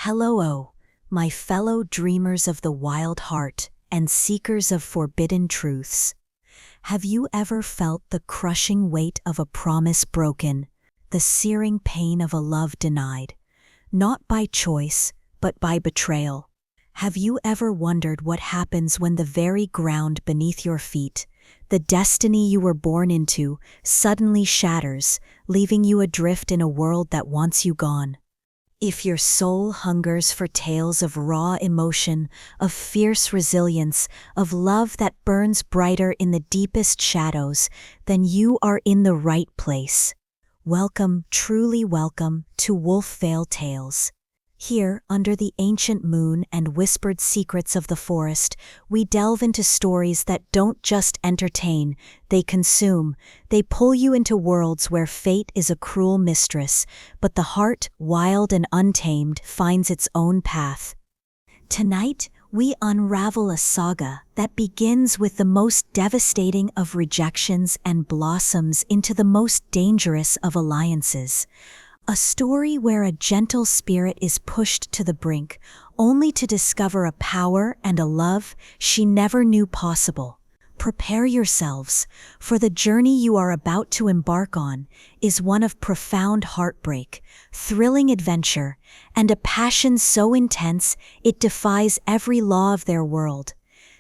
Hello, my fellow dreamers of the wild heart and seekers of forbidden truths. Have you ever felt the crushing weight of a promise broken, the searing pain of a love denied, not by choice, but by betrayal? Have you ever wondered what happens when the very ground beneath your feet, the destiny you were born into, suddenly shatters, leaving you adrift in a world that wants you gone? If your soul hungers for tales of raw emotion, of fierce resilience, of love that burns brighter in the deepest shadows, then you are in the right place. Welcome, truly welcome, to Wolf Vale Tales. Here, under the ancient moon and whispered secrets of the forest, we delve into stories that don't just entertain, they consume. They pull you into worlds where fate is a cruel mistress, but the heart, wild and untamed, finds its own path. Tonight, we unravel a saga that begins with the most devastating of rejections and blossoms into the most dangerous of alliances. A story where a gentle spirit is pushed to the brink, only to discover a power and a love she never knew possible. Prepare yourselves, for the journey you are about to embark on is one of profound heartbreak, thrilling adventure, and a passion so intense it defies every law of their world.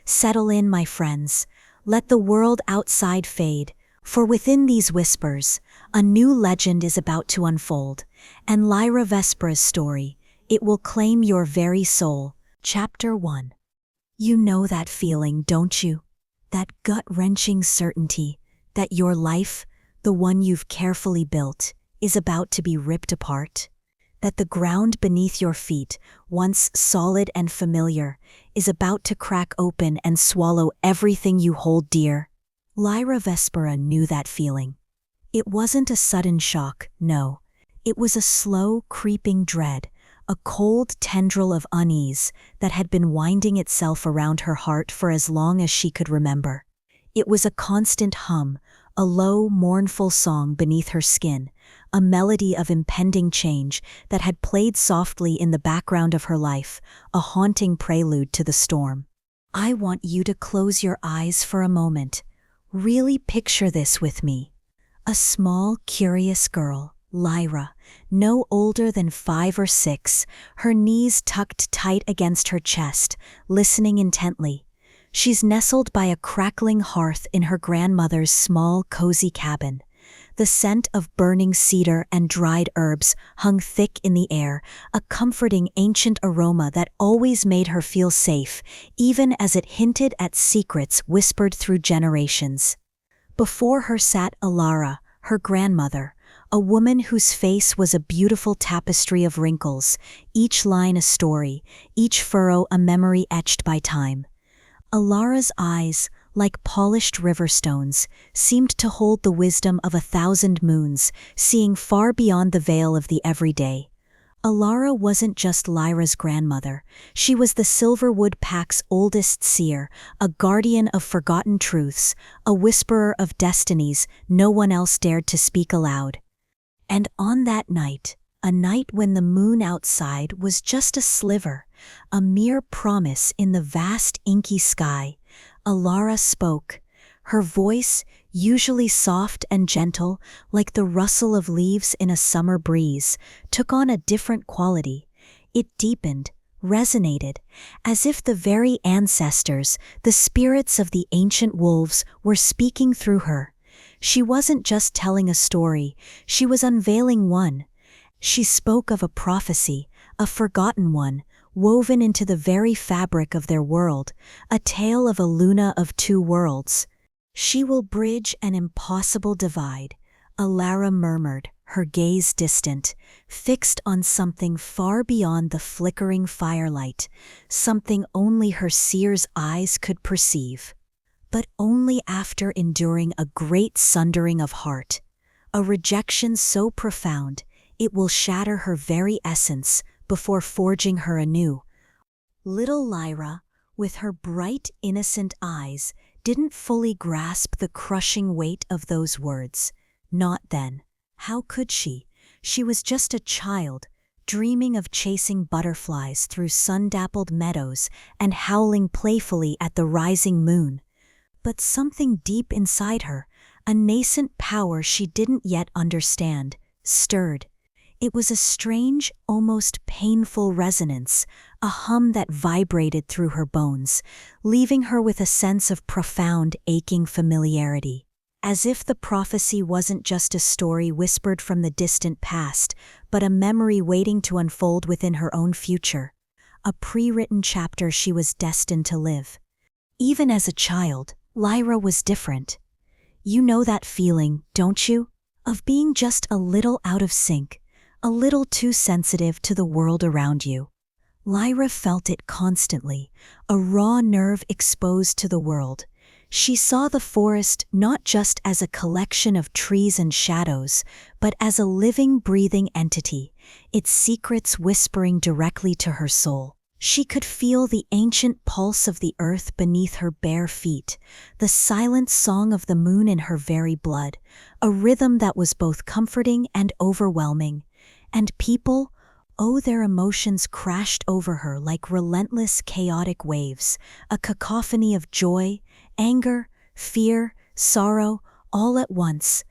Settle in, my friends. Let the world outside fade, for within these whispers, a new legend is about to unfold, and Lyra Vespera's story, it will claim your very soul. Chapter 1. You know that feeling, don't you? That gut-wrenching certainty that your life, the one you've carefully built, is about to be ripped apart. That the ground beneath your feet, once solid and familiar, is about to crack open and swallow everything you hold dear. Lyra Vespera knew that feeling. It wasn't a sudden shock, no. It was a slow, creeping dread, a cold tendril of unease that had been winding itself around her heart for as long as she could remember. It was a constant hum, a low, mournful song beneath her skin, a melody of impending change that had played softly in the background of her life, a haunting prelude to the storm. I want you to close your eyes for a moment. Really picture this with me. A small, curious girl, Lyra, no older than 5 or 6, her knees tucked tight against her chest, listening intently. She's nestled by a crackling hearth in her grandmother's small, cozy cabin. The scent of burning cedar and dried herbs hung thick in the air, a comforting ancient aroma that always made her feel safe, even as it hinted at secrets whispered through generations. Before her sat Alara, her grandmother, a woman whose face was a beautiful tapestry of wrinkles, each line a story, each furrow a memory etched by time. Alara's eyes, like polished river stones, seemed to hold the wisdom of 1,000 moons, seeing far beyond the veil of the everyday. Alara wasn't just Lyra's grandmother. She was the Silverwood Pack's oldest seer, a guardian of forgotten truths, a whisperer of destinies no one else dared to speak aloud. And on that night, a night when the moon outside was just a sliver, a mere promise in the vast inky sky, Alara spoke. Her voice, usually soft and gentle, like the rustle of leaves in a summer breeze, took on a different quality. It deepened, resonated, as if the very ancestors, the spirits of the ancient wolves, were speaking through her. She wasn't just telling a story, she was unveiling one. She spoke of a prophecy, a forgotten one, woven into the very fabric of their world, a tale of a Luna of 2 worlds. She will bridge an impossible divide, Alara murmured, her gaze distant, fixed on something far beyond the flickering firelight, something only her seer's eyes could perceive. But only after enduring a great sundering of heart, a rejection so profound it will shatter her very essence before forging her anew. Little Lyra, with her bright, innocent eyes, didn't fully grasp the crushing weight of those words. Not then. How could she? She was just a child, dreaming of chasing butterflies through sun-dappled meadows and howling playfully at the rising moon. But something deep inside her, a nascent power she didn't yet understand, stirred. It was a strange, almost painful resonance, a hum that vibrated through her bones, leaving her with a sense of profound, aching familiarity. As if the prophecy wasn't just a story whispered from the distant past, but a memory waiting to unfold within her own future. A pre-written chapter she was destined to live. Even as a child, Lyra was different. You know that feeling, don't you? Of being just a little out of sync, a little too sensitive to the world around you. Lyra felt it constantly, a raw nerve exposed to the world. She saw the forest not just as a collection of trees and shadows, but as a living, breathing entity, its secrets whispering directly to her soul. She could feel the ancient pulse of the earth beneath her bare feet, the silent song of the moon in her very blood, a rhythm that was both comforting and overwhelming. And people, their emotions crashed over her like relentless, chaotic waves, a cacophony of joy, anger, fear, sorrow, all at once.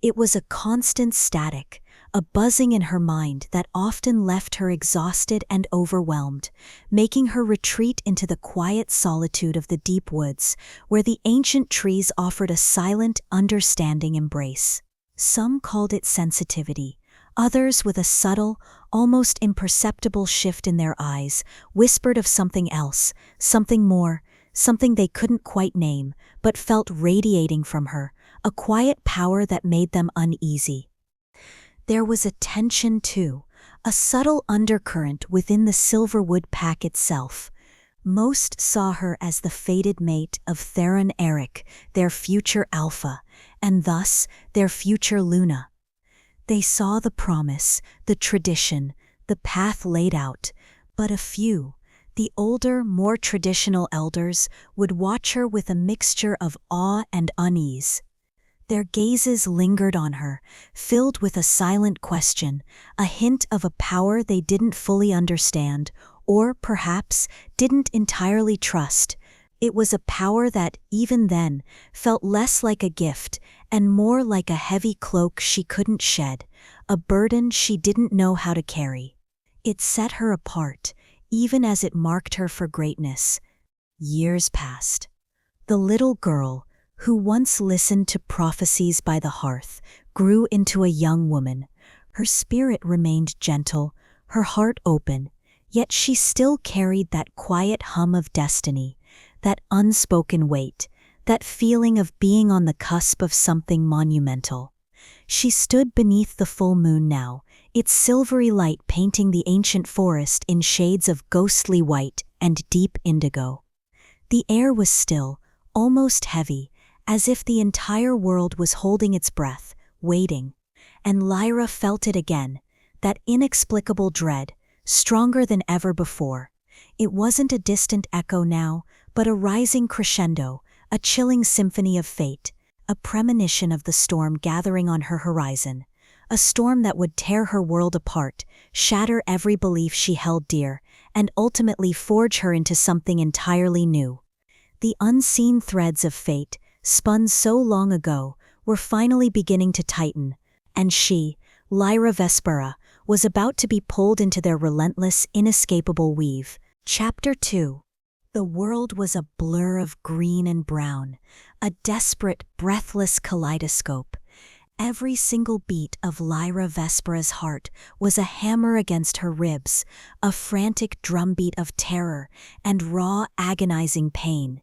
It was a constant static, a buzzing in her mind that often left her exhausted and overwhelmed, making her retreat into the quiet solitude of the deep woods, where the ancient trees offered a silent, understanding embrace. Some called it sensitivity. Others, with a subtle, almost imperceptible shift in their eyes, whispered of something else, something more, something they couldn't quite name, but felt radiating from her, a quiet power that made them uneasy. There was a tension too, a subtle undercurrent within the Silverwood pack itself. Most saw her as the fated mate of Theron Eric, their future alpha, and thus their future Luna. They saw the promise, the tradition, the path laid out, but a few, the older, more traditional elders, would watch her with a mixture of awe and unease. Their gazes lingered on her, filled with a silent question, a hint of a power they didn't fully understand, or perhaps didn't entirely trust. It was a power that, even then, felt less like a gift and more like a heavy cloak she couldn't shed, a burden she didn't know how to carry. It set her apart, even as it marked her for greatness. Years passed. The little girl, who once listened to prophecies by the hearth, grew into a young woman. Her spirit remained gentle, her heart open, yet she still carried that quiet hum of destiny, that unspoken weight, that feeling of being on the cusp of something monumental. She stood beneath the full moon now, its silvery light painting the ancient forest in shades of ghostly white and deep indigo. The air was still, almost heavy, as if the entire world was holding its breath, waiting. And Lyra felt it again, that inexplicable dread, stronger than ever before. It wasn't a distant echo now, but a rising crescendo, a chilling symphony of fate, a premonition of the storm gathering on her horizon, a storm that would tear her world apart, shatter every belief she held dear, and ultimately forge her into something entirely new. The unseen threads of fate, spun so long ago, were finally beginning to tighten, and she, Lyra Vespera, was about to be pulled into their relentless, inescapable weave. Chapter 2. The world was a blur of green and brown, a desperate, breathless kaleidoscope. Every single beat of Lyra Vespera's heart was a hammer against her ribs, a frantic drumbeat of terror and raw, agonizing pain.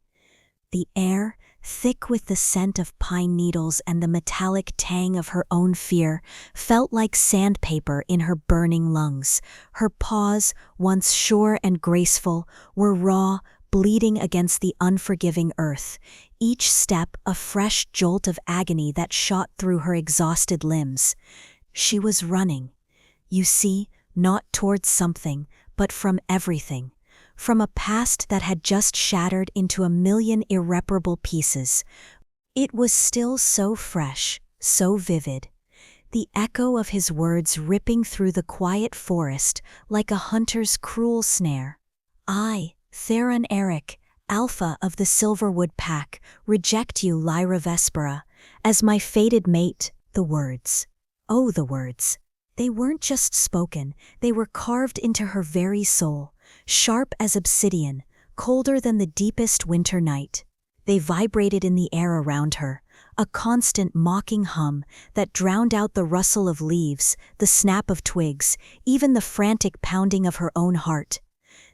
The air, thick with the scent of pine needles and the metallic tang of her own fear, felt like sandpaper in her burning lungs. Her paws, once sure and graceful, were raw, bleeding against the unforgiving earth, each step a fresh jolt of agony that shot through her exhausted limbs. She was running, you see, not towards something, but from everything. From a past that had just shattered into a million irreparable pieces. It was still so fresh, so vivid. the echo of his words ripping through the quiet forest like a hunter's cruel snare. I, Theron Eric, Alpha of the Silverwood Pack, reject you, Lyra Vespera, as my fated mate. The words. Oh, the words. They weren't just spoken, they were carved into her very soul, sharp as obsidian, colder than the deepest winter night. They vibrated in the air around her, a constant mocking hum that drowned out the rustle of leaves, the snap of twigs, even the frantic pounding of her own heart.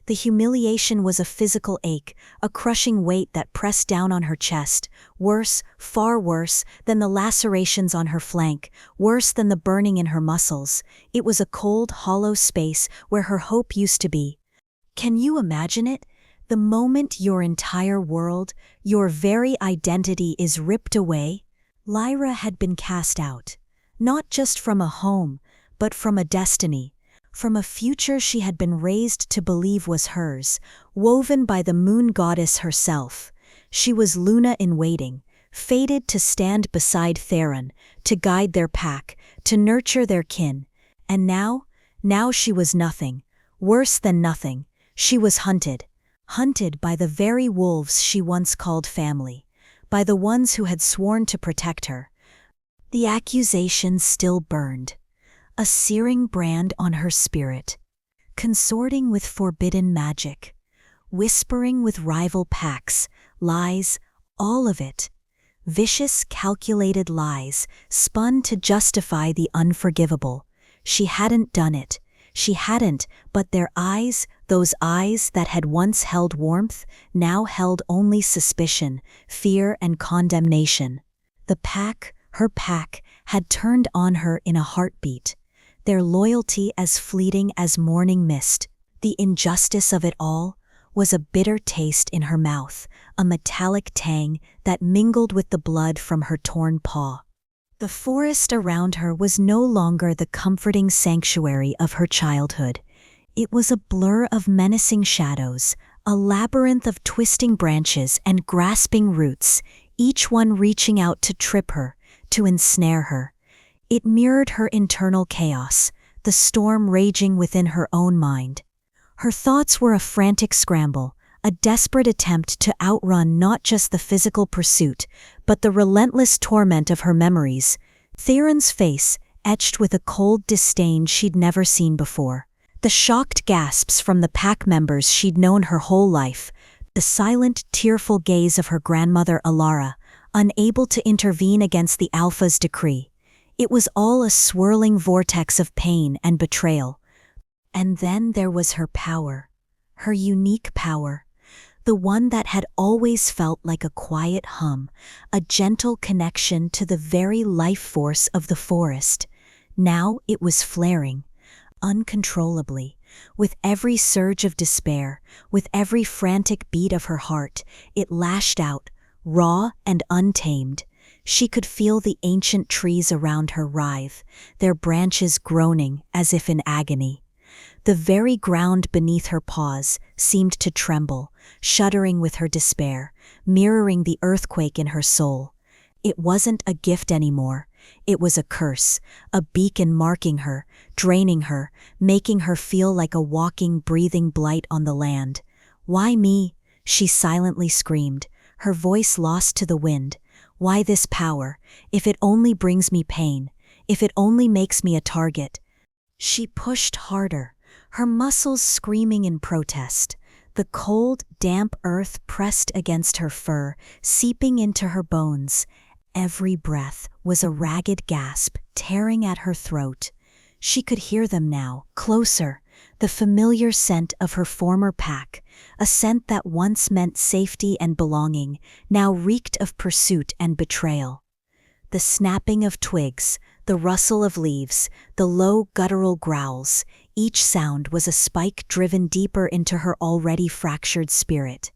The humiliation was a physical ache, a crushing weight that pressed down on her chest, worse, far worse, than the lacerations on her flank, worse than the burning in her muscles. It was a cold, hollow space where her hope used to be. Can you imagine it? The moment your entire world, your very identity is ripped away? Lyra had been cast out, not just from a home, but from a destiny. From a future she had been raised to believe was hers, woven by the moon goddess herself. She was Luna in waiting, fated to stand beside Theron, to guide their pack, to nurture their kin. And now she was nothing, worse than nothing. She was hunted by the very wolves she once called family, by the ones who had sworn to protect her. The accusations still burned, a searing brand on her spirit. Consorting with forbidden magic, whispering with rival packs, lies, all of it. Vicious, calculated lies, spun to justify the unforgivable. She hadn't done it. She hadn't, but their eyes, those eyes that had once held warmth, now held only suspicion, fear, and condemnation. The pack, her pack, had turned on her in a heartbeat. Their loyalty as fleeting as morning mist. The injustice of it all was a bitter taste in her mouth, a metallic tang that mingled with the blood from her torn paw. The forest around her was no longer the comforting sanctuary of her childhood. It was a blur of menacing shadows, a labyrinth of twisting branches and grasping roots, each one reaching out to trip her, to ensnare her. It mirrored her internal chaos, the storm raging within her own mind. Her thoughts were a frantic scramble, a desperate attempt to outrun not just the physical pursuit, but the relentless torment of her memories. Theron's face, etched with a cold disdain she'd never seen before. The shocked gasps from the pack members she'd known her whole life. The silent, tearful gaze of her grandmother Alara, unable to intervene against the Alpha's decree. It was all a swirling vortex of pain and betrayal. And then there was her power, her unique power, the one that had always felt like a quiet hum, a gentle connection to the very life force of the forest. Now it was flaring, uncontrollably. With every surge of despair, with every frantic beat of her heart, it lashed out, raw and untamed. She could feel the ancient trees around her writhe, their branches groaning as if in agony. The very ground beneath her paws seemed to tremble, shuddering with her despair, mirroring the earthquake in her soul. It wasn't a gift anymore. It was a curse, a beacon marking her, draining her, making her feel like a walking, breathing blight on the land. "Why me?" she silently screamed, her voice lost to the wind. "Why this power, if it only brings me pain, if it only makes me a target?" She pushed harder, her muscles screaming in protest. The cold, damp earth pressed against her fur, seeping into her bones. Every breath was a ragged gasp tearing at her throat. She could hear them now, closer, the familiar scent of her former pack, a scent that once meant safety and belonging, now reeked of pursuit and betrayal. The snapping of twigs, the rustle of leaves, the low guttural growls, each sound was a spike driven deeper into her already fractured spirit.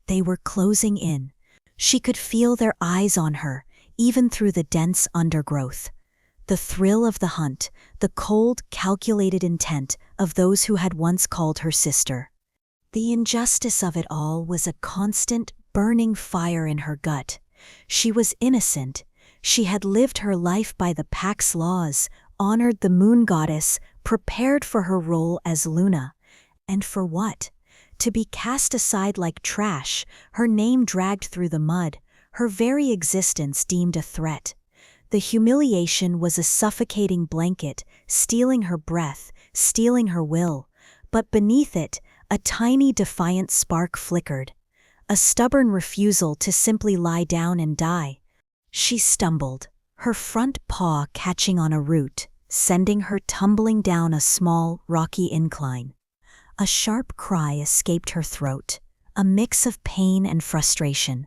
They were closing in. She could feel their eyes on her, even through the dense undergrowth. The thrill of the hunt, the cold, calculated intent of those who had once called her sister. The injustice of it all was a constant, burning fire in her gut. She was innocent. She had lived her life by the pack's laws, honored the moon goddess, prepared for her role as Luna. And for what? To be cast aside like trash, her name dragged through the mud, her very existence deemed a threat. The humiliation was a suffocating blanket, stealing her breath, stealing her will. But beneath it, a tiny defiant spark flickered. A stubborn refusal to simply lie down and die. She stumbled, her front paw catching on a root, sending her tumbling down a small, rocky incline. A sharp cry escaped her throat, a mix of pain and frustration.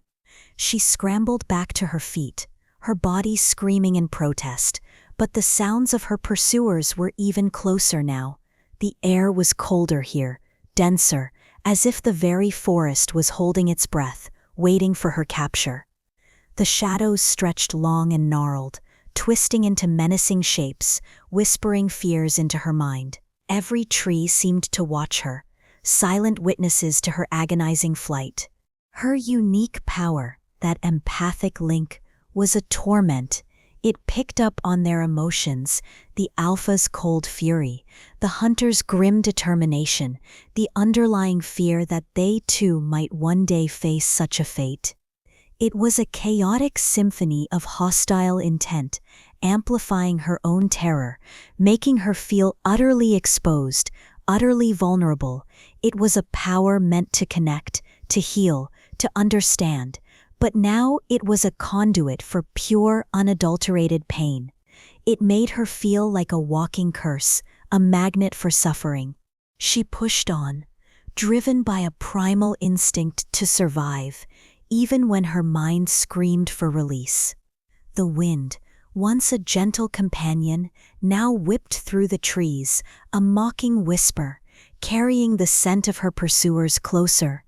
She scrambled back to her feet, her body screaming in protest, but the sounds of her pursuers were even closer now. The air was colder here, denser, as if the very forest was holding its breath, waiting for her capture. The shadows stretched long and gnarled, twisting into menacing shapes, whispering fears into her mind. Every tree seemed to watch her, silent witnesses to her agonizing flight. Her unique power, that empathic link, was a torment. It picked up on their emotions, the alpha's cold fury, the hunter's grim determination, the underlying fear that they too might one day face such a fate. It was a chaotic symphony of hostile intent, amplifying her own terror, making her feel utterly exposed, utterly vulnerable. It was a power meant to connect, to heal, to understand. But now it was a conduit for pure, unadulterated pain. It made her feel like a walking curse, a magnet for suffering. She pushed on, driven by a primal instinct to survive, even when her mind screamed for release. The wind, once a gentle companion, now whipped through the trees, a mocking whisper, carrying the scent of her pursuers closer,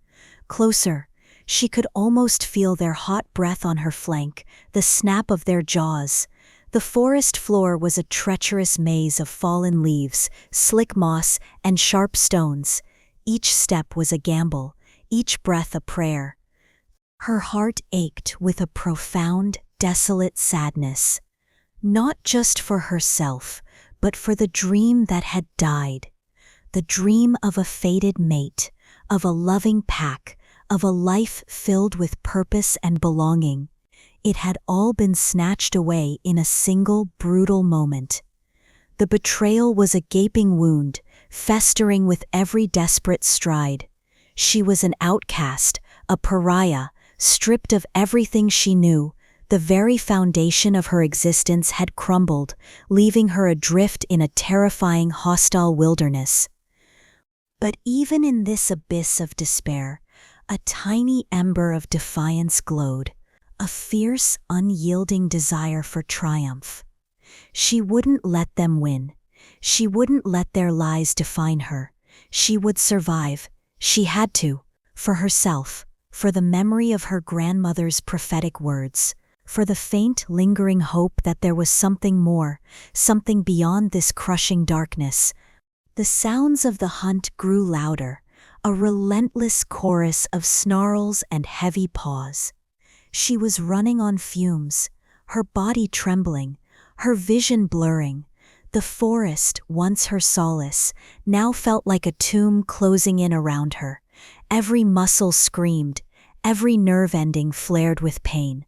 closer. She could almost feel their hot breath on her flank, the snap of their jaws. The forest floor was a treacherous maze of fallen leaves, slick moss, and sharp stones. Each step was a gamble, each breath a prayer. Her heart ached with a profound, desolate sadness, not just for herself, but for the dream that had died. The dream of a fated mate, of a loving pack, of a life filled with purpose and belonging. It had all been snatched away in a single brutal moment. The betrayal was a gaping wound, festering with every desperate stride. She was an outcast, a pariah, stripped of everything she knew. The very foundation of her existence had crumbled, leaving her adrift in a terrifying, hostile wilderness. But even in this abyss of despair, a tiny ember of defiance glowed, a fierce, unyielding desire for triumph. She wouldn't let them win. She wouldn't let their lies define her. She would survive. She had to, for herself, for the memory of her grandmother's prophetic words, for the faint, lingering hope that there was something more, something beyond this crushing darkness. The sounds of the hunt grew louder, a relentless chorus of snarls and heavy paws. She was running on fumes, her body trembling, her vision blurring. The forest, once her solace, now felt like a tomb closing in around her. Every muscle screamed, every nerve ending flared with pain.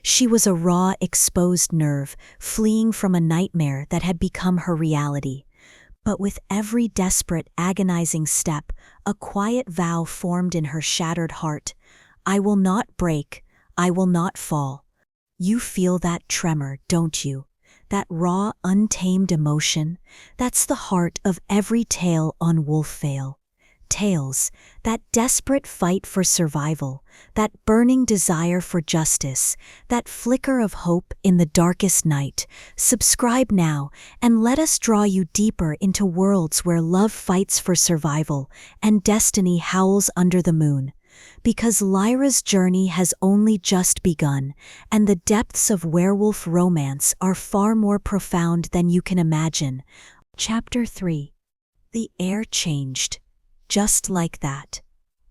She was a raw, exposed nerve, fleeing from a nightmare that had become her reality. But with every desperate, agonizing step, a quiet vow formed in her shattered heart. I will not break, I will not fall. You feel that tremor, don't you? That raw, untamed emotion? That's the heart of every tale on Wolfvale. Tales, that desperate fight for survival, that burning desire for justice, that flicker of hope in the darkest night. Subscribe now and let us draw you deeper into worlds where love fights for survival and destiny howls under the moon. Because Lyra's journey has only just begun, and the depths of werewolf romance are far more profound than you can imagine. Chapter 3. The air changed. Just like that.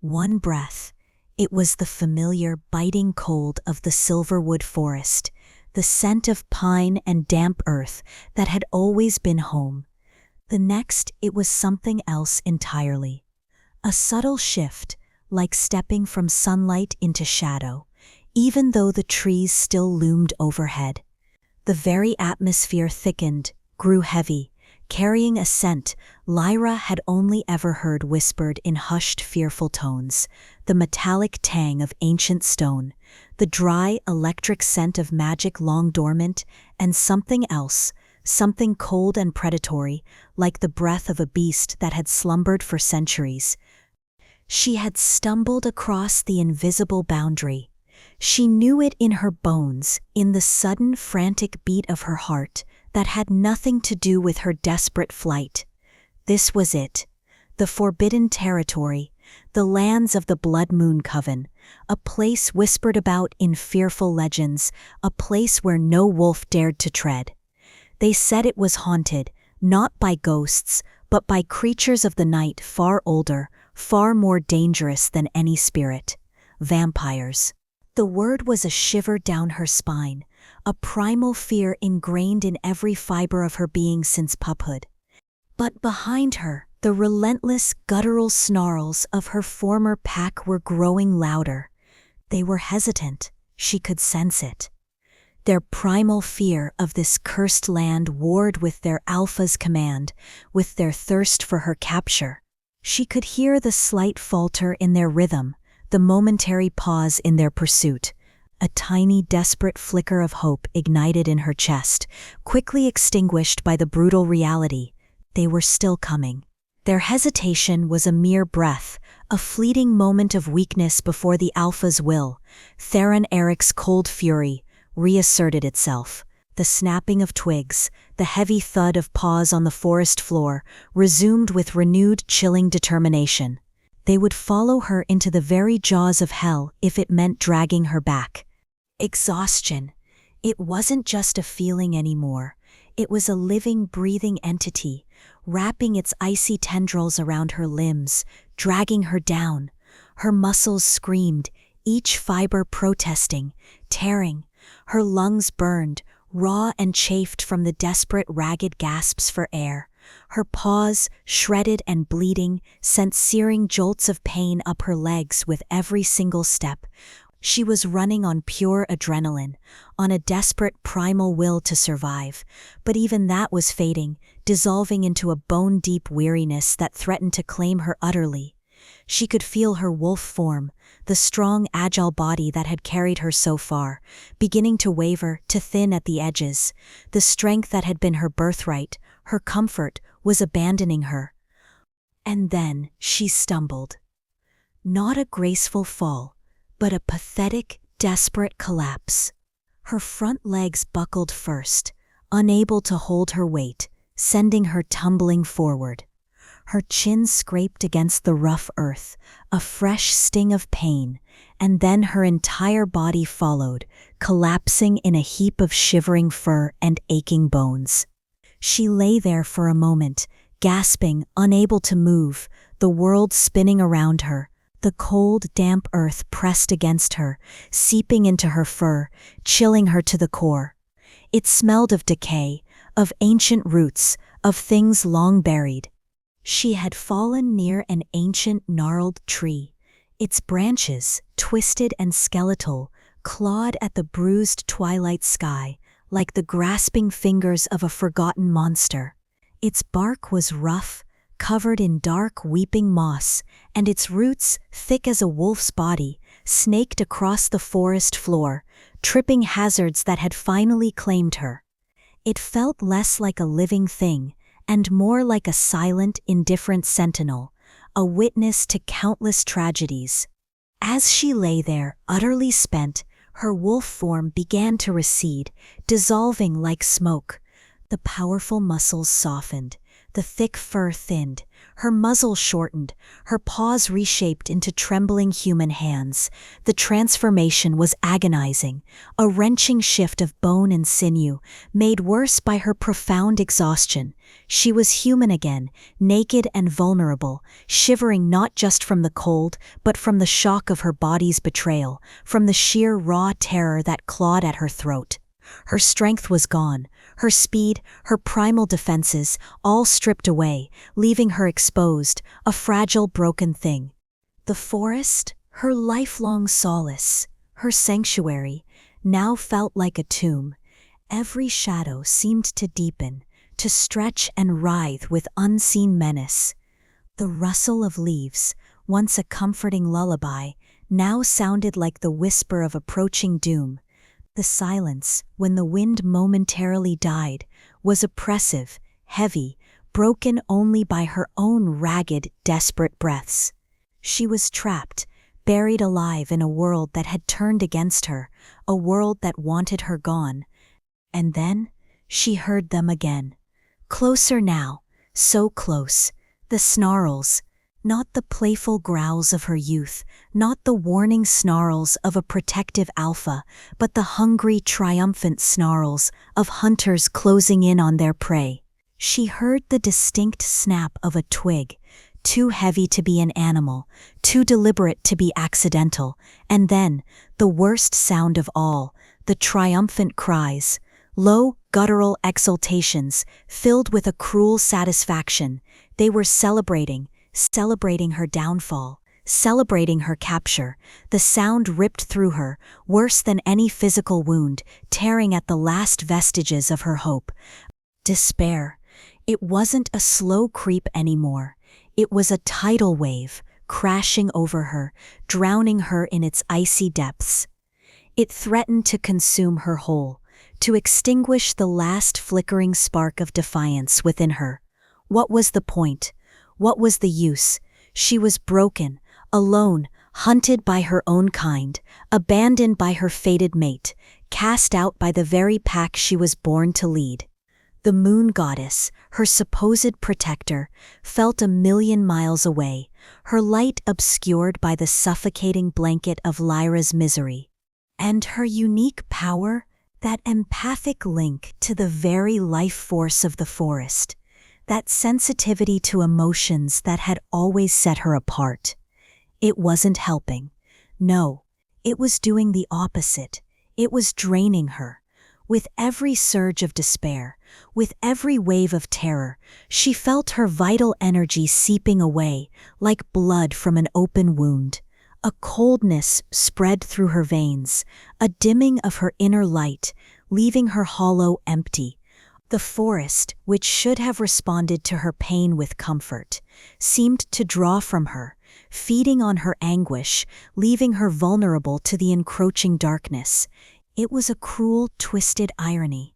One breath. It was the familiar, biting cold of the Silverwood forest. the scent of pine and damp earth that had always been home. The next, it was something else entirely. A subtle shift, like stepping from sunlight into shadow, even though the trees still loomed overhead. The very atmosphere thickened, grew heavy, carrying a scent Lyra had only ever heard whispered in hushed, fearful tones, the metallic tang of ancient stone, the dry, electric scent of magic long dormant, and something else, something cold and predatory, like the breath of a beast that had slumbered for centuries. She had stumbled across the invisible boundary. She knew it in her bones, in the sudden, frantic beat of her heart that had nothing to do with her desperate flight. This was it, the forbidden territory, the lands of the Blood Moon Coven, a place whispered about in fearful legends, a place where no wolf dared to tread. They said it was haunted, not by ghosts, but by creatures of the night far older, far more dangerous than any spirit. Vampires. The word was a shiver down her spine, a primal fear ingrained in every fiber of her being since puphood. But behind her, the relentless, guttural snarls of her former pack were growing louder. They were hesitant, she could sense it. Their primal fear of this cursed land warred with their alpha's command, with their thirst for her capture. She could hear the slight falter in their rhythm, the momentary pause in their pursuit. A tiny, desperate flicker of hope ignited in her chest, quickly extinguished by the brutal reality. They were still coming. Their hesitation was a mere breath, a fleeting moment of weakness before the Alpha's will. Theron Eric's cold fury reasserted itself. The snapping of twigs, the heavy thud of paws on the forest floor, resumed with renewed, chilling determination. They would follow her into the very jaws of hell if it meant dragging her back. Exhaustion. It wasn't just a feeling anymore. It was a living, breathing entity, wrapping its icy tendrils around her limbs, dragging her down. Her muscles screamed, each fiber protesting, tearing. Her lungs burned, raw and chafed from the desperate, ragged gasps for air. Her paws, shredded and bleeding, sent searing jolts of pain up her legs with every single step. She was running on pure adrenaline, on a desperate primal will to survive, but even that was fading, dissolving into a bone-deep weariness that threatened to claim her utterly. She could feel her wolf form, the strong, agile body that had carried her so far, beginning to waver, to thin at the edges. The strength that had been her birthright, her comfort, was abandoning her. And then she stumbled. Not a graceful fall, but a pathetic, desperate collapse. Her front legs buckled first, unable to hold her weight, sending her tumbling forward. Her chin scraped against the rough earth, a fresh sting of pain, and then her entire body followed, collapsing in a heap of shivering fur and aching bones. She lay there for a moment, gasping, unable to move, the world spinning around her, the cold, damp earth pressed against her, seeping into her fur, chilling her to the core. It smelled of decay, of ancient roots, of things long buried. She had fallen near an ancient, gnarled tree. Its branches, twisted and skeletal, clawed at the bruised twilight sky, like the grasping fingers of a forgotten monster. Its bark was rough, covered in dark, weeping moss, and its roots, thick as a wolf's body, snaked across the forest floor, tripping hazards that had finally claimed her. It felt less like a living thing, and more like a silent, indifferent sentinel, a witness to countless tragedies. As she lay there, utterly spent, her wolf form began to recede, dissolving like smoke. The powerful muscles softened, the thick fur thinned, her muzzle shortened, her paws reshaped into trembling human hands. The transformation was agonizing, a wrenching shift of bone and sinew, made worse by her profound exhaustion. She was human again, naked and vulnerable, shivering not just from the cold, but from the shock of her body's betrayal, from the sheer raw terror that clawed at her throat. Her strength was gone, her speed, her primal defenses, all stripped away, leaving her exposed, a fragile, broken thing. The forest, her lifelong solace, her sanctuary, now felt like a tomb. Every shadow seemed to deepen, to stretch and writhe with unseen menace. The rustle of leaves, once a comforting lullaby, now sounded like the whisper of approaching doom. The silence, when the wind momentarily died, was oppressive, heavy, broken only by her own ragged, desperate breaths. She was trapped, buried alive in a world that had turned against her, a world that wanted her gone. And then she heard them again. Closer now, so close. The snarls, not the playful growls of her youth, not the warning snarls of a protective alpha, but the hungry, triumphant snarls of hunters closing in on their prey. She heard the distinct snap of a twig, too heavy to be an animal, too deliberate to be accidental, and then, the worst sound of all, the triumphant cries, low, guttural exultations, filled with a cruel satisfaction. They were celebrating her downfall, celebrating her capture. The sound ripped through her, worse than any physical wound, tearing at the last vestiges of her hope. Despair. It wasn't a slow creep anymore. It was a tidal wave, crashing over her, drowning her in its icy depths. It threatened to consume her whole, to extinguish the last flickering spark of defiance within her. What was the point? What was the use? She was broken, alone, hunted by her own kind, abandoned by her fated mate, cast out by the very pack she was born to lead. The moon goddess, her supposed protector, felt 1,000,000 miles away, her light obscured by the suffocating blanket of Lyra's misery. And her unique power, that empathic link to the very life force of the forest, that sensitivity to emotions that had always set her apart. It wasn't helping. No, it was doing the opposite. It was draining her. With every surge of despair, with every wave of terror, she felt her vital energy seeping away, like blood from an open wound. A coldness spread through her veins, a dimming of her inner light, leaving her hollow empty. The forest, which should have responded to her pain with comfort, seemed to draw from her, feeding on her anguish, leaving her vulnerable to the encroaching darkness. It was a cruel, twisted irony.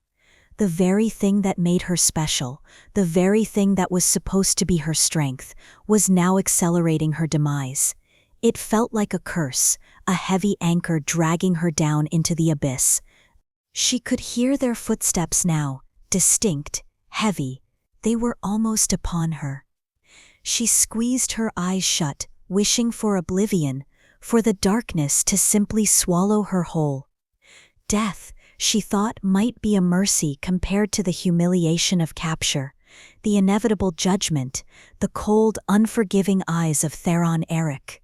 The very thing that made her special, the very thing that was supposed to be her strength, was now accelerating her demise. It felt like a curse, a heavy anchor dragging her down into the abyss. She could hear their footsteps now, distinct, heavy. They were almost upon her. She squeezed her eyes shut, wishing for oblivion, for the darkness to simply swallow her whole. Death, she thought, might be a mercy compared to the humiliation of capture, the inevitable judgment, the cold, unforgiving eyes of Theron Eric.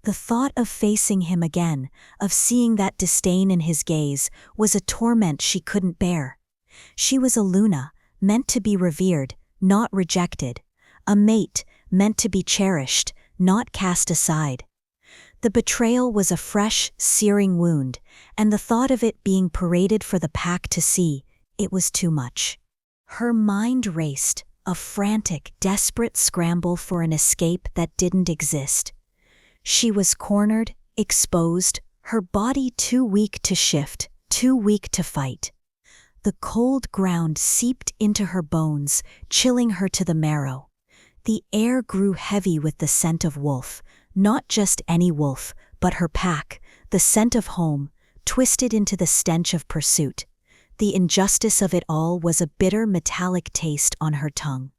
The thought of facing him again, of seeing that disdain in his gaze, was a torment she couldn't bear. She was a Luna, meant to be revered, not rejected, a mate, meant to be cherished, not cast aside. The betrayal was a fresh, searing wound, and the thought of it being paraded for the pack to see, it was too much. Her mind raced, a frantic, desperate scramble for an escape that didn't exist. She was cornered, exposed, her body too weak to shift, too weak to fight. The cold ground seeped into her bones, chilling her to the marrow. The air grew heavy with the scent of wolf, not just any wolf, but her pack, the scent of home, twisted into the stench of pursuit. The injustice of it all was a bitter metallic taste on her tongue.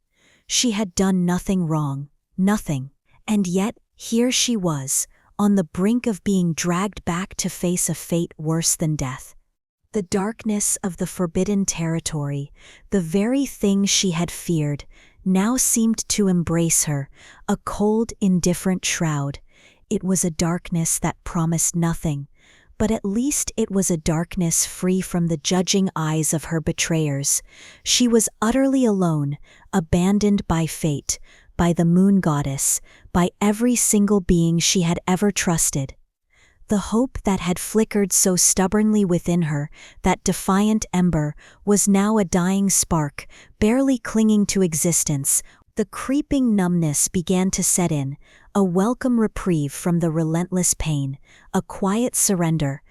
She had done nothing wrong, nothing, and yet here she was, on the brink of being dragged back to face a fate worse than death. The darkness of the forbidden territory, the very thing she had feared, now seemed to embrace her, a cold, indifferent shroud. It was a darkness that promised nothing, But at least it was a darkness free from the judging eyes of her betrayers. She was utterly alone, abandoned by fate, by the moon goddess, by every single being she had ever trusted. The hope that had flickered so stubbornly within her, that defiant ember, was now a dying spark, barely clinging to existence. The creeping numbness began to set in, a welcome reprieve from the relentless pain, a quiet surrender.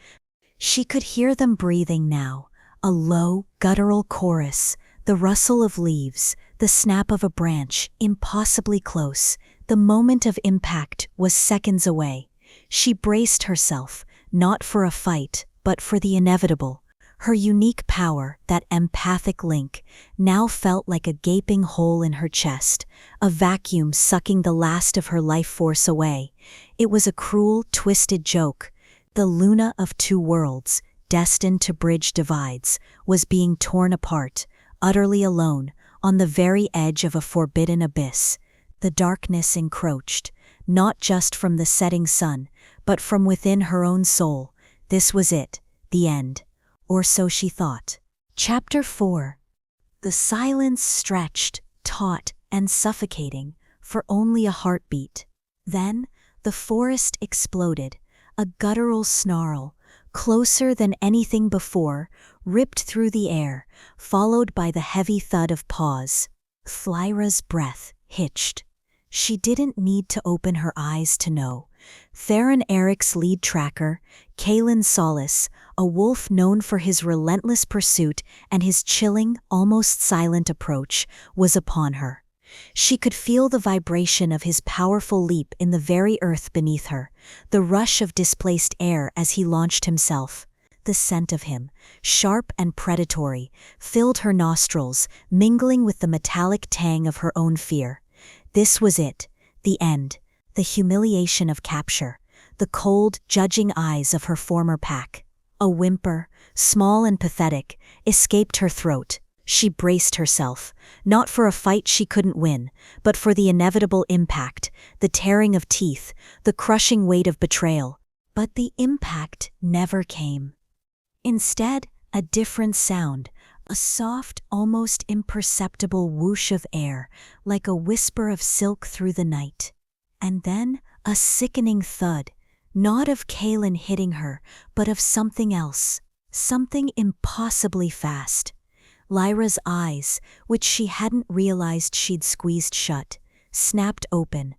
She could hear them breathing now, a low, guttural chorus, the rustle of leaves, the snap of a branch, impossibly close. The moment of impact was seconds away. She braced herself, not for a fight, but for the inevitable. Her unique power, that empathic link, now felt like a gaping hole in her chest, a vacuum sucking the last of her life force away. It was a cruel, twisted joke. The Luna of two worlds, destined to bridge divides, was being torn apart, utterly alone, on the very edge of a forbidden abyss. The darkness encroached, not just from the setting sun, but from within her own soul. This was it, the end. Or so she thought. Chapter 4. The silence stretched, taut and suffocating, for only a heartbeat. Then the forest exploded, a guttural snarl, closer than anything before, ripped through the air, followed by the heavy thud of paws. Lyra's breath hitched. She didn't need to open her eyes to know. Theron Eric's lead tracker, Kaelin Solis, a wolf known for his relentless pursuit and his chilling, almost silent approach, was upon her. She could feel the vibration of his powerful leap in the very earth beneath her, the rush of displaced air as he launched himself. The scent of him, sharp and predatory, filled her nostrils, mingling with the metallic tang of her own fear. This was it, the end, the humiliation of capture, the cold, judging eyes of her former pack. A whimper, small and pathetic, escaped her throat. She braced herself, not for a fight she couldn't win, but for the inevitable impact, the tearing of teeth, the crushing weight of betrayal. But the impact never came. Instead, a different sound, a soft, almost imperceptible whoosh of air, like a whisper of silk through the night. And then a sickening thud, not of Kaelin hitting her, but of something else, something impossibly fast. Lyra's eyes, which she hadn't realized she'd squeezed shut, snapped open.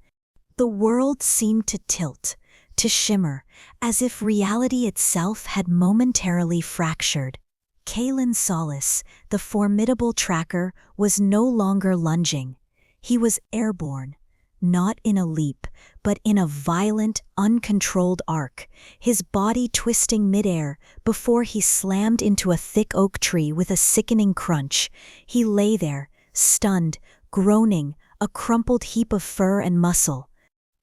The world seemed to tilt, to shimmer, as if reality itself had momentarily fractured. Kaelin Solis, the formidable tracker, was no longer lunging. He was airborne, not in a leap, but in a violent, uncontrolled arc, his body twisting midair before he slammed into a thick oak tree with a sickening crunch. He lay there, stunned, groaning, a crumpled heap of fur and muscle.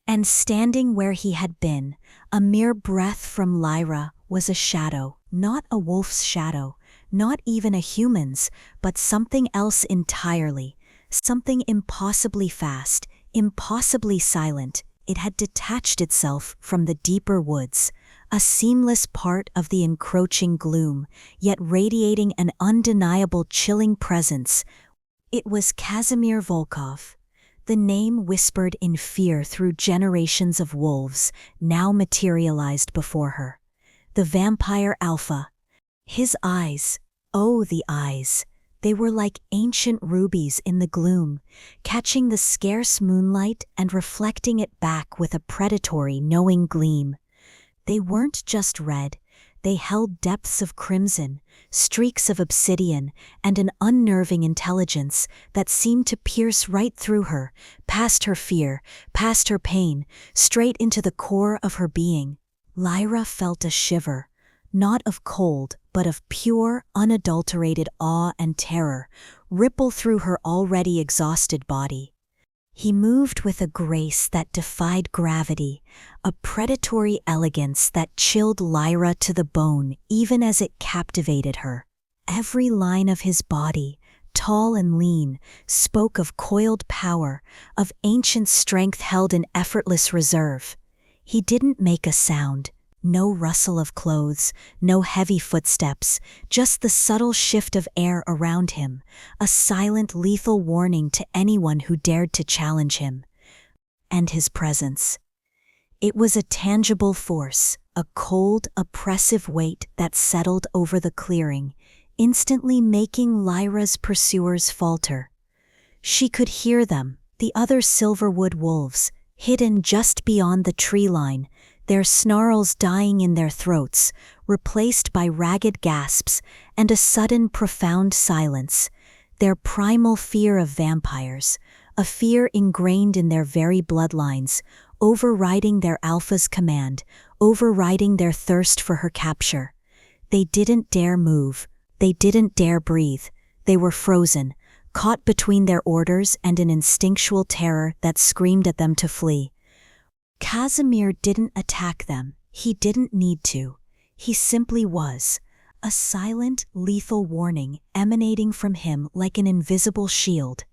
And standing where he had been, a mere breath from Lyra, was a shadow, not a wolf's shadow, not even a human's, but something else entirely, something impossibly fast, impossibly silent. It had detached itself from the deeper woods, a seamless part of the encroaching gloom, yet radiating an undeniable chilling presence. It was Casimir Volkov. The name whispered in fear through generations of wolves, now materialized before her. The vampire alpha. His eyes, oh the eyes, they were like ancient rubies in the gloom, catching the scarce moonlight and reflecting it back with a predatory, knowing gleam. They weren't just red, they held depths of crimson, streaks of obsidian, and an unnerving intelligence that seemed to pierce right through her, past her fear, past her pain, straight into the core of her being. Lyra felt a shiver, not of cold, but of pure, unadulterated awe and terror, ripple through her already exhausted body. He moved with a grace that defied gravity, a predatory elegance that chilled Lyra to the bone even as it captivated her. Every line of his body, tall and lean, spoke of coiled power, of ancient strength held in effortless reserve. He didn't make a sound, No rustle of clothes, no heavy footsteps, just the subtle shift of air around him, a silent, lethal warning to anyone who dared to challenge him. And his presence. It was a tangible force, a cold, oppressive weight that settled over the clearing, instantly making Lyra's pursuers falter. She could hear them, the other silverwood wolves, hidden just beyond the tree line, their snarls dying in their throats, replaced by ragged gasps and a sudden profound silence, their primal fear of vampires, a fear ingrained in their very bloodlines, overriding their alpha's command, overriding their thirst for her capture. They didn't dare move, they didn't dare breathe, they were frozen, caught between their orders and an instinctual terror that screamed at them to flee. Casimir didn't attack them, he didn't need to. He simply was, a silent, lethal warning emanating from him like an invisible shield.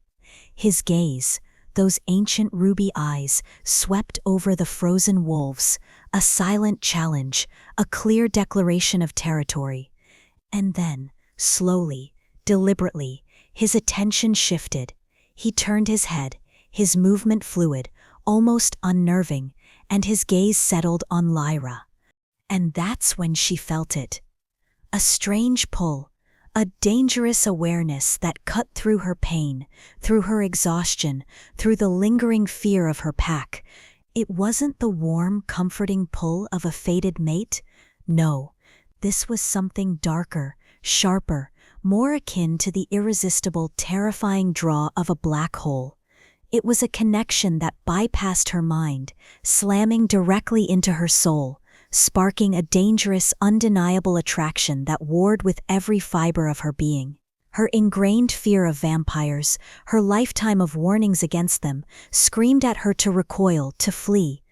His gaze, those ancient ruby eyes, swept over the frozen wolves, a silent challenge, a clear declaration of territory. And then, slowly, deliberately, his attention shifted. He turned his head, his movement fluid, almost unnerving, and his gaze settled on Lyra. And that's when she felt it. A strange pull, a dangerous awareness that cut through her pain, through her exhaustion, through the lingering fear of her pack. It wasn't the warm, comforting pull of a fated mate. No, this was something darker, sharper, more akin to the irresistible, terrifying draw of a black hole. It was a connection that bypassed her mind, slamming directly into her soul, sparking a dangerous, undeniable attraction that warred with every fiber of her being. Her ingrained fear of vampires, her lifetime of warnings against them, screamed at her to recoil, to flee.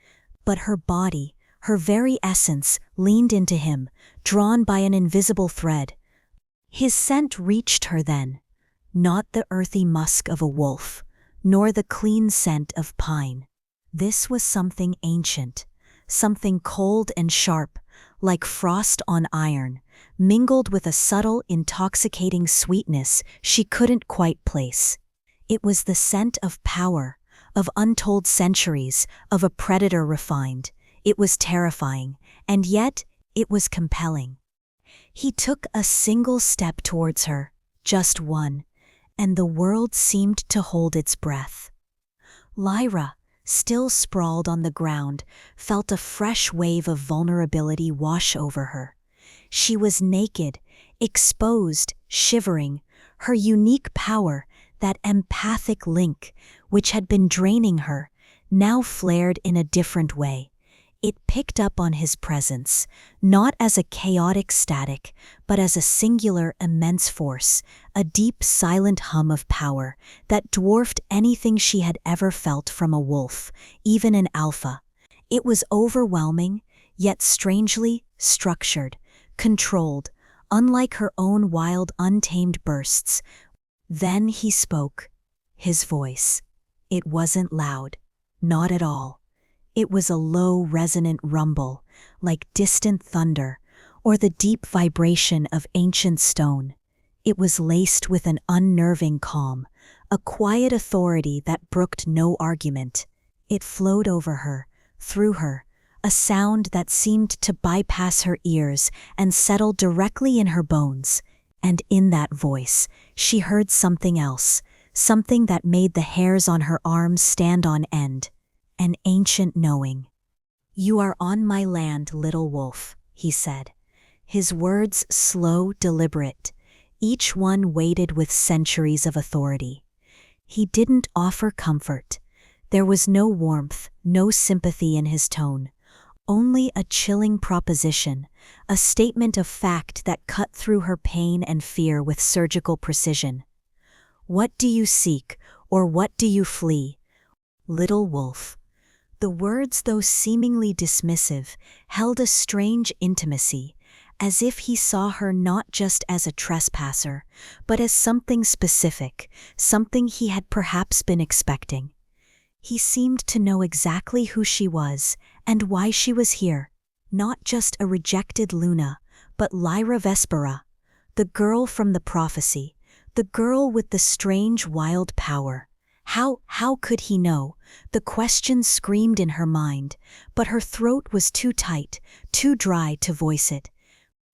But her body, her very essence, leaned into him, drawn by an invisible thread. His scent reached her then, not the earthy musk of a wolf, nor the clean scent of pine. This was something ancient, something cold and sharp, like frost on iron, mingled with a subtle, intoxicating sweetness she couldn't quite place. It was the scent of power, of untold centuries, of a predator refined. It was terrifying, and yet it was compelling. He took a single step towards her, just one, and the world seemed to hold its breath. Lyra, still sprawled on the ground, felt a fresh wave of vulnerability wash over her. She was naked, exposed, shivering, her unique power, that empathic link, which had been draining her, now flared in a different way. It picked up on his presence, not as a chaotic static, but as a singular, immense force, a deep, silent hum of power that dwarfed anything she had ever felt from a wolf, even an alpha. It was overwhelming, yet strangely structured, controlled, unlike her own wild, untamed bursts. Then he spoke. His voice. It wasn't loud, not at all. It was a low, resonant rumble, like distant thunder, or the deep vibration of ancient stone. It was laced with an unnerving calm, a quiet authority that brooked no argument. It flowed over her, through her, a sound that seemed to bypass her ears and settle directly in her bones. And in that voice, she heard something else, something that made the hairs on her arms stand on end. An ancient knowing. "You are on my land, little wolf," he said. His words slow, deliberate, each one weighted with centuries of authority. He didn't offer comfort. There was no warmth, no sympathy in his tone. Only a chilling proposition, a statement of fact that cut through her pain and fear with surgical precision. "What do you seek, or what do you flee, little wolf?" The words, though seemingly dismissive, held a strange intimacy, as if he saw her not just as a trespasser, but as something specific, something he had perhaps been expecting. He seemed to know exactly who she was and why she was here. Not just a rejected Luna, but Lyra Vespera, the girl from the prophecy, the girl with the strange wild power. How could he know? The question screamed in her mind, but her throat was too tight, too dry to voice it.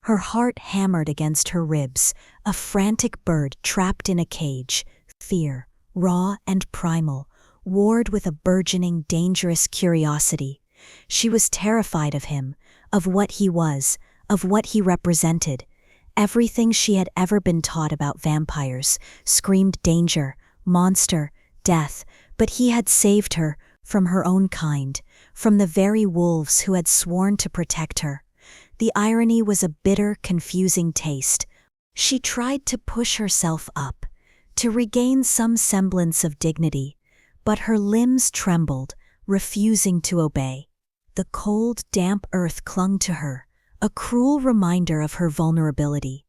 Her heart hammered against her ribs, a frantic bird trapped in a cage. Fear, raw and primal, warred with a burgeoning, dangerous curiosity. She was terrified of him, of what he was, of what he represented. Everything she had ever been taught about vampires screamed danger, monster, death, but he had saved her from her own kind, from the very wolves who had sworn to protect her. The irony was a bitter, confusing taste. She tried to push herself up, to regain some semblance of dignity, but her limbs trembled, refusing to obey. The cold, damp earth clung to her, a cruel reminder of her vulnerability.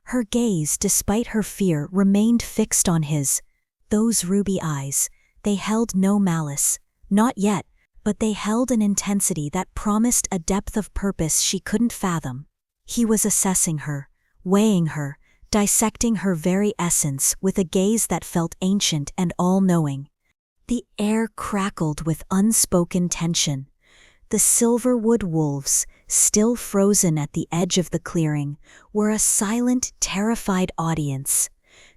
Her gaze, despite her fear, remained fixed on his. Those ruby eyes, they held no malice, not yet, but they held an intensity that promised a depth of purpose she couldn't fathom. He was assessing her, weighing her, dissecting her very essence with a gaze that felt ancient and all-knowing. The air crackled with unspoken tension. The silverwood wolves, still frozen at the edge of the clearing, were a silent, terrified audience.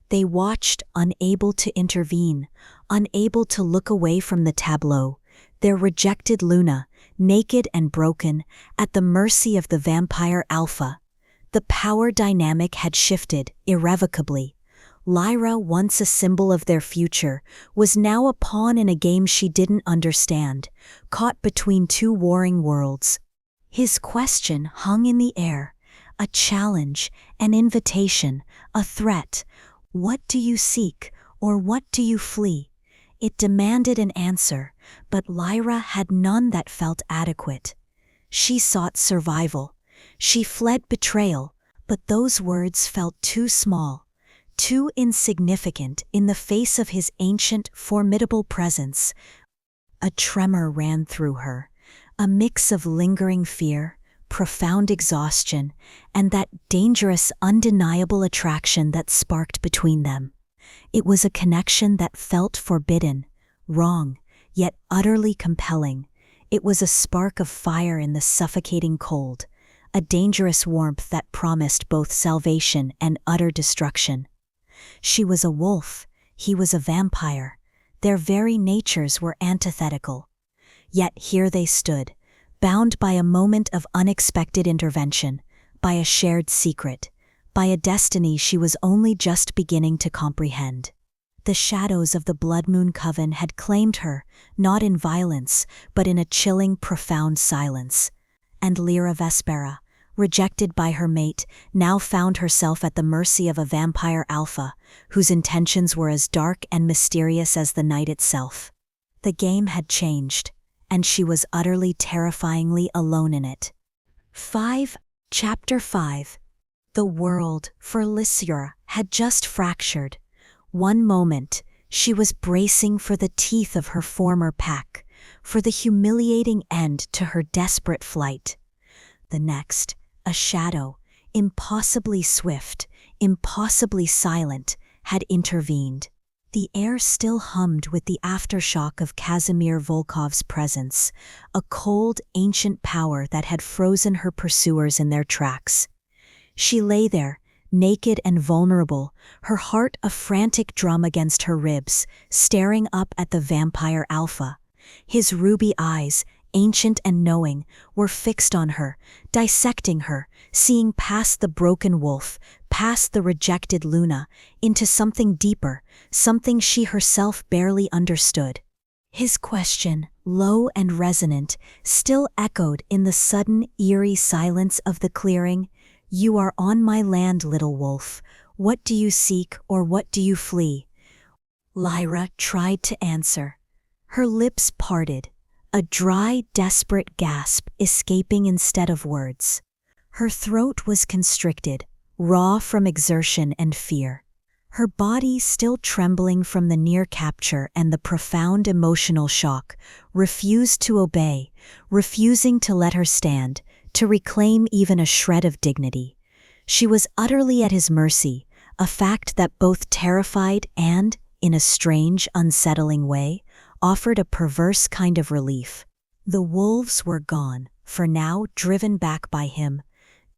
They watched, unable to intervene, unable to look away from the tableau, their rejected Luna, naked and broken, at the mercy of the vampire Alpha. The power dynamic had shifted, irrevocably. Lyra, once a symbol of their future, was now a pawn in a game she didn't understand, caught between two warring worlds. His question hung in the air, a challenge, an invitation, a threat. What do you seek, or what do you flee? It demanded an answer, but Lyra had none that felt adequate. She sought survival. She fled betrayal, but those words felt too small, too insignificant in the face of his ancient, formidable presence. A tremor ran through her, a mix of lingering fear, profound exhaustion, and that dangerous, undeniable attraction that sparked between them. It was a connection that felt forbidden, wrong, yet utterly compelling. It was a spark of fire in the suffocating cold, a dangerous warmth that promised both salvation and utter destruction. She was a wolf, he was a vampire. Their very natures were antithetical. Yet here they stood, bound by a moment of unexpected intervention, by a shared secret, by a destiny she was only just beginning to comprehend. The shadows of the Blood Moon Coven had claimed her, not in violence, but in a chilling, profound silence. And Lyra Vespera, rejected by her mate, now found herself at the mercy of a vampire Alpha, whose intentions were as dark and mysterious as the night itself. The game had changed, and she was utterly terrifyingly alone in it. Chapter 5. The world for Lyra had just fractured. One moment, she was bracing for the teeth of her former pack, for the humiliating end to her desperate flight. The next, a shadow, impossibly swift, impossibly silent, had intervened. The air still hummed with the aftershock of Casimir Volkov's presence, a cold, ancient power that had frozen her pursuers in their tracks. She lay there, naked and vulnerable, her heart a frantic drum against her ribs, staring up at the vampire Alpha. His ruby eyes, ancient and knowing, were fixed on her, dissecting her, seeing past the broken wolf, past the rejected Luna, into something deeper, something she herself barely understood. His question, low and resonant, still echoed in the sudden, eerie silence of the clearing. "You are on my land, little wolf. What do you seek, or what do you flee?" Lyra tried to answer. Her lips parted, a dry, desperate gasp escaping instead of words. Her throat was constricted, raw from exertion and fear. Her body, still trembling from the near capture and the profound emotional shock, refused to obey, refusing to let her stand, to reclaim even a shred of dignity. She was utterly at his mercy, a fact that both terrified and, in a strange, unsettling way, offered a perverse kind of relief. The wolves were gone, for now driven back by him.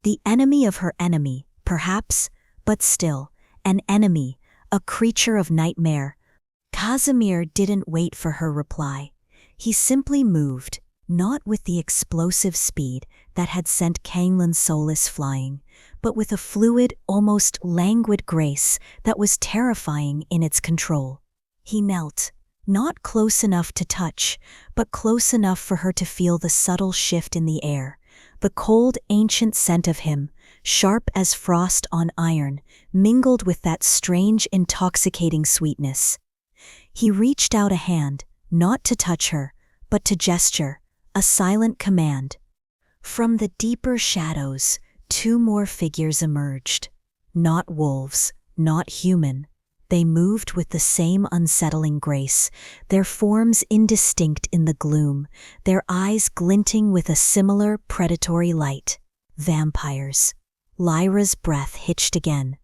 The enemy of her enemy, perhaps, but still, an enemy, a creature of nightmare. Casimir didn't wait for her reply. He simply moved, not with the explosive speed that had sent Kanglin's Solis flying, but with a fluid, almost languid grace that was terrifying in its control. He knelt, not close enough to touch, but close enough for her to feel the subtle shift in the air. The cold, ancient scent of him, sharp as frost on iron, mingled with that strange, intoxicating sweetness. He reached out a hand, not to touch her, but to gesture, a silent command. From the deeper shadows, two more figures emerged. Not wolves, not human. They moved with the same unsettling grace, their forms indistinct in the gloom, their eyes glinting with a similar predatory light. Vampires. Lyra's breath hitched again.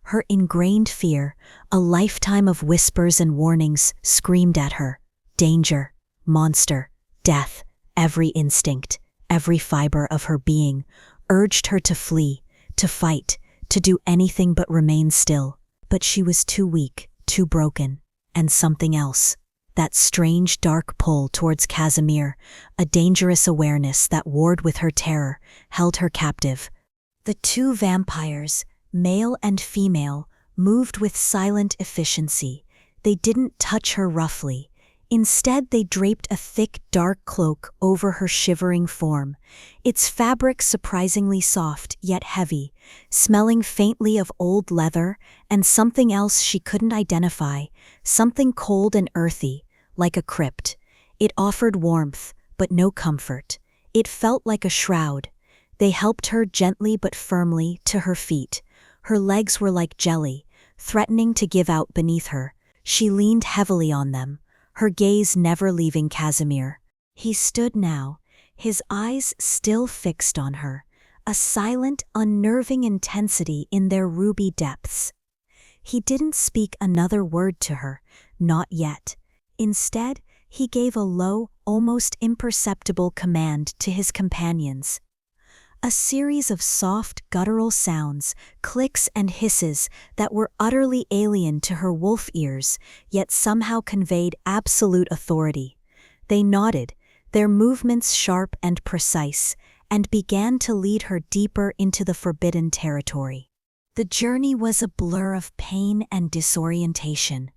Her ingrained fear, a lifetime of whispers and warnings, screamed at her. Danger, monster, death, every instinct, every fiber of her being, urged her to flee, to fight, to do anything but remain still. But she was too weak, too broken, and something else. That strange dark pull towards Casimir, a dangerous awareness that warred with her terror, held her captive. The two vampires, male and female, moved with silent efficiency. They didn't touch her roughly. Instead, they draped a thick, dark cloak over her shivering form, its fabric surprisingly soft yet heavy, smelling faintly of old leather and something else she couldn't identify, something cold and earthy, like a crypt. It offered warmth, but no comfort. It felt like a shroud. They helped her gently but firmly to her feet. Her legs were like jelly, threatening to give out beneath her. She leaned heavily on them, her gaze never leaving Casimir. He stood now, his eyes still fixed on her, a silent, unnerving intensity in their ruby depths. He didn't speak another word to her, not yet. Instead, he gave a low, almost imperceptible command to his companions. A series of soft, guttural sounds, clicks and hisses that were utterly alien to her wolf ears, yet somehow conveyed absolute authority. They nodded, their movements sharp and precise, and began to lead her deeper into the forbidden territory. The journey was a blur of pain and disorientation.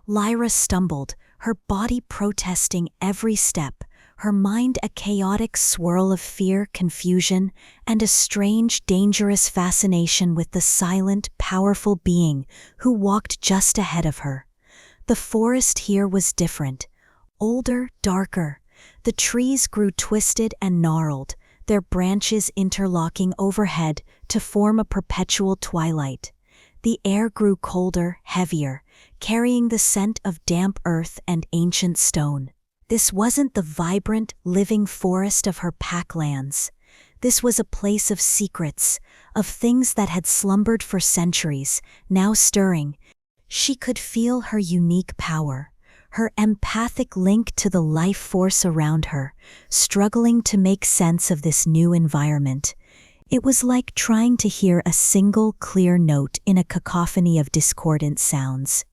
Lyra stumbled, her body protesting every step, her mind a chaotic swirl of fear, confusion, and a strange, dangerous fascination with the silent, powerful being who walked just ahead of her. The forest here was different, older, darker. The trees grew twisted and gnarled, their branches interlocking overhead to form a perpetual twilight. The air grew colder, heavier, carrying the scent of damp earth and ancient stone. This wasn't the vibrant, living forest of her packlands. This was a place of secrets, of things that had slumbered for centuries, now stirring. She could feel her unique power, her empathic link to the life force around her, struggling to make sense of this new environment. It was like trying to hear a single clear note in a cacophony of discordant sounds.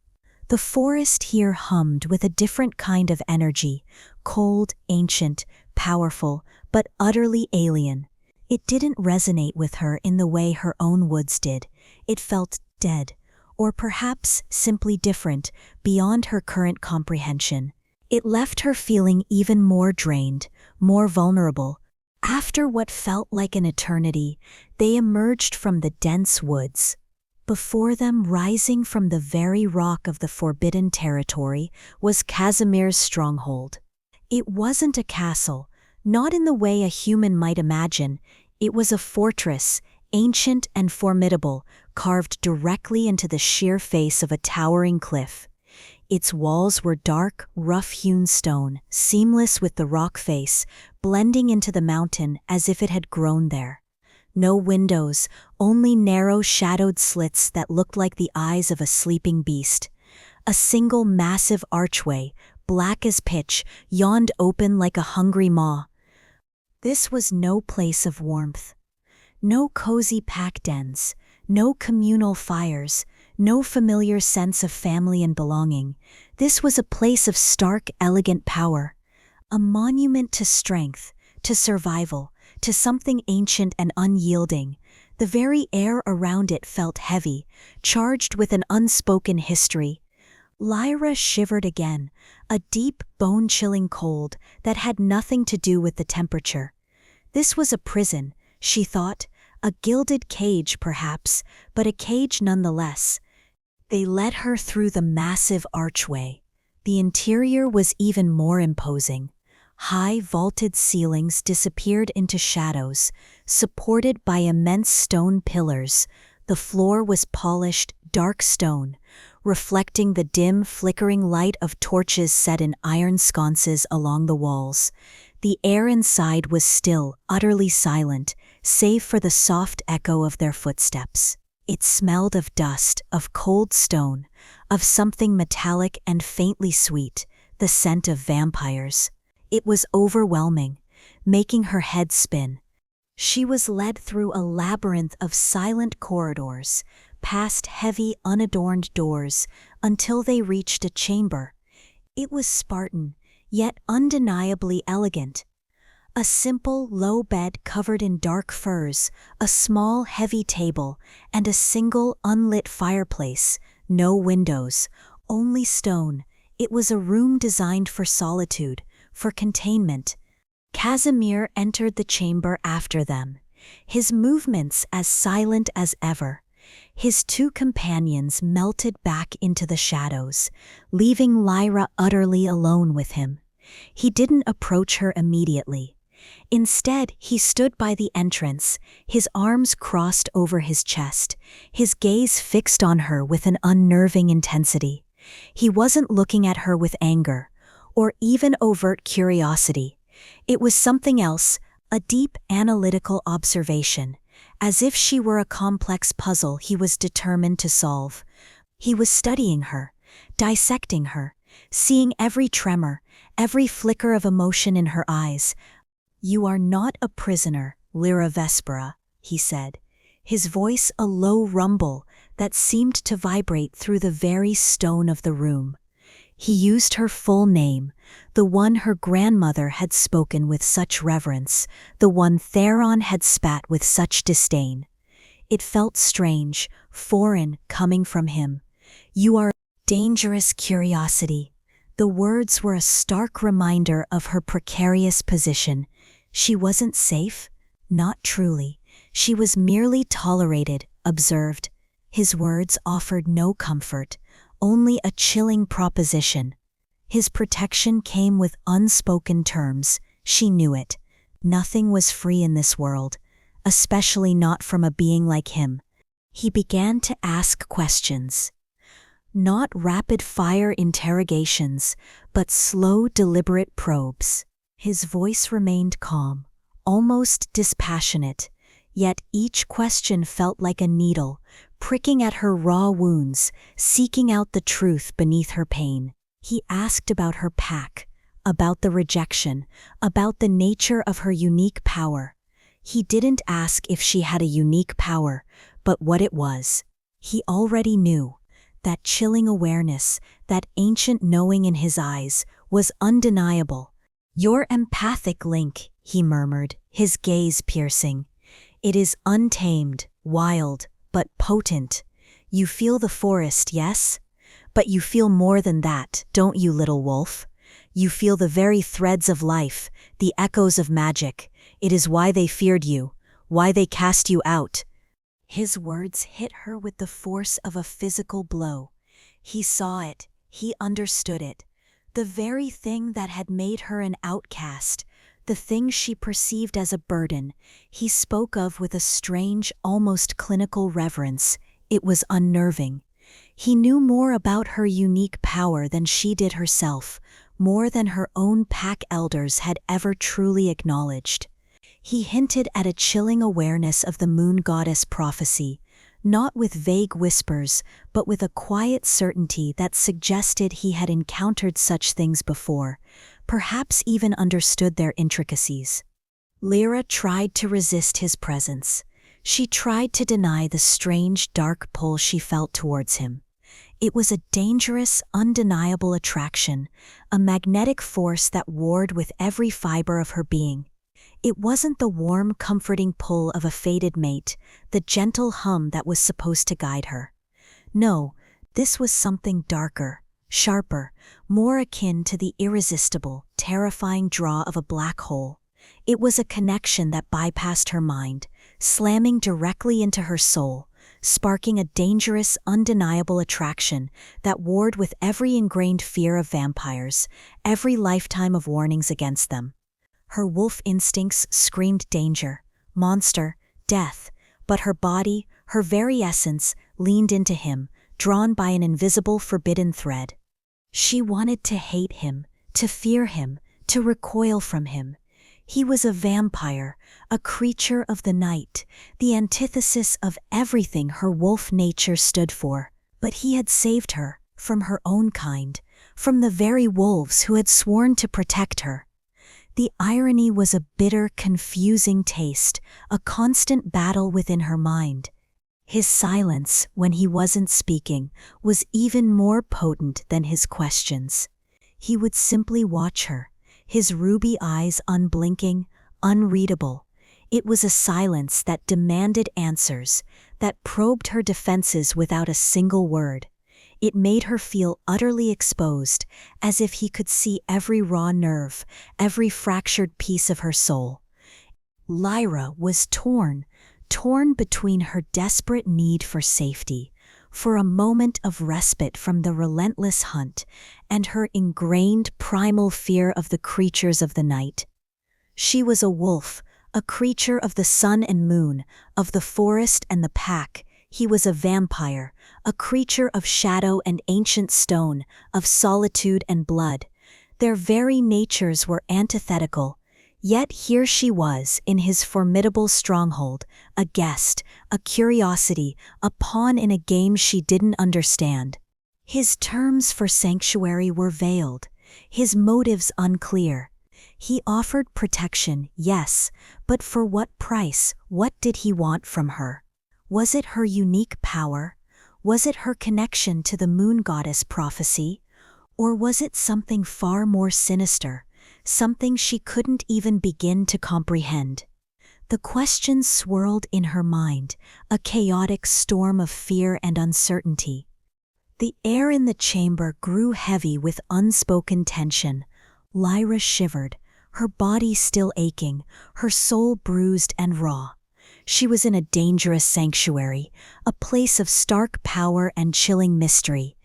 The forest here hummed with a different kind of energy, cold, ancient, powerful, but utterly alien. It didn't resonate with her in the way her own woods did. It felt dead, or perhaps simply different, beyond her current comprehension. It left her feeling even more drained, more vulnerable. After what felt like an eternity, they emerged from the dense woods. Before them, rising from the very rock of the forbidden territory, was Casimir's stronghold. It wasn't a castle, not in the way a human might imagine. It was a fortress, ancient and formidable, carved directly into the sheer face of a towering cliff. Its walls were dark, rough-hewn stone, seamless with the rock face, blending into the mountain as if it had grown there. No windows, only narrow shadowed slits that looked like the eyes of a sleeping beast. A single massive archway, black as pitch, yawned open like a hungry maw. This was no place of warmth. No cozy pack dens, no communal fires, no familiar sense of family and belonging. This was a place of stark, elegant power. A monument to strength, to survival, to something ancient and unyielding. The very air around it felt heavy, charged with an unspoken history. Lyra shivered again, a deep, bone-chilling cold that had nothing to do with the temperature. This was a prison, she thought, a gilded cage perhaps, but a cage nonetheless. They led her through the massive archway. The interior was even more imposing. High vaulted ceilings disappeared into shadows, supported by immense stone pillars. The floor was polished, dark stone, reflecting the dim, flickering light of torches set in iron sconces along the walls. The air inside was still, utterly silent, save for the soft echo of their footsteps. It smelled of dust, of cold stone, of something metallic and faintly sweet, the scent of vampires. It was overwhelming, making her head spin. She was led through a labyrinth of silent corridors, past heavy, unadorned doors, until they reached a chamber. It was Spartan, yet undeniably elegant. A simple, low bed covered in dark furs, a small, heavy table, and a single, unlit fireplace. No windows, only stone. It was a room designed for solitude, for containment. Casimir entered the chamber after them, his movements as silent as ever. His two companions melted back into the shadows, leaving Lyra utterly alone with him. He didn't approach her immediately. Instead, he stood by the entrance, his arms crossed over his chest, his gaze fixed on her with an unnerving intensity. He wasn't looking at her with anger, or even overt curiosity. It was something else, a deep analytical observation, as if she were a complex puzzle he was determined to solve. He was studying her, dissecting her, seeing every tremor, every flicker of emotion in her eyes. "You are not a prisoner, Lyra Vespera," he said, his voice a low rumble that seemed to vibrate through the very stone of the room. He used her full name, the one her grandmother had spoken with such reverence, the one Theron had spat with such disdain. It felt strange, foreign, coming from him. "You are a dangerous curiosity." The words were a stark reminder of her precarious position. She wasn't safe? Not truly. She was merely tolerated, observed. His words offered no comfort, only a chilling proposition. His protection came with unspoken terms. She knew it. Nothing was free in this world, especially not from a being like him. He began to ask questions. Not rapid-fire interrogations, but slow, deliberate probes. His voice remained calm, almost dispassionate, yet each question felt like a needle, pricking at her raw wounds, seeking out the truth beneath her pain. He asked about her pack, about the rejection, about the nature of her unique power. He didn't ask if she had a unique power, but what it was. He already knew. That chilling awareness, that ancient knowing in his eyes, was undeniable. "Your empathic link," he murmured, his gaze piercing. "It is untamed, wild, but potent. You feel the forest, yes? But you feel more than that, don't you, little wolf? You feel the very threads of life, the echoes of magic. It is why they feared you, why they cast you out." His words hit her with the force of a physical blow. He saw it, he understood it. The very thing that had made her an outcast, the thing she perceived as a burden, he spoke of with a strange, almost clinical reverence. It was unnerving. He knew more about her unique power than she did herself, more than her own pack elders had ever truly acknowledged. He hinted at a chilling awareness of the moon goddess prophecy, not with vague whispers, but with a quiet certainty that suggested he had encountered such things before, perhaps even understood their intricacies. Lyra tried to resist his presence. She tried to deny the strange, dark pull she felt towards him. It was a dangerous, undeniable attraction, a magnetic force that warred with every fiber of her being. It wasn't the warm, comforting pull of a fated mate, the gentle hum that was supposed to guide her. No, this was something darker, sharper, more akin to the irresistible, terrifying draw of a black hole. It was a connection that bypassed her mind, slamming directly into her soul, sparking a dangerous, undeniable attraction that warred with every ingrained fear of vampires, every lifetime of warnings against them. Her wolf instincts screamed danger, monster, death, but her body, her very essence, leaned into him, drawn by an invisible, forbidden thread. She wanted to hate him, to fear him, to recoil from him. He was a vampire, a creature of the night, the antithesis of everything her wolf nature stood for. But he had saved her, from her own kind, from the very wolves who had sworn to protect her. The irony was a bitter, confusing taste, a constant battle within her mind. His silence, when he wasn't speaking, was even more potent than his questions. He would simply watch her, his ruby eyes unblinking, unreadable. It was a silence that demanded answers, that probed her defenses without a single word. It made her feel utterly exposed, as if he could see every raw nerve, every fractured piece of her soul. Lyra was torn between her desperate need for safety, for a moment of respite from the relentless hunt, and her ingrained primal fear of the creatures of the night. She was a wolf, a creature of the sun and moon, of the forest and the pack. He was a vampire, a creature of shadow and ancient stone, of solitude and blood. Their very natures were antithetical, yet here she was in his formidable stronghold, a guest, a curiosity, a pawn in a game she didn't understand. His terms for sanctuary were veiled, his motives unclear. He offered protection, yes, but for what price? What did he want from her? Was it her unique power? Was it her connection to the moon goddess prophecy? Or was it something far more sinister, something she couldn't even begin to comprehend? The questions swirled in her mind, a chaotic storm of fear and uncertainty. The air in the chamber grew heavy with unspoken tension. Lyra shivered, her body still aching, her soul bruised and raw. She was in a dangerous sanctuary, a place of stark power and chilling mystery,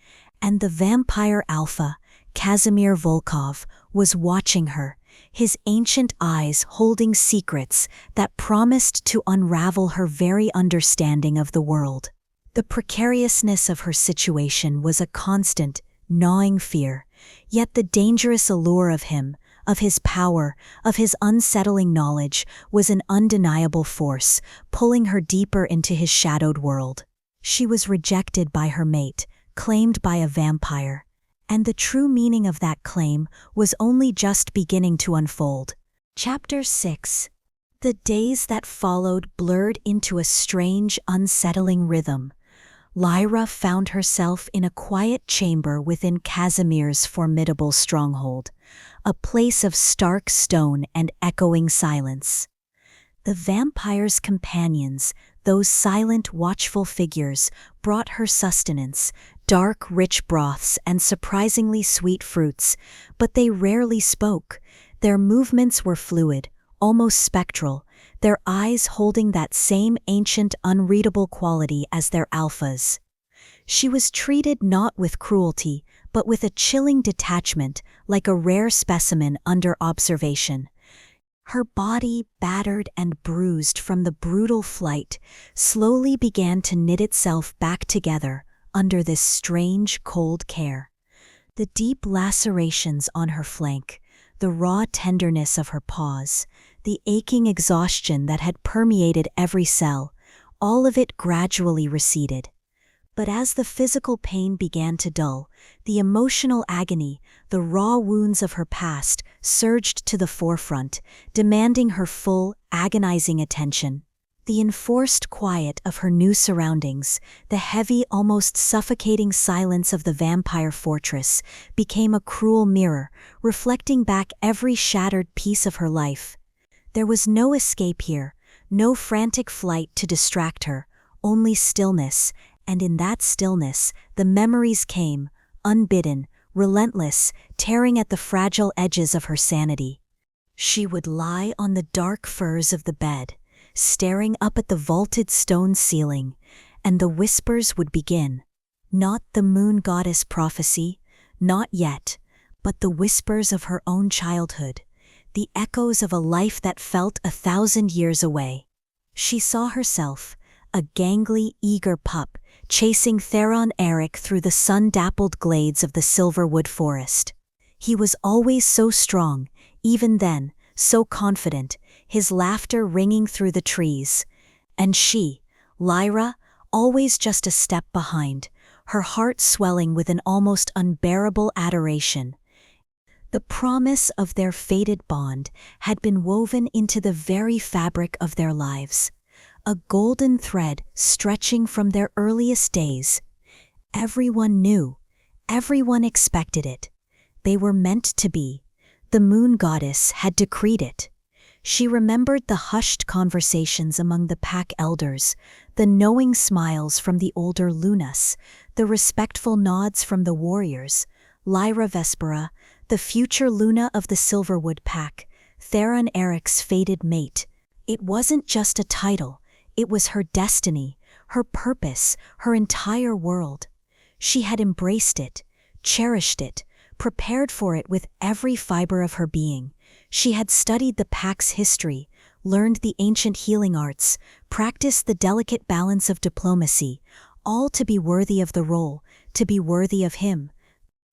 and the vampire alpha, Casimir Volkov, was watching her, his ancient eyes holding secrets that promised to unravel her very understanding of the world. The precariousness of her situation was a constant, gnawing fear, yet the dangerous allure of him, of his power, of his unsettling knowledge, was an undeniable force, pulling her deeper into his shadowed world. She was rejected by her mate, claimed by a vampire, and the true meaning of that claim was only just beginning to unfold. Chapter 6. The days that followed blurred into a strange, unsettling rhythm. Lyra found herself in a quiet chamber within Casimir's formidable stronghold, a place of stark stone and echoing silence. The vampire's companions, those silent, watchful figures, brought her sustenance, dark, rich broths and surprisingly sweet fruits, but they rarely spoke. Their movements were fluid, almost spectral, their eyes holding that same ancient, unreadable quality as their alphas. She was treated not with cruelty, but with a chilling detachment, like a rare specimen under observation. Her body, battered and bruised from the brutal flight, slowly began to knit itself back together, under this strange, cold care. The deep lacerations on her flank, the raw tenderness of her paws, the aching exhaustion that had permeated every cell, all of it gradually receded. But as the physical pain began to dull, the emotional agony, the raw wounds of her past, surged to the forefront, demanding her full, agonizing attention. The enforced quiet of her new surroundings, the heavy, almost suffocating silence of the vampire fortress, became a cruel mirror, reflecting back every shattered piece of her life. There was no escape here, no frantic flight to distract her, only stillness, and in that stillness, the memories came, unbidden, relentless, tearing at the fragile edges of her sanity. She would lie on the dark furs of the bed, staring up at the vaulted stone ceiling, and the whispers would begin. Not the moon goddess prophecy, not yet, but the whispers of her own childhood, the echoes of a life that felt 1,000 years away. She saw herself, a gangly, eager pup, chasing Theron Eric through the sun-dappled glades of the Silverwood forest. He was always so strong, even then, so confident, his laughter ringing through the trees. And she, Lyra, always just a step behind, her heart swelling with an almost unbearable adoration. The promise of their fated bond had been woven into the very fabric of their lives, a golden thread stretching from their earliest days. Everyone knew, everyone expected it. They were meant to be. The moon goddess had decreed it. She remembered the hushed conversations among the pack elders, the knowing smiles from the older Lunas, the respectful nods from the warriors. Lyra Vespera, the future Luna of the Silverwood pack, Theron Eric's fated mate. It wasn't just a title, it was her destiny, her purpose, her entire world. She had embraced it, cherished it, prepared for it with every fiber of her being. She had studied the pack's history, learned the ancient healing arts, practiced the delicate balance of diplomacy, all to be worthy of the role, to be worthy of him.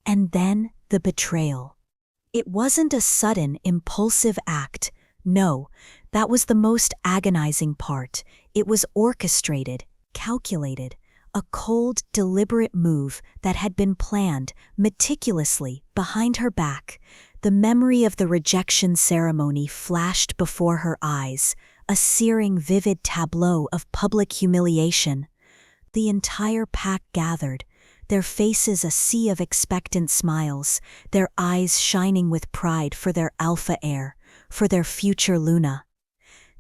And then the betrayal. It wasn't a sudden, impulsive act. No, that was the most agonizing part. It was orchestrated, calculated, a cold, deliberate move that had been planned meticulously behind her back. The memory of the rejection ceremony flashed before her eyes, a searing, vivid tableau of public humiliation. The entire pack gathered, their faces a sea of expectant smiles, their eyes shining with pride for their alpha heir, for their future Luna.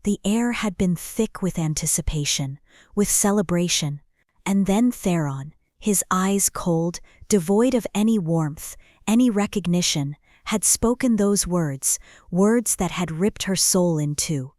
The air had been thick with anticipation, with celebration, and then Theron, his eyes cold, devoid of any warmth, any recognition, had spoken those words, words that had ripped her soul in two.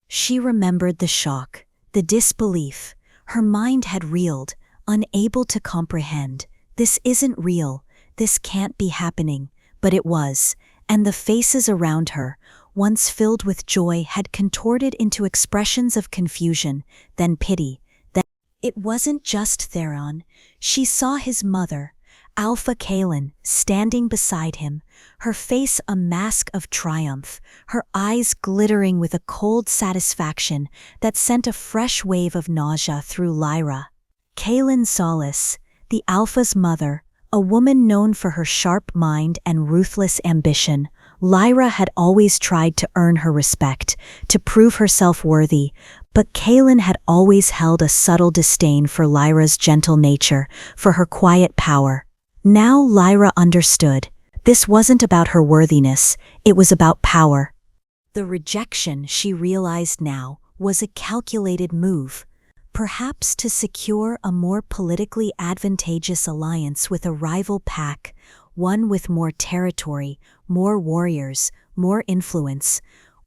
She remembered the shock, the disbelief. Her mind had reeled, unable to comprehend. This isn't real, this can't be happening, but it was, and the faces around her, once filled with joy, had contorted into expressions of confusion, then pity. Then it wasn't just Theron. She saw his mother, Alpha Kaelin, standing beside him, her face a mask of triumph, her eyes glittering with a cold satisfaction that sent a fresh wave of nausea through Lyra. Kaelin Solace, the Alpha's mother, a woman known for her sharp mind and ruthless ambition. Lyra had always tried to earn her respect, to prove herself worthy, but Kaelin had always held a subtle disdain for Lyra's gentle nature, for her quiet power. Now Lyra understood. This wasn't about her worthiness, it was about power. The rejection, she realized now, was a calculated move, perhaps to secure a more politically advantageous alliance with a rival pack, one with more territory, more warriors, more influence,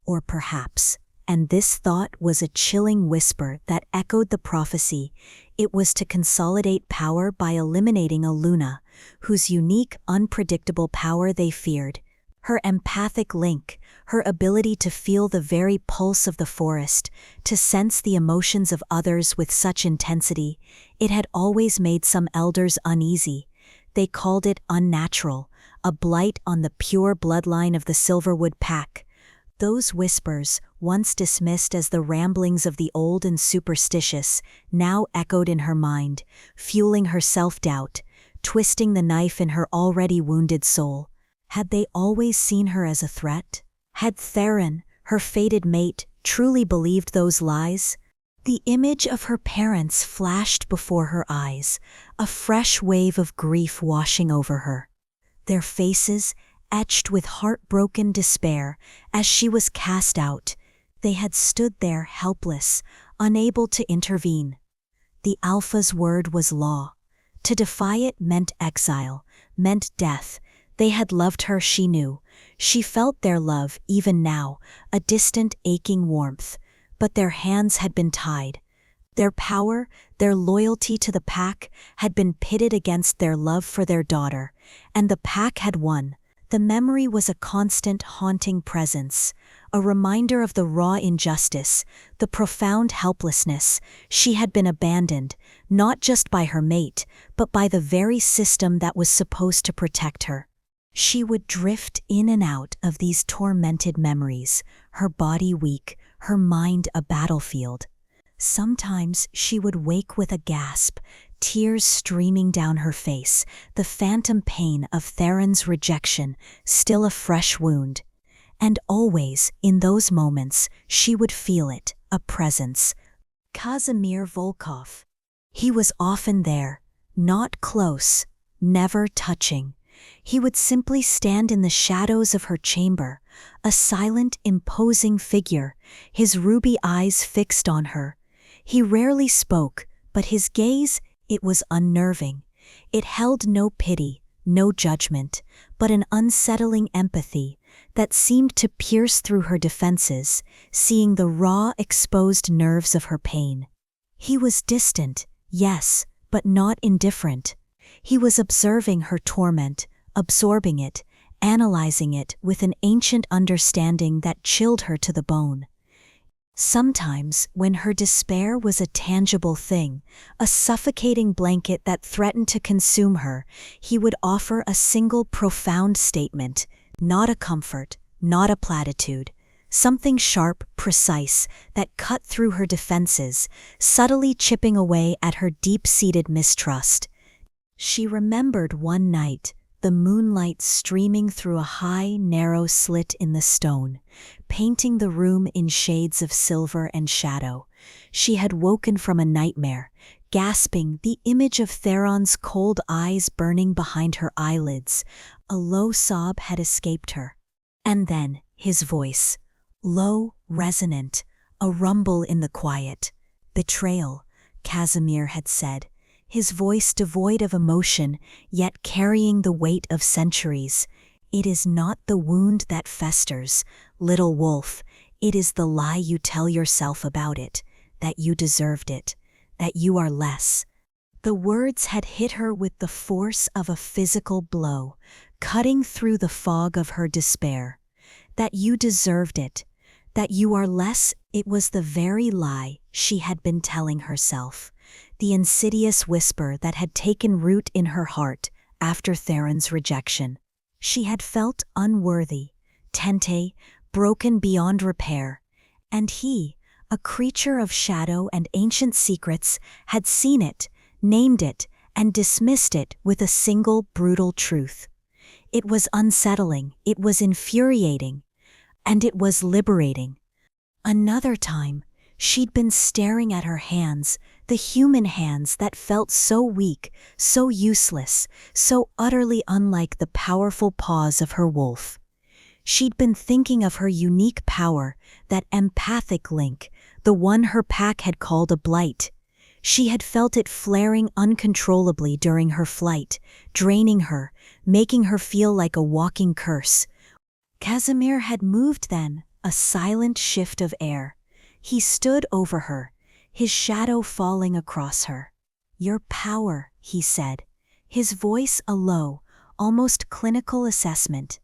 or perhaps, and this thought was a chilling whisper that echoed the prophecy, it was to consolidate power by eliminating a Luna, whose unique, unpredictable power they feared. Her empathic link, her ability to feel the very pulse of the forest, to sense the emotions of others with such intensity, it had always made some elders uneasy. They called it unnatural, a blight on the pure bloodline of the Silverwood pack. Those whispers, once dismissed as the ramblings of the old and superstitious, now echoed in her mind, fueling her self-doubt, twisting the knife in her already wounded soul. Had they always seen her as a threat? Had Theron, her fated mate, truly believed those lies? The image of her parents flashed before her eyes, a fresh wave of grief washing over her. Their faces, etched with heartbroken despair, as she was cast out, they had stood there helpless, unable to intervene. The Alpha's word was law. To defy it meant exile, meant death. They had loved her, she knew. She felt their love, even now, a distant, aching warmth. But their hands had been tied. Their power, their loyalty to the pack, had been pitted against their love for their daughter. And the pack had won. The memory was a constant, haunting presence, a reminder of the raw injustice, the profound helplessness. She had been abandoned, not just by her mate, but by the very system that was supposed to protect her. She would drift in and out of these tormented memories, her body weak, her mind a battlefield. Sometimes she would wake with a gasp, tears streaming down her face, the phantom pain of Theron's rejection still a fresh wound. And always, in those moments, she would feel it, a presence. Casimir Volkov. He was often there, not close, never touching. He would simply stand in the shadows of her chamber, a silent, imposing figure, his ruby eyes fixed on her. He rarely spoke, but his gaze, it was unnerving. It held no pity, no judgment, but an unsettling empathy that seemed to pierce through her defenses, seeing the raw, exposed nerves of her pain. He was distant, yes, but not indifferent. He was observing her torment, absorbing it, analyzing it with an ancient understanding that chilled her to the bone. Sometimes, when her despair was a tangible thing, a suffocating blanket that threatened to consume her, he would offer a single profound statement, not a comfort, not a platitude, something sharp, precise, that cut through her defenses, subtly chipping away at her deep-seated mistrust. She remembered one night, the moonlight streaming through a high, narrow slit in the stone, painting the room in shades of silver and shadow. She had woken from a nightmare, gasping, the image of Theron's cold eyes burning behind her eyelids. A low sob had escaped her. And then, his voice, low, resonant, a rumble in the quiet. Betrayal, Casimir had said. His voice devoid of emotion, yet carrying the weight of centuries. It is not the wound that festers, little wolf, it is the lie you tell yourself about it, that you deserved it, that you are less. The words had hit her with the force of a physical blow, cutting through the fog of her despair. That you deserved it, that you are less, it was the very lie she had been telling herself. The insidious whisper that had taken root in her heart after Theron's rejection. She had felt unworthy, tente, broken beyond repair, and he, a creature of shadow and ancient secrets, had seen it, named it, and dismissed it with a single brutal truth. It was unsettling, it was infuriating, and it was liberating. Another time, she'd been staring at her hands, the human hands that felt so weak, so useless, so utterly unlike the powerful paws of her wolf. She'd been thinking of her unique power, that empathic link, the one her pack had called a blight. She had felt it flaring uncontrollably during her flight, draining her, making her feel like a walking curse. Casimir had moved then, a silent shift of air. He stood over her, his shadow falling across her. "Your power," he said, his voice a low, almost clinical assessment.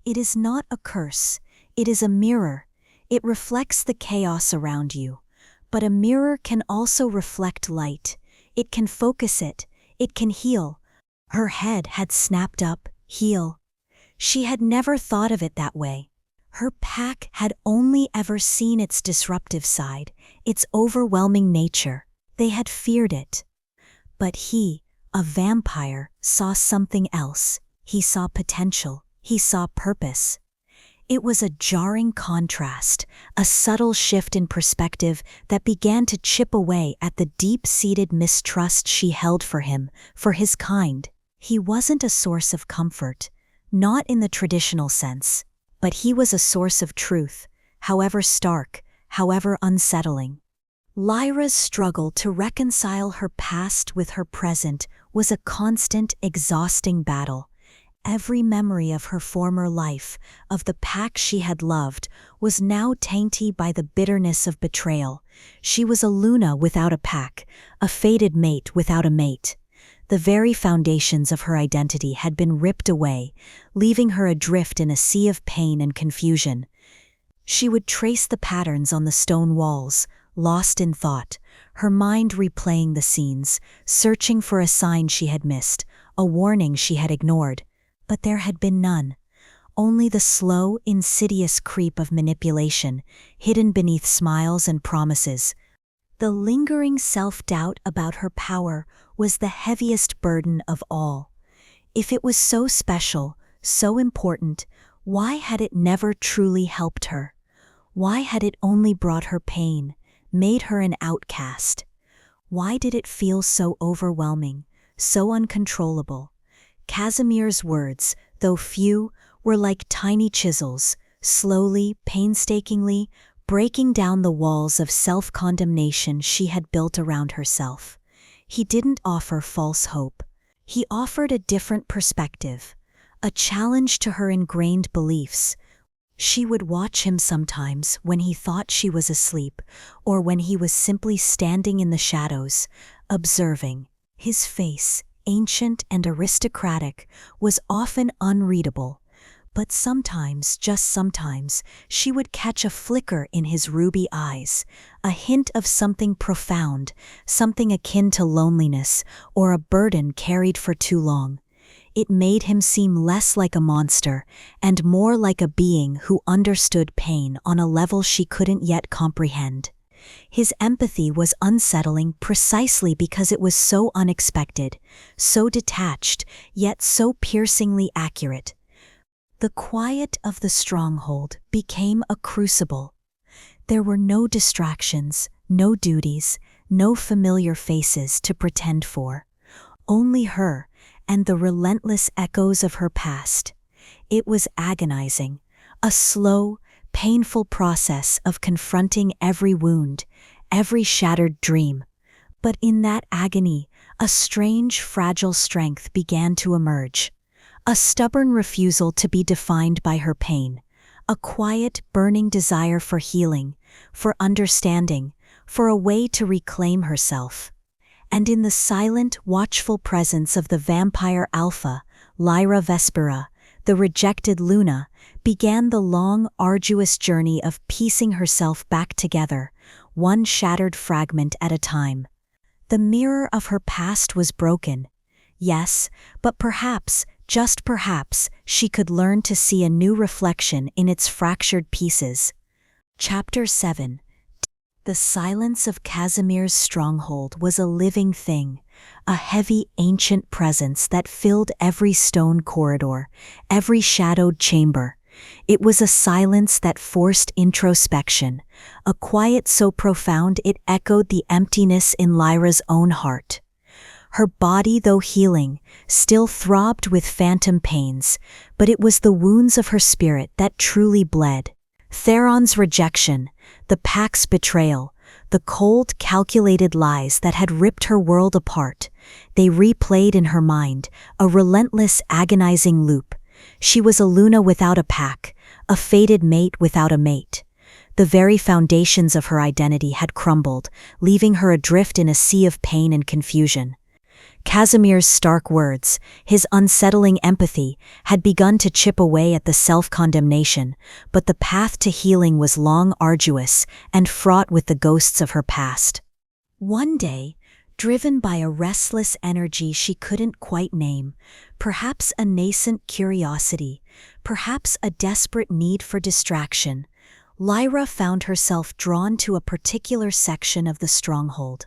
It is not a curse. It is a mirror. It reflects the chaos around you. But a mirror can also reflect light. It can focus it. It can heal. Her head had snapped up, heal. She had never thought of it that way. Her pack had only ever seen its disruptive side, its overwhelming nature. They had feared it. But he, a vampire, saw something else. He saw potential. He saw purpose. It was a jarring contrast, a subtle shift in perspective that began to chip away at the deep-seated mistrust she held for him, for his kind. He wasn't a source of comfort, not in the traditional sense, but he was a source of truth, however stark, however unsettling. Lyra's struggle to reconcile her past with her present was a constant, exhausting battle. Every memory of her former life, of the pack she had loved, was now tainted by the bitterness of betrayal. She was a Luna without a pack, a fated mate without a mate. The very foundations of her identity had been ripped away, leaving her adrift in a sea of pain and confusion. She would trace the patterns on the stone walls, lost in thought, her mind replaying the scenes, searching for a sign she had missed, a warning she had ignored. But there had been none. Only the slow, insidious creep of manipulation, hidden beneath smiles and promises. The lingering self-doubt about her power was the heaviest burden of all. If it was so special, so important, why had it never truly helped her? Why had it only brought her pain, made her an outcast? Why did it feel so overwhelming, so uncontrollable? Casimir's words, though few, were like tiny chisels, slowly, painstakingly, breaking down the walls of self-condemnation she had built around herself. He didn't offer false hope. He offered a different perspective, a challenge to her ingrained beliefs. She would watch him sometimes when he thought she was asleep, or when he was simply standing in the shadows, observing. His face, ancient and aristocratic, was often unreadable, but sometimes, just sometimes, she would catch a flicker in his ruby eyes, a hint of something profound, something akin to loneliness or a burden carried for too long. It made him seem less like a monster and more like a being who understood pain on a level she couldn't yet comprehend. His empathy was unsettling precisely because it was so unexpected, so detached, yet so piercingly accurate. The quiet of the stronghold became a crucible. There were no distractions, no duties, no familiar faces to pretend for. Only her and the relentless echoes of her past. It was agonizing, a slow, painful process of confronting every wound, every shattered dream. But in that agony, a strange, fragile strength began to emerge. A stubborn refusal to be defined by her pain. A quiet, burning desire for healing, for understanding, for a way to reclaim herself. And in the silent, watchful presence of the vampire alpha, Lyra Vespera, the rejected Luna, began the long, arduous journey of piecing herself back together, one shattered fragment at a time. The mirror of her past was broken. Yes, but perhaps, just perhaps, she could learn to see a new reflection in its fractured pieces. Chapter 7. The silence of Casimir's stronghold was a living thing, a heavy, ancient presence that filled every stone corridor, every shadowed chamber. It was a silence that forced introspection, a quiet so profound it echoed the emptiness in Lyra's own heart. Her body, though healing, still throbbed with phantom pains, but it was the wounds of her spirit that truly bled. Theron's rejection, the pack's betrayal, the cold, calculated lies that had ripped her world apart, they replayed in her mind, a relentless, agonizing loop. She was a Luna without a pack, a fated mate without a mate. The very foundations of her identity had crumbled, leaving her adrift in a sea of pain and confusion. Casimir's stark words, his unsettling empathy, had begun to chip away at the self-condemnation, but the path to healing was long arduous and fraught with the ghosts of her past. One day, driven by a restless energy she couldn't quite name, perhaps a nascent curiosity, perhaps a desperate need for distraction, Lyra found herself drawn to a particular section of the stronghold.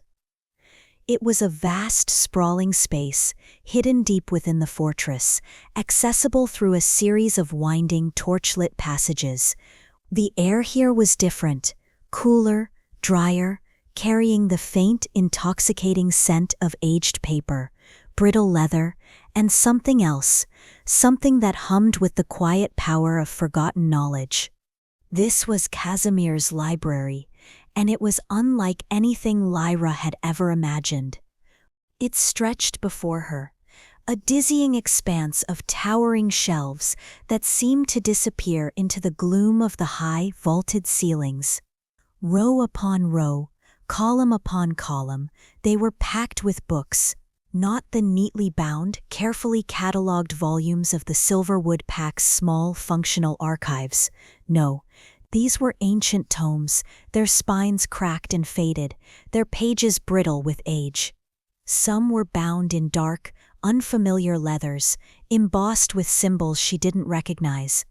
It was a vast, sprawling space, hidden deep within the fortress, accessible through a series of winding, torchlit passages. The air here was different, cooler, drier, carrying the faint, intoxicating scent of aged paper, brittle leather, and something else, something that hummed with the quiet power of forgotten knowledge. This was Casimir's library, and it was unlike anything Lyra had ever imagined. It stretched before her, a dizzying expanse of towering shelves that seemed to disappear into the gloom of the high, vaulted ceilings. Row upon row, column upon column, they were packed with books, not the neatly bound, carefully catalogued volumes of the Silverwood Pack's small, functional archives. No, these were ancient tomes, their spines cracked and faded, their pages brittle with age. Some were bound in dark, unfamiliar leathers, embossed with symbols she didn't recognize.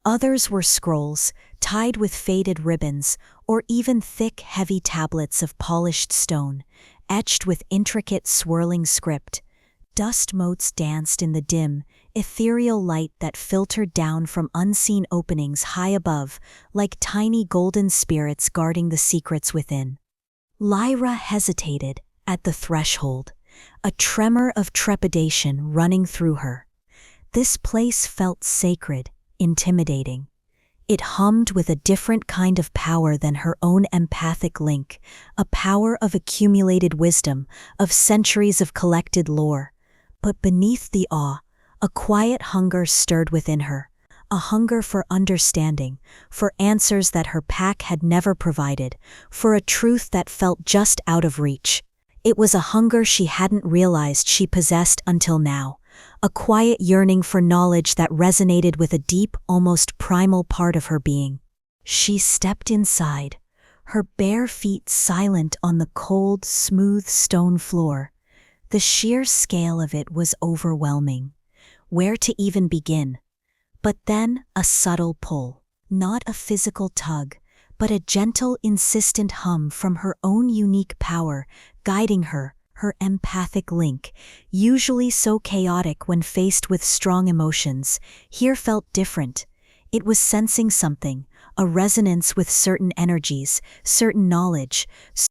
Others were scrolls, tied with faded ribbons, or even thick, heavy tablets of polished stone, etched with intricate swirling script. Dust motes danced in the dim, ethereal light that filtered down from unseen openings high above, like tiny golden spirits guarding the secrets within. Lyra hesitated at the threshold, a tremor of trepidation running through her. This place felt sacred, intimidating. It hummed with a different kind of power than her own empathic link, a power of accumulated wisdom, of centuries of collected lore. But beneath the awe, a quiet hunger stirred within her, a hunger for understanding, for answers that her pack had never provided, for a truth that felt just out of reach. It was a hunger she hadn't realized she possessed until now, a quiet yearning for knowledge that resonated with a deep, almost primal part of her being. She stepped inside, her bare feet silent on the cold, smooth stone floor. The sheer scale of it was overwhelming. Where to even begin? But then a subtle pull, not a physical tug, but a gentle, insistent hum from her own unique power, guiding her, her empathic link, usually so chaotic when faced with strong emotions, here felt different. It was sensing something, a resonance with certain energies, certain knowledge.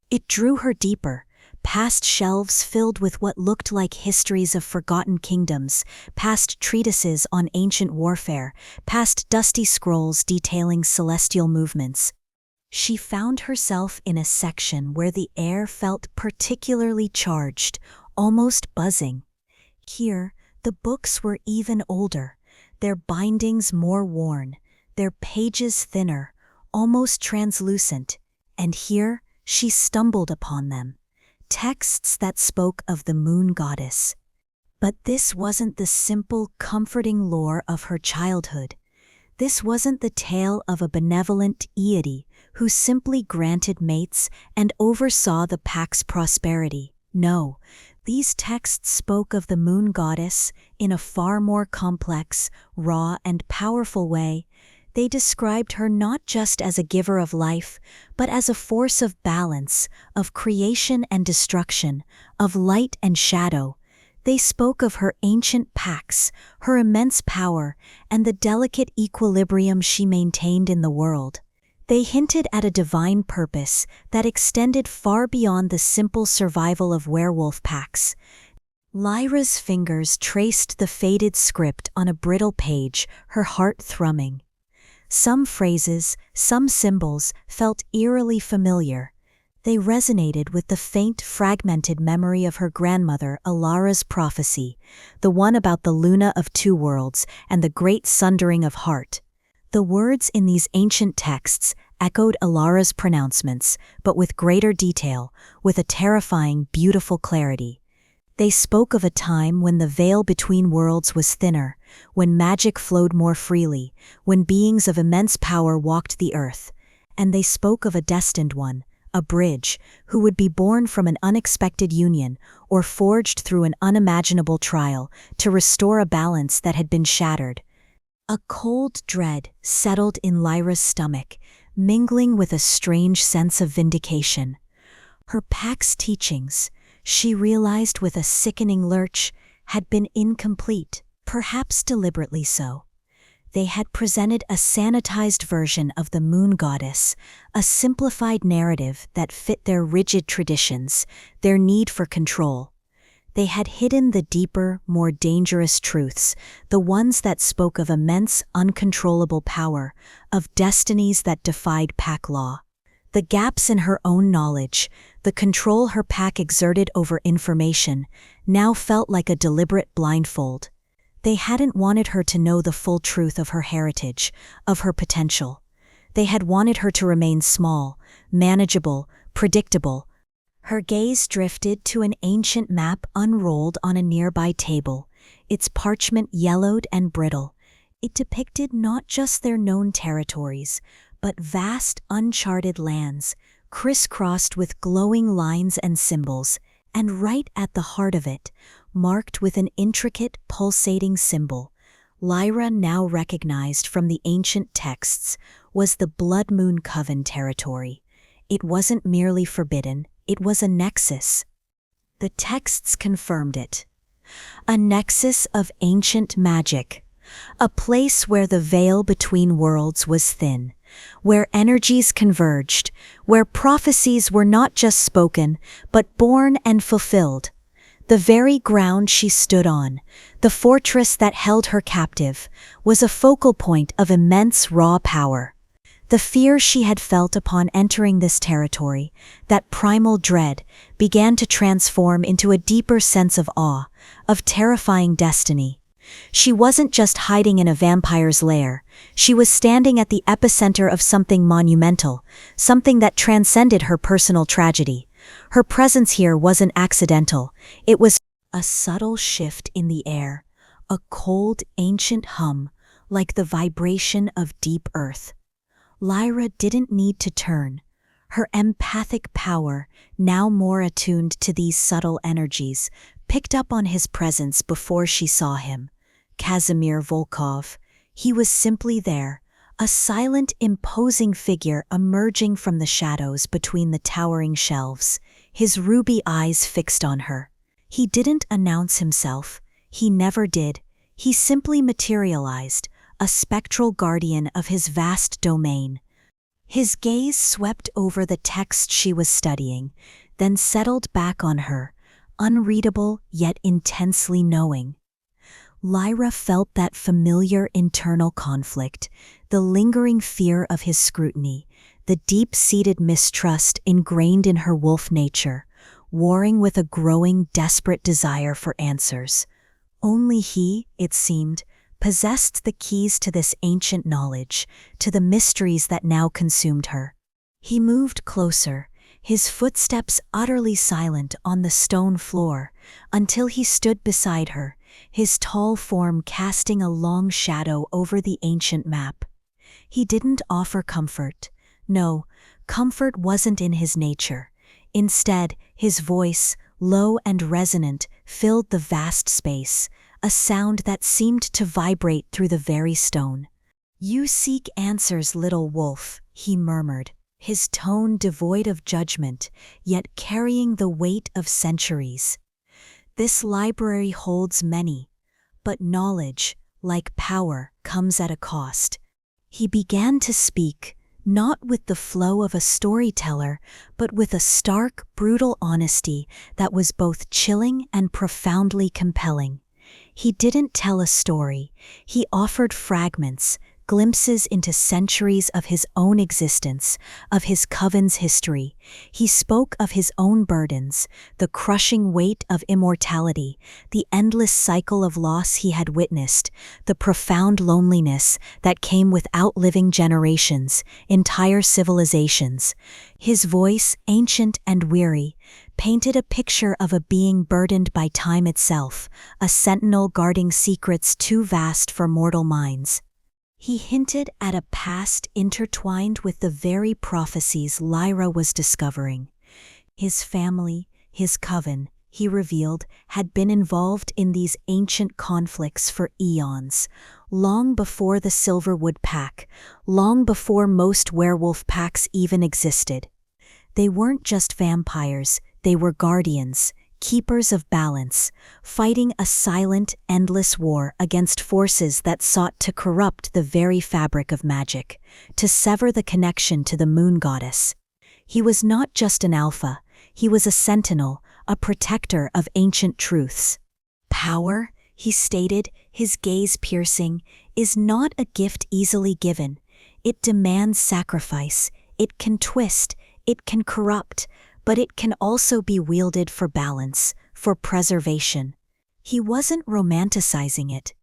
It drew her deeper, past shelves filled with what looked like histories of forgotten kingdoms, past treatises on ancient warfare, past dusty scrolls detailing celestial movements. She found herself in a section where the air felt particularly charged, almost buzzing. Here, the books were even older, their bindings more worn, their pages thinner, almost translucent, and here she stumbled upon them. Texts that spoke of the moon goddess. But this wasn't the simple, comforting lore of her childhood. This wasn't the tale of a benevolent deity who simply granted mates and oversaw the pack's prosperity. No, these texts spoke of the moon goddess in a far more complex, raw, and powerful way. They described her not just as a giver of life, but as a force of balance, of creation and destruction, of light and shadow. They spoke of her ancient packs, her immense power, and the delicate equilibrium she maintained in the world. They hinted at a divine purpose that extended far beyond the simple survival of werewolf packs. Lyra's fingers traced the faded script on a brittle page, her heart thrumming. Some phrases, some symbols felt eerily familiar. They resonated with the faint, fragmented memory of her grandmother Alara's prophecy, the one about the Luna of Two Worlds and the great sundering of heart. The words in these ancient texts echoed Alara's pronouncements, but with greater detail, with a terrifying, beautiful clarity. They spoke of a time when the veil between worlds was thinner, when magic flowed more freely, when beings of immense power walked the earth. And they spoke of a destined one, a bridge, who would be born from an unexpected union or forged through an unimaginable trial to restore a balance that had been shattered. A cold dread settled in Lyra's stomach, mingling with a strange sense of vindication. Her pack's teachings, she realized with a sickening lurch, had been incomplete, perhaps deliberately so. They had presented a sanitized version of the moon goddess, a simplified narrative that fit their rigid traditions, their need for control. They had hidden the deeper, more dangerous truths, the ones that spoke of immense, uncontrollable power, of destinies that defied pack law. The gaps in her own knowledge, the control her pack exerted over information, now felt like a deliberate blindfold. They hadn't wanted her to know the full truth of her heritage, of her potential. They had wanted her to remain small, manageable, predictable. Her gaze drifted to an ancient map unrolled on a nearby table, its parchment yellowed and brittle. It depicted not just their known territories, but vast, uncharted lands, crisscrossed with glowing lines and symbols, and right at the heart of it, marked with an intricate, pulsating symbol, Lyra now recognized from the ancient texts, was the Blood Moon Coven territory. It wasn't merely forbidden, it was a nexus. The texts confirmed it. A nexus of ancient magic. A place where the veil between worlds was thin, where energies converged, where prophecies were not just spoken, but born and fulfilled. The very ground she stood on, the fortress that held her captive, was a focal point of immense raw power. The fear she had felt upon entering this territory, that primal dread, began to transform into a deeper sense of awe, of terrifying destiny. She wasn't just hiding in a vampire's lair, she was standing at the epicenter of something monumental, something that transcended her personal tragedy. Her presence here wasn't accidental, it was a subtle shift in the air, a cold, ancient hum, like the vibration of deep earth. Lyra didn't need to turn. Her empathic power, now more attuned to these subtle energies, picked up on his presence before she saw him. Casimir Volkov. He was simply there, a silent, imposing figure emerging from the shadows between the towering shelves, his ruby eyes fixed on her. He didn't announce himself. He never did. He simply materialized, a spectral guardian of his vast domain. His gaze swept over the text she was studying, then settled back on her, unreadable yet intensely knowing. Lyra felt that familiar internal conflict, the lingering fear of his scrutiny, the deep-seated mistrust ingrained in her wolf nature, warring with a growing, desperate desire for answers. Only he, it seemed, possessed the keys to this ancient knowledge, to the mysteries that now consumed her. He moved closer, his footsteps utterly silent on the stone floor, until he stood beside her, his tall form casting a long shadow over the ancient map. He didn't offer comfort. No, comfort wasn't in his nature. Instead, his voice, low and resonant, filled the vast space, a sound that seemed to vibrate through the very stone. "You seek answers, little wolf," he murmured, his tone devoid of judgment, yet carrying the weight of centuries. "This library holds many, but knowledge, like power, comes at a cost." He began to speak, not with the flow of a storyteller, but with a stark, brutal honesty that was both chilling and profoundly compelling. He didn't tell a story, he offered fragments, glimpses into centuries of his own existence, of his coven's history. He spoke of his own burdens, the crushing weight of immortality, the endless cycle of loss he had witnessed, the profound loneliness that came with outliving generations, entire civilizations. His voice, ancient and weary, painted a picture of a being burdened by time itself, a sentinel guarding secrets too vast for mortal minds. He hinted at a past intertwined with the very prophecies Lyra was discovering. His family, his coven, he revealed, had been involved in these ancient conflicts for eons, long before the Silverwood Pack, long before most werewolf packs even existed. They weren't just vampires, they were guardians, keepers of balance, fighting a silent, endless war against forces that sought to corrupt the very fabric of magic, to sever the connection to the moon goddess. He was not just an alpha, he was a sentinel, a protector of ancient truths. Power, he stated, his gaze piercing, is not a gift easily given. It demands sacrifice, it can twist, it can corrupt, but it can also be wielded for balance, for preservation. He wasn't romanticizing it.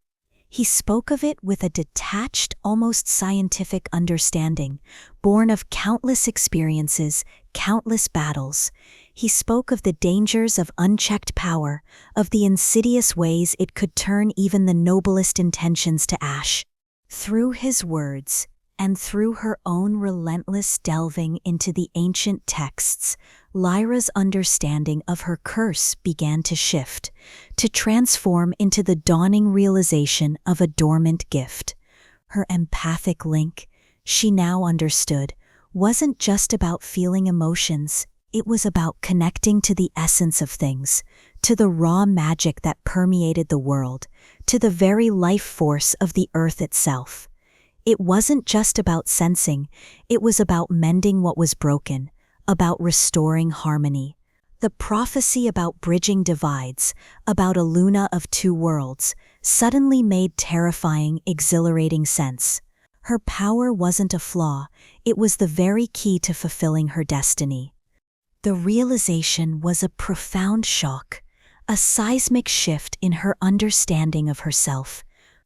He spoke of it with a detached, almost scientific understanding, born of countless experiences, countless battles. He spoke of the dangers of unchecked power, of the insidious ways it could turn even the noblest intentions to ash. Through his words, and through her own relentless delving into the ancient texts, Lyra's understanding of her curse began to shift, to transform into the dawning realization of a dormant gift. Her empathic link, she now understood, wasn't just about feeling emotions, it was about connecting to the essence of things, to the raw magic that permeated the world, to the very life force of the earth itself. It wasn't just about sensing, it was about mending what was broken, about restoring harmony. The prophecy about bridging divides, about a Luna of two worlds, suddenly made terrifying, exhilarating sense. Her power wasn't a flaw, it was the very key to fulfilling her destiny. The realization was a profound shock, a seismic shift in her understanding of herself.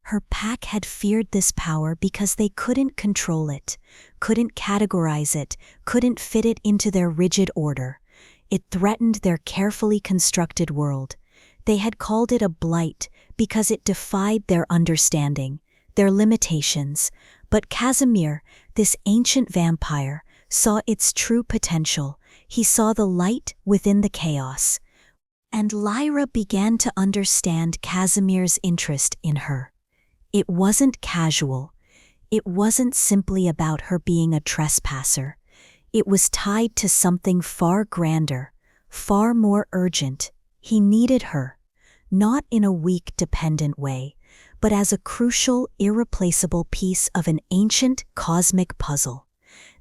Her pack had feared this power because they couldn't control it, couldn't categorize it, couldn't fit it into their rigid order. It threatened their carefully constructed world. They had called it a blight because it defied their understanding, their limitations. But Casimir, this ancient vampire, saw its true potential. He saw the light within the chaos. And Lyra began to understand Casimir's interest in her. It wasn't casual. It wasn't simply about her being a trespasser. It was tied to something far grander, far more urgent. He needed her, not in a weak, dependent way, but as a crucial, irreplaceable piece of an ancient cosmic puzzle.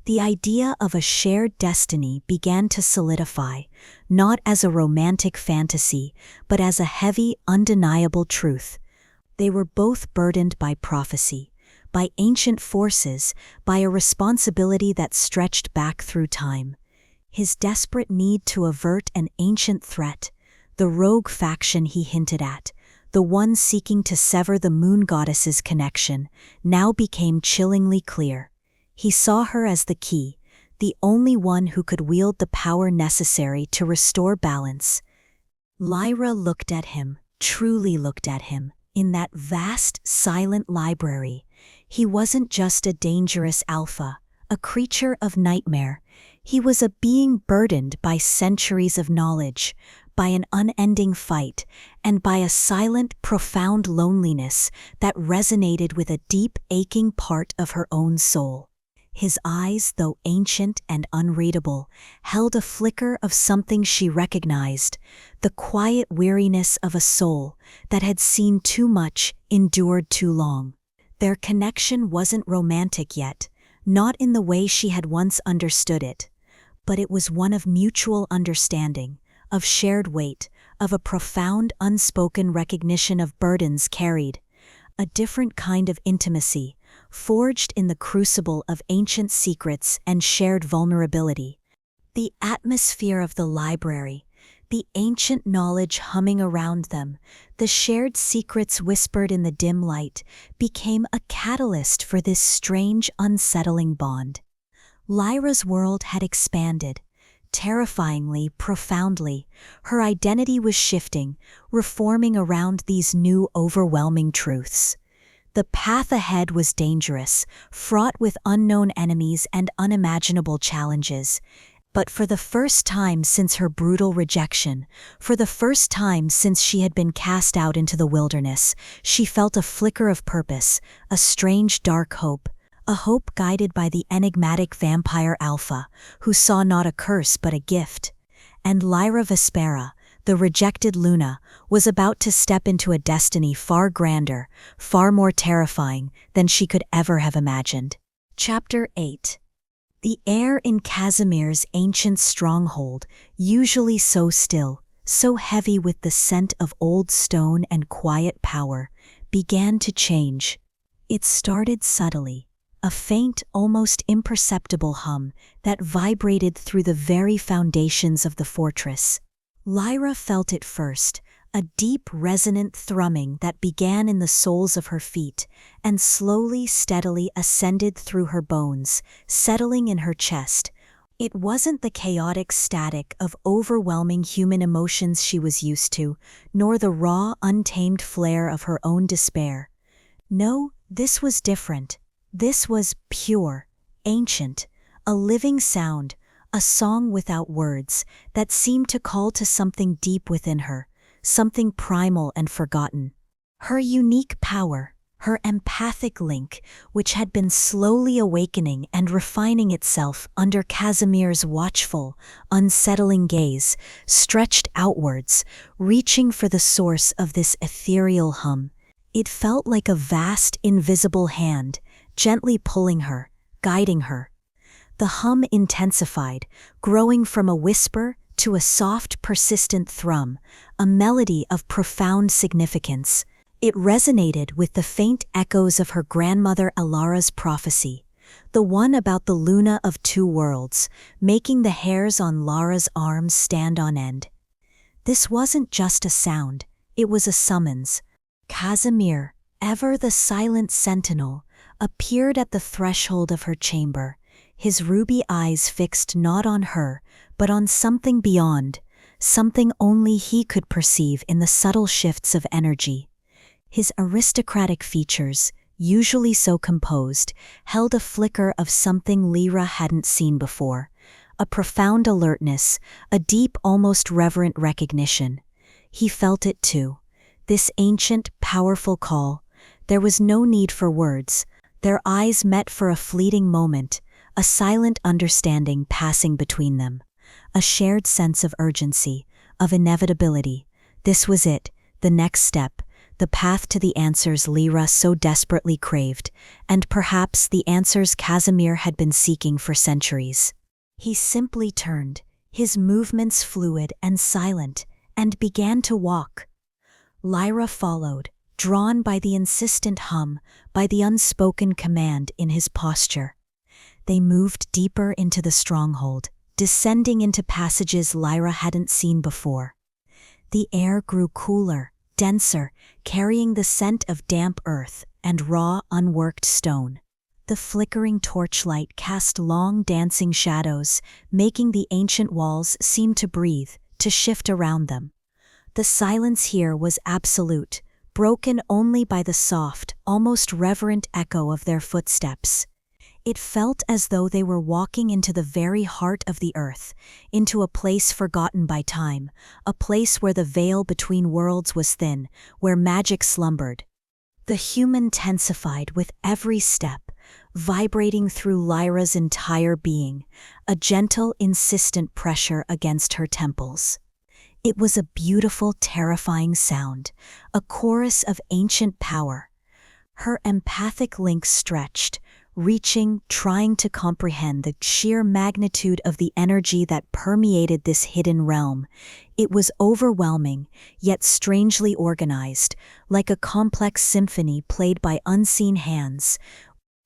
The idea of a shared destiny began to solidify, not as a romantic fantasy, but as a heavy, undeniable truth. They were both burdened by prophecy, by ancient forces, by a responsibility that stretched back through time. His desperate need to avert an ancient threat, the rogue faction he hinted at, the one seeking to sever the moon goddess's connection, now became chillingly clear. He saw her as the key, the only one who could wield the power necessary to restore balance. Lyra looked at him, truly looked at him. In that vast, silent library, he wasn't just a dangerous alpha, a creature of nightmare. He was a being burdened by centuries of knowledge, by an unending fight, and by a silent, profound loneliness that resonated with a deep, aching part of her own soul. His eyes, though ancient and unreadable, held a flicker of something she recognized, the quiet weariness of a soul that had seen too much, endured too long. Their connection wasn't romantic yet, not in the way she had once understood it, but it was one of mutual understanding, of shared weight, of a profound unspoken recognition of burdens carried. A different kind of intimacy, forged in the crucible of ancient secrets and shared vulnerability. The atmosphere of the library, the ancient knowledge humming around them, the shared secrets whispered in the dim light, became a catalyst for this strange, unsettling bond. Lyra's world had expanded, terrifyingly, profoundly. Her identity was shifting, reforming around these new, overwhelming truths. The path ahead was dangerous, fraught with unknown enemies and unimaginable challenges. But for the first time since her brutal rejection, for the first time since she had been cast out into the wilderness, she felt a flicker of purpose, a strange dark hope, a hope guided by the enigmatic vampire Alpha, who saw not a curse but a gift. And Lyra Vespera, the rejected Luna, was about to step into a destiny far grander, far more terrifying than she could ever have imagined. Chapter 8. The air in Casimir's ancient stronghold, usually so still, so heavy with the scent of old stone and quiet power, began to change. It started subtly, a faint, almost imperceptible hum that vibrated through the very foundations of the fortress. Lyra felt it first, a deep, resonant thrumming that began in the soles of her feet and slowly, steadily ascended through her bones, settling in her chest. It wasn't the chaotic static of overwhelming human emotions she was used to, nor the raw, untamed flare of her own despair. No, this was different. This was pure, ancient, a living sound, a song without words that seemed to call to something deep within her, something primal and forgotten. Her unique power, her empathic link, which had been slowly awakening and refining itself under Casimir's watchful, unsettling gaze, stretched outwards, reaching for the source of this ethereal hum. It felt like a vast, invisible hand, gently pulling her, guiding her. The hum intensified, growing from a whisper to a soft, persistent thrum, a melody of profound significance. It resonated with the faint echoes of her grandmother Alara's prophecy, the one about the Luna of two worlds, making the hairs on Lara's arms stand on end. This wasn't just a sound, it was a summons. Casimir, ever the silent sentinel, appeared at the threshold of her chamber, his ruby eyes fixed not on her, but on something beyond, something only he could perceive in the subtle shifts of energy. His aristocratic features, usually so composed, held a flicker of something Lyra hadn't seen before, a profound alertness, a deep, almost reverent recognition. He felt it too, this ancient, powerful call. There was no need for words. Their eyes met for a fleeting moment, a silent understanding passing between them, a shared sense of urgency, of inevitability. This was it, the next step, the path to the answers Lyra so desperately craved, and perhaps the answers Casimir had been seeking for centuries. He simply turned, his movements fluid and silent, and began to walk. Lyra followed, drawn by the insistent hum, by the unspoken command in his posture. They moved deeper into the stronghold, descending into passages Lyra hadn't seen before. The air grew cooler, denser, carrying the scent of damp earth and raw, unworked stone. The flickering torchlight cast long, dancing shadows, making the ancient walls seem to breathe, to shift around them. The silence here was absolute, broken only by the soft, almost reverent echo of their footsteps. It felt as though they were walking into the very heart of the earth, into a place forgotten by time, a place where the veil between worlds was thin, where magic slumbered. The hum intensified with every step, vibrating through Lyra's entire being, a gentle, insistent pressure against her temples. It was a beautiful, terrifying sound, a chorus of ancient power. Her empathic link stretched, reaching, trying to comprehend the sheer magnitude of the energy that permeated this hidden realm. It was overwhelming, yet strangely organized, like a complex symphony played by unseen hands.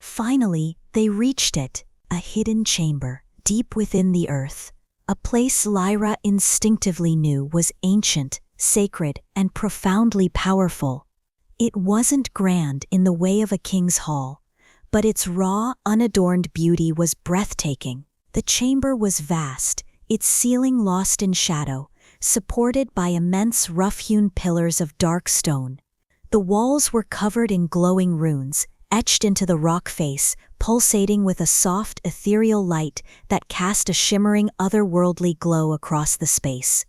Finally, they reached it, a hidden chamber, deep within the earth. A place Lyra instinctively knew was ancient, sacred, and profoundly powerful. It wasn't grand in the way of a king's hall, but its raw, unadorned beauty was breathtaking. The chamber was vast, its ceiling lost in shadow, supported by immense rough-hewn pillars of dark stone. The walls were covered in glowing runes, etched into the rock face, pulsating with a soft, ethereal light that cast a shimmering, otherworldly glow across the space.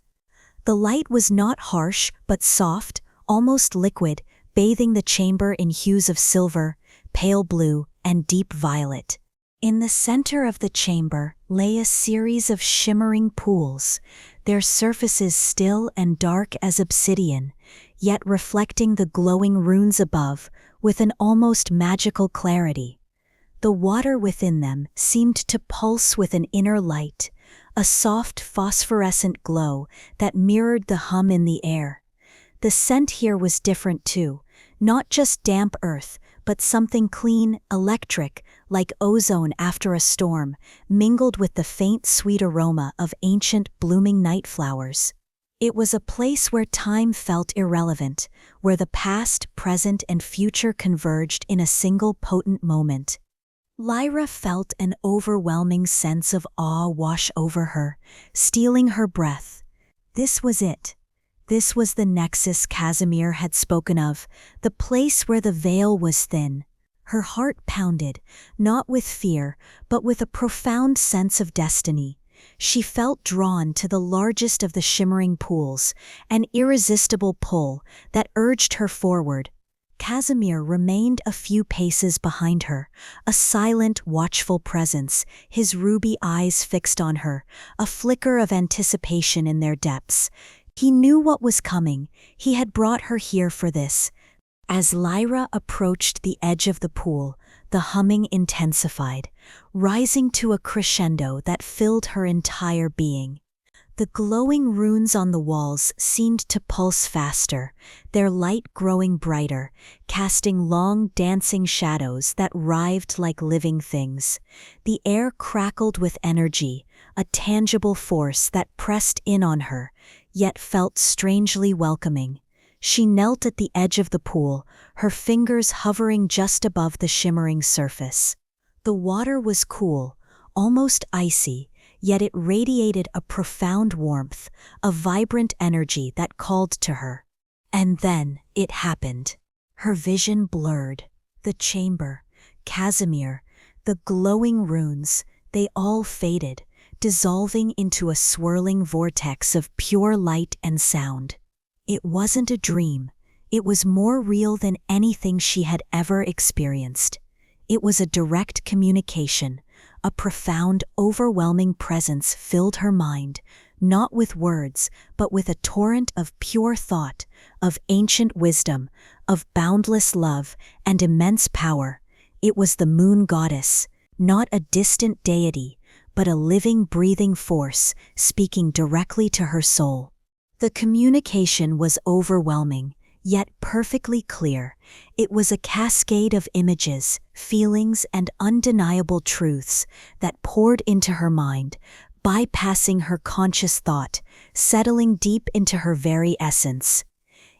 The light was not harsh, but soft, almost liquid, bathing the chamber in hues of silver, pale blue, and deep violet. In the center of the chamber lay a series of shimmering pools, their surfaces still and dark as obsidian, yet reflecting the glowing runes above with an almost magical clarity. The water within them seemed to pulse with an inner light, a soft phosphorescent glow that mirrored the hum in the air. The scent here was different too, not just damp earth, but something clean, electric, like ozone after a storm, mingled with the faint sweet aroma of ancient blooming night flowers. It was a place where time felt irrelevant, where the past, present, and future converged in a single potent moment. Lyra felt an overwhelming sense of awe wash over her, stealing her breath. This was it. This was the nexus Casimir had spoken of, the place where the veil was thin. Her heart pounded, not with fear, but with a profound sense of destiny. She felt drawn to the largest of the shimmering pools, an irresistible pull that urged her forward. Casimir remained a few paces behind her, a silent, watchful presence, his ruby eyes fixed on her, a flicker of anticipation in their depths. He knew what was coming. He had brought her here for this. As Lyra approached the edge of the pool, the humming intensified, rising to a crescendo that filled her entire being. The glowing runes on the walls seemed to pulse faster, their light growing brighter, casting long dancing shadows that writhed like living things. The air crackled with energy, a tangible force that pressed in on her, yet felt strangely welcoming. She knelt at the edge of the pool, her fingers hovering just above the shimmering surface. The water was cool, almost icy, yet it radiated a profound warmth, a vibrant energy that called to her. And then it happened. Her vision blurred. The chamber, Casimir, the glowing runes, they all faded, dissolving into a swirling vortex of pure light and sound. It wasn't a dream. It was more real than anything she had ever experienced. It was a direct communication. A profound, overwhelming presence filled her mind, not with words, but with a torrent of pure thought, of ancient wisdom, of boundless love, and immense power. It was the moon goddess, not a distant deity, but a living, breathing force, speaking directly to her soul. The communication was overwhelming, yet perfectly clear. It was a cascade of images, feelings, and undeniable truths that poured into her mind, bypassing her conscious thought, settling deep into her very essence.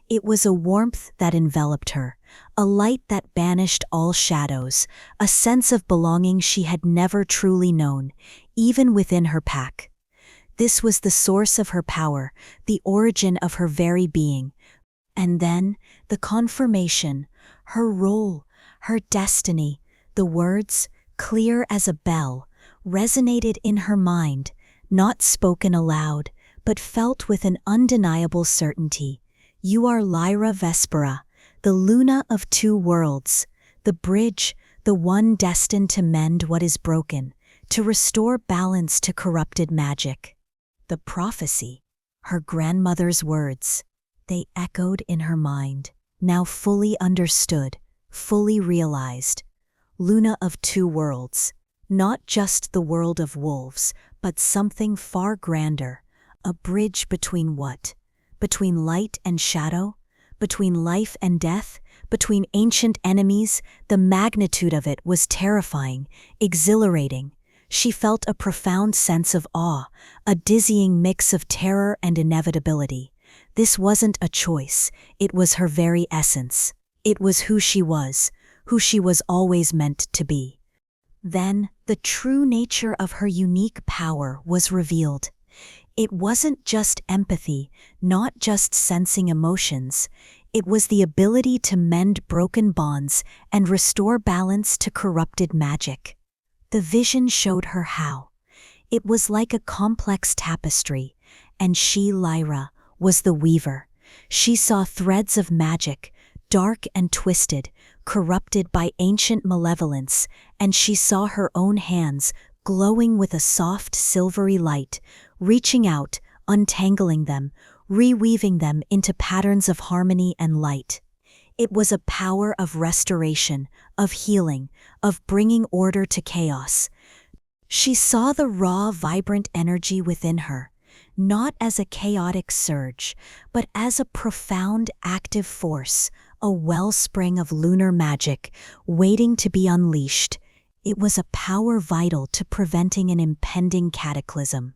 It was a warmth that enveloped her, a light that banished all shadows, a sense of belonging she had never truly known, even within her pack. This was the source of her power, the origin of her very being. And then, the confirmation, her role, her destiny, the words, clear as a bell, resonated in her mind, not spoken aloud, but felt with an undeniable certainty. You are Lyra Vespera, the Luna of two worlds, the bridge, the one destined to mend what is broken, to restore balance to corrupted magic. The prophecy, her grandmother's words, they echoed in her mind, now fully understood, fully realized. Luna of two worlds, not just the world of wolves, but something far grander, a bridge between what? Between light and shadow? Between life and death? between ancient enemies, the magnitude of it was terrifying, exhilarating. She felt a profound sense of awe, a dizzying mix of terror and inevitability. This wasn't a choice, it was her very essence. It was who she was always meant to be. Then, the true nature of her unique power was revealed. It wasn't just empathy, not just sensing emotions. It was the ability to mend broken bonds and restore balance to corrupted magic. The vision showed her how. It was like a complex tapestry, and she, Lyra, was the weaver. She saw threads of magic, dark and twisted, corrupted by ancient malevolence, and she saw her own hands glowing with a soft silvery light, reaching out, untangling them, reweaving them into patterns of harmony and light. It was a power of restoration, of healing, of bringing order to chaos. She saw the raw, vibrant energy within her, not as a chaotic surge, but as a profound, active force, a wellspring of lunar magic, waiting to be unleashed. It was a power vital to preventing an impending cataclysm.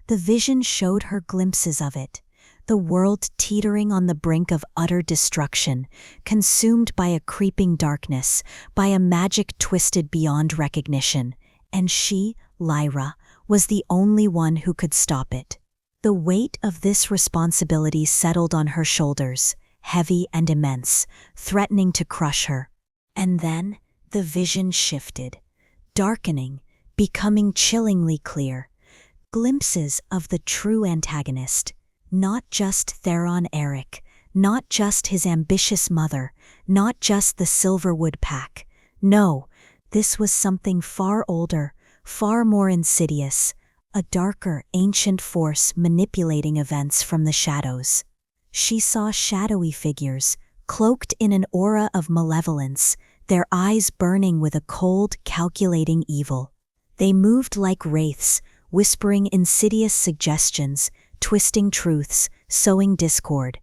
The vision showed her glimpses of it, the world teetering on the brink of utter destruction, consumed by a creeping darkness, by a magic twisted beyond recognition. And she, Lyra, was the only one who could stop it. The weight of this responsibility settled on her shoulders, heavy and immense, threatening to crush her. And then the vision shifted, darkening, becoming chillingly clear. Glimpses of the true antagonist, not just Theron Eric, not just his ambitious mother, not just the Silverwood Pack. No, this was something far older, far more insidious, a darker, ancient force manipulating events from the shadows. She saw shadowy figures, cloaked in an aura of malevolence, their eyes burning with a cold, calculating evil. They moved like wraiths, whispering insidious suggestions, twisting truths, sowing discord.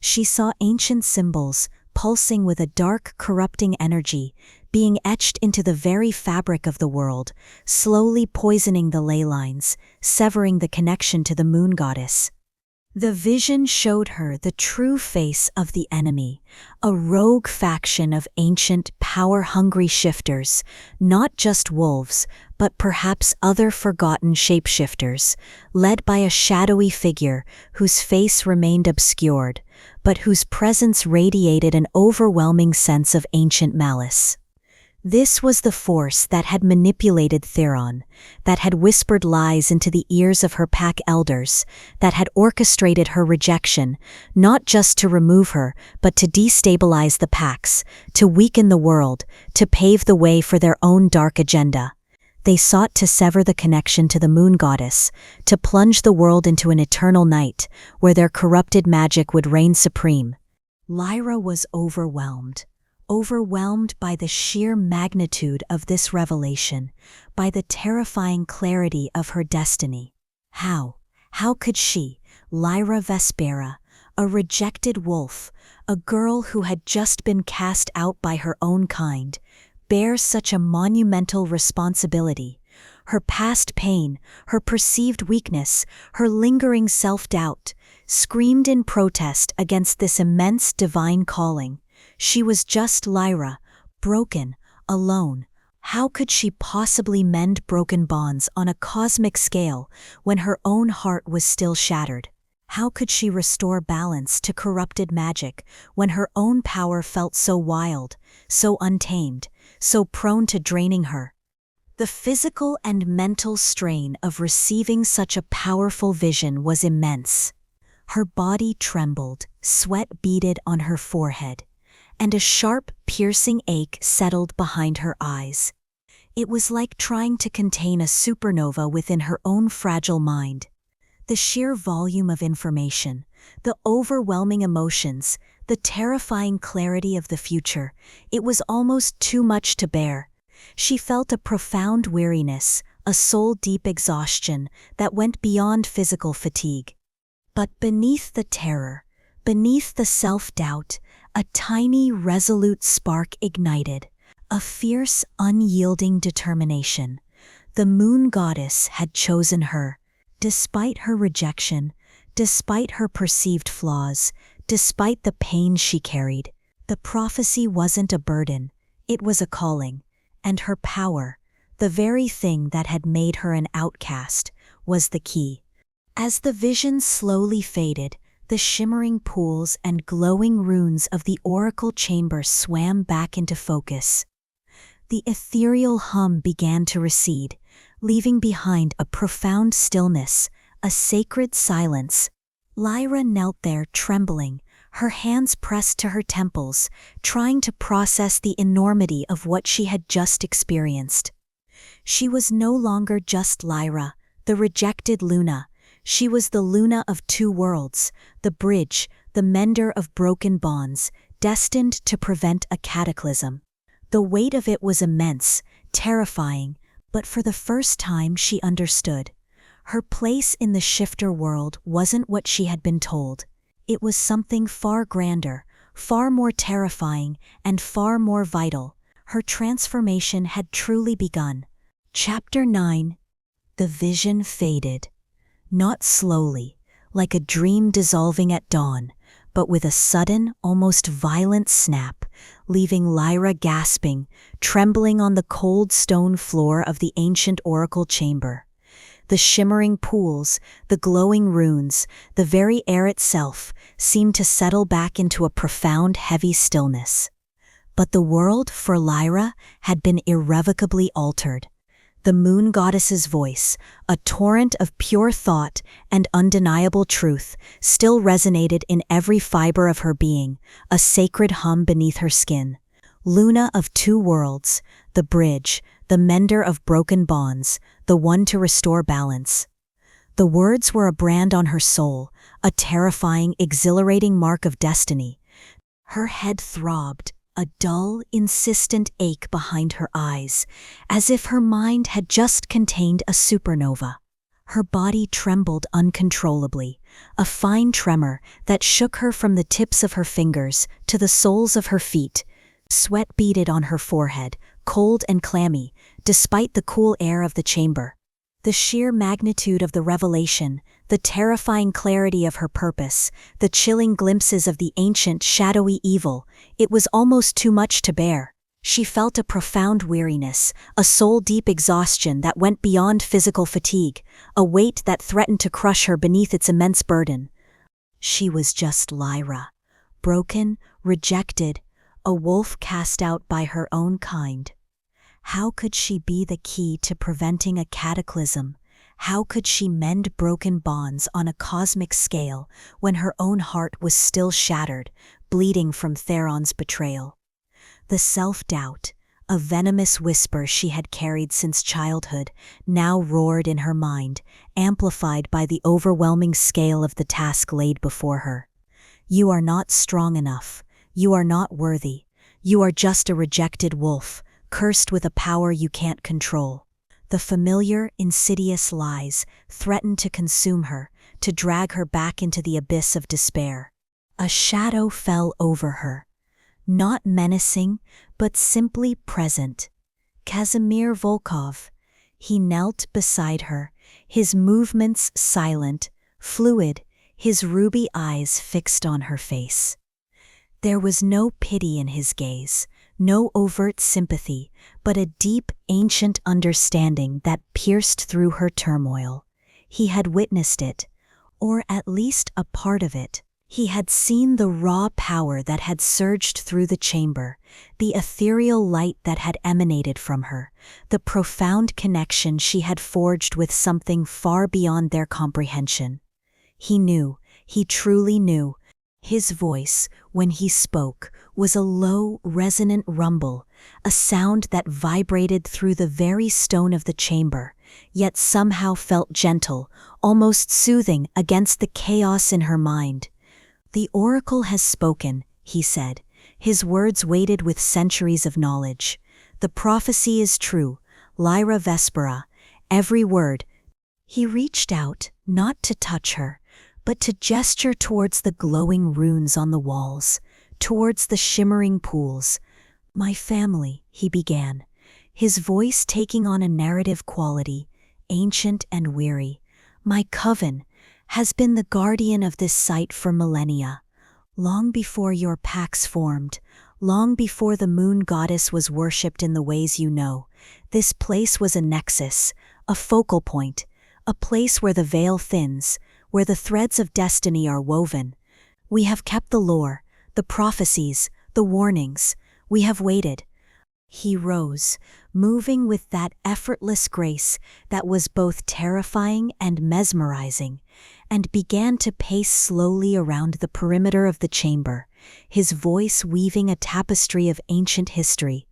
She saw ancient symbols, pulsing with a dark, corrupting energy, being etched into the very fabric of the world, slowly poisoning the ley lines, severing the connection to the moon goddess. The vision showed her the true face of the enemy, a rogue faction of ancient, power-hungry shifters, not just wolves, but perhaps other forgotten shapeshifters, led by a shadowy figure whose face remained obscured, but whose presence radiated an overwhelming sense of ancient malice. This was the force that had manipulated Theron, that had whispered lies into the ears of her pack elders, that had orchestrated her rejection, not just to remove her, but to destabilize the packs, to weaken the world, to pave the way for their own dark agenda. They sought to sever the connection to the moon goddess, to plunge the world into an eternal night, where their corrupted magic would reign supreme. Lyra was overwhelmed by the sheer magnitude of this revelation, by the terrifying clarity of her destiny. How could she, Lyra Vespera, a rejected wolf, a girl who had just been cast out by her own kind, bear such a monumental responsibility? Her past pain, her perceived weakness, her lingering self-doubt, screamed in protest against this immense divine calling. She was just Lyra, broken, alone. How could she possibly mend broken bonds on a cosmic scale when her own heart was still shattered? How could she restore balance to corrupted magic when her own power felt so wild, so untamed, so prone to draining her? The physical and mental strain of receiving such a powerful vision was immense. Her body trembled, sweat beaded on her forehead, and a sharp, piercing ache settled behind her eyes. It was like trying to contain a supernova within her own fragile mind. The sheer volume of information, the overwhelming emotions, the terrifying clarity of the future, it was almost too much to bear. She felt a profound weariness, a soul-deep exhaustion that went beyond physical fatigue. But beneath the terror, beneath the self-doubt, A tiny, resolute spark ignited, a fierce, unyielding determination. The moon goddess had chosen her, despite her rejection, despite her perceived flaws, despite the pain she carried. The prophecy wasn't a burden, it was a calling, and her power, the very thing that had made her an outcast, was the key. As the vision slowly faded, the shimmering pools and glowing runes of the oracle chamber swam back into focus. The ethereal hum began to recede, leaving behind a profound stillness, a sacred silence. Lyra knelt there trembling, her hands pressed to her temples, trying to process the enormity of what she had just experienced. She was no longer just Lyra, the rejected Luna. She was the Luna of two worlds, the bridge, the mender of broken bonds, destined to prevent a cataclysm. The weight of it was immense, terrifying, but for the first time she understood. Her place in the shifter world wasn't what she had been told. It was something far grander, far more terrifying, and far more vital. Her transformation had truly begun. Chapter 9. The vision faded. Not slowly, like a dream dissolving at dawn, but with a sudden, almost violent snap, leaving Lyra gasping, trembling on the cold stone floor of the ancient oracle chamber. The shimmering pools, the glowing runes, the very air itself seemed to settle back into a profound, heavy stillness. But the world, for Lyra, had been irrevocably altered. The moon goddess's voice, a torrent of pure thought and undeniable truth, still resonated in every fiber of her being, a sacred hum beneath her skin. Luna of two worlds, the bridge, the mender of broken bonds, the one to restore balance. The words were a brand on her soul, a terrifying, exhilarating mark of destiny. Her head throbbed, a dull, insistent ache behind her eyes, as if her mind had just contained a supernova. Her body trembled uncontrollably, a fine tremor that shook her from the tips of her fingers to the soles of her feet. Sweat beaded on her forehead, cold and clammy, despite the cool air of the chamber. The sheer magnitude of the revelation, the terrifying clarity of her purpose, the chilling glimpses of the ancient, shadowy evil, it was almost too much to bear. She felt a profound weariness, a soul-deep exhaustion that went beyond physical fatigue, a weight that threatened to crush her beneath its immense burden. She was just Lyra, broken, rejected, a wolf cast out by her own kind. How could she be the key to preventing a cataclysm? How could she mend broken bonds on a cosmic scale when her own heart was still shattered, bleeding from Theron's betrayal? The self-doubt, a venomous whisper she had carried since childhood, now roared in her mind, amplified by the overwhelming scale of the task laid before her. You are not strong enough. You are not worthy. You are just a rejected wolf, cursed with a power you can't control. The familiar, insidious lies threatened to consume her, to drag her back into the abyss of despair. A shadow fell over her, not menacing, but simply present. Casimir Volkov. He knelt beside her, his movements silent, fluid, his ruby eyes fixed on her face. There was no pity in his gaze, no overt sympathy, but a deep, ancient understanding that pierced through her turmoil. He had witnessed it, or at least a part of it. He had seen the raw power that had surged through the chamber, the ethereal light that had emanated from her, the profound connection she had forged with something far beyond their comprehension. He knew, he truly knew. His voice, when he spoke, was a low, resonant rumble, a sound that vibrated through the very stone of the chamber, yet somehow felt gentle, almost soothing against the chaos in her mind. "The oracle has spoken," he said, his words weighted with centuries of knowledge. "The prophecy is true, Lyra Vespera, every word." He reached out, not to touch her, but to gesture towards the glowing runes on the walls, towards the shimmering pools. "My family," he began, his voice taking on a narrative quality, ancient and weary. "My coven has been the guardian of this site for millennia. Long before your packs formed, long before the moon goddess was worshipped in the ways you know, this place was a nexus, a focal point, a place where the veil thins, where the threads of destiny are woven. We have kept the lore, the prophecies, the warnings. We have waited." He rose, moving with that effortless grace that was both terrifying and mesmerizing, and began to pace slowly around the perimeter of the chamber, his voice weaving a tapestry of ancient history.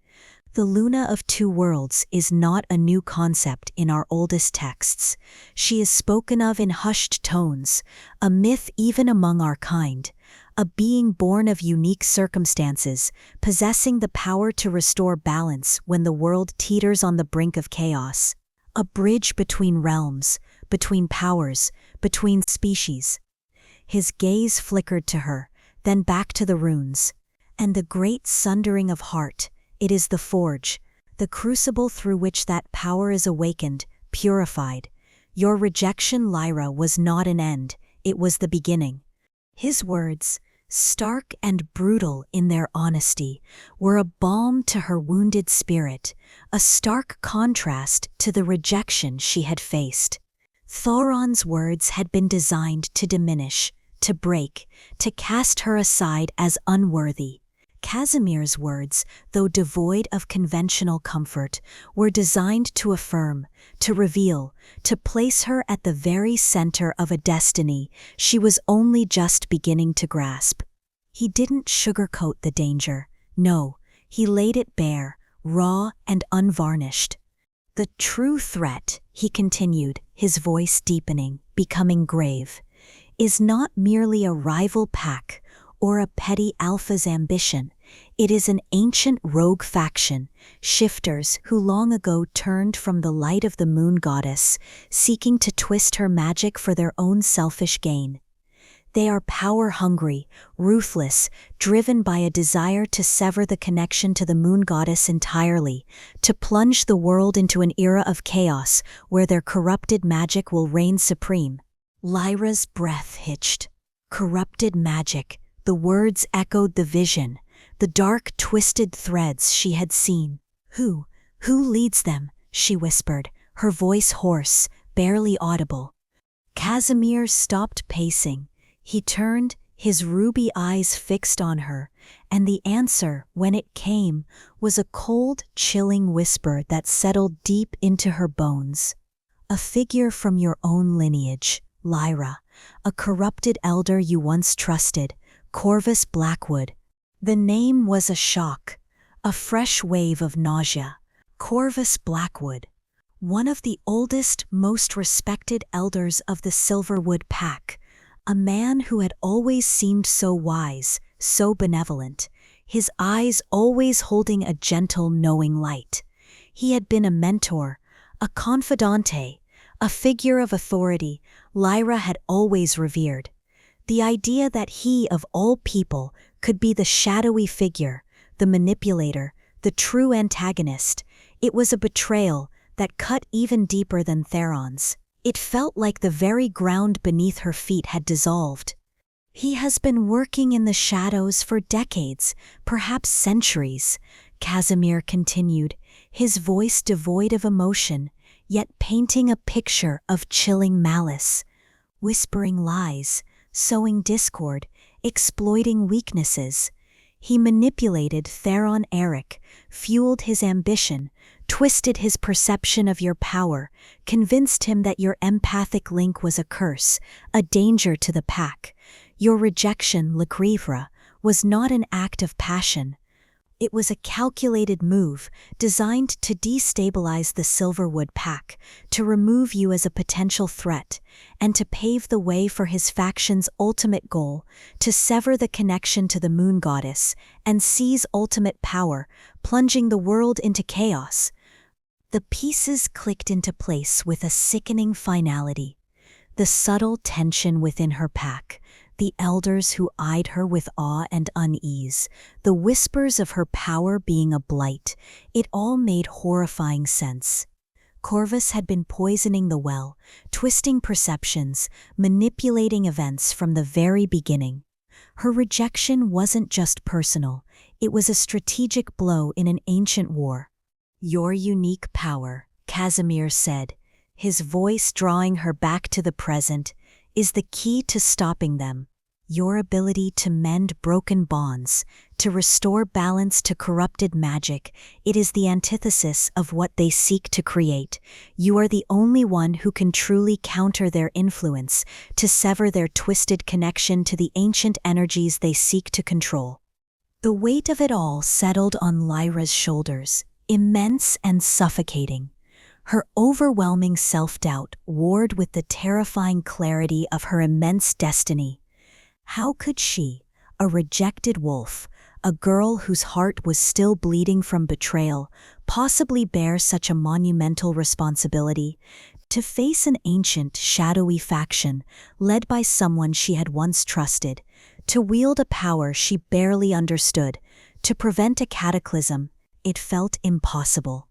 The Luna of Two Worlds is not a new concept in our oldest texts. She is spoken of in hushed tones, a myth even among our kind, a being born of unique circumstances, possessing the power to restore balance when the world teeters on the brink of chaos. A bridge between realms, between powers, between species. His gaze flickered to her, then back to the runes. "And the great sundering of heart, it is the forge, the crucible through which that power is awakened, purified. Your rejection, Lyra, was not an end, it was the beginning." His words, stark and brutal in their honesty, were a balm to her wounded spirit, a stark contrast to the rejection she had faced. Thoron's words had been designed to diminish, to break, to cast her aside as unworthy. Casimir's words, though devoid of conventional comfort, were designed to affirm, to reveal, to place her at the very center of a destiny she was only just beginning to grasp. He didn't sugarcoat the danger. No, he laid it bare, raw and unvarnished. "The true threat," he continued, his voice deepening, becoming grave, "is not merely a rival pack or a petty alpha's ambition. It is an ancient rogue faction, shifters who long ago turned from the light of the moon goddess, seeking to twist her magic for their own selfish gain. They are power-hungry, ruthless, driven by a desire to sever the connection to the moon goddess entirely, to plunge the world into an era of chaos where their corrupted magic will reign supreme." Lyra's breath hitched. Corrupted magic, the words echoed the vision, the dark, twisted threads she had seen. Who leads them?" she whispered, her voice hoarse, barely audible. Casimir stopped pacing. He turned, his ruby eyes fixed on her, and the answer, when it came, was a cold, chilling whisper that settled deep into her bones. "A figure from your own lineage, Lyra, a corrupted elder you once trusted, Corvus Blackwood." The name was a shock, a fresh wave of nausea. Corvus Blackwood, one of the oldest, most respected elders of the Silverwood Pack, a man who had always seemed so wise, so benevolent, his eyes always holding a gentle, knowing light. He had been a mentor, a confidante, a figure of authority Lyra had always revered. The idea that he, of all people, could be the shadowy figure, the manipulator, the true antagonist, it was a betrayal that cut even deeper than Theron's. It felt like the very ground beneath her feet had dissolved. "He has been working in the shadows for decades, perhaps centuries," Casimir continued, his voice devoid of emotion, yet painting a picture of chilling malice. "Whispering lies, sowing discord, exploiting weaknesses. He manipulated Theron Eric, fueled his ambition, twisted his perception of your power, convinced him that your empathic link was a curse, a danger to the pack. Your rejection, Lecrivra, was not an act of passion. It was a calculated move designed to destabilize the Silverwood Pack, to remove you as a potential threat, and to pave the way for his faction's ultimate goal, to sever the connection to the moon goddess and seize ultimate power, plunging the world into chaos." The pieces clicked into place with a sickening finality. The subtle tension within her pack, the elders who eyed her with awe and unease, the whispers of her power being a blight, it all made horrifying sense. Corvus had been poisoning the well, twisting perceptions, manipulating events from the very beginning. Her rejection wasn't just personal, it was a strategic blow in an ancient war. "Your unique power," Casimir said, his voice drawing her back to the present, "is the key to stopping them. Your ability to mend broken bonds, to restore balance to corrupted magic, it is the antithesis of what they seek to create. You are the only one who can truly counter their influence, to sever their twisted connection to the ancient energies they seek to control." The weight of it all settled on Lyra's shoulders, immense and suffocating. Her overwhelming self-doubt warred with the terrifying clarity of her immense destiny. How could she, a rejected wolf, a girl whose heart was still bleeding from betrayal, possibly bear such a monumental responsibility? To face an ancient, shadowy faction, led by someone she had once trusted, to wield a power she barely understood, to prevent a cataclysm, it felt impossible.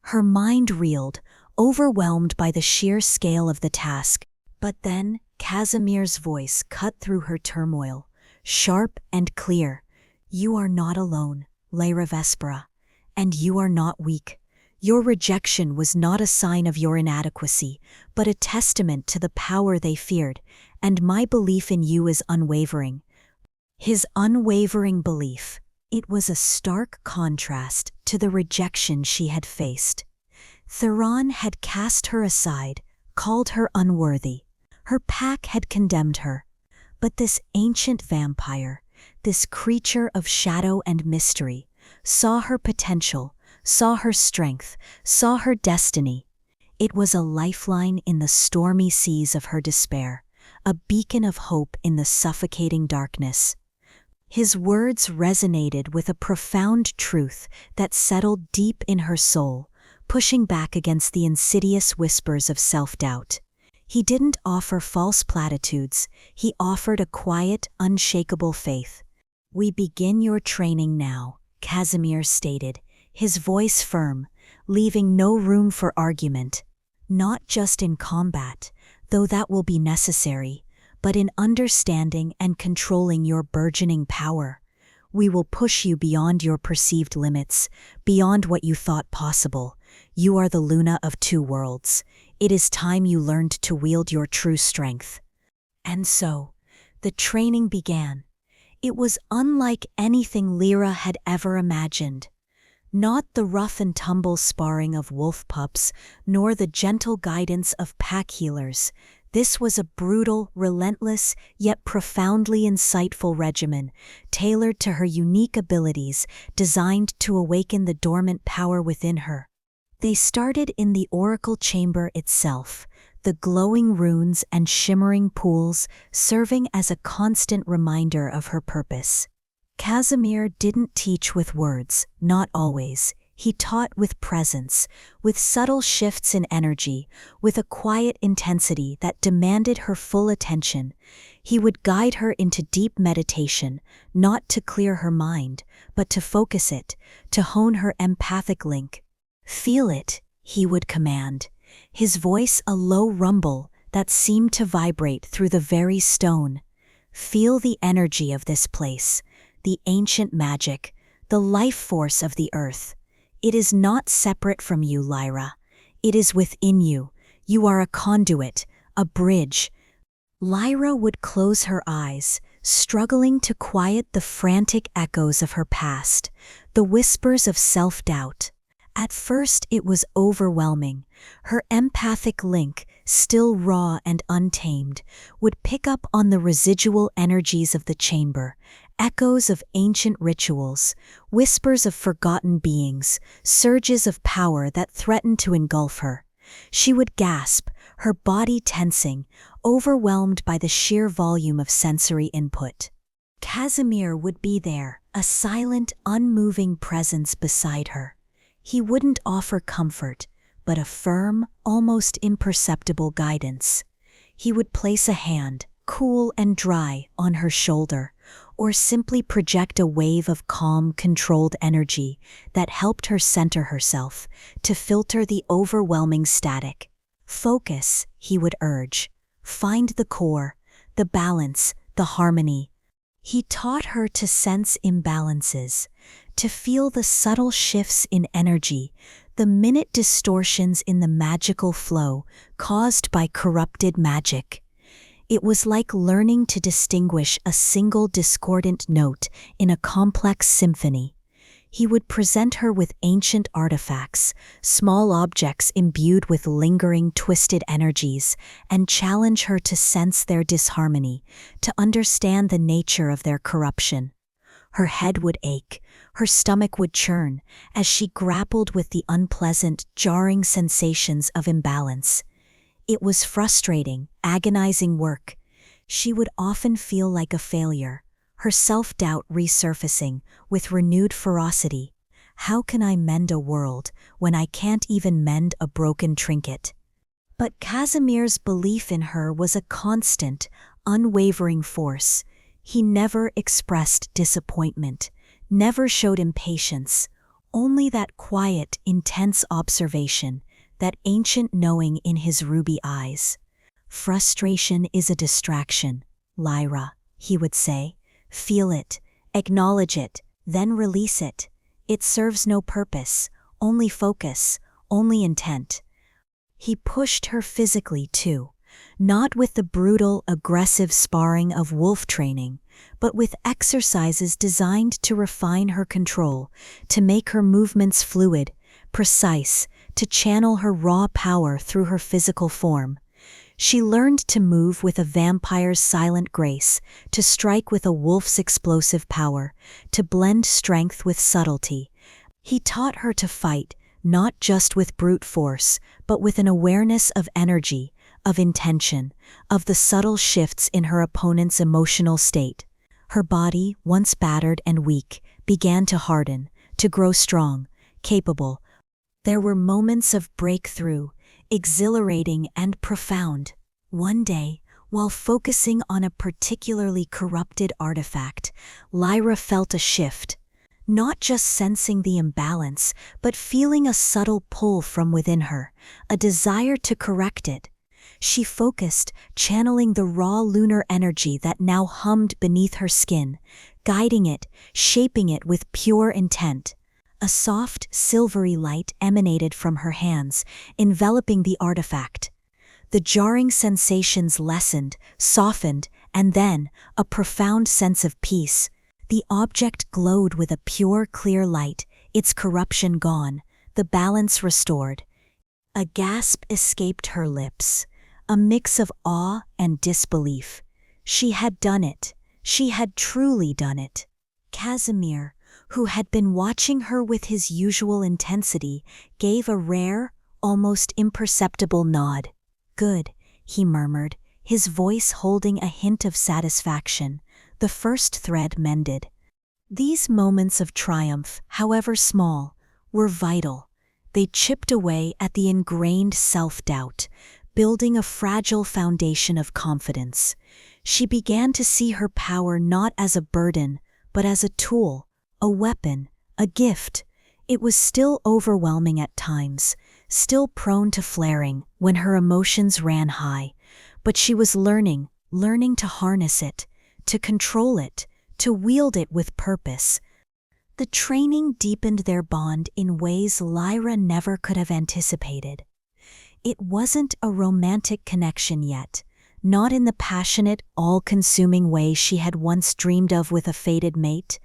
Her mind reeled, overwhelmed by the sheer scale of the task. But then, Casimir's voice cut through her turmoil, sharp and clear. "You are not alone, Lyra Vespera, and you are not weak. Your rejection was not a sign of your inadequacy, but a testament to the power they feared, and my belief in you is unwavering." His unwavering belief. It was a stark contrast to the rejection she had faced. Theron had cast her aside, called her unworthy. Her pack had condemned her. But this ancient vampire, this creature of shadow and mystery, saw her potential, saw her strength, saw her destiny. It was a lifeline in the stormy seas of her despair, a beacon of hope in the suffocating darkness. His words resonated with a profound truth that settled deep in her soul, pushing back against the insidious whispers of self-doubt. He didn't offer false platitudes, he offered a quiet, unshakable faith. "We begin your training now," Casimir stated, his voice firm, leaving no room for argument. "Not just in combat, though that will be necessary, but in understanding and controlling your burgeoning power. We will push you beyond your perceived limits, beyond what you thought possible. You are the Luna of two worlds. It is time you learned to wield your true strength." And so, the training began. It was unlike anything Lyra had ever imagined. Not the rough and tumble sparring of wolf pups, nor the gentle guidance of pack healers. This was a brutal, relentless, yet profoundly insightful regimen, tailored to her unique abilities, designed to awaken the dormant power within her. They started in the oracle chamber itself, the glowing runes and shimmering pools serving as a constant reminder of her purpose. Casimir didn't teach with words, not always. He taught with presence, with subtle shifts in energy, with a quiet intensity that demanded her full attention. He would guide her into deep meditation, not to clear her mind, but to focus it, to hone her empathic link. "Feel it," he would command, his voice a low rumble that seemed to vibrate through the very stone. "Feel the energy of this place, the ancient magic, the life force of the earth. It is not separate from you, Lyra. It is within you. You are a conduit, a bridge." Lyra would close her eyes, struggling to quiet the frantic echoes of her past, the whispers of self-doubt. At first it was overwhelming. Her empathic link, still raw and untamed, would pick up on the residual energies of the chamber, echoes of ancient rituals, whispers of forgotten beings, surges of power that threatened to engulf her. She would gasp, her body tensing, overwhelmed by the sheer volume of sensory input. Casimir would be there, a silent, unmoving presence beside her. He wouldn't offer comfort, but a firm, almost imperceptible guidance. He would place a hand, cool and dry on her shoulder, or simply project a wave of calm, controlled energy that helped her center herself to filter the overwhelming static. Focus, he would urge. Find the core, the balance, the harmony. He taught her to sense imbalances, to feel the subtle shifts in energy, the minute distortions in the magical flow caused by corrupted magic. It was like learning to distinguish a single discordant note in a complex symphony. He would present her with ancient artifacts, small objects imbued with lingering, twisted energies, and challenge her to sense their disharmony, to understand the nature of their corruption. Her head would ache, her stomach would churn, as she grappled with the unpleasant, jarring sensations of imbalance. It was frustrating, agonizing work. She would often feel like a failure, her self-doubt resurfacing with renewed ferocity. How can I mend a world when I can't even mend a broken trinket? But Casimir's belief in her was a constant, unwavering force. He never expressed disappointment, never showed impatience, only that quiet, intense observation, that ancient knowing in his ruby eyes. Frustration is a distraction, Lyra, he would say. Feel it, acknowledge it, then release it. It serves no purpose, only focus, only intent. He pushed her physically too, not with the brutal, aggressive sparring of wolf training, but with exercises designed to refine her control, to make her movements fluid, precise, to channel her raw power through her physical form. She learned to move with a vampire's silent grace, to strike with a wolf's explosive power, to blend strength with subtlety. He taught her to fight, not just with brute force, but with an awareness of energy, of intention, of the subtle shifts in her opponent's emotional state. Her body, once battered and weak, began to harden, to grow strong, capable. There were moments of breakthrough, exhilarating and profound. One day, while focusing on a particularly corrupted artifact, Lyra felt a shift, not just sensing the imbalance, but feeling a subtle pull from within her, a desire to correct it. She focused, channeling the raw lunar energy that now hummed beneath her skin, guiding it, shaping it with pure intent. A soft, silvery light emanated from her hands, enveloping the artifact. The jarring sensations lessened, softened, and then, a profound sense of peace. The object glowed with a pure, clear light, its corruption gone, the balance restored. A gasp escaped her lips, a mix of awe and disbelief. She had done it. She had truly done it. Casimir, who had been watching her with his usual intensity, gave a rare, almost imperceptible nod. "Good," he murmured, his voice holding a hint of satisfaction, the first thread mended. These moments of triumph, however small, were vital. They chipped away at the ingrained self-doubt, building a fragile foundation of confidence. She began to see her power not as a burden, but as a tool, a weapon, a gift. It was still overwhelming at times, still prone to flaring when her emotions ran high, but she was learning to harness it, to control it, to wield it with purpose. The training deepened their bond in ways Lyra never could have anticipated. It wasn't a romantic connection yet, not in the passionate, all-consuming way she had once dreamed of with a fated mate,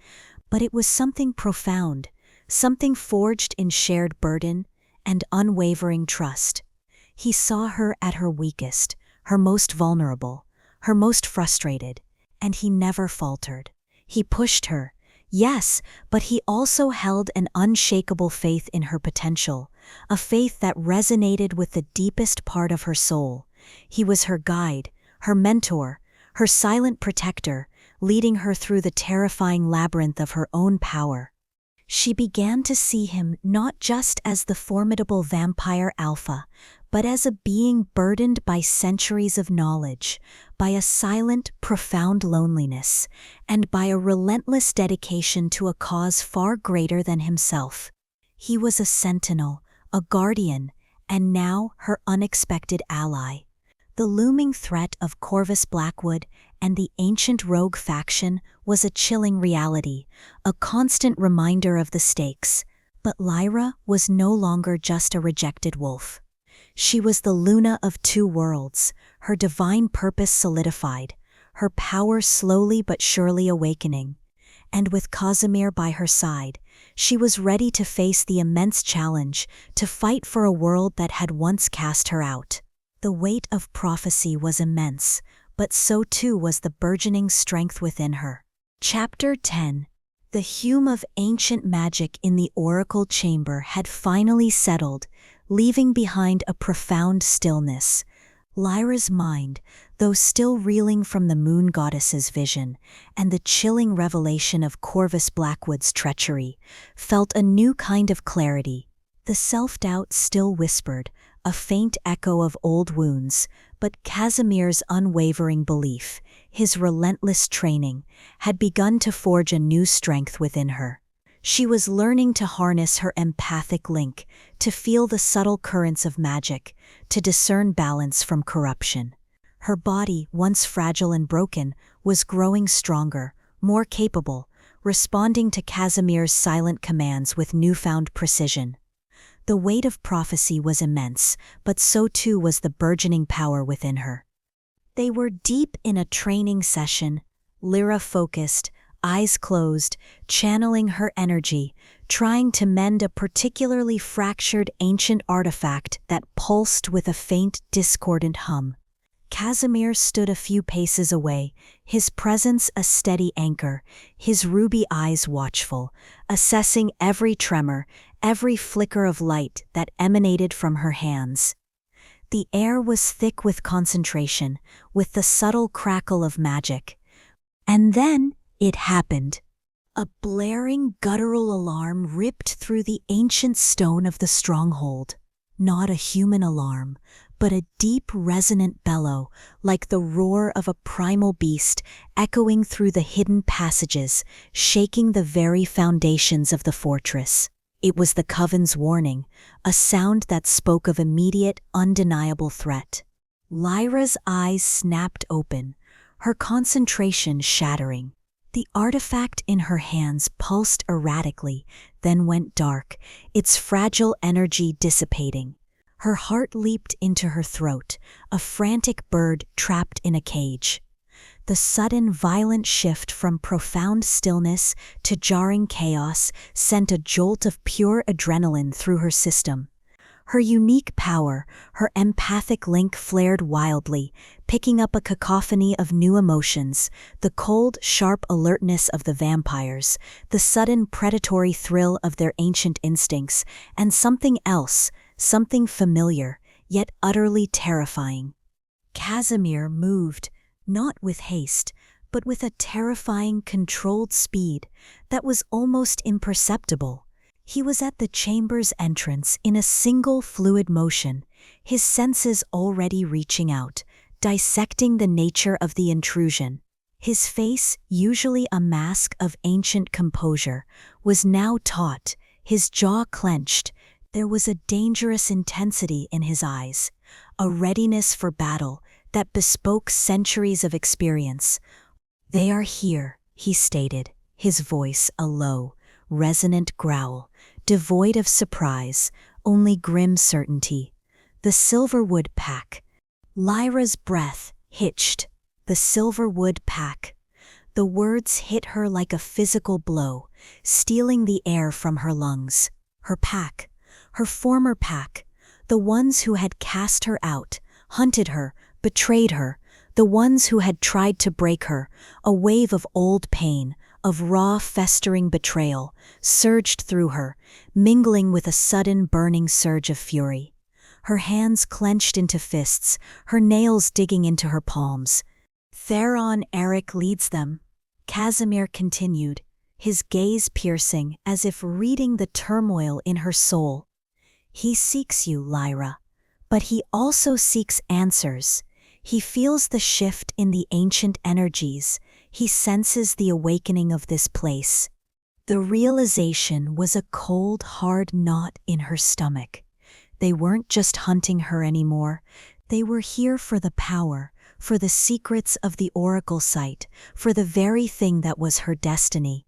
but it was something profound, something forged in shared burden and unwavering trust. He saw her at her weakest, her most vulnerable, her most frustrated, and he never faltered. He pushed her, yes, but he also held an unshakable faith in her potential, a faith that resonated with the deepest part of her soul. He was her guide, her mentor, her silent protector, leading her through the terrifying labyrinth of her own power. She began to see him not just as the formidable vampire alpha, but as a being burdened by centuries of knowledge, by a silent, profound loneliness, and by a relentless dedication to a cause far greater than himself. He was a sentinel, a guardian, and now her unexpected ally. The looming threat of Corvus Blackwood and the ancient rogue faction was a chilling reality, a constant reminder of the stakes. But Lyra was no longer just a rejected wolf. She was the Luna of two worlds, her divine purpose solidified, her power slowly but surely awakening. And with Casimir by her side, she was ready to face the immense challenge, to fight for a world that had once cast her out. The weight of prophecy was immense, but so too was the burgeoning strength within her. Chapter 10. The fume of ancient magic in the oracle chamber had finally settled, leaving behind a profound stillness. Lyra's mind, though still reeling from the moon goddess's vision and the chilling revelation of Corvus Blackwood's treachery, felt a new kind of clarity. The self-doubt still whispered, a faint echo of old wounds, but Casimir's unwavering belief, his relentless training, had begun to forge a new strength within her. She was learning to harness her empathic link, to feel the subtle currents of magic, to discern balance from corruption. Her body, once fragile and broken, was growing stronger, more capable, responding to Casimir's silent commands with newfound precision. The weight of prophecy was immense, but so too was the burgeoning power within her. They were deep in a training session, Lyra focused, eyes closed, channeling her energy, trying to mend a particularly fractured ancient artifact that pulsed with a faint, discordant hum. Casimir stood a few paces away, his presence a steady anchor, his ruby eyes watchful, assessing every tremor, every flicker of light that emanated from her hands. The air was thick with concentration, with the subtle crackle of magic. And then it happened. A blaring guttural alarm ripped through the ancient stone of the stronghold. Not a human alarm, but a deep resonant bellow, like the roar of a primal beast, echoing through the hidden passages, shaking the very foundations of the fortress. It was the Coven's warning, a sound that spoke of immediate, undeniable threat. Lyra's eyes snapped open, her concentration shattering. The artifact in her hands pulsed erratically, then went dark, its fragile energy dissipating. Her heart leaped into her throat, a frantic bird trapped in a cage. The sudden violent shift from profound stillness to jarring chaos sent a jolt of pure adrenaline through her system. Her unique power, her empathic link flared wildly, picking up a cacophony of new emotions, the cold, sharp alertness of the vampires, the sudden predatory thrill of their ancient instincts, and something else, something familiar, yet utterly terrifying. Casimir moved, not with haste, but with a terrifying, controlled speed that was almost imperceptible. He was at the chamber's entrance in a single fluid motion, his senses already reaching out, dissecting the nature of the intrusion. His face, usually a mask of ancient composure, was now taut, his jaw clenched. There was a dangerous intensity in his eyes, a readiness for battle that bespoke centuries of experience. "They are here," he stated, his voice a low, resonant growl, devoid of surprise, only grim certainty. "The Silverwood Pack." Lyra's breath hitched. The Silverwood Pack. The words hit her like a physical blow, stealing the air from her lungs. Her pack. Her former pack. The ones who had cast her out, hunted her, betrayed her, the ones who had tried to break her. A wave of old pain, of raw, festering betrayal, surged through her, mingling with a sudden burning surge of fury. Her hands clenched into fists, her nails digging into her palms. "Theron Eric leads them," Casimir continued, his gaze piercing as if reading the turmoil in her soul. He seeks you, Lyra, but he also seeks answers. He feels the shift in the ancient energies. He senses the awakening of this place. The realization was a cold, hard knot in her stomach. They weren't just hunting her anymore. They were here for the power, for the secrets of the oracle site, for the very thing that was her destiny.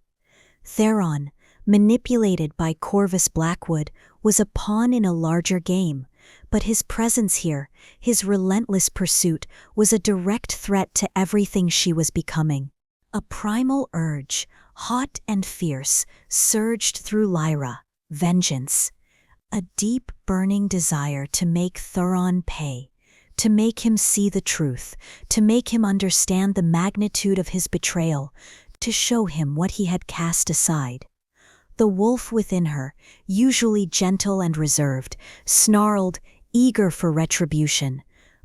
Theron, manipulated by Corvus Blackwood, was a pawn in a larger game, but his presence here, his relentless pursuit, was a direct threat to everything she was becoming. A primal urge, hot and fierce, surged through Lyra: vengeance. A deep, burning desire to make Theron pay, to make him see the truth, to make him understand the magnitude of his betrayal, to show him what he had cast aside. The wolf within her, usually gentle and reserved, snarled, eager for retribution.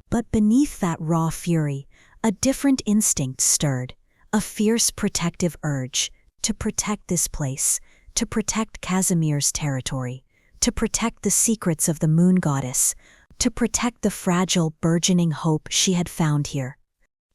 But beneath that raw fury, a different instinct stirred, a fierce protective urge, to protect this place, to protect Casimir's territory, to protect the secrets of the moon goddess, to protect the fragile, burgeoning hope she had found here.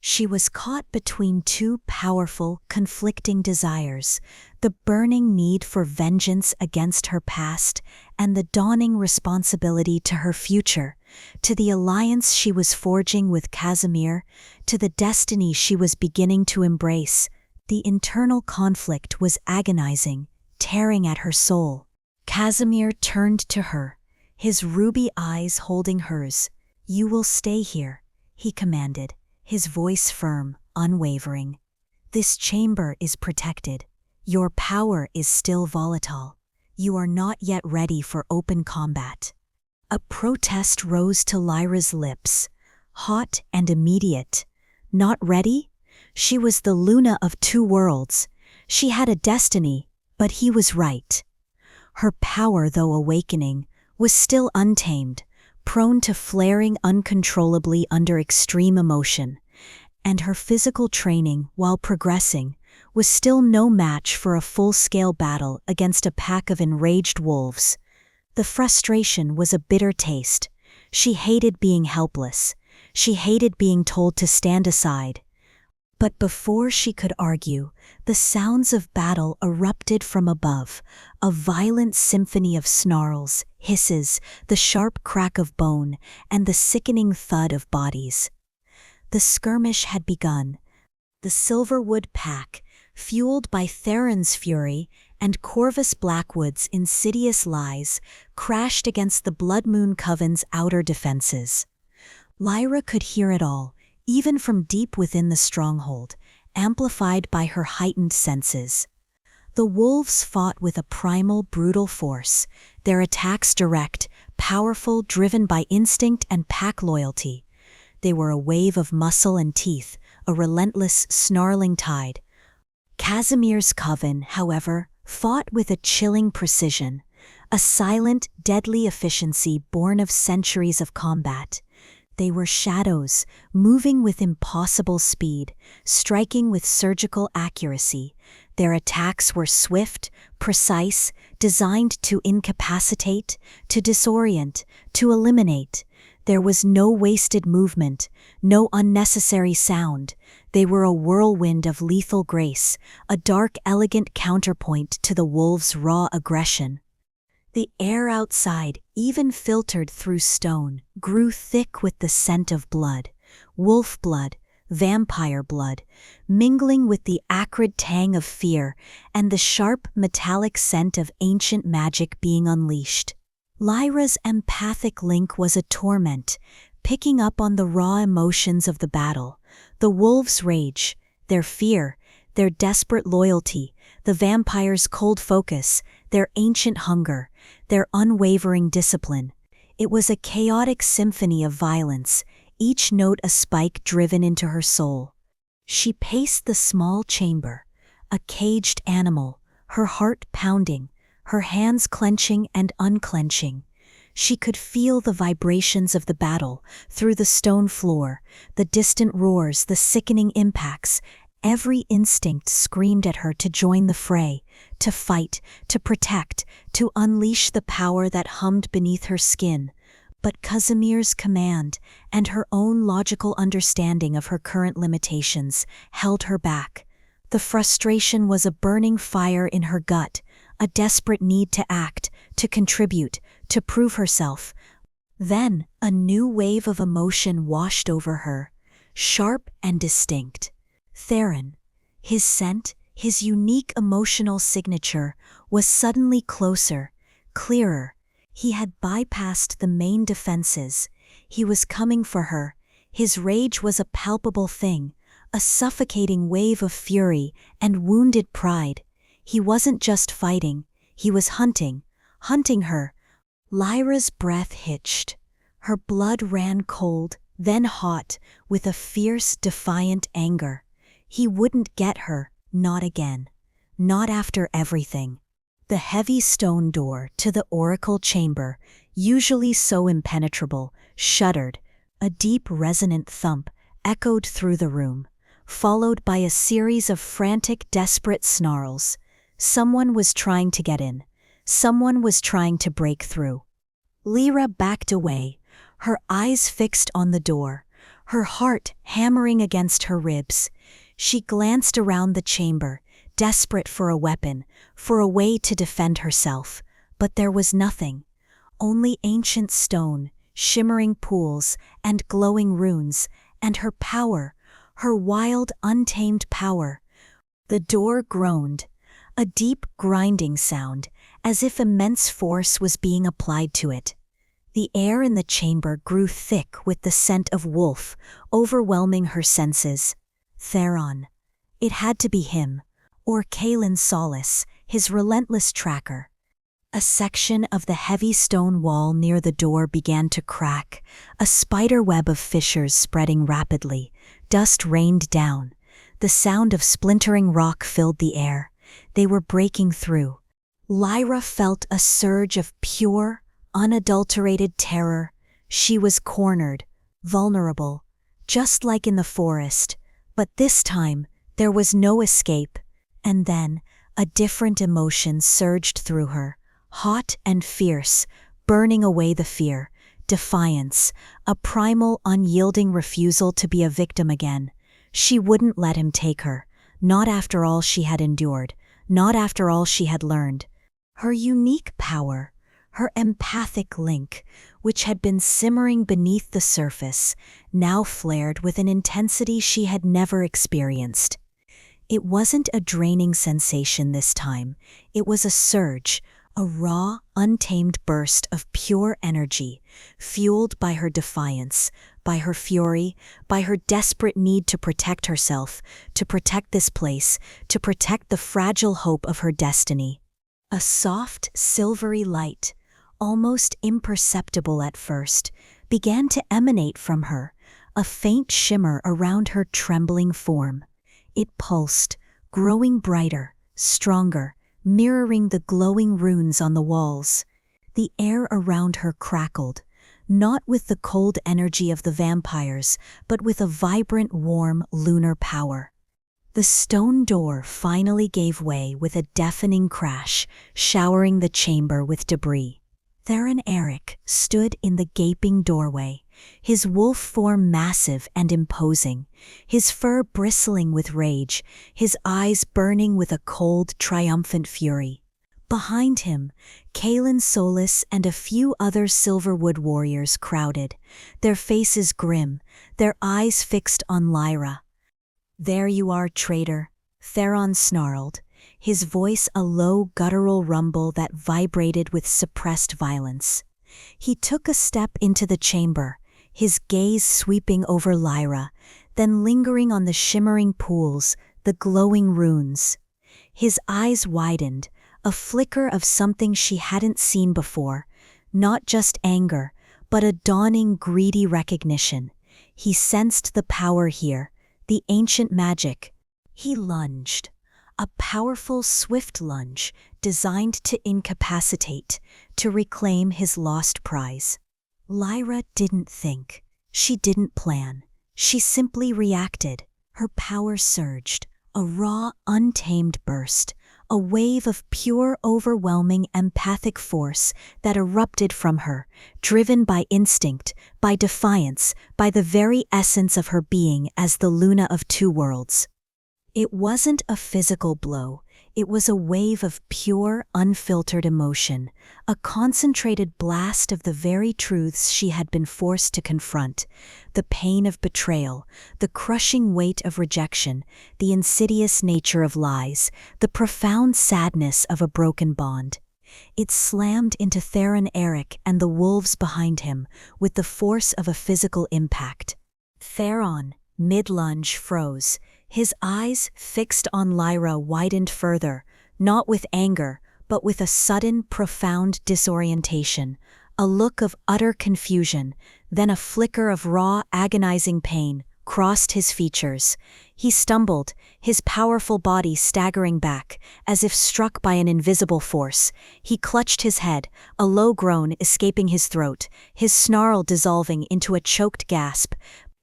She was caught between two powerful, conflicting desires: the burning need for vengeance against her past and the dawning responsibility to her future, to the alliance she was forging with Casimir, to the destiny she was beginning to embrace. The internal conflict was agonizing, tearing at her soul. Casimir turned to her, his ruby eyes holding hers. "You will stay here," he commanded, his voice firm, unwavering. "This chamber is protected. Your power is still volatile. You are not yet ready for open combat." A protest rose to Lyra's lips, hot and immediate. Not ready? She was the Luna of two worlds. She had a destiny, but he was right. Her power, though awakening, was still untamed, prone to flaring uncontrollably under extreme emotion, and her physical training, while progressing, was still no match for a full-scale battle against a pack of enraged wolves. The frustration was a bitter taste. She hated being helpless. She hated being told to stand aside. But before she could argue, the sounds of battle erupted from above, a violent symphony of snarls, hisses, the sharp crack of bone, and the sickening thud of bodies. The skirmish had begun. The Silverwood pack, fueled by Theron's fury and Corvus Blackwood's insidious lies, crashed against the Blood Moon Coven's outer defenses. Lyra could hear it all, even from deep within the stronghold, amplified by her heightened senses. The wolves fought with a primal, brutal force, their attacks direct, powerful, driven by instinct and pack loyalty. They were a wave of muscle and teeth, a relentless, snarling tide. Casimir's coven, however, fought with a chilling precision, a silent, deadly efficiency born of centuries of combat. They were shadows, moving with impossible speed, striking with surgical accuracy. Their attacks were swift, precise, designed to incapacitate, to disorient, to eliminate. There was no wasted movement, no unnecessary sound. They were a whirlwind of lethal grace, a dark, elegant counterpoint to the wolves' raw aggression. The air outside, even filtered through stone, grew thick with the scent of blood, wolf blood, vampire blood, mingling with the acrid tang of fear and the sharp, metallic scent of ancient magic being unleashed. Lyra's empathic link was a torment, picking up on the raw emotions of the battle, the wolves' rage, their fear, their desperate loyalty, the vampire's cold focus, their ancient hunger, their unwavering discipline. It was a chaotic symphony of violence, each note a spike driven into her soul. She paced the small chamber, a caged animal, her heart pounding, her hands clenching and unclenching. She could feel the vibrations of the battle through the stone floor, the distant roars, the sickening impacts. Every instinct screamed at her to join the fray, to fight, to protect, to unleash the power that hummed beneath her skin. But Casimir's command and her own logical understanding of her current limitations held her back. The frustration was a burning fire in her gut, a desperate need to act, to contribute, to prove herself. Then a new wave of emotion washed over her, sharp and distinct. Theron, his scent, his unique emotional signature, was suddenly closer, clearer. He had bypassed the main defenses. He was coming for her. His rage was a palpable thing, a suffocating wave of fury and wounded pride. He wasn't just fighting, he was hunting her. Lyra's breath hitched. Her blood ran cold, then hot, with a fierce, defiant anger. He wouldn't get her, not again. Not after everything. The heavy stone door to the oracle chamber, usually so impenetrable, shuddered. A deep, resonant thump echoed through the room, followed by a series of frantic, desperate snarls. Someone was trying to get in. Someone was trying to break through. Lyra backed away, her eyes fixed on the door, her heart hammering against her ribs. She glanced around the chamber, desperate for a weapon, for a way to defend herself. But there was nothing. Only ancient stone, shimmering pools, and glowing runes, and her power, her wild, untamed power. The door groaned, a deep grinding sound, as if immense force was being applied to it. The air in the chamber grew thick with the scent of wolf, overwhelming her senses. Theron. It had to be him, or Kaelin Solace, his relentless tracker. A section of the heavy stone wall near the door began to crack, a spider web of fissures spreading rapidly. Dust rained down. The sound of splintering rock filled the air. They were breaking through. Lyra felt a surge of pure, unadulterated terror. She was cornered, vulnerable, just like in the forest. But this time, there was no escape. And then, a different emotion surged through her, hot and fierce, burning away the fear. Defiance, a primal, unyielding refusal to be a victim again. She wouldn't let him take her, not after all she had endured, not after all she had learned. Her unique power, her empathic link, which had been simmering beneath the surface, now flared with an intensity she had never experienced. It wasn't a draining sensation this time. It was a surge, a raw, untamed burst of pure energy, fueled by her defiance, by her fury, by her desperate need to protect herself, to protect this place, to protect the fragile hope of her destiny. A soft, silvery light, almost imperceptible at first, began to emanate from her, a faint shimmer around her trembling form. It pulsed, growing brighter, stronger, mirroring the glowing runes on the walls. The air around her crackled, not with the cold energy of the vampires, but with a vibrant, warm, lunar power. The stone door finally gave way with a deafening crash, showering the chamber with debris. Theron Eric stood in the gaping doorway, his wolf form massive and imposing, his fur bristling with rage, his eyes burning with a cold, triumphant fury. Behind him, Kaelin Solace and a few other Silverwood warriors crowded, their faces grim, their eyes fixed on Lyra. "There you are, traitor," Theron snarled, his voice a low, guttural rumble that vibrated with suppressed violence. He took a step into the chamber, his gaze sweeping over Lyra, then lingering on the shimmering pools, the glowing runes. His eyes widened, a flicker of something she hadn't seen before, not just anger, but a dawning, greedy recognition. He sensed the power here, the ancient magic. He lunged, a powerful, swift lunge designed to incapacitate, to reclaim his lost prize. Lyra didn't think. She didn't plan. She simply reacted. Her power surged, A raw, untamed burst, a wave of pure, overwhelming empathic force that erupted from her, driven by instinct, by defiance, by the very essence of her being as the Luna of two worlds. It wasn't a physical blow. It was a wave of pure, unfiltered emotion, a concentrated blast of the very truths she had been forced to confront: the pain of betrayal, the crushing weight of rejection, the insidious nature of lies, the profound sadness of a broken bond. It slammed into Theron Eric and the wolves behind him with the force of a physical impact. Theron, mid-lunge, froze. His eyes, fixed on Lyra, widened further, not with anger, but with a sudden, profound disorientation, a look of utter confusion, then a flicker of raw, agonizing pain crossed his features. He stumbled, his powerful body staggering back, as if struck by an invisible force. He clutched his head, a low groan escaping his throat, his snarl dissolving into a choked gasp.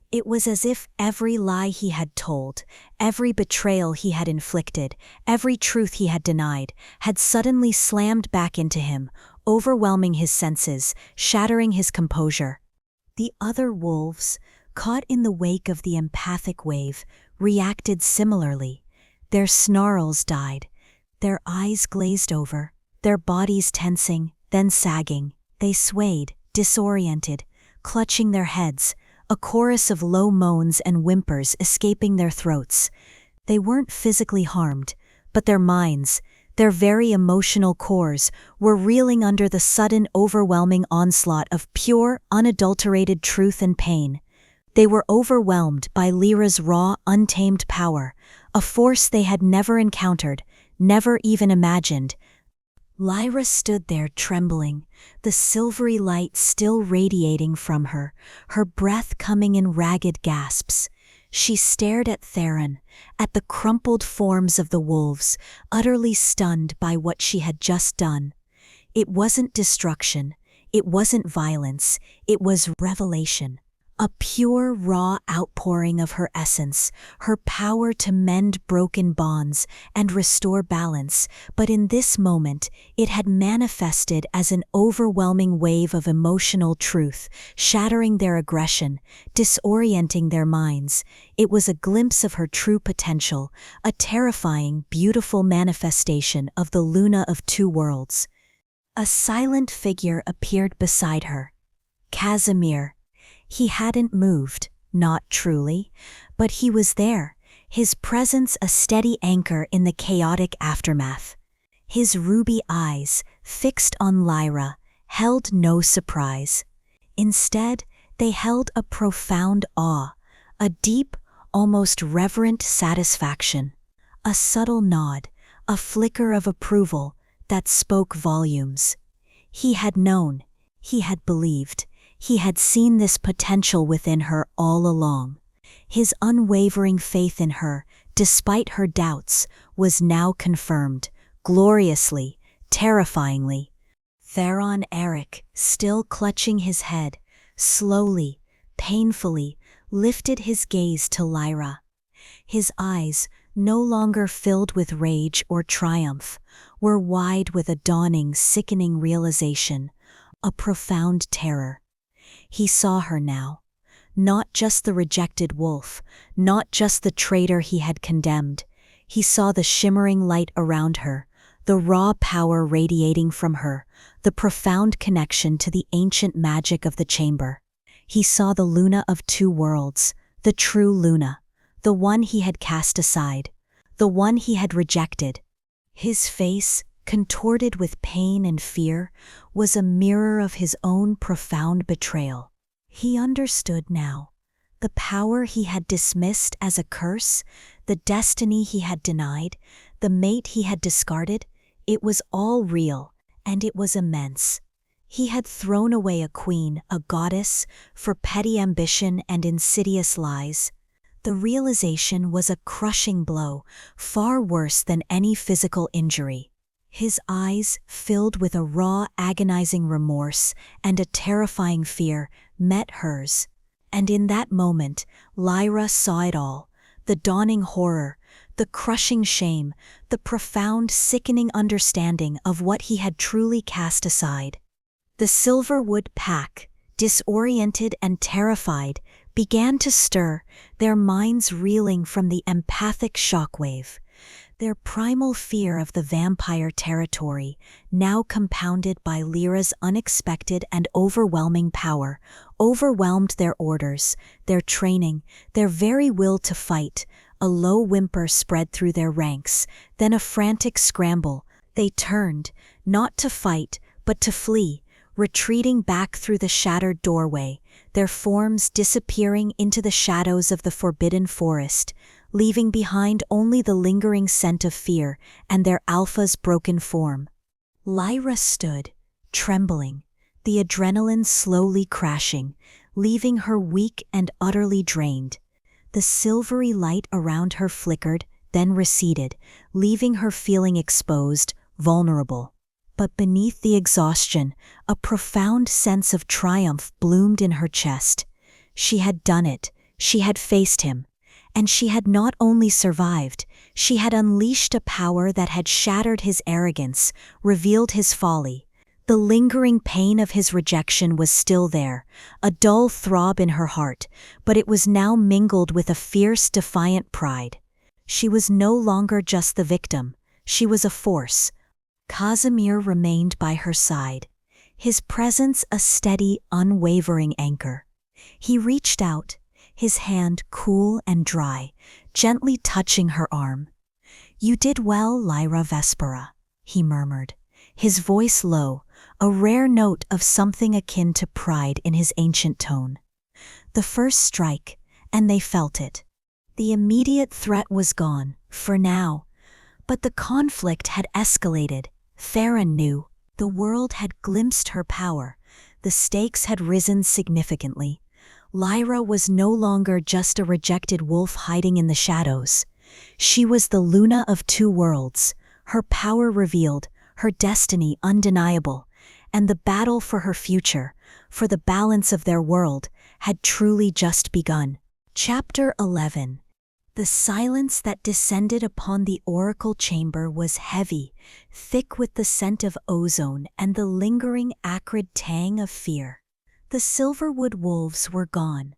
It was as if every lie he had told, every betrayal he had inflicted, every truth he had denied, had suddenly slammed back into him, overwhelming his senses, shattering his composure. The other wolves, caught in the wake of the empathic wave, reacted similarly. Their snarls died, their eyes glazed over, their bodies tensing, then sagging. They swayed, disoriented, clutching their heads, a chorus of low moans and whimpers escaping their throats. They weren't physically harmed, but their minds, their very emotional cores, were reeling under the sudden, overwhelming onslaught of pure, unadulterated truth and pain. They were overwhelmed by Lyra's raw, untamed power, a force they had never encountered, never even imagined. Lyra stood there trembling, the silvery light still radiating from her, her breath coming in ragged gasps. She stared at Theron, at the crumpled forms of the wolves, utterly stunned by what she had just done. It wasn't destruction, it wasn't violence, it was revelation. A pure, raw outpouring of her essence, her power to mend broken bonds and restore balance, but in this moment it had manifested as an overwhelming wave of emotional truth, shattering their aggression, disorienting their minds. It was a glimpse of her true potential, a terrifying, beautiful manifestation of the Luna of two worlds. A silent figure appeared beside her. Casimir. He hadn't moved, not truly, but he was there, his presence a steady anchor in the chaotic aftermath. His ruby eyes, fixed on Lyra, held no surprise. Instead, they held a profound awe, a deep, almost reverent satisfaction, a subtle nod, a flicker of approval that spoke volumes. He had known, he had believed. He had seen this potential within her all along. His unwavering faith in her, despite her doubts, was now confirmed, gloriously, terrifyingly. Theron Eric, still clutching his head, slowly, painfully, lifted his gaze to Lyra. His eyes, no longer filled with rage or triumph, were wide with a dawning, sickening realization, a profound terror. He saw her now, not just the rejected wolf, not just the traitor he had condemned. He saw the shimmering light around her, the raw power radiating from her, the profound connection to the ancient magic of the chamber. He saw the Luna of two worlds, the true Luna, the one he had cast aside, the one he had rejected. His face, contorted with pain and fear, was a mirror of his own profound betrayal. He understood now. The power he had dismissed as a curse, the destiny he had denied, the mate he had discarded, it was all real, and it was immense. He had thrown away a queen, a goddess, for petty ambition and insidious lies. The realization was a crushing blow, far worse than any physical injury. His eyes, filled with a raw, agonizing remorse and a terrifying fear, met hers. And in that moment, Lyra saw it all, the dawning horror, the crushing shame, the profound, sickening understanding of what he had truly cast aside. The Silverwood pack, disoriented and terrified, began to stir, their minds reeling from the empathic shockwave. Their primal fear of the vampire territory, now compounded by Lyra's unexpected and overwhelming power, overwhelmed their orders, their training, their very will to fight. A low whimper spread through their ranks, then a frantic scramble. They turned, not to fight, but to flee, retreating back through the shattered doorway, their forms disappearing into the shadows of the forbidden forest, leaving behind only the lingering scent of fear and their alpha's broken form. Lyra stood, trembling, the adrenaline slowly crashing, leaving her weak and utterly drained. The silvery light around her flickered, then receded, leaving her feeling exposed, vulnerable. But beneath the exhaustion, a profound sense of triumph bloomed in her chest. She had done it, she had faced him. And she had not only survived, she had unleashed a power that had shattered his arrogance, revealed his folly. The lingering pain of his rejection was still there, a dull throb in her heart, but it was now mingled with a fierce, defiant pride. She was no longer just the victim, she was a force. Casimir remained by her side, his presence a steady, unwavering anchor. He reached out, his hand cool and dry, gently touching her arm. "You did well, Lyra Vespera," he murmured, his voice low, a rare note of something akin to pride in his ancient tone. The first strike, and they felt it. The immediate threat was gone, for now. But the conflict had escalated. Theron knew. The world had glimpsed her power. The stakes had risen significantly. Lyra was no longer just a rejected wolf hiding in the shadows. She was the Luna of two worlds, her power revealed, her destiny undeniable, and the battle for her future, for the balance of their world, had truly just begun. Chapter 11. The silence that descended upon the oracle chamber was heavy, thick with the scent of ozone and the lingering acrid tang of fear. The Silverwood wolves were gone,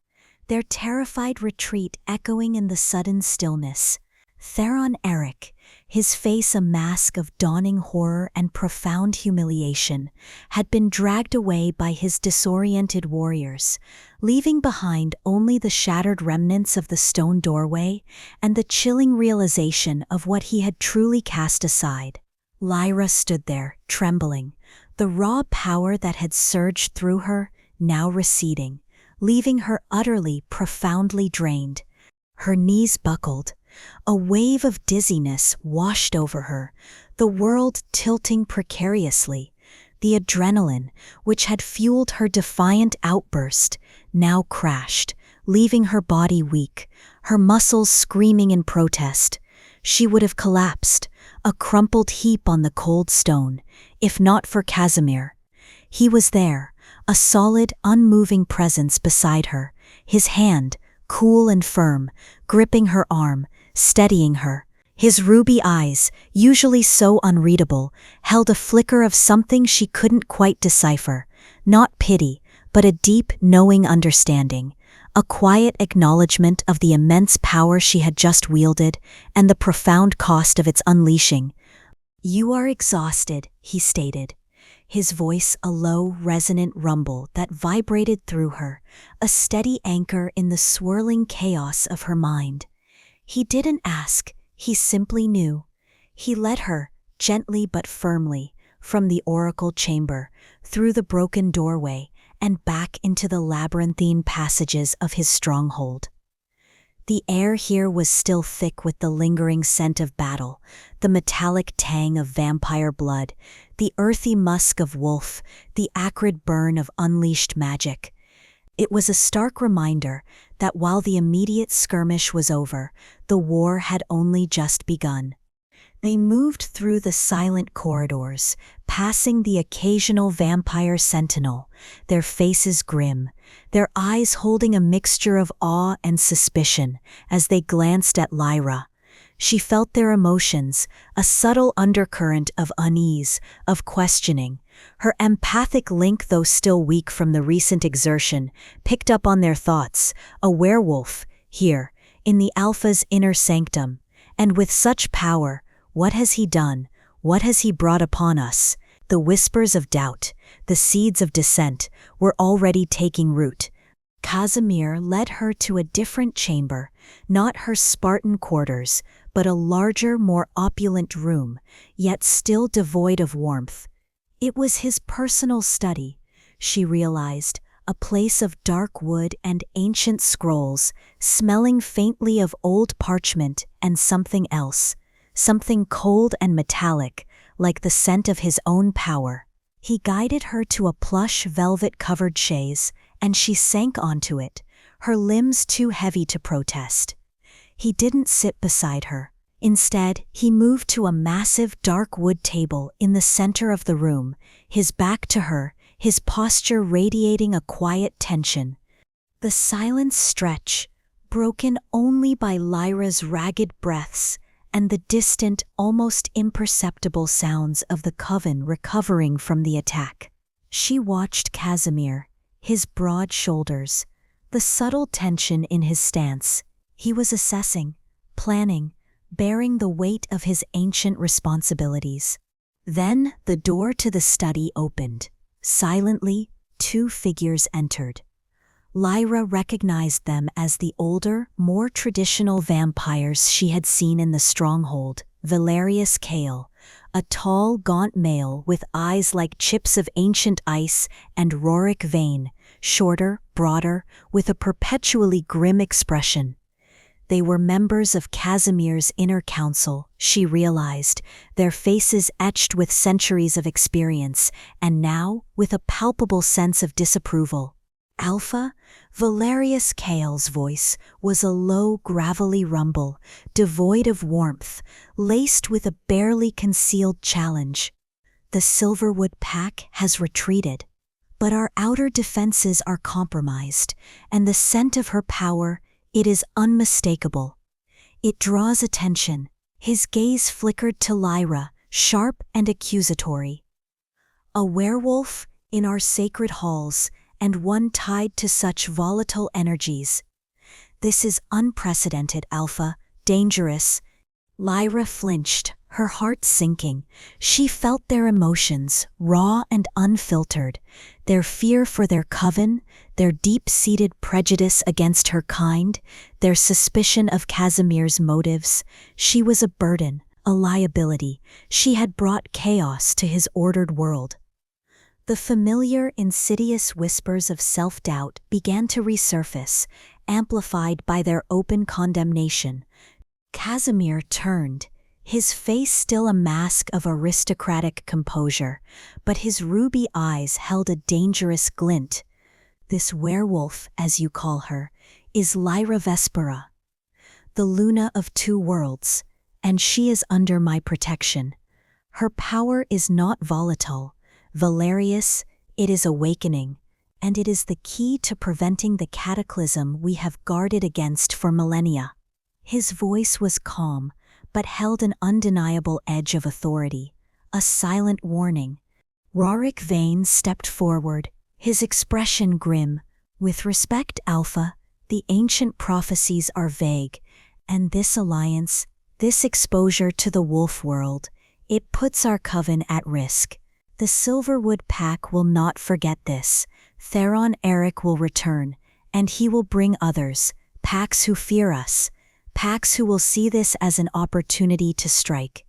their terrified retreat echoing in the sudden stillness. Theron Eric, his face a mask of dawning horror and profound humiliation, had been dragged away by his disoriented warriors, leaving behind only the shattered remnants of the stone doorway and the chilling realization of what he had truly cast aside. Lyra stood there, trembling, the raw power that had surged through her now receding, leaving her utterly, profoundly drained. Her knees buckled. A wave of dizziness washed over her, the world tilting precariously. The adrenaline, which had fueled her defiant outburst, now crashed, leaving her body weak, her muscles screaming in protest. She would have collapsed, a crumpled heap on the cold stone, if not for Casimir. He was there, a solid, unmoving presence beside her, his hand, cool and firm, gripping her arm, steadying her. His ruby eyes, usually so unreadable, held a flicker of something she couldn't quite decipher, not pity, but a deep, knowing understanding, a quiet acknowledgement of the immense power she had just wielded and the profound cost of its unleashing. "You are exhausted," he stated, his voice a low, resonant rumble that vibrated through her, a steady anchor in the swirling chaos of her mind. He didn't ask, he simply knew. He led her, gently but firmly, from the oracle chamber, through the broken doorway, and back into the labyrinthine passages of his stronghold. The air here was still thick with the lingering scent of battle, the metallic tang of vampire blood, the earthy musk of wolf, the acrid burn of unleashed magic. It was a stark reminder that while the immediate skirmish was over, the war had only just begun. They moved through the silent corridors, passing the occasional vampire sentinel, their faces grim, their eyes holding a mixture of awe and suspicion as they glanced at Lyra. She felt their emotions, a subtle undercurrent of unease, of questioning. Her empathic link, though still weak from the recent exertion, picked up on their thoughts. A werewolf, here, in the Alpha's inner sanctum. And with such power, what has he done? What has he brought upon us? The whispers of doubt, the seeds of dissent, were already taking root. Casimir led her to a different chamber, not her Spartan quarters, but a larger, more opulent room, yet still devoid of warmth. It was his personal study, she realized, a place of dark wood and ancient scrolls, smelling faintly of old parchment and something else, something cold and metallic, like the scent of his own power. He guided her to a plush velvet-covered chaise, and she sank onto it, her limbs too heavy to protest. He didn't sit beside her. Instead, he moved to a massive dark wood table in the center of the room, his back to her, his posture radiating a quiet tension. The silence stretched, broken only by Lyra's ragged breaths and the distant, almost imperceptible sounds of the coven recovering from the attack. She watched Casimir, his broad shoulders, the subtle tension in his stance. He was assessing, planning, bearing the weight of his ancient responsibilities. Then the door to the study opened. Silently, two figures entered. Lyra recognized them as the older, more traditional vampires she had seen in the stronghold. Valerius Kale, a tall, gaunt male with eyes like chips of ancient ice, and Rorik Vane, shorter, broader, with a perpetually grim expression. They were members of Casimir's inner council, she realized, their faces etched with centuries of experience, and now with a palpable sense of disapproval. Alpha, Valerius Kale's voice was a low, gravelly rumble, devoid of warmth, laced with a barely concealed challenge. The Silverwood pack has retreated, but our outer defenses are compromised, and the scent of her power, it is unmistakable. It draws attention. His gaze flickered to Lyra, sharp and accusatory. A werewolf in our sacred halls, and one tied to such volatile energies. This is unprecedented, Alpha, dangerous. Lyra flinched, her heart sinking. She felt their emotions, raw and unfiltered, their fear for their coven, their deep-seated prejudice against her kind, their suspicion of Casimir's motives. She was a burden, a liability. She had brought chaos to his ordered world. The familiar, insidious whispers of self-doubt began to resurface, amplified by their open condemnation. Casimir turned, his face still a mask of aristocratic composure, but his ruby eyes held a dangerous glint. This werewolf, as you call her, is Lyra Vespera, the Luna of two worlds, and she is under my protection. Her power is not volatile. Valerius, it is awakening, and it is the key to preventing the cataclysm we have guarded against for millennia. His voice was calm, but held an undeniable edge of authority, a silent warning. Rorik Vane stepped forward, his expression grim. With respect, Alpha, the ancient prophecies are vague, and this alliance, this exposure to the wolf world, it puts our coven at risk. The Silverwood pack will not forget this. Theron Eric will return, and he will bring others, packs who fear us, packs who will see this as an opportunity to strike.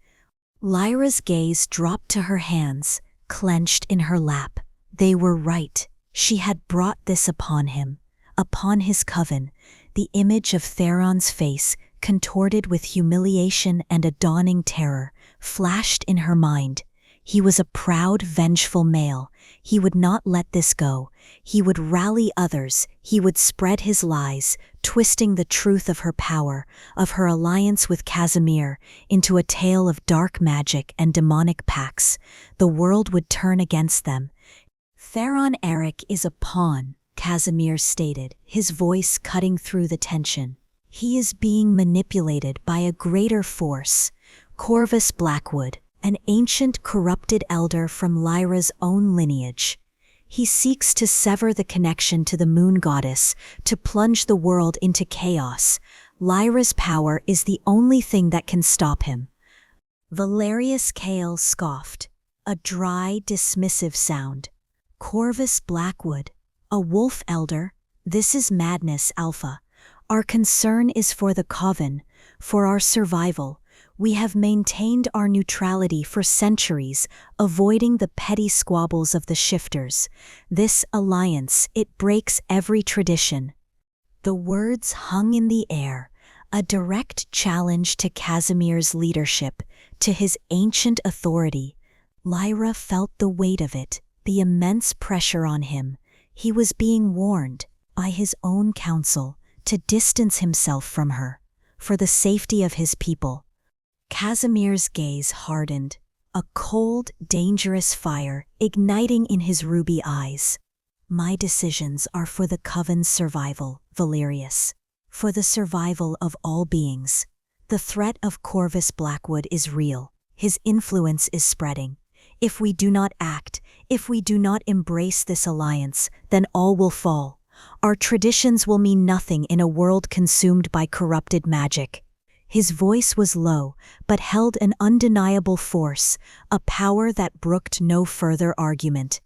Lyra's gaze dropped to her hands, clenched in her lap. They were right. She had brought this upon him, upon his coven. The image of Theron's face, contorted with humiliation and a dawning terror, flashed in her mind. He was a proud, vengeful male. He would not let this go. He would rally others. He would spread his lies, twisting the truth of her power, of her alliance with Casimir, into a tale of dark magic and demonic pacts. The world would turn against them. Theron Eric is a pawn, Casimir stated, his voice cutting through the tension. He is being manipulated by a greater force, Corvus Blackwood, an ancient corrupted elder from Lyra's own lineage. He seeks to sever the connection to the moon goddess, to plunge the world into chaos. Lyra's power is the only thing that can stop him. Valerius Kale scoffed, a dry, dismissive sound. Corvus Blackwood, a wolf elder? This is madness, Alpha. Our concern is for the coven, for our survival. We have maintained our neutrality for centuries, avoiding the petty squabbles of the shifters. This alliance, it breaks every tradition. The words hung in the air, a direct challenge to Casimir's leadership, to his ancient authority. Lyra felt the weight of it, the immense pressure on him. He was being warned, by his own counsel, to distance himself from her, for the safety of his people. Casimir's gaze hardened, a cold, dangerous fire igniting in his ruby eyes. My decisions are for the coven's survival, Valerius, for the survival of all beings. The threat of Corvus Blackwood is real. His influence is spreading. If we do not act, if we do not embrace this alliance, then all will fall. Our traditions will mean nothing in a world consumed by corrupted magic. His voice was low, but held an undeniable force, a power that brooked no further argument.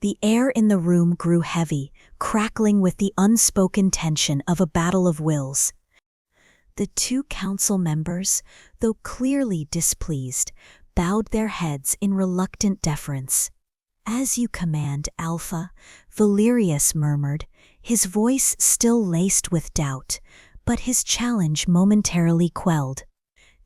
The air in the room grew heavy, crackling with the unspoken tension of a battle of wills. The two council members, though clearly displeased, bowed their heads in reluctant deference. "As you command, Alpha," Valerius murmured, his voice still laced with doubt, but his challenge momentarily quelled.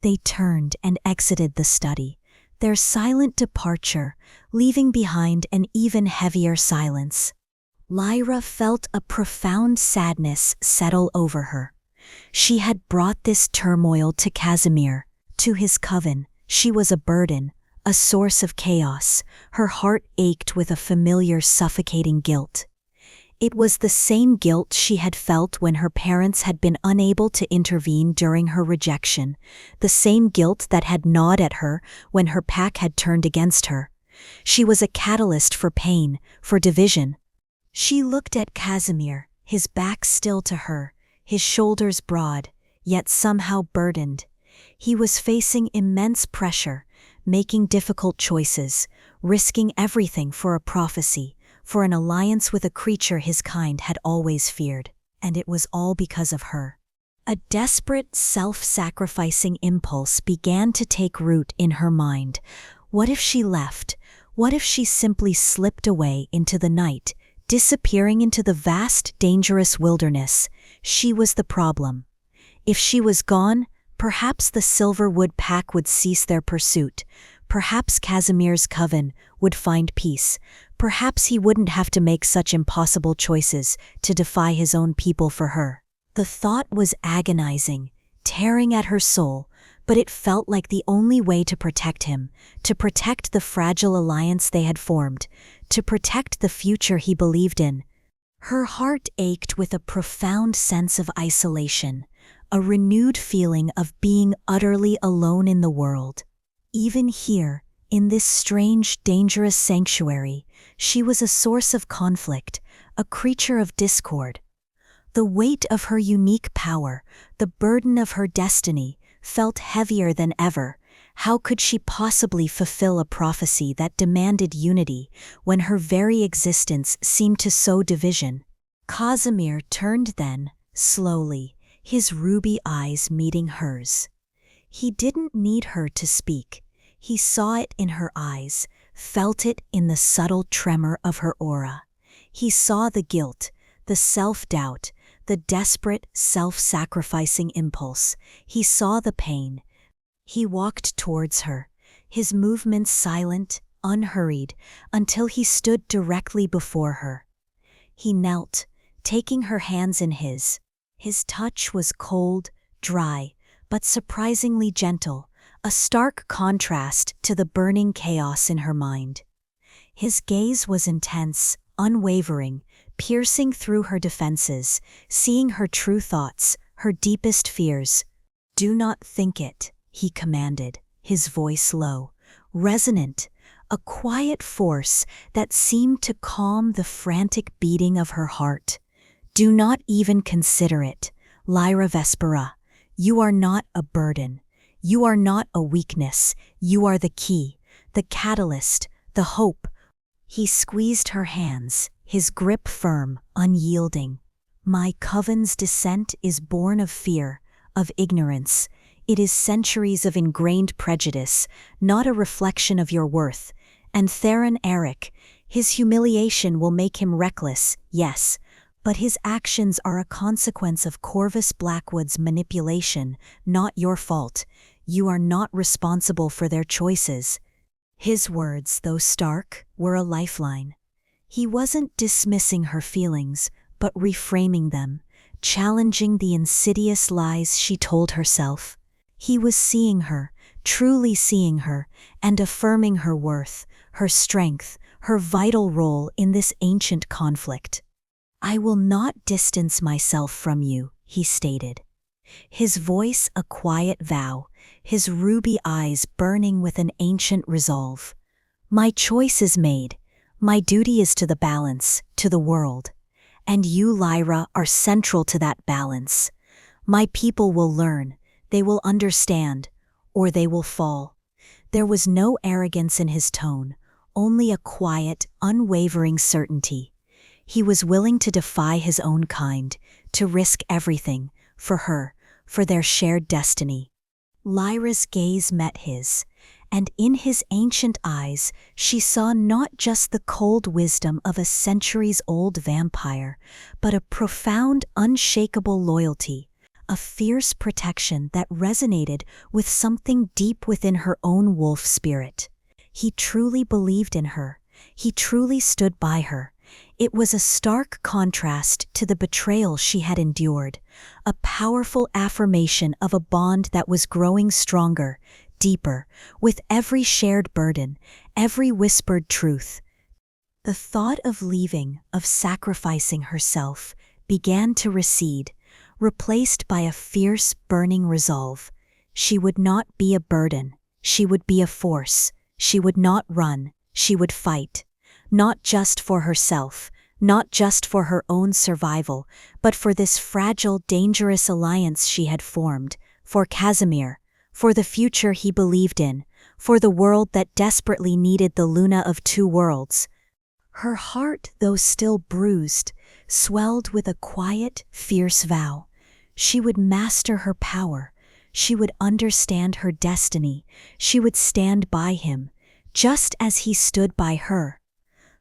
They turned and exited the study, their silent departure leaving behind an even heavier silence. Lyra felt a profound sadness settle over her. She had brought this turmoil to Casimir, to his coven. She was a burden, a source of chaos. Her heart ached with a familiar suffocating guilt. It was the same guilt she had felt when her parents had been unable to intervene during her rejection, the same guilt that had gnawed at her when her pack had turned against her. She was a catalyst for pain, for division. She looked at Casimir, his back still to her, his shoulders broad, yet somehow burdened. He was facing immense pressure, making difficult choices, risking everything for a prophecy, for an alliance with a creature his kind had always feared. And it was all because of her. A desperate, self-sacrificing impulse began to take root in her mind. What if she left? What if she simply slipped away into the night, disappearing into the vast, dangerous wilderness? She was the problem. If she was gone, perhaps the Silverwood pack would cease their pursuit. Perhaps Casimir's coven would find peace. Perhaps he wouldn't have to make such impossible choices to defy his own people for her. The thought was agonizing, tearing at her soul, but it felt like the only way to protect him, to protect the fragile alliance they had formed, to protect the future he believed in. Her heart ached with a profound sense of isolation, a renewed feeling of being utterly alone in the world. Even here, in this strange, dangerous sanctuary, she was a source of conflict, a creature of discord. The weight of her unique power, the burden of her destiny, felt heavier than ever. How could she possibly fulfill a prophecy that demanded unity when her very existence seemed to sow division? Casimir turned then, slowly, his ruby eyes meeting hers. He didn't need her to speak. He saw it in her eyes, felt it in the subtle tremor of her aura. He saw the guilt, the self-doubt, the desperate, self-sacrificing impulse. He saw the pain. He walked towards her, his movements silent, unhurried, until he stood directly before her. He knelt, taking her hands in his. His touch was cold, dry, but surprisingly gentle, a stark contrast to the burning chaos in her mind. His gaze was intense, unwavering, piercing through her defenses, seeing her true thoughts, her deepest fears. "Do not think it," he commanded, his voice low, resonant, a quiet force that seemed to calm the frantic beating of her heart. "Do not even consider it, Lyra Vespera. You are not a burden. You are not a weakness. You are the key, the catalyst, the hope." He squeezed her hands, his grip firm, unyielding. "My coven's descent is born of fear, of ignorance. It is centuries of ingrained prejudice, not a reflection of your worth. And Theron Eric, his humiliation will make him reckless, yes, but his actions are a consequence of Corvus Blackwood's manipulation, not your fault. You are not responsible for their choices." His words, though stark, were a lifeline. He wasn't dismissing her feelings, but reframing them, challenging the insidious lies she told herself. He was seeing her, truly seeing her, and affirming her worth, her strength, her vital role in this ancient conflict. "I will not distance myself from you," he stated. His voice a quiet vow, his ruby eyes burning with an ancient resolve. "My choice is made. My duty is to the balance, to the world. And you, Lyra, are central to that balance. My people will learn, they will understand, or they will fall." There was no arrogance in his tone, only a quiet, unwavering certainty. He was willing to defy his own kind, to risk everything, for her, for their shared destiny. Lyra's gaze met his, and in his ancient eyes she saw not just the cold wisdom of a centuries-old vampire, but a profound, unshakable loyalty, a fierce protection that resonated with something deep within her own wolf spirit. He truly believed in her. He truly stood by her. It was a stark contrast to the betrayal she had endured, a powerful affirmation of a bond that was growing stronger, deeper, with every shared burden, every whispered truth. The thought of leaving, of sacrificing herself, began to recede, replaced by a fierce, burning resolve. She would not be a burden. She would be a force. She would not run. She would fight. Not just for herself, not just for her own survival, but for this fragile, dangerous alliance she had formed, for Casimir, for the future he believed in, for the world that desperately needed the Luna of two worlds. Her heart, though still bruised, swelled with a quiet, fierce vow. She would master her power. She would understand her destiny. She would stand by him, just as he stood by her.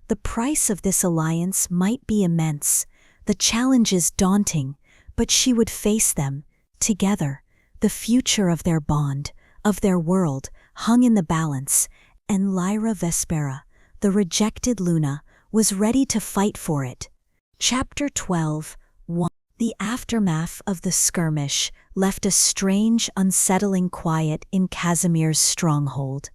The price of this alliance might be immense, the challenges daunting, but she would face them, together. The future of their bond, of their world, hung in the balance, and Lyra Vespera, the rejected Luna, was ready to fight for it. Chapter 12, 1. The aftermath of the skirmish left a strange, unsettling quiet in Casimir's stronghold.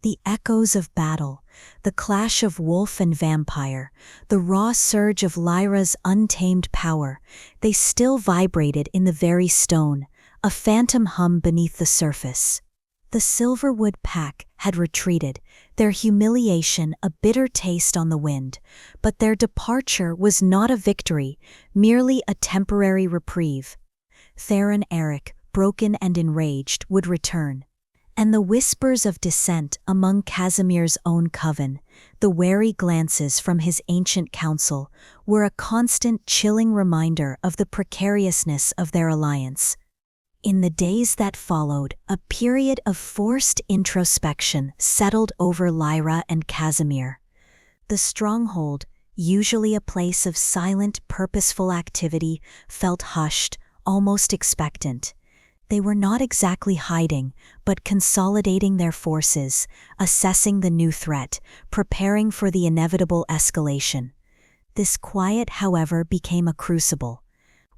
The echoes of battle, the clash of wolf and vampire, the raw surge of Lyra's untamed power, they still vibrated in the very stone, a phantom hum beneath the surface. The Silverwood pack had retreated, their humiliation a bitter taste on the wind, but their departure was not a victory, merely a temporary reprieve. Theron Eric, broken and enraged, would return. And the whispers of dissent among Casimir's own coven, the wary glances from his ancient council, were a constant chilling reminder of the precariousness of their alliance. In the days that followed, a period of forced introspection settled over Lyra and Casimir. The stronghold, usually a place of silent, purposeful activity, felt hushed, almost expectant. They were not exactly hiding, but consolidating their forces, assessing the new threat, preparing for the inevitable escalation. This quiet, however, became a crucible.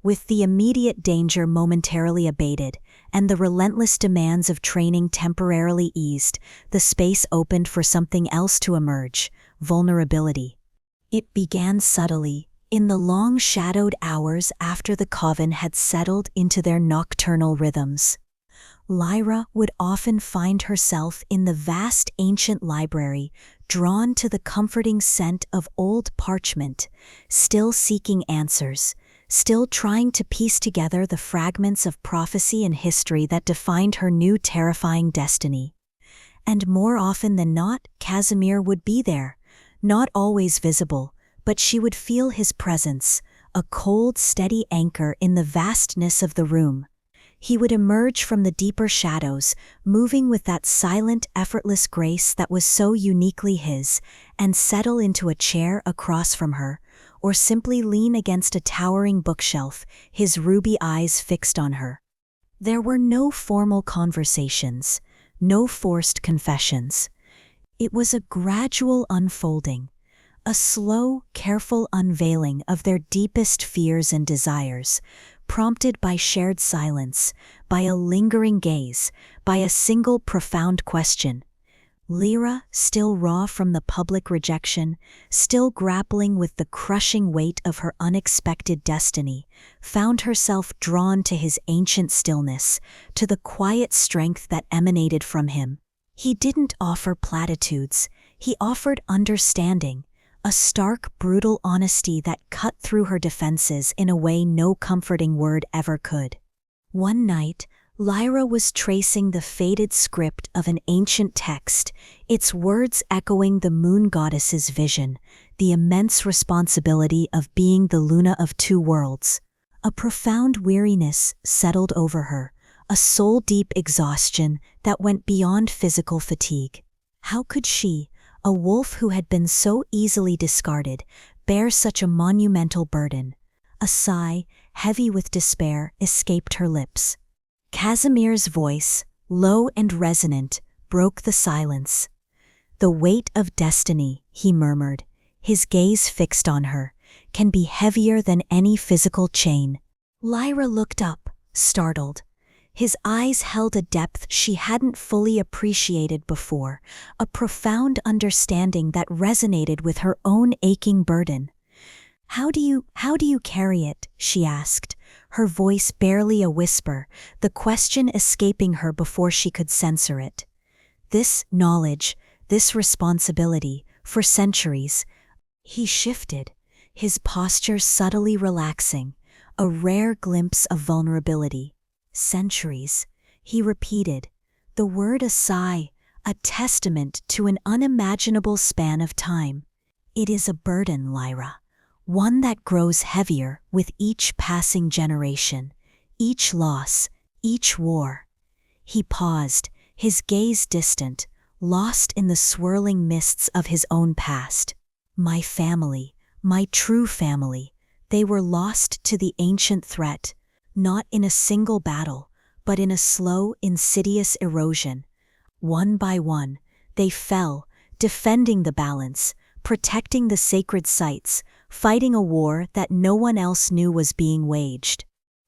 With the immediate danger momentarily abated, and the relentless demands of training temporarily eased, the space opened for something else to emerge: vulnerability. It began subtly, In the long shadowed hours after the coven had settled into their nocturnal rhythms, Lyra would often find herself in the vast ancient library, drawn to the comforting scent of old parchment, still seeking answers, still trying to piece together the fragments of prophecy and history that defined her new terrifying destiny. And more often than not, Casimir would be there, not always visible, but she would feel his presence, a cold, steady anchor in the vastness of the room. He would emerge from the deeper shadows, moving with that silent, effortless grace that was so uniquely his, and settle into a chair across from her, or simply lean against a towering bookshelf, his ruby eyes fixed on her. There were no formal conversations, no forced confessions. It was a gradual unfolding, a slow, careful unveiling of their deepest fears and desires, prompted by shared silence, by a lingering gaze, by a single profound question. Lyra, still raw from the public rejection, still grappling with the crushing weight of her unexpected destiny, found herself drawn to his ancient stillness, to the quiet strength that emanated from him. He didn't offer platitudes, he offered understanding, a stark, brutal honesty that cut through her defenses in a way no comforting word ever could. One night, Lyra was tracing the faded script of an ancient text, its words echoing the moon goddess's vision, the immense responsibility of being the Luna of two worlds. A profound weariness settled over her, a soul-deep exhaustion that went beyond physical fatigue. How could she, a wolf who had been so easily discarded, bear such a monumental burden? A sigh, heavy with despair, escaped her lips. Casimir's voice, low and resonant, broke the silence. "The weight of destiny," he murmured, his gaze fixed on her, "can be heavier than any physical chain." Lyra looked up, startled. His eyes held a depth she hadn't fully appreciated before, a profound understanding that resonated with her own aching burden. How do you carry it?" she asked, her voice barely a whisper, the question escaping her before she could censor it. "This knowledge, this responsibility, for centuries." He shifted, his posture subtly relaxing, a rare glimpse of vulnerability. "Centuries," he repeated, the word a sigh, a testament to an unimaginable span of time. "It is a burden, Lyra, one that grows heavier with each passing generation, each loss, each war." He paused, his gaze distant, lost in the swirling mists of his own past. "My family, my true family, they were lost to the ancient threat, not in a single battle, but in a slow, insidious erosion. One by one, they fell, defending the balance, protecting the sacred sites, fighting a war that no one else knew was being waged."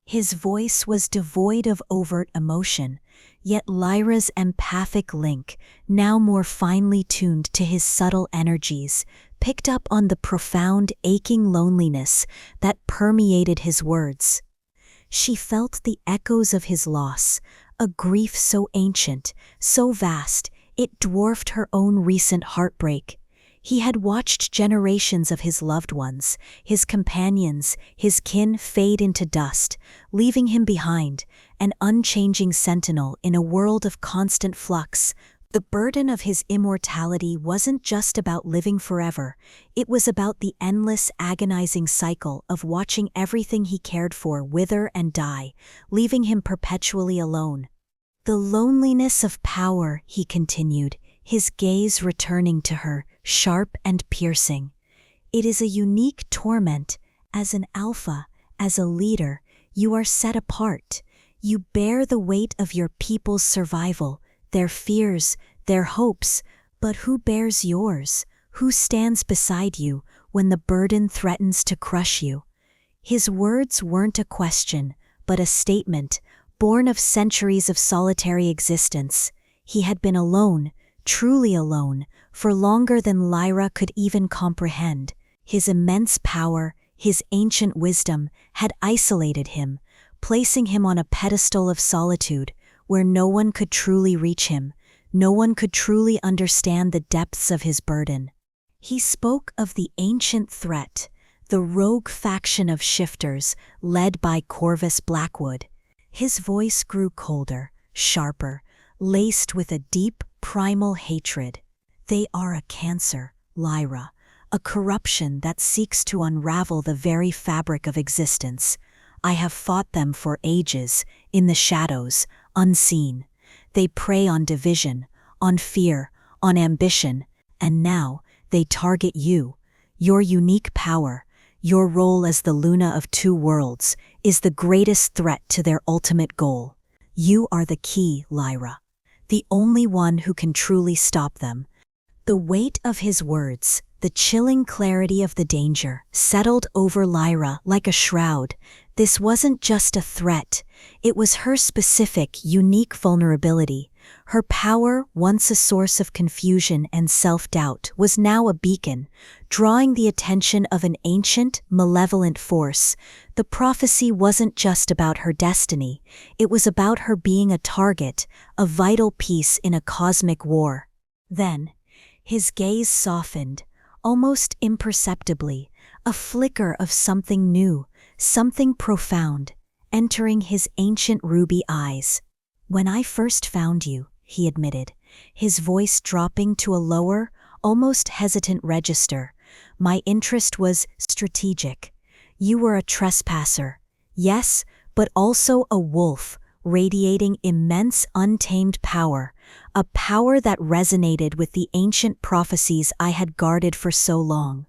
His voice was devoid of overt emotion, yet Lyra's empathic link, now more finely tuned to his subtle energies, picked up on the profound, aching loneliness that permeated his words. She felt the echoes of his loss, a grief so ancient, so vast, it dwarfed her own recent heartbreak. He had watched generations of his loved ones, his companions, his kin fade into dust, leaving him behind, an unchanging sentinel in a world of constant flux. The burden of his immortality wasn't just about living forever, it was about the endless, agonizing cycle of watching everything he cared for wither and die, leaving him perpetually alone. "The loneliness of power," he continued, his gaze returning to her, sharp and piercing. "It is a unique torment. As an alpha, as a leader, you are set apart. You bear the weight of your people's survival, their fears, their hopes, but who bears yours? Who stands beside you when the burden threatens to crush you?" His words weren't a question, but a statement, born of centuries of solitary existence. He had been alone, truly alone, for longer than Lyra could even comprehend. His immense power, His ancient wisdom had isolated him, placing him on a pedestal of solitude where no one could truly reach him, no one could truly understand the depths of his burden. He spoke of the ancient threat, the rogue faction of shifters led by Corvus Blackwood. His voice grew colder, sharper, laced with a deep, primal hatred. They are a cancer, Lyra, a corruption that seeks to unravel the very fabric of existence. I have fought them for ages, in the shadows, unseen. They prey on division, on fear, on ambition, and now they target you. Your unique power, your role as the Luna of two worlds, is the greatest threat to their ultimate goal. You are the key, Lyra, the only one who can truly stop them. The weight of his words, the chilling clarity of the danger, settled over Lyra like a shroud. This wasn't just a threat, it was her specific, unique vulnerability. Her power, once a source of confusion and self-doubt, was now a beacon, drawing the attention of an ancient, malevolent force. The prophecy wasn't just about her destiny, it was about her being a target, a vital piece in a cosmic war. Then, his gaze softened, almost imperceptibly, a flicker of something new, something profound, entering his ancient ruby eyes. "When I first found you," he admitted, his voice dropping to a lower, almost hesitant register, "my interest was strategic. You were a trespasser, yes, but also a wolf, radiating immense untamed power, a power that resonated with the ancient prophecies I had guarded for so long.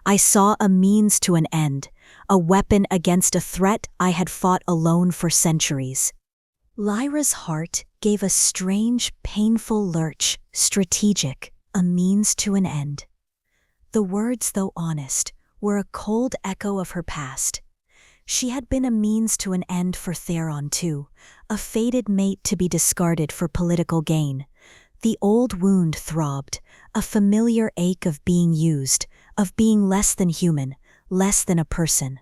I saw a means to an end, a weapon against a threat I had fought alone for centuries." Lyra's heart gave a strange, painful lurch. Strategic, a means to an end. The words, though honest, were a cold echo of her past. She had been a means to an end for Theron too, a fated mate to be discarded for political gain. The old wound throbbed, a familiar ache of being used, of being less than human, less than a person.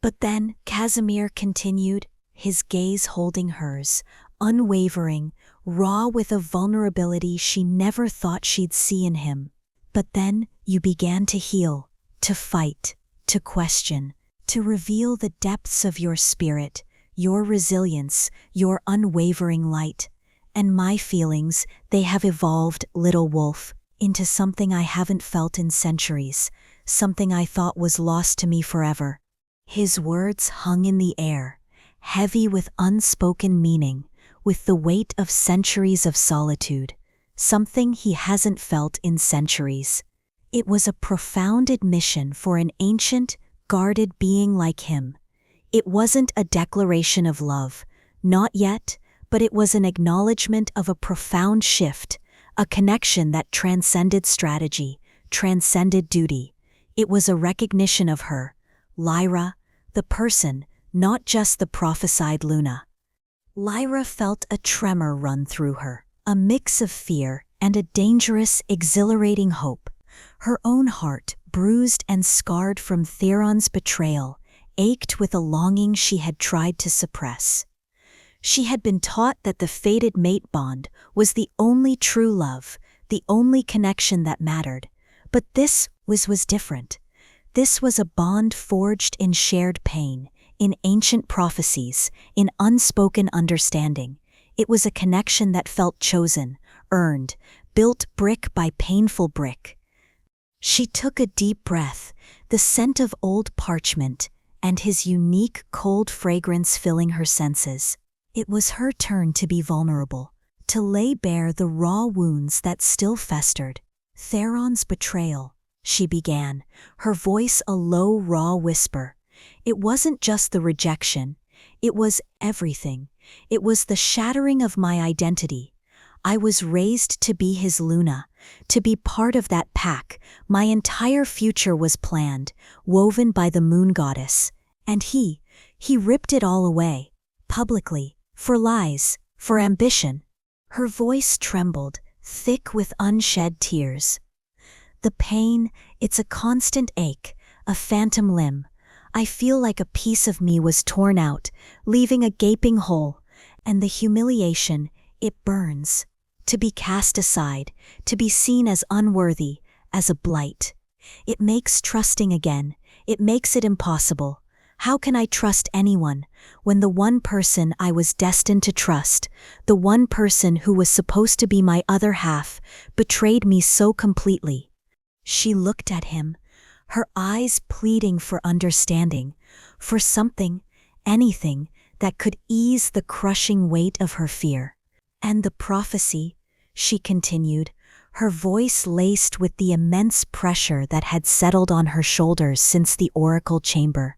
"But then," Casimir continued, his gaze holding hers, unwavering, raw with a vulnerability she never thought she'd see in him. "But then you began to heal, to fight, to question, to reveal the depths of your spirit, your resilience, your unwavering light. And my feelings, they have evolved, little wolf, into something I haven't felt in centuries, something I thought was lost to me forever." His words hung in the air, heavy with unspoken meaning, with the weight of centuries of solitude, something he hasn't felt in centuries. It was a profound admission for an ancient, guarded being like him. It wasn't a declaration of love, not yet, but it was an acknowledgement of a profound shift, a connection that transcended strategy, transcended duty. It was a recognition of her, Lyra, the person, not just the prophesied Luna. Lyra felt a tremor run through her, a mix of fear and a dangerous, exhilarating hope. Her own heart, bruised and scarred from Theron's betrayal, ached with a longing she had tried to suppress. She had been taught that the fated mate bond was the only true love, the only connection that mattered. But this was different. This was a bond forged in shared pain, in ancient prophecies, in unspoken understanding. It was a connection that felt chosen, earned, built brick by painful brick. She took a deep breath, the scent of old parchment, and his unique cold fragrance filling her senses. It was her turn to be vulnerable, to lay bare the raw wounds that still festered. "Theron's betrayal," she began, her voice a low, raw whisper. "It wasn't just the rejection, it was everything. It was the shattering of my identity. I was raised to be his Luna, to be part of that pack. My entire future was planned, woven by the moon goddess. And he ripped it all away, publicly, for lies, for ambition." Her voice trembled, thick with unshed tears. "The pain, it's a constant ache, a phantom limb. I feel like a piece of me was torn out, leaving a gaping hole, and the humiliation, it burns. To be cast aside, to be seen as unworthy, as a blight. It makes trusting again, it makes it impossible. How can I trust anyone when the one person I was destined to trust, the one person who was supposed to be my other half, betrayed me so completely? She looked at him, her eyes pleading for understanding, for something, anything, that could ease the crushing weight of her fear. And the prophecy, she continued, her voice laced with the immense pressure that had settled on her shoulders since the oracle chamber.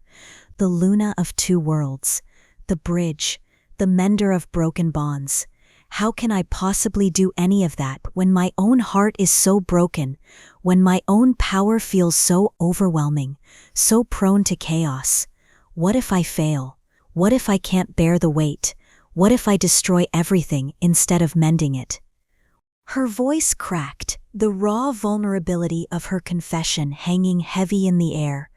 The Luna of two worlds, the bridge, the mender of broken bonds. How can I possibly do any of that when my own heart is so broken, when my own power feels so overwhelming, so prone to chaos? What if I fail? What if I can't bear the weight? What if I destroy everything instead of mending it? Her voice cracked, the raw vulnerability of her confession hanging heavy in the air.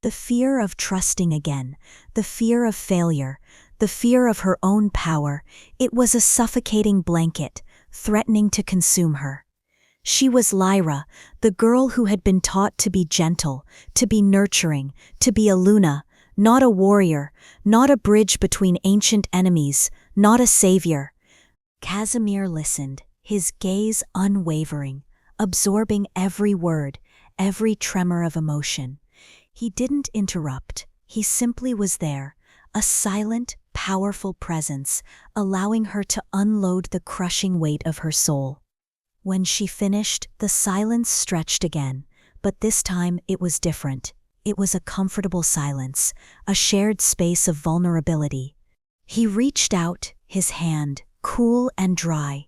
The fear of trusting again, the fear of failure, the fear of her own power, it was a suffocating blanket, threatening to consume her. She was Lyra, the girl who had been taught to be gentle, to be nurturing, to be a Luna, not a warrior, not a bridge between ancient enemies, not a savior. Casimir listened, his gaze unwavering, absorbing every word, every tremor of emotion. He didn't interrupt, he simply was there, a silent, powerful presence, allowing her to unload the crushing weight of her soul. When she finished, the silence stretched again, but this time it was different. It was a comfortable silence, a shared space of vulnerability. He reached out, his hand, cool and dry,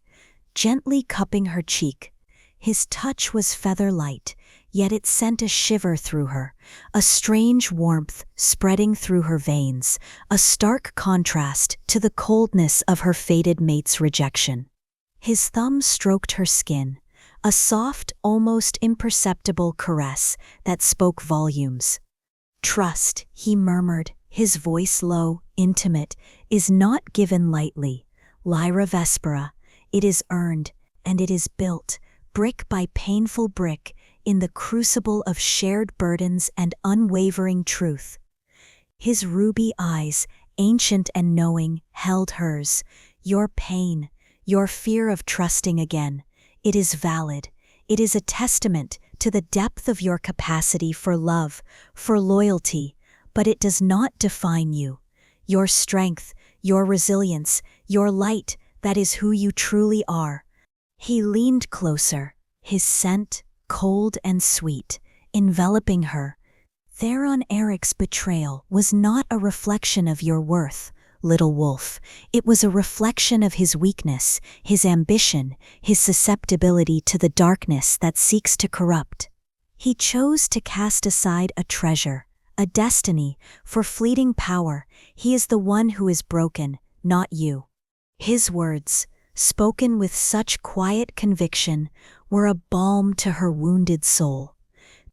gently cupping her cheek. His touch was feather-light, yet it sent a shiver through her, a strange warmth spreading through her veins, a stark contrast to the coldness of her fated mate's rejection. His thumb stroked her skin, a soft, almost imperceptible caress that spoke volumes. "Trust," he murmured, his voice low, intimate, "is not given lightly. Lyra Vespera, it is earned, and it is built, brick by painful brick, in the crucible of shared burdens and unwavering truth." His ruby eyes, ancient and knowing, held hers. "Your pain, your fear of trusting again, it is valid. It is a testament to the depth of your capacity for love, for loyalty, but it does not define you. Your strength, your resilience, your light, that is who you truly are." He leaned closer, his scent, cold and sweet, enveloping her. "Theron Eric's betrayal was not a reflection of your worth, little wolf. It was a reflection of his weakness, his ambition, his susceptibility to the darkness that seeks to corrupt. He chose to cast aside a treasure, a destiny, for fleeting power. He is the one who is broken, not you." His words, spoken with such quiet conviction, were a balm to her wounded soul.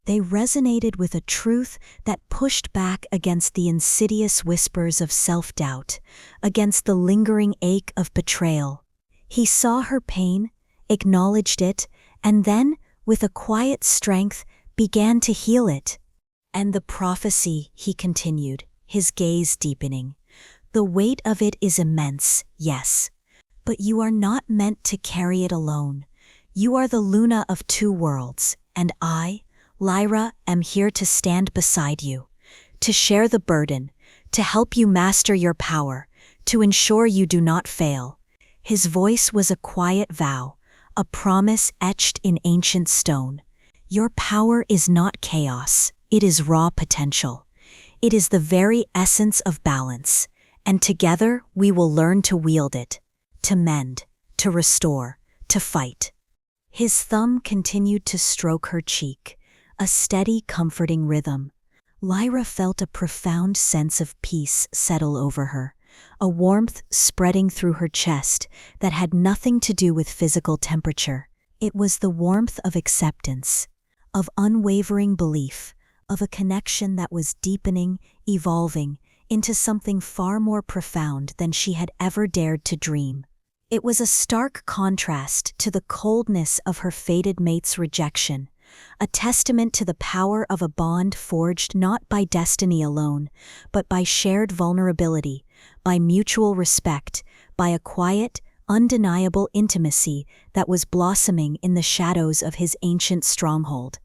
They resonated with a truth that pushed back against the insidious whispers of self-doubt, against the lingering ache of betrayal. He saw her pain, acknowledged it, and then, with a quiet strength, began to heal it. "And the prophecy," he continued, his gaze deepening, "the weight of it is immense, yes. But you are not meant to carry it alone. You are the Luna of two worlds, and I, Lyra, am here to stand beside you, to share the burden, to help you master your power, to ensure you do not fail." His voice was a quiet vow, a promise etched in ancient stone. "Your power is not chaos, it is raw potential. It is the very essence of balance, and together we will learn to wield it, to mend, to restore, to fight." His thumb continued to stroke her cheek, a steady, comforting rhythm. Lyra felt a profound sense of peace settle over her, a warmth spreading through her chest that had nothing to do with physical temperature. It was the warmth of acceptance, of unwavering belief, of a connection that was deepening, evolving, into something far more profound than she had ever dared to dream. It was a stark contrast to the coldness of her fated mate's rejection, a testament to the power of a bond forged not by destiny alone, but by shared vulnerability, by mutual respect, by a quiet, undeniable intimacy that was blossoming in the shadows of his ancient stronghold.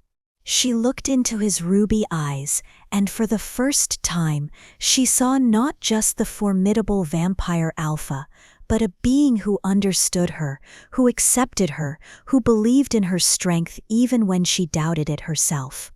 She looked into his ruby eyes, and for the first time she saw not just the formidable vampire alpha, but a being who understood her, who accepted her, who believed in her strength even when she doubted it herself.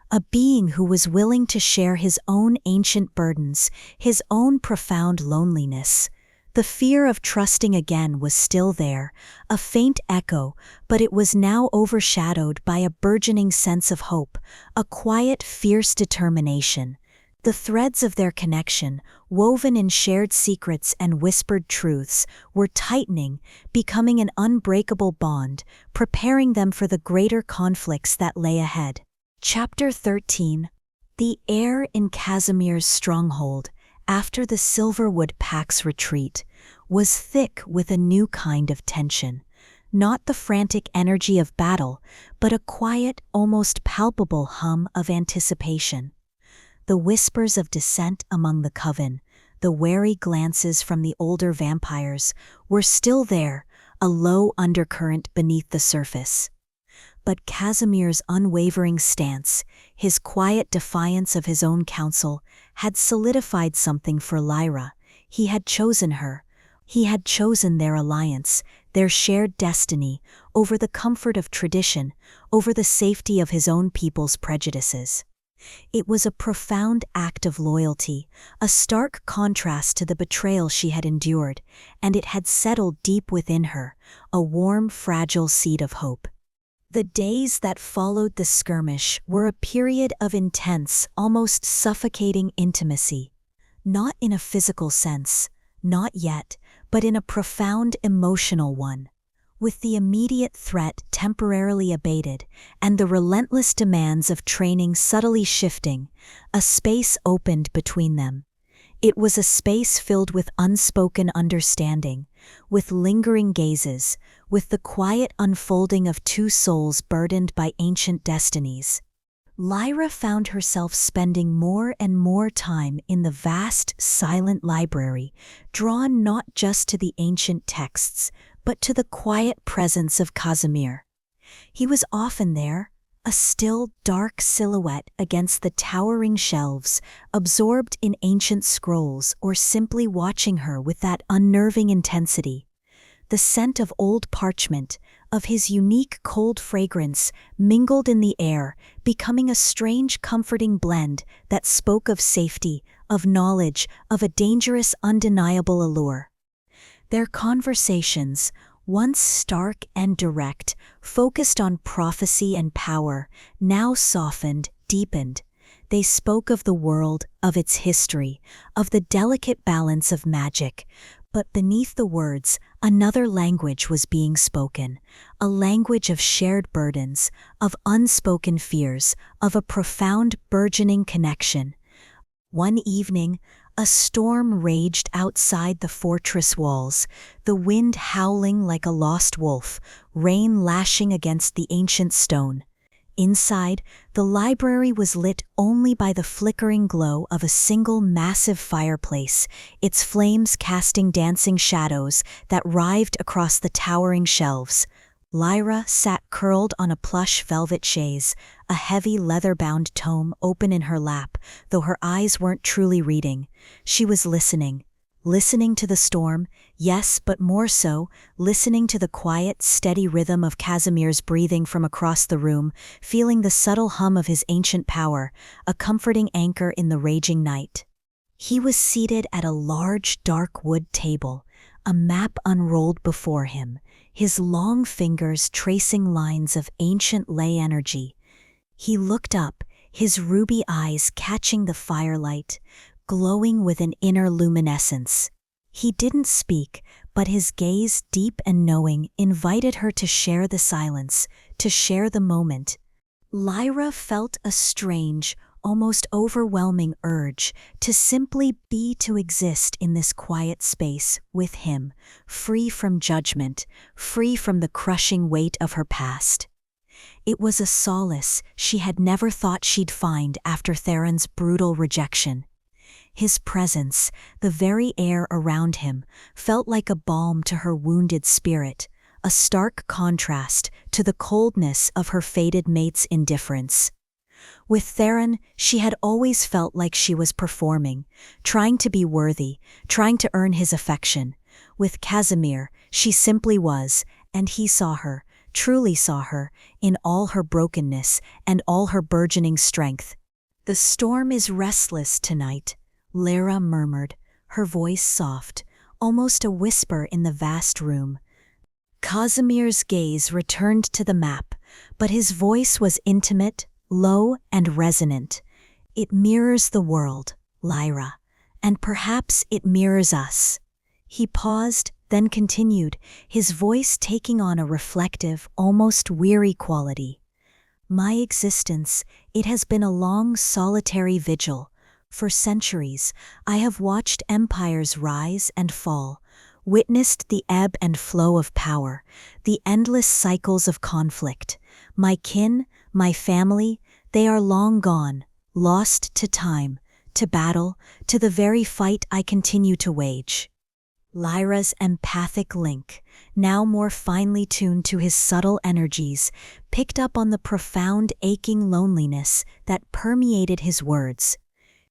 A being who was willing to share his own ancient burdens, his own profound loneliness. The fear of trusting again was still there, a faint echo, but it was now overshadowed by a burgeoning sense of hope, a quiet, fierce determination. The threads of their connection, woven in shared secrets and whispered truths, were tightening, becoming an unbreakable bond, preparing them for the greater conflicts that lay ahead. Chapter 13. The air in Casimir's stronghold, after the Silverwood Pack's retreat, was thick with a new kind of tension. Not the frantic energy of battle, but a quiet, almost palpable hum of anticipation. The whispers of dissent among the coven, the wary glances from the older vampires, were still there, a low undercurrent beneath the surface. But Casimir's unwavering stance, his quiet defiance of his own counsel, had solidified something for Lyra. He had chosen her. He had chosen their alliance, their shared destiny, over the comfort of tradition, over the safety of his own people's prejudices. It was a profound act of loyalty, a stark contrast to the betrayal she had endured, and it had settled deep within her, a warm, fragile seed of hope. The days that followed the skirmish were a period of intense, almost suffocating intimacy. Not in a physical sense, not yet, but in a profound emotional one. With the immediate threat temporarily abated and the relentless demands of training subtly shifting, a space opened between them. It was a space filled with unspoken understanding, with lingering gazes, with the quiet unfolding of two souls burdened by ancient destinies. Lyra found herself spending more and more time in the vast, silent library, drawn not just to the ancient texts, but to the quiet presence of Casimir. He was often there, a still, dark silhouette against the towering shelves, absorbed in ancient scrolls or simply watching her with that unnerving intensity. The scent of old parchment, of his unique cold fragrance, mingled in the air, becoming a strange comforting blend that spoke of safety, of knowledge, of a dangerous undeniable allure. Their conversations, once stark and direct, focused on prophecy and power, now softened, deepened. They spoke of the world, of its history, of the delicate balance of magic. But beneath the words, another language was being spoken, a language of shared burdens, of unspoken fears, of a profound, burgeoning connection. One evening, a storm raged outside the fortress walls, the wind howling like a lost wolf, rain lashing against the ancient stone. Inside, the library was lit only by the flickering glow of a single massive fireplace, its flames casting dancing shadows that writhed across the towering shelves. Lyra sat curled on a plush velvet chaise, a heavy leather-bound tome open in her lap, though her eyes weren't truly reading. She was listening. Listening to the storm, yes, but more so, listening to the quiet, steady rhythm of Casimir's breathing from across the room, feeling the subtle hum of his ancient power, a comforting anchor in the raging night. He was seated at a large, dark wood table, a map unrolled before him, his long fingers tracing lines of ancient ley energy. He looked up, his ruby eyes catching the firelight, glowing with an inner luminescence. He didn't speak, but his gaze, deep and knowing, invited her to share the silence, to share the moment. Lyra felt a strange, almost overwhelming urge to simply be, to exist in this quiet space with him, free from judgment, free from the crushing weight of her past. It was a solace she had never thought she'd find after Theron's brutal rejection. His presence, the very air around him, felt like a balm to her wounded spirit, a stark contrast to the coldness of her fated mate's indifference. With Theron, she had always felt like she was performing, trying to be worthy, trying to earn his affection. With Casimir, she simply was, and he saw her, truly saw her, in all her brokenness and all her burgeoning strength. "The storm is restless tonight," Lara murmured, her voice soft, almost a whisper in the vast room. Casimir's gaze returned to the map, but his voice was intimate, low and resonant. "It mirrors the world, Lyra, and perhaps it mirrors us." He paused, then continued, his voice taking on a reflective, almost weary quality. "My existence, it has been a long, solitary vigil. For centuries, I have watched empires rise and fall, witnessed the ebb and flow of power, the endless cycles of conflict. My kin, my family, they are long gone, lost to time, to battle, to the very fight I continue to wage." Lyra's empathic link, now more finely tuned to his subtle energies, picked up on the profound aching loneliness that permeated his words.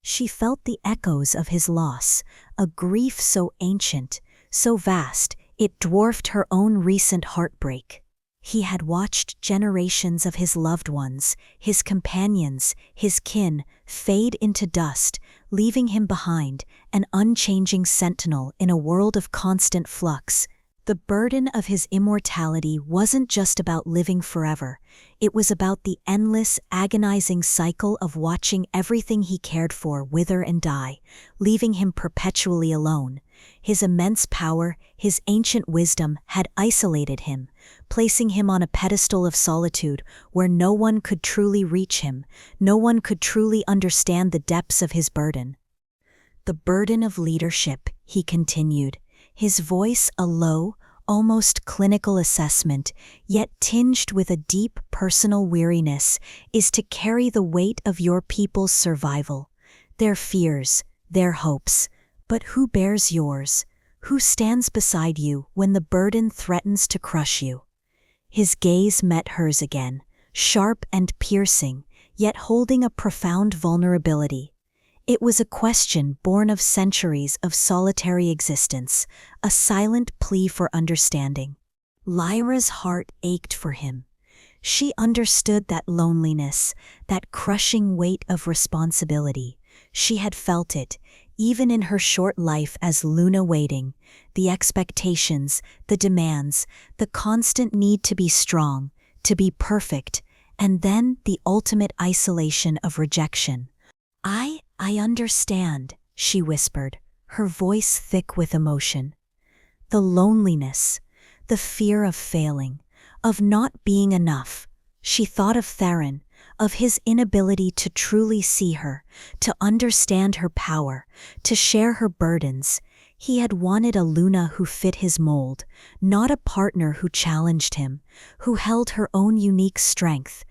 She felt the echoes of his loss, a grief so ancient, so vast, it dwarfed her own recent heartbreak. He had watched generations of his loved ones, his companions, his kin, fade into dust, leaving him behind, an unchanging sentinel in a world of constant flux. The burden of his immortality wasn't just about living forever. It was about the endless, agonizing cycle of watching everything he cared for wither and die, leaving him perpetually alone. His immense power, his ancient wisdom had isolated him, placing him on a pedestal of solitude where no one could truly reach him, no one could truly understand the depths of his burden. "The burden of leadership," he continued, his voice a low, almost clinical assessment, yet tinged with a deep personal weariness, "is to carry the weight of your people's survival, their fears, their hopes. But who bears yours? Who stands beside you when the burden threatens to crush you?" His gaze met hers again, sharp and piercing, yet holding a profound vulnerability. It was a question born of centuries of solitary existence, a silent plea for understanding. Lyra's heart ached for him. She understood that loneliness, that crushing weight of responsibility. She had felt it, even in her short life as Luna waiting, the expectations, the demands, the constant need to be strong, to be perfect, and then the ultimate isolation of rejection. I understand," she whispered, her voice thick with emotion. The loneliness, the fear of failing, of not being enough. She thought of Theron, of his inability to truly see her, to understand her power, to share her burdens. He had wanted a Luna who fit his mold, not a partner who challenged him, who held her own unique strength.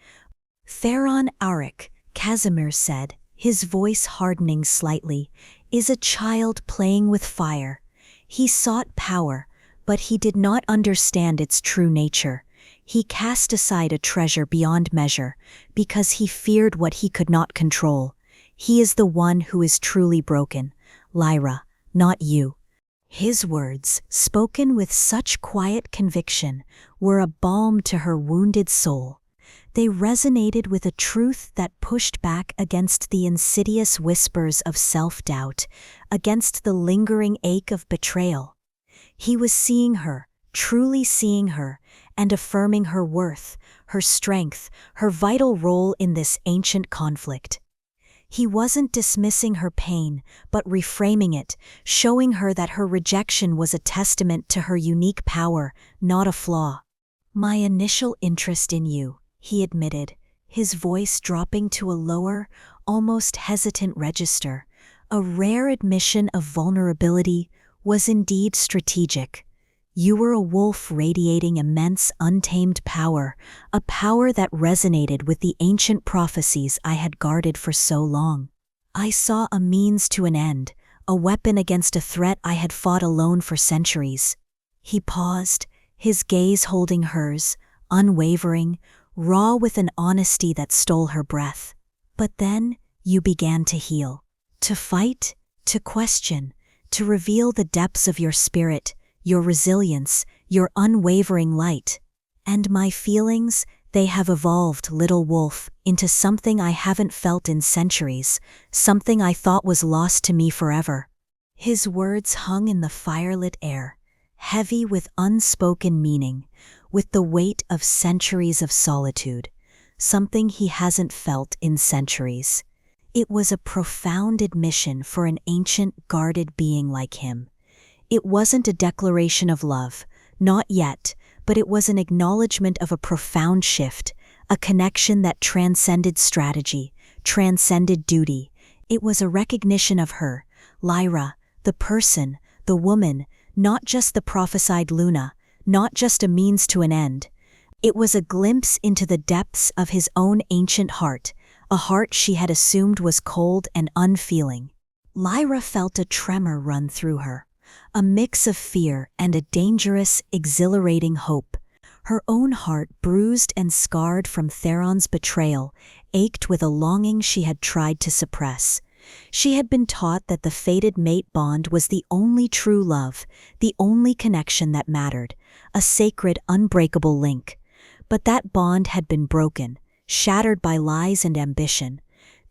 "Theron Auric," Casimir said, his voice hardening slightly, "is a child playing with fire. He sought power, but he did not understand its true nature. He cast aside a treasure beyond measure, because he feared what he could not control. He is the one who is truly broken, Lyra, not you." His words, spoken with such quiet conviction, were a balm to her wounded soul. They resonated with a truth that pushed back against the insidious whispers of self-doubt, against the lingering ache of betrayal. He was seeing her, truly seeing her, and affirming her worth, her strength, her vital role in this ancient conflict. He wasn't dismissing her pain, but reframing it, showing her that her rejection was a testament to her unique power, not a flaw. "My initial interest in you," he admitted, his voice dropping to a lower, almost hesitant register. A rare admission of vulnerability was indeed strategic. You were a wolf radiating immense untamed power, a power that resonated with the ancient prophecies I had guarded for so long. I saw a means to an end, a weapon against a threat I had fought alone for centuries. He paused, his gaze holding hers, unwavering, raw with an honesty that stole her breath. But then you began to heal, to fight, to question, to reveal the depths of your spirit, your resilience, your unwavering light. And my feelings, they have evolved, little wolf, into something I haven't felt in centuries, something I thought was lost to me forever. His words hung in the firelit air, heavy with unspoken meaning, with the weight of centuries of solitude, something he hasn't felt in centuries. It was a profound admission for an ancient, guarded being like him. It wasn't a declaration of love, not yet, but it was an acknowledgement of a profound shift, a connection that transcended strategy, transcended duty. It was a recognition of her, Lyra, the person, the woman, not just the prophesied Luna, not just a means to an end. It was a glimpse into the depths of his own ancient heart, a heart she had assumed was cold and unfeeling. Lyra felt a tremor run through her, a mix of fear and a dangerous, exhilarating hope. Her own heart, bruised and scarred from Theron's betrayal, ached with a longing she had tried to suppress. She had been taught that the fated mate bond was the only true love, the only connection that mattered, a sacred, unbreakable link. But that bond had been broken, shattered by lies and ambition.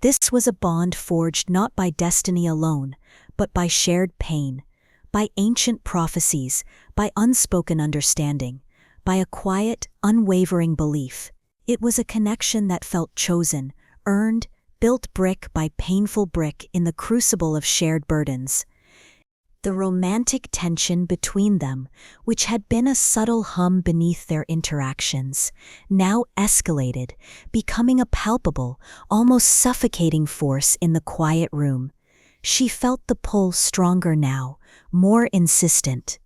This was a bond forged not by destiny alone, but by shared pain, by ancient prophecies, by unspoken understanding, by a quiet, unwavering belief. It was a connection that felt chosen, earned, built brick by painful brick in the crucible of shared burdens. The romantic tension between them, which had been a subtle hum beneath their interactions, now escalated, becoming a palpable, almost suffocating force in the quiet room. She felt the pull stronger now, more insistent.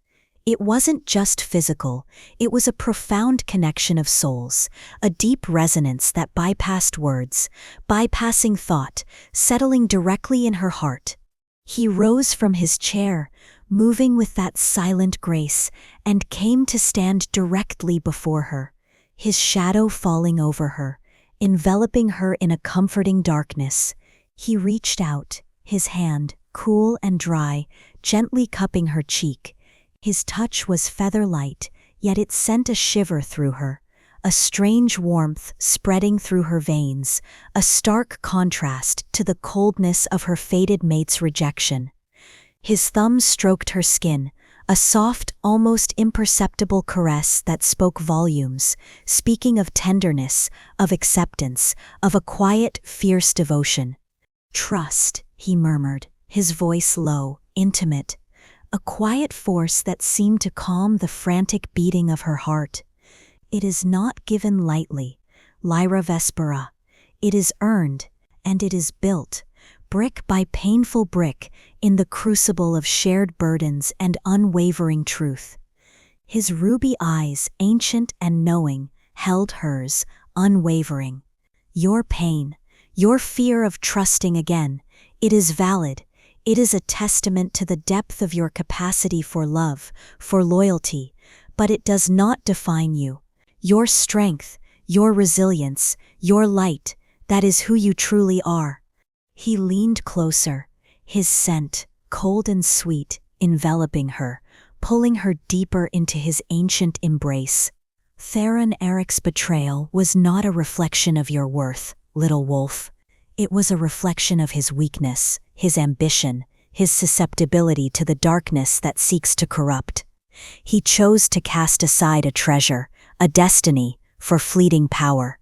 It wasn't just physical, it was a profound connection of souls, a deep resonance that bypassed words, bypassing thought, settling directly in her heart. He rose from his chair, moving with that silent grace, and came to stand directly before her, his shadow falling over her, enveloping her in a comforting darkness. He reached out, his hand, cool and dry, gently cupping her cheek. His touch was feather-light, yet it sent a shiver through her, a strange warmth spreading through her veins, a stark contrast to the coldness of her fated mate's rejection. His thumb stroked her skin, a soft, almost imperceptible caress that spoke volumes, speaking of tenderness, of acceptance, of a quiet, fierce devotion. "Trust," he murmured, his voice low, intimate, a quiet force that seemed to calm the frantic beating of her heart. "It is not given lightly, Lyra Vespera. It is earned, and it is built, brick by painful brick, in the crucible of shared burdens and unwavering truth." His ruby eyes, ancient and knowing, held hers, unwavering. "Your pain, your fear of trusting again, it is valid. It is a testament to the depth of your capacity for love, for loyalty, but it does not define you. Your strength, your resilience, your light, that is who you truly are." He leaned closer, his scent, cold and sweet, enveloping her, pulling her deeper into his ancient embrace. "Theron Eric's betrayal was not a reflection of your worth, little wolf. It was a reflection of his weakness, his ambition, his susceptibility to the darkness that seeks to corrupt. He chose to cast aside a treasure, a destiny, for fleeting power.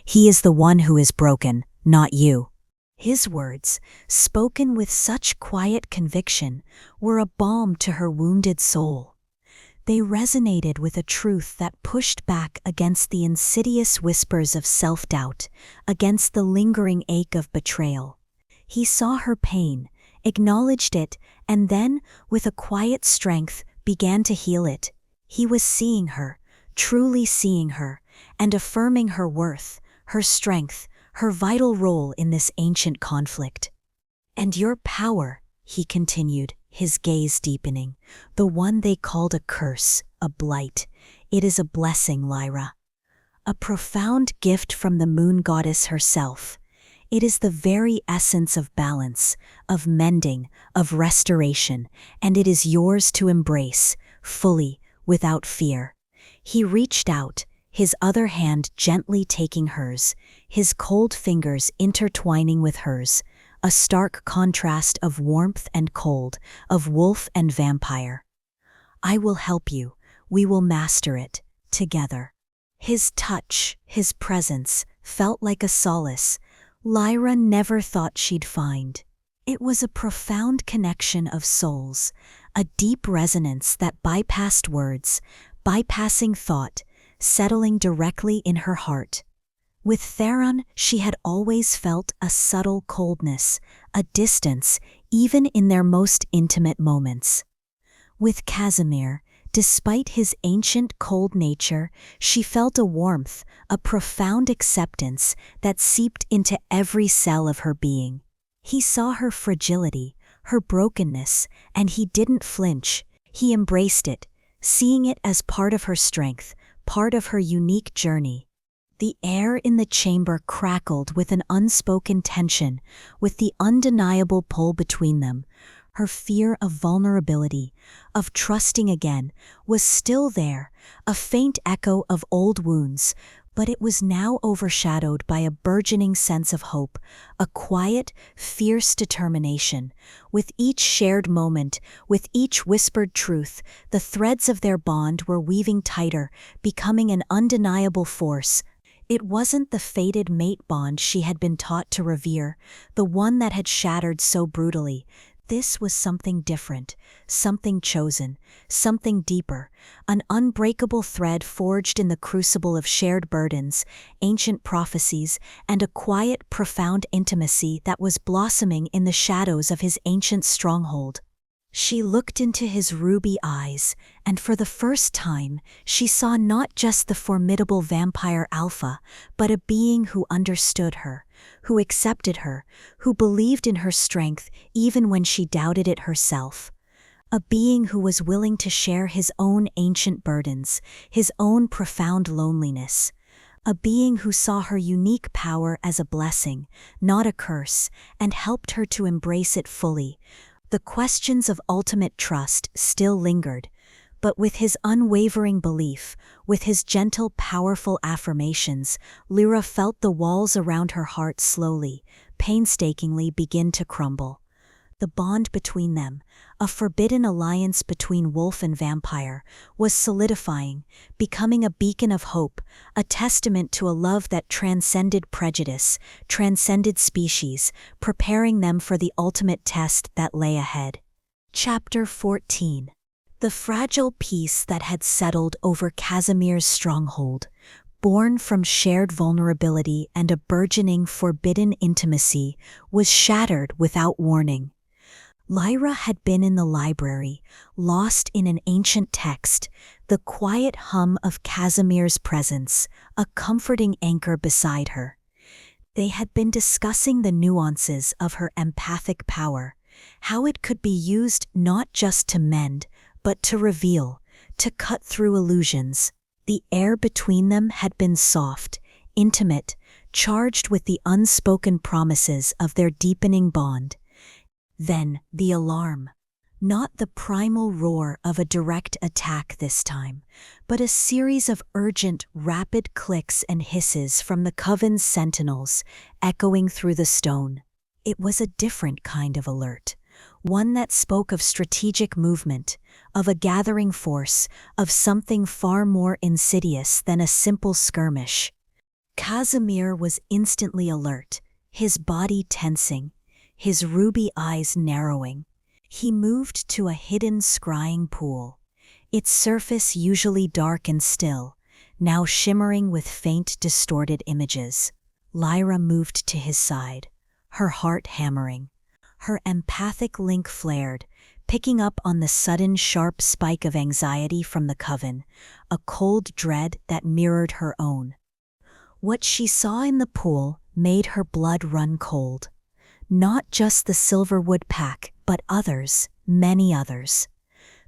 He is the one who is broken, not you." His words, spoken with such quiet conviction, were a balm to her wounded soul. They resonated with a truth that pushed back against the insidious whispers of self-doubt, against the lingering ache of betrayal. He saw her pain, acknowledged it, and then, with a quiet strength, began to heal it. He was seeing her, truly seeing her, and affirming her worth, her strength, her vital role in this ancient conflict. "And your power," he continued, his gaze deepening, "the one they called a curse, a blight, it is a blessing, Lyra. A profound gift from the moon goddess herself. It is the very essence of balance, of mending, of restoration, and it is yours to embrace, fully, without fear." He reached out, his other hand gently taking hers, his cold fingers intertwining with hers, a stark contrast of warmth and cold, of wolf and vampire. "I will help you, we will master it, together." His touch, his presence, felt like a solace Lyra never thought she'd find. It was a profound connection of souls, a deep resonance that bypassed words, bypassing thought, settling directly in her heart. With Theron, she had always felt a subtle coldness, a distance, even in their most intimate moments. With Casimir, despite his ancient cold nature, she felt a warmth, a profound acceptance that seeped into every cell of her being. He saw her fragility, her brokenness, and he didn't flinch. He embraced it, seeing it as part of her strength, part of her unique journey. The air in the chamber crackled with an unspoken tension, with the undeniable pull between them. Her fear of vulnerability, of trusting again, was still there, a faint echo of old wounds, but it was now overshadowed by a burgeoning sense of hope, a quiet, fierce determination. With each shared moment, with each whispered truth, the threads of their bond were weaving tighter, becoming an undeniable force. It wasn't the fated mate bond she had been taught to revere, the one that had shattered so brutally. This was something different, something chosen, something deeper, an unbreakable thread forged in the crucible of shared burdens, ancient prophecies, and a quiet, profound intimacy that was blossoming in the shadows of his ancient stronghold. She looked into his ruby eyes, and for the first time, she saw not just the formidable vampire alpha, but a being who understood her, who accepted her, who believed in her strength even when she doubted it herself. A being who was willing to share his own ancient burdens, his own profound loneliness. A being who saw her unique power as a blessing, not a curse, and helped her to embrace it fully. The questions of ultimate trust still lingered, but with his unwavering belief, with his gentle, powerful affirmations, Lyra felt the walls around her heart slowly, painstakingly begin to crumble. The bond between them, a forbidden alliance between wolf and vampire, was solidifying, becoming a beacon of hope, a testament to a love that transcended prejudice, transcended species, preparing them for the ultimate test that lay ahead. Chapter 14. The fragile peace that had settled over Casimir's stronghold, born from shared vulnerability and a burgeoning forbidden intimacy, was shattered without warning. Lyra had been in the library, lost in an ancient text, the quiet hum of Casimir's presence, a comforting anchor beside her. They had been discussing the nuances of her empathic power, how it could be used not just to mend, but to reveal, to cut through illusions. The air between them had been soft, intimate, charged with the unspoken promises of their deepening bond. Then the alarm. Not the primal roar of a direct attack this time, but a series of urgent, rapid clicks and hisses from the coven's sentinels, echoing through the stone. It was a different kind of alert, one that spoke of strategic movement, of a gathering force, of something far more insidious than a simple skirmish. Casimir was instantly alert, his body tensing, his ruby eyes narrowing. He moved to a hidden scrying pool. its surface usually dark and still, now shimmering with faint, distorted images. Lyra moved to his side, her heart hammering. Her empathic link flared, picking up on the sudden sharp spike of anxiety from the coven, a cold dread that mirrored her own. What she saw in the pool made her blood run cold. Not just the Silverwood pack, but others, many others.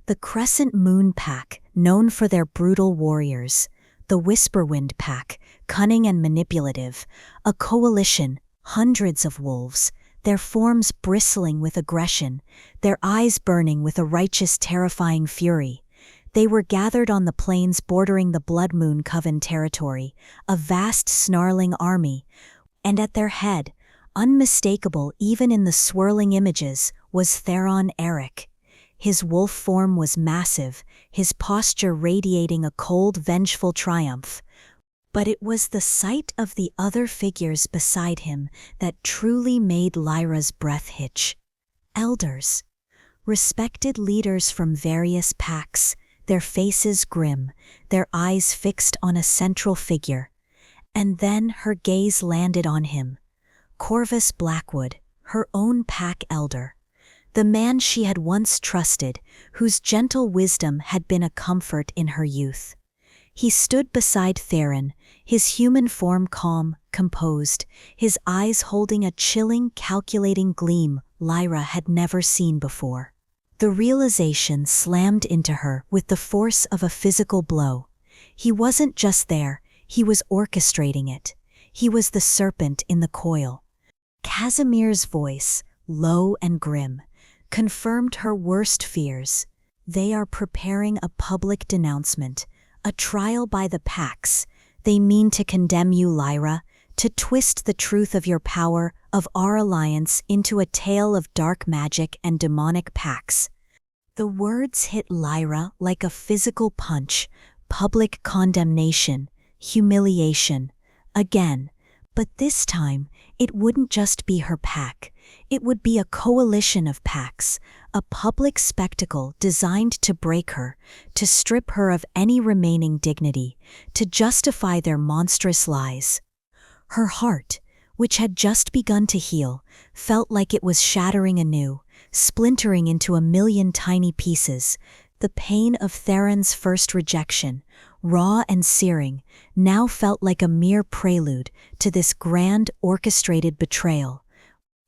The Crescent Moon pack, known for their brutal warriors. The Whisperwind pack, cunning and manipulative. A coalition, hundreds of wolves, their forms bristling with aggression, their eyes burning with a righteous, terrifying fury. They were gathered on the plains bordering the Blood Moon Coven territory, a vast snarling army, and at their head, unmistakable even in the swirling images, was Theron Eric. His wolf form was massive, his posture radiating a cold, vengeful triumph. But it was the sight of the other figures beside him that truly made Lyra's breath hitch. Elders, respected leaders from various packs, their faces grim, their eyes fixed on a central figure. And then her gaze landed on him. Corvus Blackwood, her own pack elder. The man she had once trusted, whose gentle wisdom had been a comfort in her youth. He stood beside Theron, his human form calm, composed, his eyes holding a chilling, calculating gleam Lyra had never seen before. The realization slammed into her with the force of a physical blow. He wasn't just there, he was orchestrating it. He was the serpent in the coil. Casimir's voice, low and grim, confirmed her worst fears. They are preparing a public denouncement, a trial by the packs. They mean to condemn you, Lyra, to twist the truth of your power, of our alliance, into a tale of dark magic and demonic pacts. The words hit Lyra like a physical punch, public condemnation, humiliation. Again, but this time, it wouldn't just be her pack. It would be a coalition of packs, a public spectacle designed to break her, to strip her of any remaining dignity, to justify their monstrous lies. Her heart, which had just begun to heal, felt like it was shattering anew, splintering into a million tiny pieces. The pain of Theron's first rejection, raw and searing, now felt like a mere prelude to this grand orchestrated betrayal.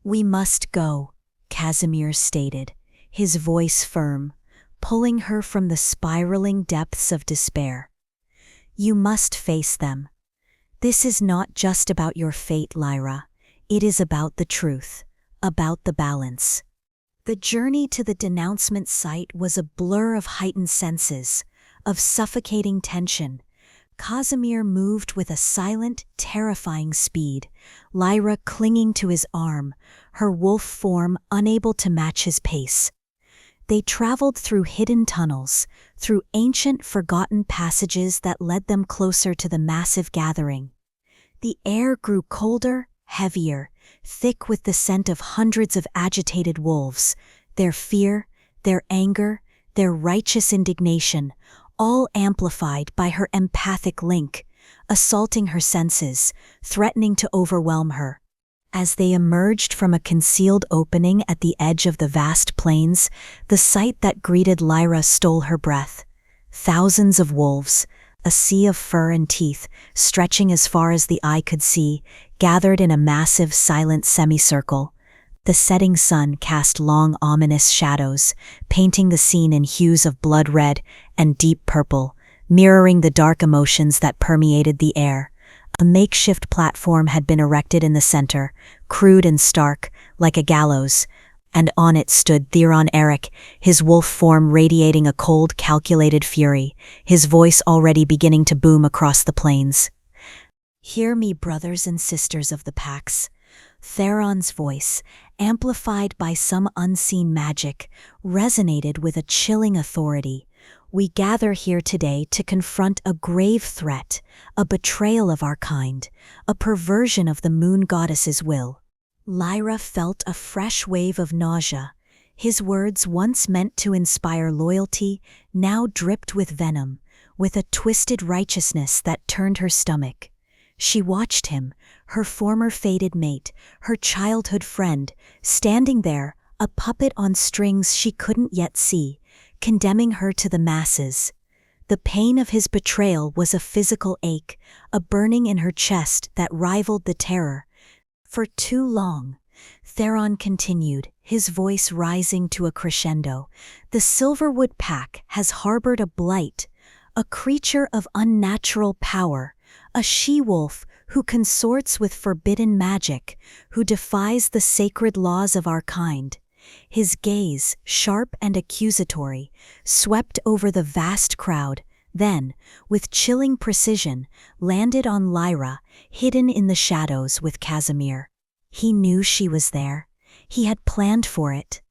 "We must go," Casimir stated, his voice firm, pulling her from the spiraling depths of despair. "You must face them. This is not just about your fate, Lyra. It is about the truth, about the balance." The journey to the denouncement site was a blur of heightened senses, of suffocating tension. Casimir moved with a silent, terrifying speed, Lyra clinging to his arm, her wolf form unable to match his pace. They traveled through hidden tunnels, through ancient, forgotten passages that led them closer to the massive gathering. The air grew colder, heavier, thick with the scent of hundreds of agitated wolves, their fear, their anger, their righteous indignation, all amplified by her empathic link, assaulting her senses, threatening to overwhelm her. As they emerged from a concealed opening at the edge of the vast plains, the sight that greeted Lyra stole her breath. Thousands of wolves, a sea of fur and teeth, stretching as far as the eye could see, gathered in a massive, silent semicircle. The setting sun cast long, ominous shadows, painting the scene in hues of blood red and deep purple, mirroring the dark emotions that permeated the air. A makeshift platform had been erected in the center, crude and stark, like a gallows, and on it stood Theron Eric, his wolf form radiating a cold, calculated fury, his voice already beginning to boom across the plains. "Hear me, brothers and sisters of the packs." Theron's voice, amplified by some unseen magic, resonated with a chilling authority. "We gather here today to confront a grave threat, a betrayal of our kind, a perversion of the moon goddess's will." Lyra felt a fresh wave of nausea. His words, once meant to inspire loyalty, now dripped with venom, with a twisted righteousness that turned her stomach. She watched him, her former fated mate, her childhood friend, standing there, a puppet on strings she couldn't yet see, condemning her to the masses. The pain of his betrayal was a physical ache, a burning in her chest that rivaled the terror. For too long, Theron continued, his voice rising to a crescendo, the Silverwood Pack has harbored a blight, a creature of unnatural power, a she-wolf who consorts with forbidden magic, who defies the sacred laws of our kind. His gaze, sharp and accusatory, swept over the vast crowd, then, with chilling precision, landed on Lyra, hidden in the shadows with Casimir. He knew she was there. He had planned for it.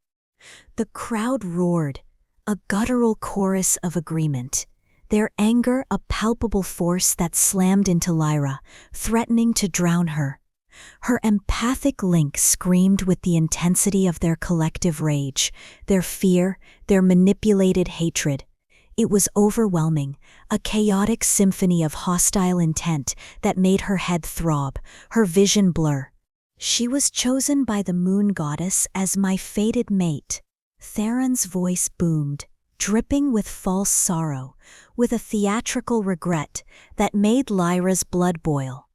The crowd roared, a guttural chorus of agreement, their anger a palpable force that slammed into Lyra, threatening to drown her. Her empathic link screamed with the intensity of their collective rage, their fear, their manipulated hatred. It was overwhelming, a chaotic symphony of hostile intent that made her head throb, her vision blur. She was chosen by the moon goddess as my fated mate. Theron's voice boomed, dripping with false sorrow, with a theatrical regret that made Lyra's blood boil.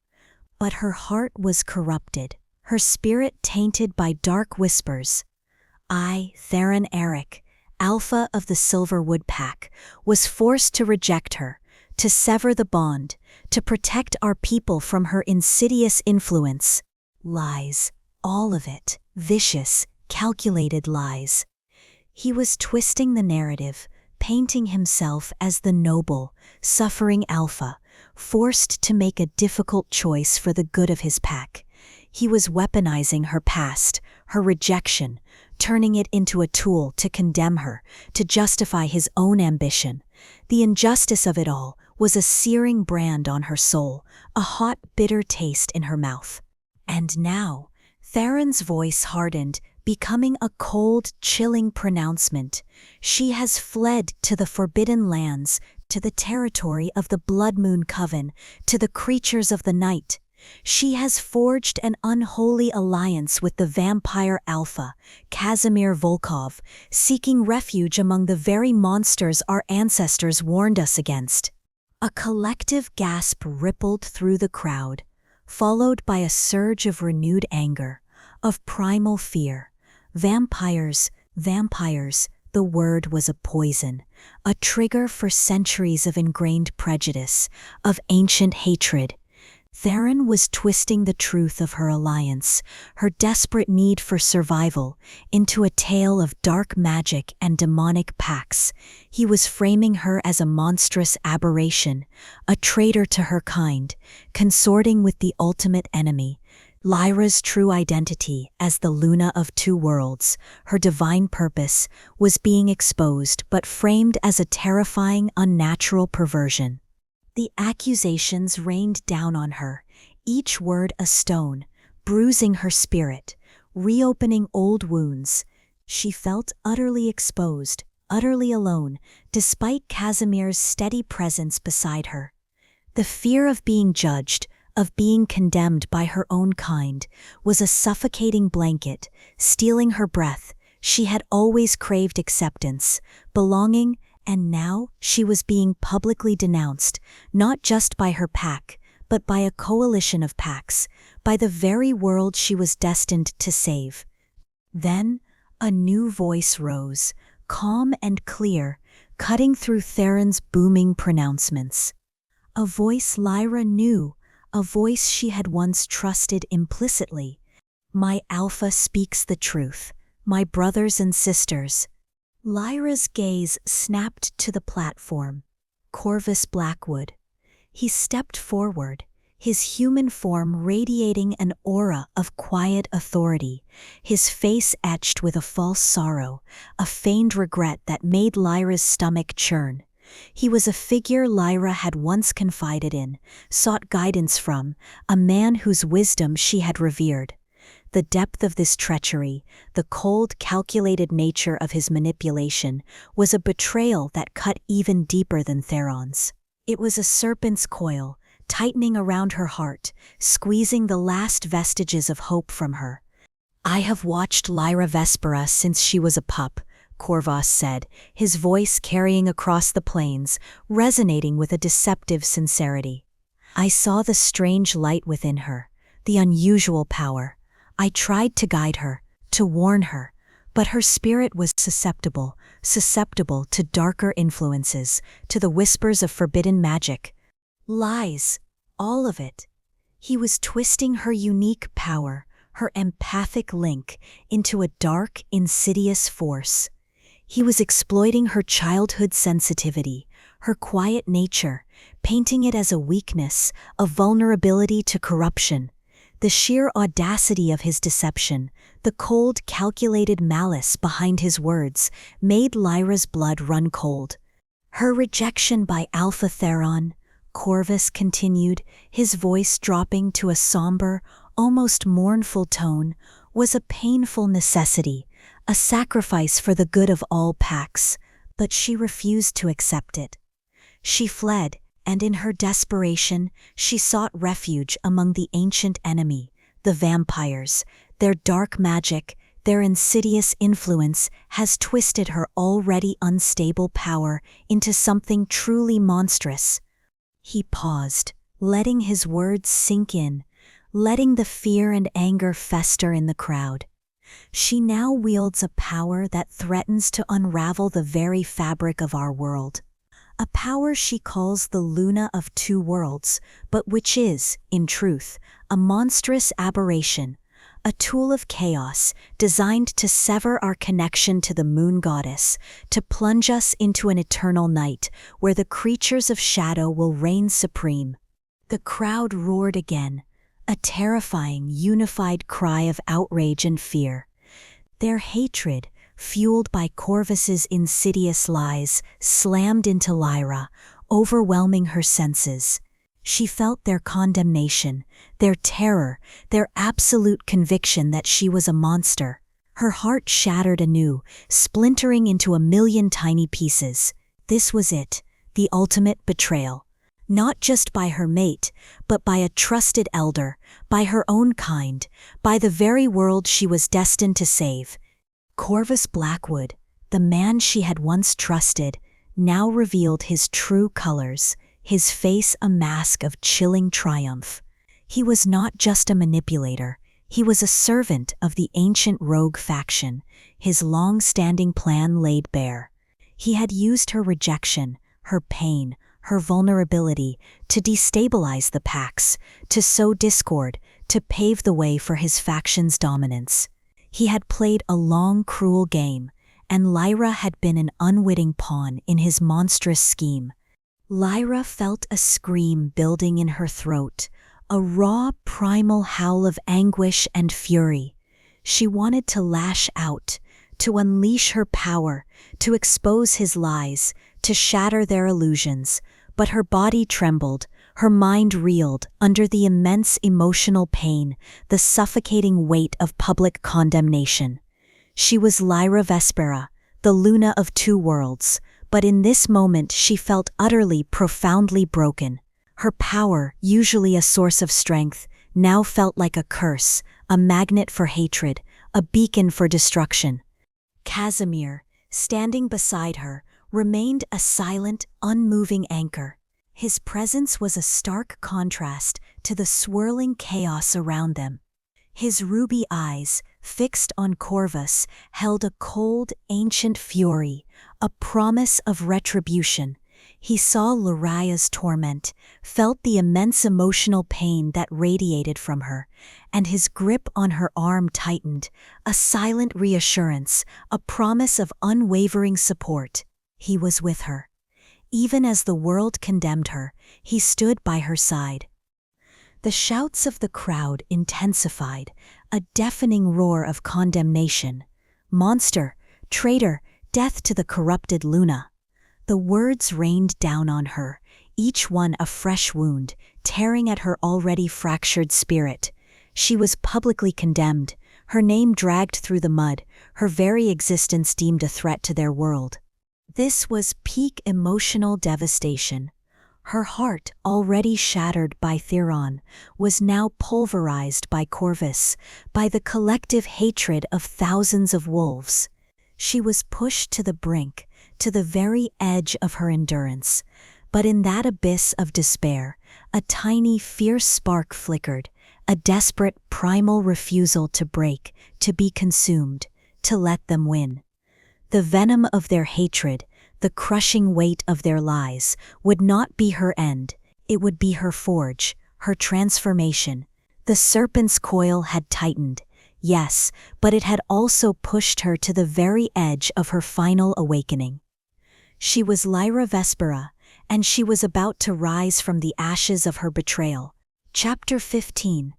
But her heart was corrupted, her spirit tainted by dark whispers. I, Theron Eric, Alpha of the Silverwood Pack, was forced to reject her, to sever the bond, to protect our people from her insidious influence. Lies, all of it, vicious, calculated lies. He was twisting the narrative, painting himself as the noble, suffering alpha, forced to make a difficult choice for the good of his pack. He was weaponizing her past, her rejection, turning it into a tool to condemn her, to justify his own ambition. The injustice of it all was a searing brand on her soul, a hot, bitter taste in her mouth. And now, Theron's voice hardened, becoming a cold, chilling pronouncement. She has fled to the forbidden lands, to the territory of the Blood Moon Coven, to the creatures of the night. She has forged an unholy alliance with the vampire Alpha, Casimir Volkov, seeking refuge among the very monsters our ancestors warned us against. A collective gasp rippled through the crowd, followed by a surge of renewed anger, of primal fear. Vampires, vampires, the word was a poison, a trigger for centuries of ingrained prejudice, of ancient hatred. Theron was twisting the truth of her alliance, her desperate need for survival, into a tale of dark magic and demonic pacts. He was framing her as a monstrous aberration, a traitor to her kind, consorting with the ultimate enemy. Lyra's true identity as the Luna of two worlds, her divine purpose, was being exposed but framed as a terrifying, unnatural perversion. The accusations rained down on her, each word a stone, bruising her spirit, reopening old wounds. She felt utterly exposed, utterly alone, despite Casimir's steady presence beside her. The fear of being judged, of being condemned by her own kind, was a suffocating blanket, stealing her breath. She had always craved acceptance, belonging, and now she was being publicly denounced, not just by her pack, but by a coalition of packs, by the very world she was destined to save. Then a new voice rose, calm and clear, cutting through Theron's booming pronouncements. A voice Lyra knew, a voice she had once trusted implicitly. My Alpha speaks the truth, my brothers and sisters. Lyra's gaze snapped to the platform. Corvus Blackwood. He stepped forward, his human form radiating an aura of quiet authority, his face etched with a false sorrow, a feigned regret that made Lyra's stomach churn. He was a figure Lyra had once confided in, sought guidance from, a man whose wisdom she had revered. The depth of this treachery, the cold, calculated nature of his manipulation, was a betrayal that cut even deeper than Theron's. It was a serpent's coil, tightening around her heart, squeezing the last vestiges of hope from her. "I have watched Lyra Vespera since she was a pup," Corvus said, his voice carrying across the plains, resonating with a deceptive sincerity. "I saw the strange light within her, the unusual power. I tried to guide her, to warn her, but her spirit was susceptible to darker influences, to the whispers of forbidden magic. Lies, all of it." He was twisting her unique power, her empathic link, into a dark, insidious force. He was exploiting her childhood sensitivity, her quiet nature, painting it as a weakness, a vulnerability to corruption. The sheer audacity of his deception, the cold, calculated malice behind his words, made Lyra's blood run cold. "Her rejection by Alpha Theron," Corvus continued, his voice dropping to a somber, almost mournful tone, "was a painful necessity, a sacrifice for the good of all packs, but she refused to accept it. She fled, and in her desperation, she sought refuge among the ancient enemy, the vampires. Their dark magic, their insidious influence has twisted her already unstable power into something truly monstrous." He paused, letting his words sink in, letting the fear and anger fester in the crowd. "She now wields a power that threatens to unravel the very fabric of our world. A power she calls the Luna of Two Worlds, but which is, in truth, a monstrous aberration, a tool of chaos designed to sever our connection to the moon goddess, to plunge us into an eternal night where the creatures of shadow will reign supreme." The crowd roared again, a terrifying, unified cry of outrage and fear. Their hatred, fueled by Corvus's insidious lies, slammed into Lyra, overwhelming her senses. She felt their condemnation, their terror, their absolute conviction that she was a monster. Her heart shattered anew, splintering into a million tiny pieces. This was it, the ultimate betrayal. Not just by her mate, but by a trusted elder, by her own kind, by the very world she was destined to save. Corvus Blackwood, the man she had once trusted, now revealed his true colors, his face a mask of chilling triumph. He was not just a manipulator, he was a servant of the ancient rogue faction, his long-standing plan laid bare. He had used her rejection, her pain, her vulnerability to destabilize the packs, to sow discord, to pave the way for his faction's dominance. He had played a long, cruel game, and Lyra had been an unwitting pawn in his monstrous scheme. Lyra felt a scream building in her throat, a raw, primal howl of anguish and fury. She wanted to lash out, to unleash her power, to expose his lies, to shatter their illusions, but her body trembled, her mind reeled under the immense emotional pain, the suffocating weight of public condemnation. She was Lyra Vespera, the Luna of Two Worlds, but in this moment she felt utterly, profoundly broken. Her power, usually a source of strength, now felt like a curse, a magnet for hatred, a beacon for destruction. Casimir, standing beside her, remained a silent, unmoving anchor. His presence was a stark contrast to the swirling chaos around them. His ruby eyes, fixed on Corvus, held a cold, ancient fury, a promise of retribution. He saw Lyra's torment, felt the immense emotional pain that radiated from her, and his grip on her arm tightened, a silent reassurance, a promise of unwavering support. He was with her. Even as the world condemned her, he stood by her side. The shouts of the crowd intensified, a deafening roar of condemnation. "Monster! Traitor! Death to the corrupted Luna!" The words rained down on her, each one a fresh wound, tearing at her already fractured spirit. She was publicly condemned, her name dragged through the mud, her very existence deemed a threat to their world. This was peak emotional devastation. Her heart, already shattered by Theron, was now pulverized by Corvus, by the collective hatred of thousands of wolves. She was pushed to the brink, to the very edge of her endurance. But in that abyss of despair, a tiny, fierce spark flickered, a desperate, primal refusal to break, to be consumed, to let them win. The venom of their hatred, the crushing weight of their lies, would not be her end, it would be her forge, her transformation. The serpent's coil had tightened, yes, but it had also pushed her to the very edge of her final awakening. She was Lyra Vespera, and she was about to rise from the ashes of her betrayal. Chapter 15.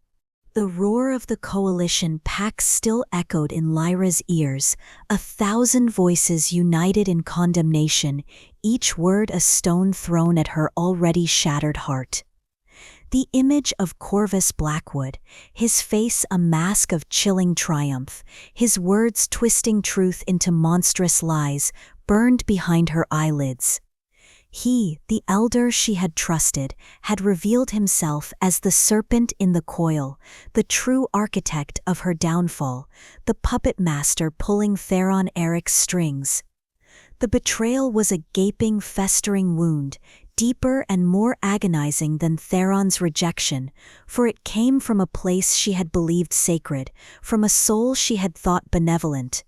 The roar of the coalition pack still echoed in Lyra's ears, 1,000 voices united in condemnation, each word a stone thrown at her already shattered heart. The image of Corvus Blackwood, his face a mask of chilling triumph, his words twisting truth into monstrous lies, burned behind her eyelids. He, the elder she had trusted, had revealed himself as the serpent in the coil, the true architect of her downfall, the puppet master pulling Theron Eric's strings. The betrayal was a gaping, festering wound, deeper and more agonizing than Theron's rejection, for it came from a place she had believed sacred, from a soul she had thought benevolent.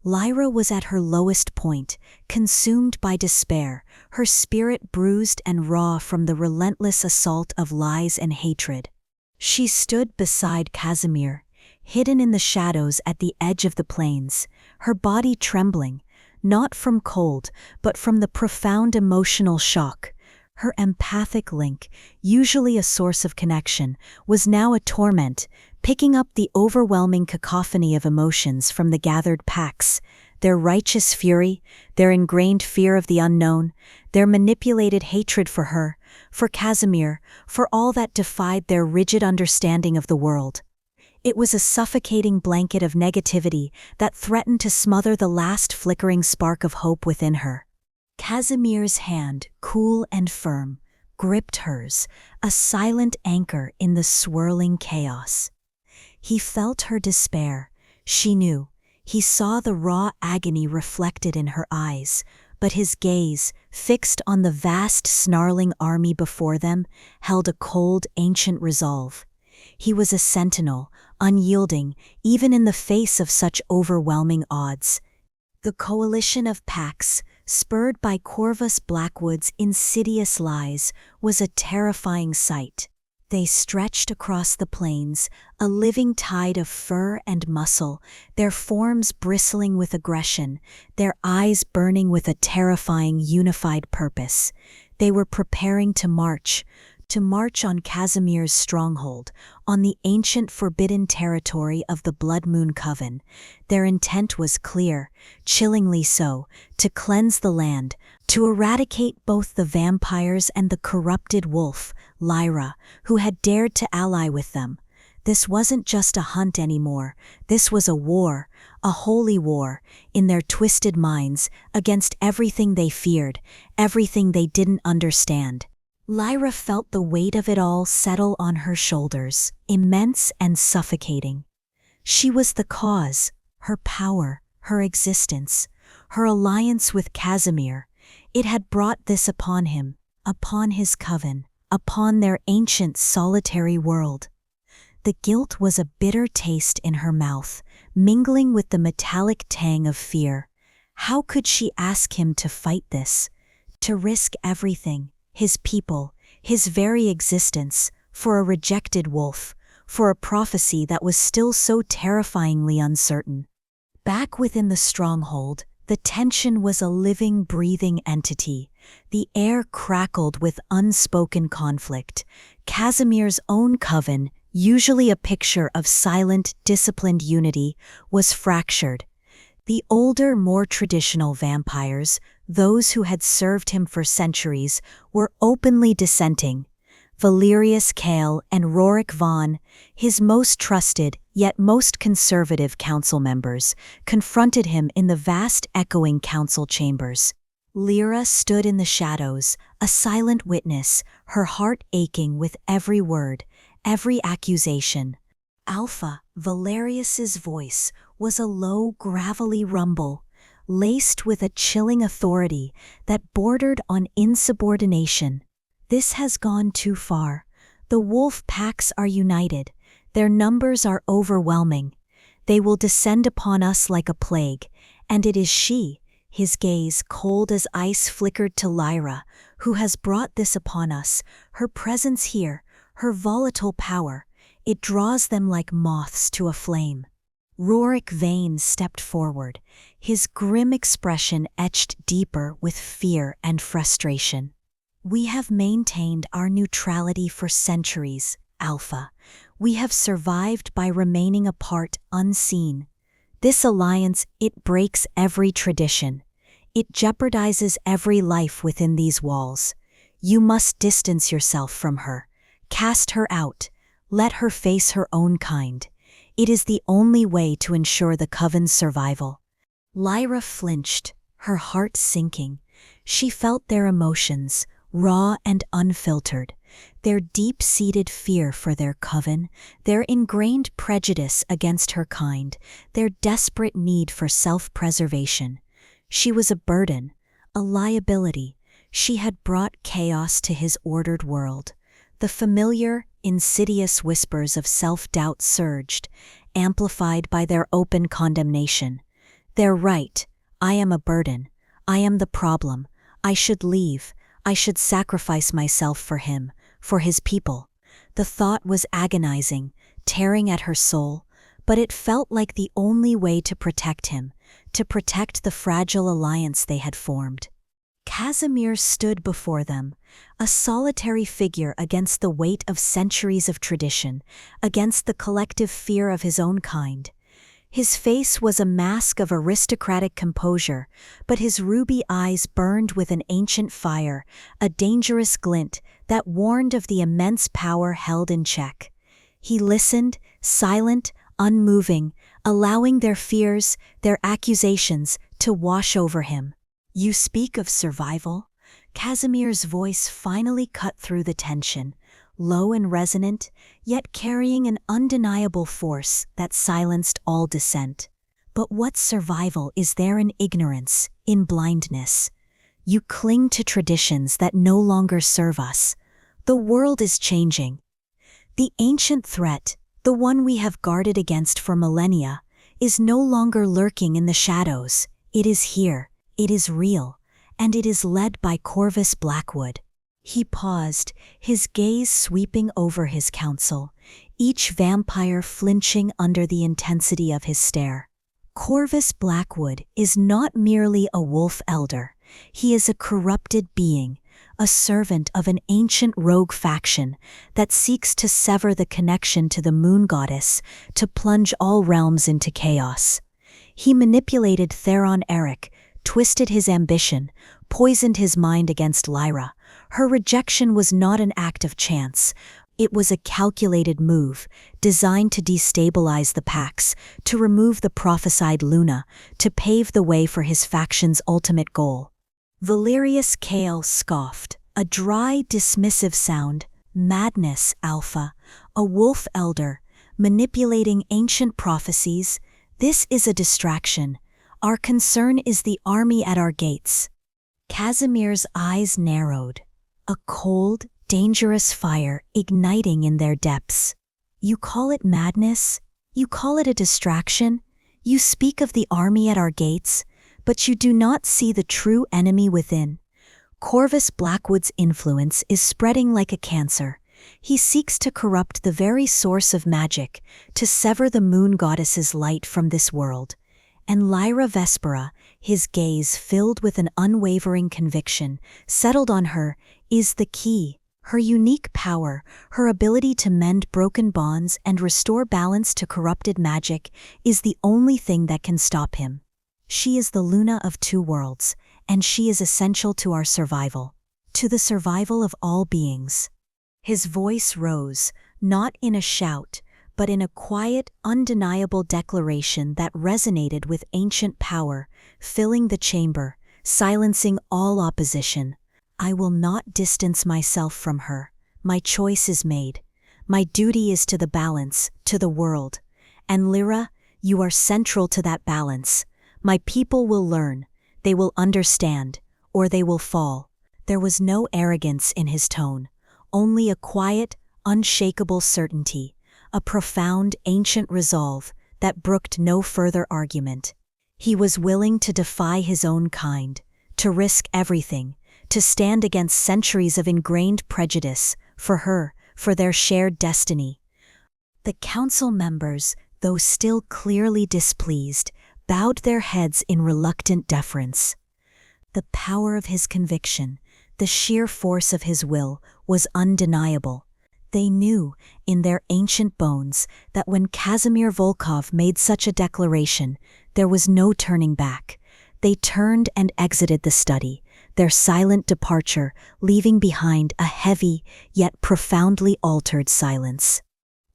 Lyra was at her lowest point, consumed by despair, her spirit bruised and raw from the relentless assault of lies and hatred. She stood beside Casimir, hidden in the shadows at the edge of the plains, her body trembling, not from cold, but from the profound emotional shock. Her empathic link, usually a source of connection, was now a torment, picking up the overwhelming cacophony of emotions from the gathered packs, their righteous fury, their ingrained fear of the unknown, their manipulated hatred for her, for Casimir, for all that defied their rigid understanding of the world. It was a suffocating blanket of negativity that threatened to smother the last flickering spark of hope within her. Casimir's hand, cool and firm, gripped hers, a silent anchor in the swirling chaos. He felt her despair, she knew. He saw the raw agony reflected in her eyes, but his gaze, fixed on the vast snarling army before them, held a cold, ancient resolve. He was a sentinel, unyielding, even in the face of such overwhelming odds. The coalition of packs, spurred by Corvus Blackwood's insidious lies, was a terrifying sight. They stretched across the plains, a living tide of fur and muscle, their forms bristling with aggression, their eyes burning with a terrifying unified purpose. They were preparing to march on Casimir's stronghold, on the ancient forbidden territory of the Blood Moon Coven. Their intent was clear, chillingly so, to cleanse the land, to eradicate both the vampires and the corrupted wolf, Lyra, who had dared to ally with them. This wasn't just a hunt anymore, this was a war, a holy war, in their twisted minds, against everything they feared, everything they didn't understand. Lyra felt the weight of it all settle on her shoulders, immense and suffocating. She was the cause, her power, her existence, her alliance with Casimir. It had brought this upon him, upon his coven, upon their ancient solitary world. The guilt was a bitter taste in her mouth, mingling with the metallic tang of fear. How could she ask him to fight this? To risk everything, his people, his very existence, for a rejected wolf, for a prophecy that was still so terrifyingly uncertain. Back within the stronghold, the tension was a living, breathing entity. The air crackled with unspoken conflict. Casimir's own coven, usually a picture of silent, disciplined unity, was fractured. The older, more traditional vampires, those who had served him for centuries, were openly dissenting. Valerius Kale and Rorik Vaughan, his most trusted yet most conservative council members, confronted him in the vast echoing council chambers. Lyra stood in the shadows, a silent witness, her heart aching with every word, every accusation. Alpha, Valerius's voice, was a low, gravelly rumble, laced with a chilling authority that bordered on insubordination. This has gone too far. The wolf packs are united. Their numbers are overwhelming. They will descend upon us like a plague, and it is she, his gaze cold as ice flickered to Lyra, who has brought this upon us, her presence here, her volatile power. It draws them like moths to a flame. Rorik Vaughan stepped forward, his grim expression etched deeper with fear and frustration. We have maintained our neutrality for centuries, Alpha. We have survived by remaining apart unseen. This alliance, it breaks every tradition. It jeopardizes every life within these walls. You must distance yourself from her. Cast her out. Let her face her own kind. It is the only way to ensure the coven's survival. Lyra flinched, her heart sinking. She felt their emotions, raw and unfiltered, their deep-seated fear for their coven, their ingrained prejudice against her kind, their desperate need for self-preservation. She was a burden, a liability. She had brought chaos to his ordered world. The familiar, insidious whispers of self-doubt surged, amplified by their open condemnation. They're right. I am a burden. I am the problem. I should leave. I should sacrifice myself for him, for his people. The thought was agonizing, tearing at her soul, but it felt like the only way to protect him, to protect the fragile alliance they had formed. Casimir stood before them, a solitary figure against the weight of centuries of tradition, against the collective fear of his own kind. His face was a mask of aristocratic composure, but his ruby eyes burned with an ancient fire, a dangerous glint that warned of the immense power held in check. He listened, silent, unmoving, allowing their fears, their accusations, to wash over him. You speak of survival? Casimir's voice finally cut through the tension, low and resonant, yet carrying an undeniable force that silenced all dissent. But what survival is there in ignorance, in blindness? You cling to traditions that no longer serve us. The world is changing. The ancient threat, the one we have guarded against for millennia, is no longer lurking in the shadows. It is here, it is real, and it is led by Corvus Blackwood. He paused, his gaze sweeping over his council, each vampire flinching under the intensity of his stare. Corvus Blackwood is not merely a wolf elder. He is a corrupted being, a servant of an ancient rogue faction that seeks to sever the connection to the moon goddess, to plunge all realms into chaos. He manipulated Theron Eric, twisted his ambition, poisoned his mind against Lyra. Her rejection was not an act of chance. It was a calculated move, designed to destabilize the Pax, to remove the prophesied Luna, to pave the way for his faction's ultimate goal. Valerius Kale scoffed, a dry, dismissive sound. Madness, Alpha, a wolf elder, manipulating ancient prophecies. This is a distraction. Our concern is the army at our gates. Casimir's eyes narrowed, a cold, dangerous fire igniting in their depths. You call it madness? You call it a distraction? You speak of the army at our gates, but you do not see the true enemy within. Corvus Blackwood's influence is spreading like a cancer. He seeks to corrupt the very source of magic, to sever the moon goddess's light from this world. And Lyra Vespera, his gaze filled with an unwavering conviction, settled on her, is the key. Her unique power, her ability to mend broken bonds and restore balance to corrupted magic, is the only thing that can stop him. She is the Luna of two worlds, and she is essential to our survival, to the survival of all beings. His voice rose, not in a shout, but in a quiet, undeniable declaration that resonated with ancient power, filling the chamber, silencing all opposition. I will not distance myself from her. My choice is made. My duty is to the balance, to the world. And Lyra, you are central to that balance. My people will learn, they will understand, or they will fall. There was no arrogance in his tone, only a quiet, unshakable certainty, a profound, ancient resolve that brooked no further argument. He was willing to defy his own kind, to risk everything, to stand against centuries of ingrained prejudice, for her, for their shared destiny. The council members, though still clearly displeased, bowed their heads in reluctant deference. The power of his conviction, the sheer force of his will, was undeniable. They knew, in their ancient bones, that when Casimir Volkov made such a declaration, there was no turning back. They turned and exited the study, their silent departure leaving behind a heavy, yet profoundly altered silence.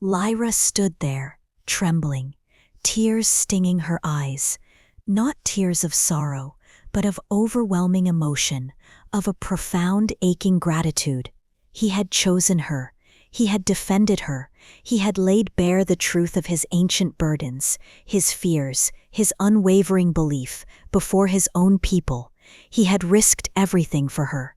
Lyra stood there, trembling, tears stinging her eyes, not tears of sorrow, but of overwhelming emotion, of a profound aching gratitude. He had chosen her. He had defended her. He had laid bare the truth of his ancient burdens, his fears, his unwavering belief, before his own people. He had risked everything for her.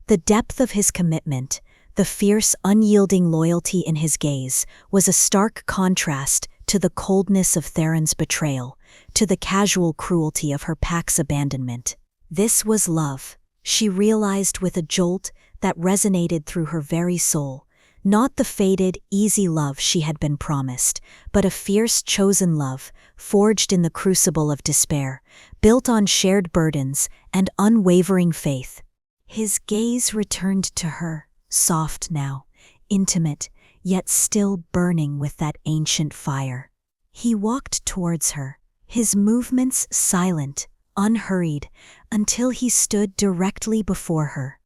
The depth of his commitment, the fierce, unyielding loyalty in his gaze, was a stark contrast to the coldness of Theron's betrayal, to the casual cruelty of her pack's abandonment. This was love, she realized with a jolt that resonated through her very soul. Not the faded, easy love she had been promised, but a fierce, chosen love, forged in the crucible of despair, built on shared burdens and unwavering faith. His gaze returned to her, soft now, intimate, yet still burning with that ancient fire. He walked towards her, his movements silent, unhurried, until he stood directly before her.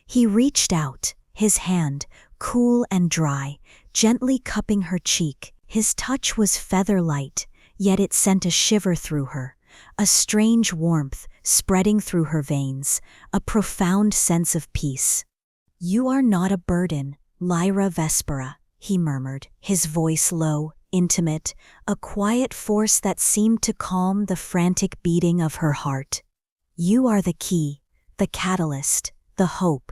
He reached out, his hand, cool and dry, gently cupping her cheek. His touch was feather-light, yet it sent a shiver through her, a strange warmth spreading through her veins, a profound sense of peace. "You are not a burden, Lyra Vespera," he murmured, his voice low, intimate, a quiet force that seemed to calm the frantic beating of her heart. "You are the key, the catalyst, the hope,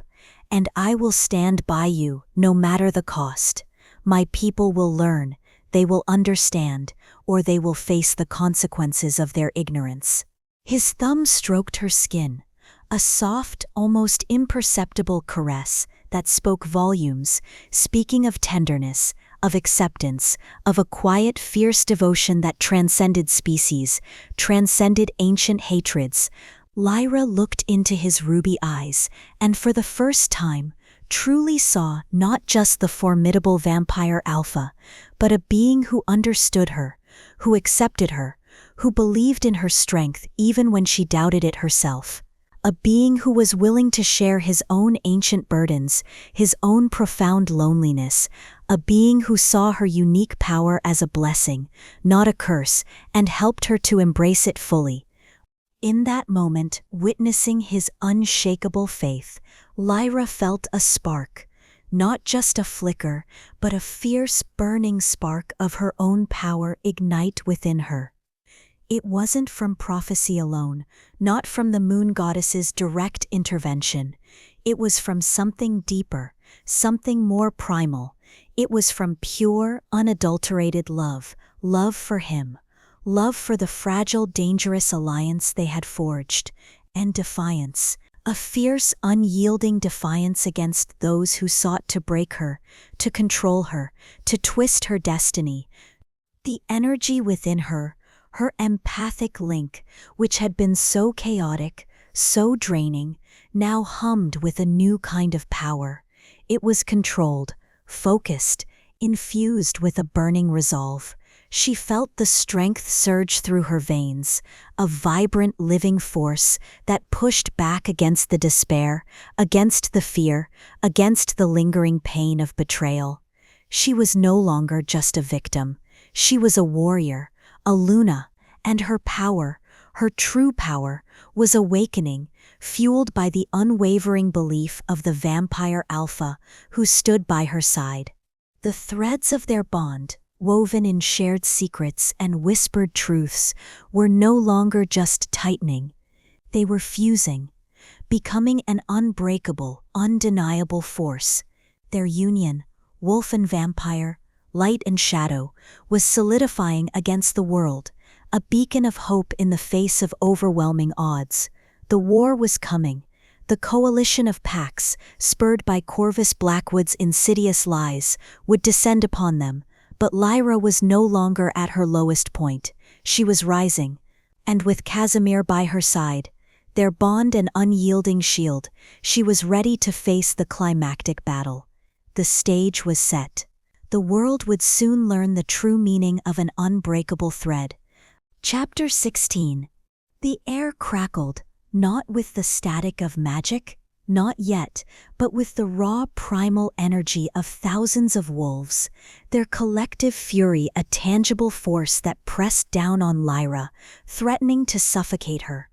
and I will stand by you no matter the cost. My people will learn, they will understand, or they will face the consequences of their ignorance." His thumb stroked her skin, a soft, almost imperceptible caress that spoke volumes, speaking of tenderness, of acceptance, of a quiet, fierce devotion that transcended species, transcended ancient hatreds. Lyra looked into his ruby eyes, and for the first time, truly saw not just the formidable vampire alpha, but a being who understood her, who accepted her, who believed in her strength even when she doubted it herself. A being who was willing to share his own ancient burdens, his own profound loneliness, a being who saw her unique power as a blessing, not a curse, and helped her to embrace it fully. In that moment, witnessing his unshakable faith, Lyra felt a spark, not just a flicker, but a fierce, burning spark of her own power ignite within her. It wasn't from prophecy alone, not from the moon goddess's direct intervention. It was from something deeper, something more primal. It was from pure, unadulterated love, love for him, love for the fragile, dangerous alliance they had forged, and defiance, a fierce, unyielding defiance against those who sought to break her, to control her, to twist her destiny. The energy within her, her empathic link, which had been so chaotic, so draining, now hummed with a new kind of power. It was controlled, focused, infused with a burning resolve. She felt the strength surge through her veins, a vibrant living force that pushed back against the despair, against the fear, against the lingering pain of betrayal. She was no longer just a victim. She was a warrior, a Luna, and her power, her true power, was awakening, fueled by the unwavering belief of the vampire Alpha who stood by her side. The threads of their bond, woven in shared secrets and whispered truths, were no longer just tightening. They were fusing, becoming an unbreakable, undeniable force. Their union, wolf and vampire, light and shadow, was solidifying against the world, a beacon of hope in the face of overwhelming odds. The war was coming. The coalition of packs, spurred by Corvus Blackwood's insidious lies, would descend upon them. But Lyra was no longer at her lowest point. She was rising, and with Casimir by her side, their bond an unyielding shield, she was ready to face the climactic battle. The stage was set. The world would soon learn the true meaning of an unbreakable thread. Chapter 16. The air crackled, not with the static of magic, not yet, but with the raw primal energy of thousands of wolves, their collective fury a tangible force that pressed down on Lyra, threatening to suffocate her.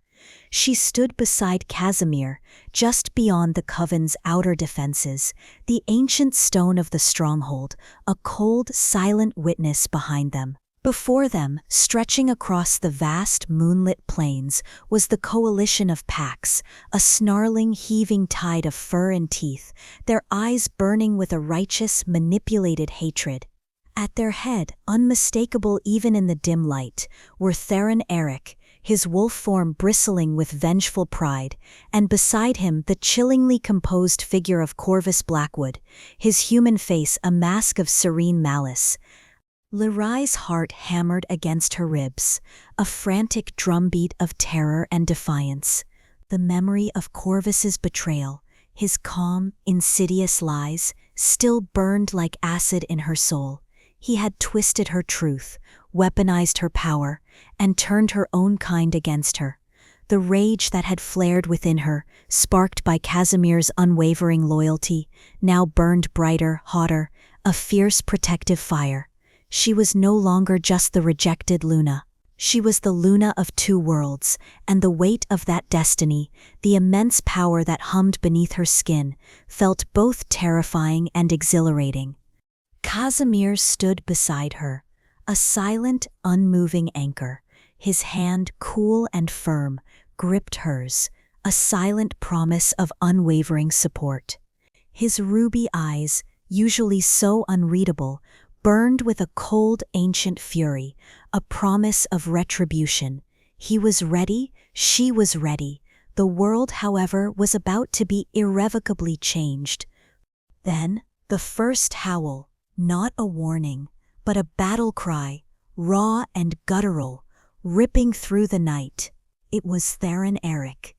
She stood beside Casimir, just beyond the coven's outer defenses, the ancient stone of the stronghold, a cold, silent witness behind them. Before them, stretching across the vast moonlit plains, was the coalition of packs, a snarling, heaving tide of fur and teeth, their eyes burning with a righteous, manipulated hatred. At their head, unmistakable even in the dim light, were Theron Eric, his wolf form bristling with vengeful pride, and beside him the chillingly composed figure of Corvus Blackwood, his human face a mask of serene malice. Lyra's heart hammered against her ribs, a frantic drumbeat of terror and defiance. The memory of Corvus's betrayal, his calm, insidious lies, still burned like acid in her soul. He had twisted her truth, weaponized her power, and turned her own kind against her. The rage that had flared within her, sparked by Casimir's unwavering loyalty, now burned brighter, hotter, a fierce protective fire. She was no longer just the rejected Luna. She was the Luna of two worlds, and the weight of that destiny, the immense power that hummed beneath her skin, felt both terrifying and exhilarating. Casimir stood beside her, a silent, unmoving anchor. His hand, cool and firm, gripped hers, a silent promise of unwavering support. His ruby eyes, usually so unreadable, burned with a cold, ancient fury, a promise of retribution. He was ready, she was ready. The world, however, was about to be irrevocably changed. Then, the first howl, not a warning, but a battle cry, raw and guttural, ripping through the night. It was Theron Eric.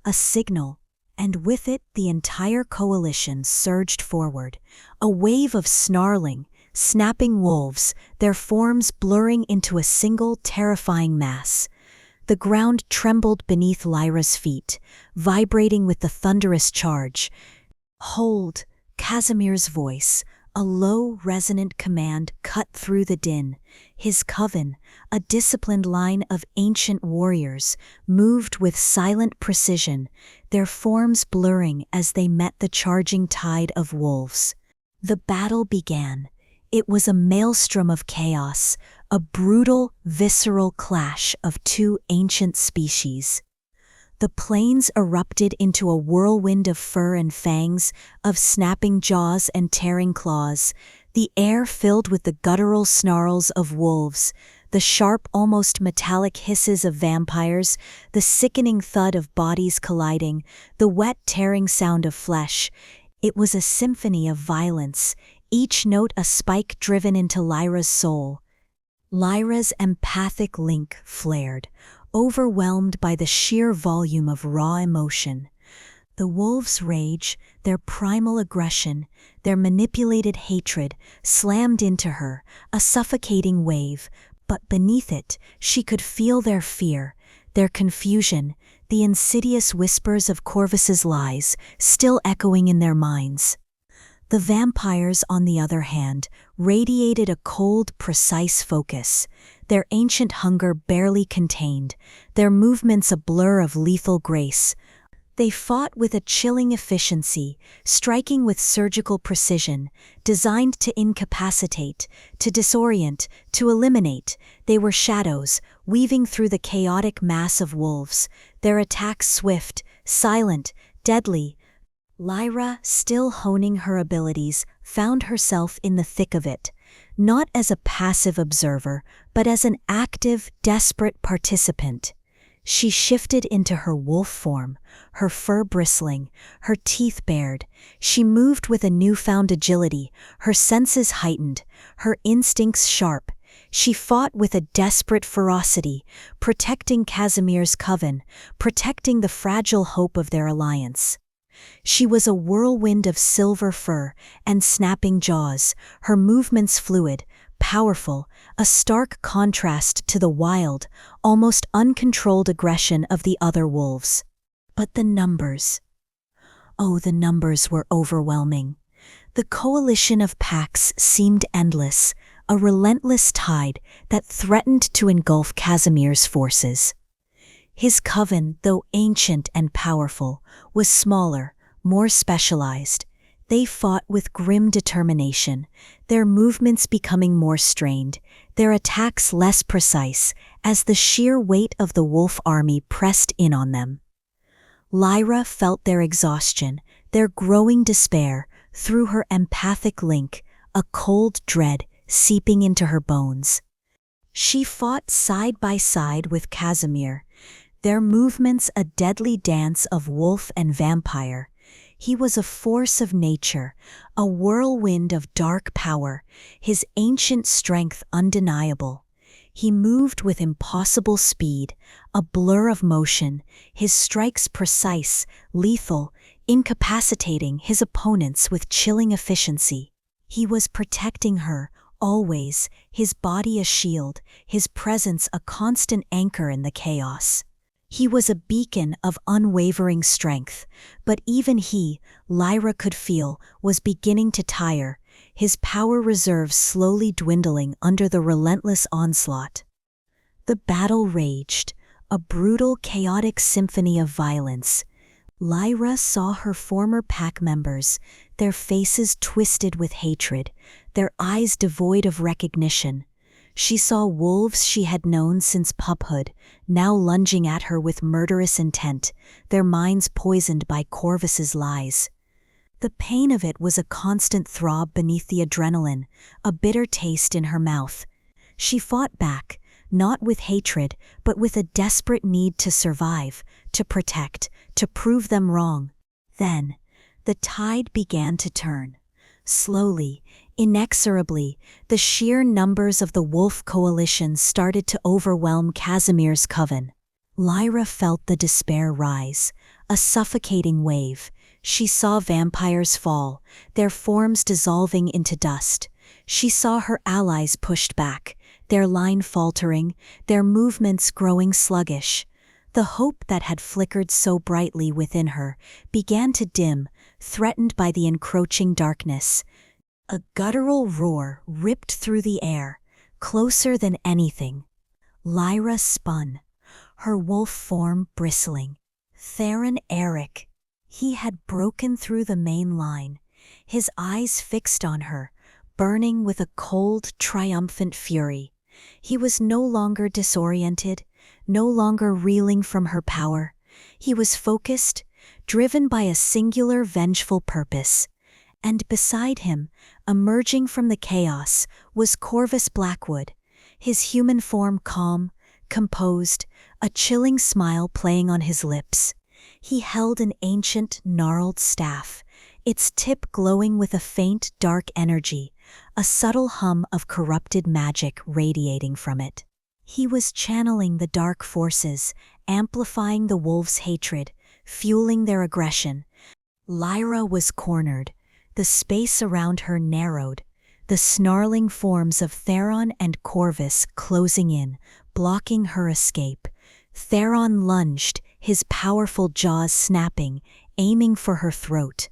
A signal, and with it the entire coalition surged forward, a wave of snarling, snapping wolves, their forms blurring into a single terrifying mass. The ground trembled beneath Lyra's feet, vibrating with the thunderous charge. "Hold!" Casimir's voice, a low, resonant command cut through the din. His coven, a disciplined line of ancient warriors, moved with silent precision, their forms blurring as they met the charging tide of wolves. The battle began. It was a maelstrom of chaos, a brutal, visceral clash of two ancient species. The plains erupted into a whirlwind of fur and fangs, of snapping jaws and tearing claws, the air filled with the guttural snarls of wolves, the sharp, almost metallic hisses of vampires, the sickening thud of bodies colliding, the wet, tearing sound of flesh. It was a symphony of violence, each note a spike driven into Lyra's soul. Lyra's empathic link flared, overwhelmed by the sheer volume of raw emotion. The wolves' rage, their primal aggression, their manipulated hatred, slammed into her, a suffocating wave, But beneath it, she could feel their fear, their confusion, the insidious whispers of Corvus's lies still echoing in their minds. The vampires, on the other hand, radiated a cold, precise focus, their ancient hunger barely contained, their movements a blur of lethal grace. They fought with a chilling efficiency, striking with surgical precision, designed to incapacitate, to disorient, to eliminate. They were shadows, weaving through the chaotic mass of wolves, their attacks swift, silent, deadly. Lyra, still honing her abilities, found herself in the thick of it, not as a passive observer, but as an active, desperate participant. She shifted into her wolf form, her fur bristling, her teeth bared. She moved with a newfound agility, her senses heightened, her instincts sharp. She fought with a desperate ferocity, protecting Casimir's coven, protecting the fragile hope of their alliance. She was a whirlwind of silver fur and snapping jaws, her movements fluid, powerful, a stark contrast to the wild, almost uncontrolled aggression of the other wolves. But the numbers. Oh, the numbers were overwhelming. The coalition of packs seemed endless, a relentless tide that threatened to engulf Casimir's forces. His coven, though ancient and powerful, was smaller, more specialized. They fought with grim determination, their movements becoming more strained, their attacks less precise, as the sheer weight of the wolf army pressed in on them. Lyra felt their exhaustion, their growing despair, through her empathic link, a cold dread seeping into her bones. She fought side by side with Casimir, their movements a deadly dance of wolf and vampire. He was a force of nature, a whirlwind of dark power, his ancient strength undeniable. He moved with impossible speed, a blur of motion, his strikes precise, lethal, incapacitating his opponents with chilling efficiency. He was protecting her, always, his body a shield, his presence a constant anchor in the chaos. He was a beacon of unwavering strength, but even he, Lyra could feel, was beginning to tire, his power reserves slowly dwindling under the relentless onslaught. The battle raged, a brutal, chaotic symphony of violence. Lyra saw her former pack members, their faces twisted with hatred, their eyes devoid of recognition. She saw wolves she had known since puphood, now lunging at her with murderous intent, their minds poisoned by Corvus's lies. The pain of it was a constant throb beneath the adrenaline, a bitter taste in her mouth. She fought back, not with hatred, but with a desperate need to survive, to protect, to prove them wrong. Then, the tide began to turn. Slowly, inexorably, the sheer numbers of the wolf coalition started to overwhelm Casimir's coven. Lyra felt the despair rise, a suffocating wave. She saw vampires fall, their forms dissolving into dust. She saw her allies pushed back, their line faltering, their movements growing sluggish. The hope that had flickered so brightly within her began to dim, threatened by the encroaching darkness. A guttural roar ripped through the air, closer than anything. Lyra spun, her wolf form bristling. Theron Eric. He had broken through the main line, his eyes fixed on her, burning with a cold, triumphant fury. He was no longer disoriented, no longer reeling from her power. He was focused, driven by a singular vengeful purpose. And beside him, emerging from the chaos, was Corvus Blackwood, his human form calm, composed, a chilling smile playing on his lips. He held an ancient, gnarled staff, its tip glowing with a faint, dark energy, a subtle hum of corrupted magic radiating from it. He was channeling the dark forces, amplifying the wolves' hatred, fueling their aggression. Lyra was cornered. The space around her narrowed. the snarling forms of Theron and Corvus closing in, blocking her escape. Theron lunged, his powerful jaws snapping, aiming for her throat.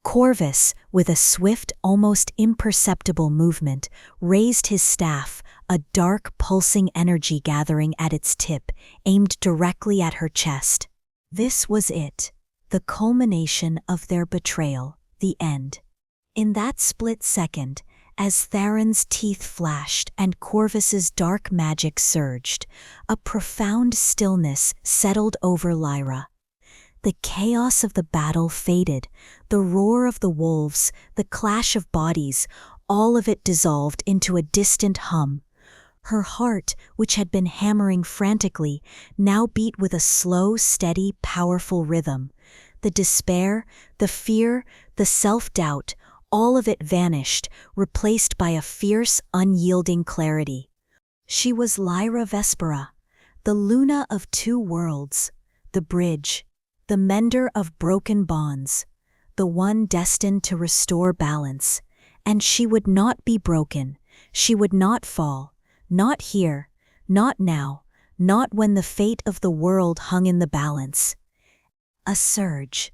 Corvus, with a swift, almost imperceptible movement, raised his staff, a dark, pulsing energy gathering at its tip, aimed directly at her chest. This was it, the culmination of their betrayal, the end. In that split second, as Theron's teeth flashed and Corvus's dark magic surged, a profound stillness settled over Lyra. The chaos of the battle faded, the roar of the wolves, the clash of bodies, all of it dissolved into a distant hum. Her heart, which had been hammering frantically, now beat with a slow, steady, powerful rhythm. The despair, the fear, the self-doubt, all of it vanished, replaced by a fierce, unyielding clarity. She was Lyra Vespera, the Luna of two worlds, the bridge, the mender of broken bonds, the one destined to restore balance. And she would not be broken, she would not fall, not here, not now, not when the fate of the world hung in the balance. A surge.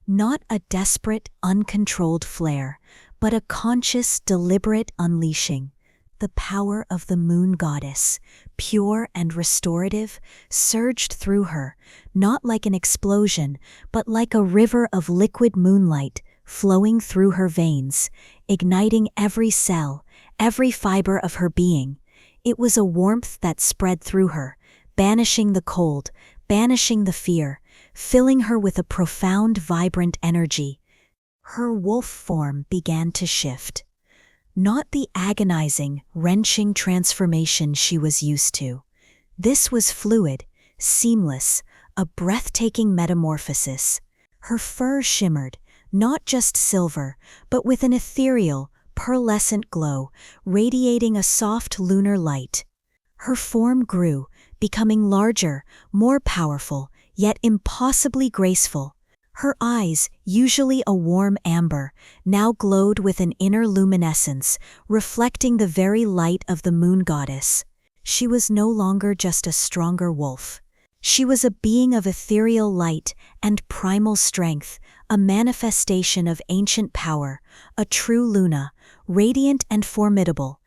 Not a desperate, uncontrolled flare, but a conscious, deliberate unleashing. The power of the moon goddess, pure and restorative, surged through her, not like an explosion, but like a river of liquid moonlight flowing through her veins, igniting every cell, every fiber of her being. It was a warmth that spread through her, banishing the cold, banishing the fear, filling her with a profound, vibrant energy. Her wolf form began to shift. Not the agonizing, wrenching transformation she was used to. This was fluid, seamless, a breathtaking metamorphosis. Her fur shimmered, not just silver, but with an ethereal, pearlescent glow, radiating a soft lunar light. Her form grew, becoming larger, more powerful, yet impossibly graceful. Her eyes, usually a warm amber, now glowed with an inner luminescence, reflecting the very light of the moon goddess. She was no longer just a stronger wolf. She was a being of ethereal light and primal strength, a manifestation of ancient power, a true Luna, radiant and formidable.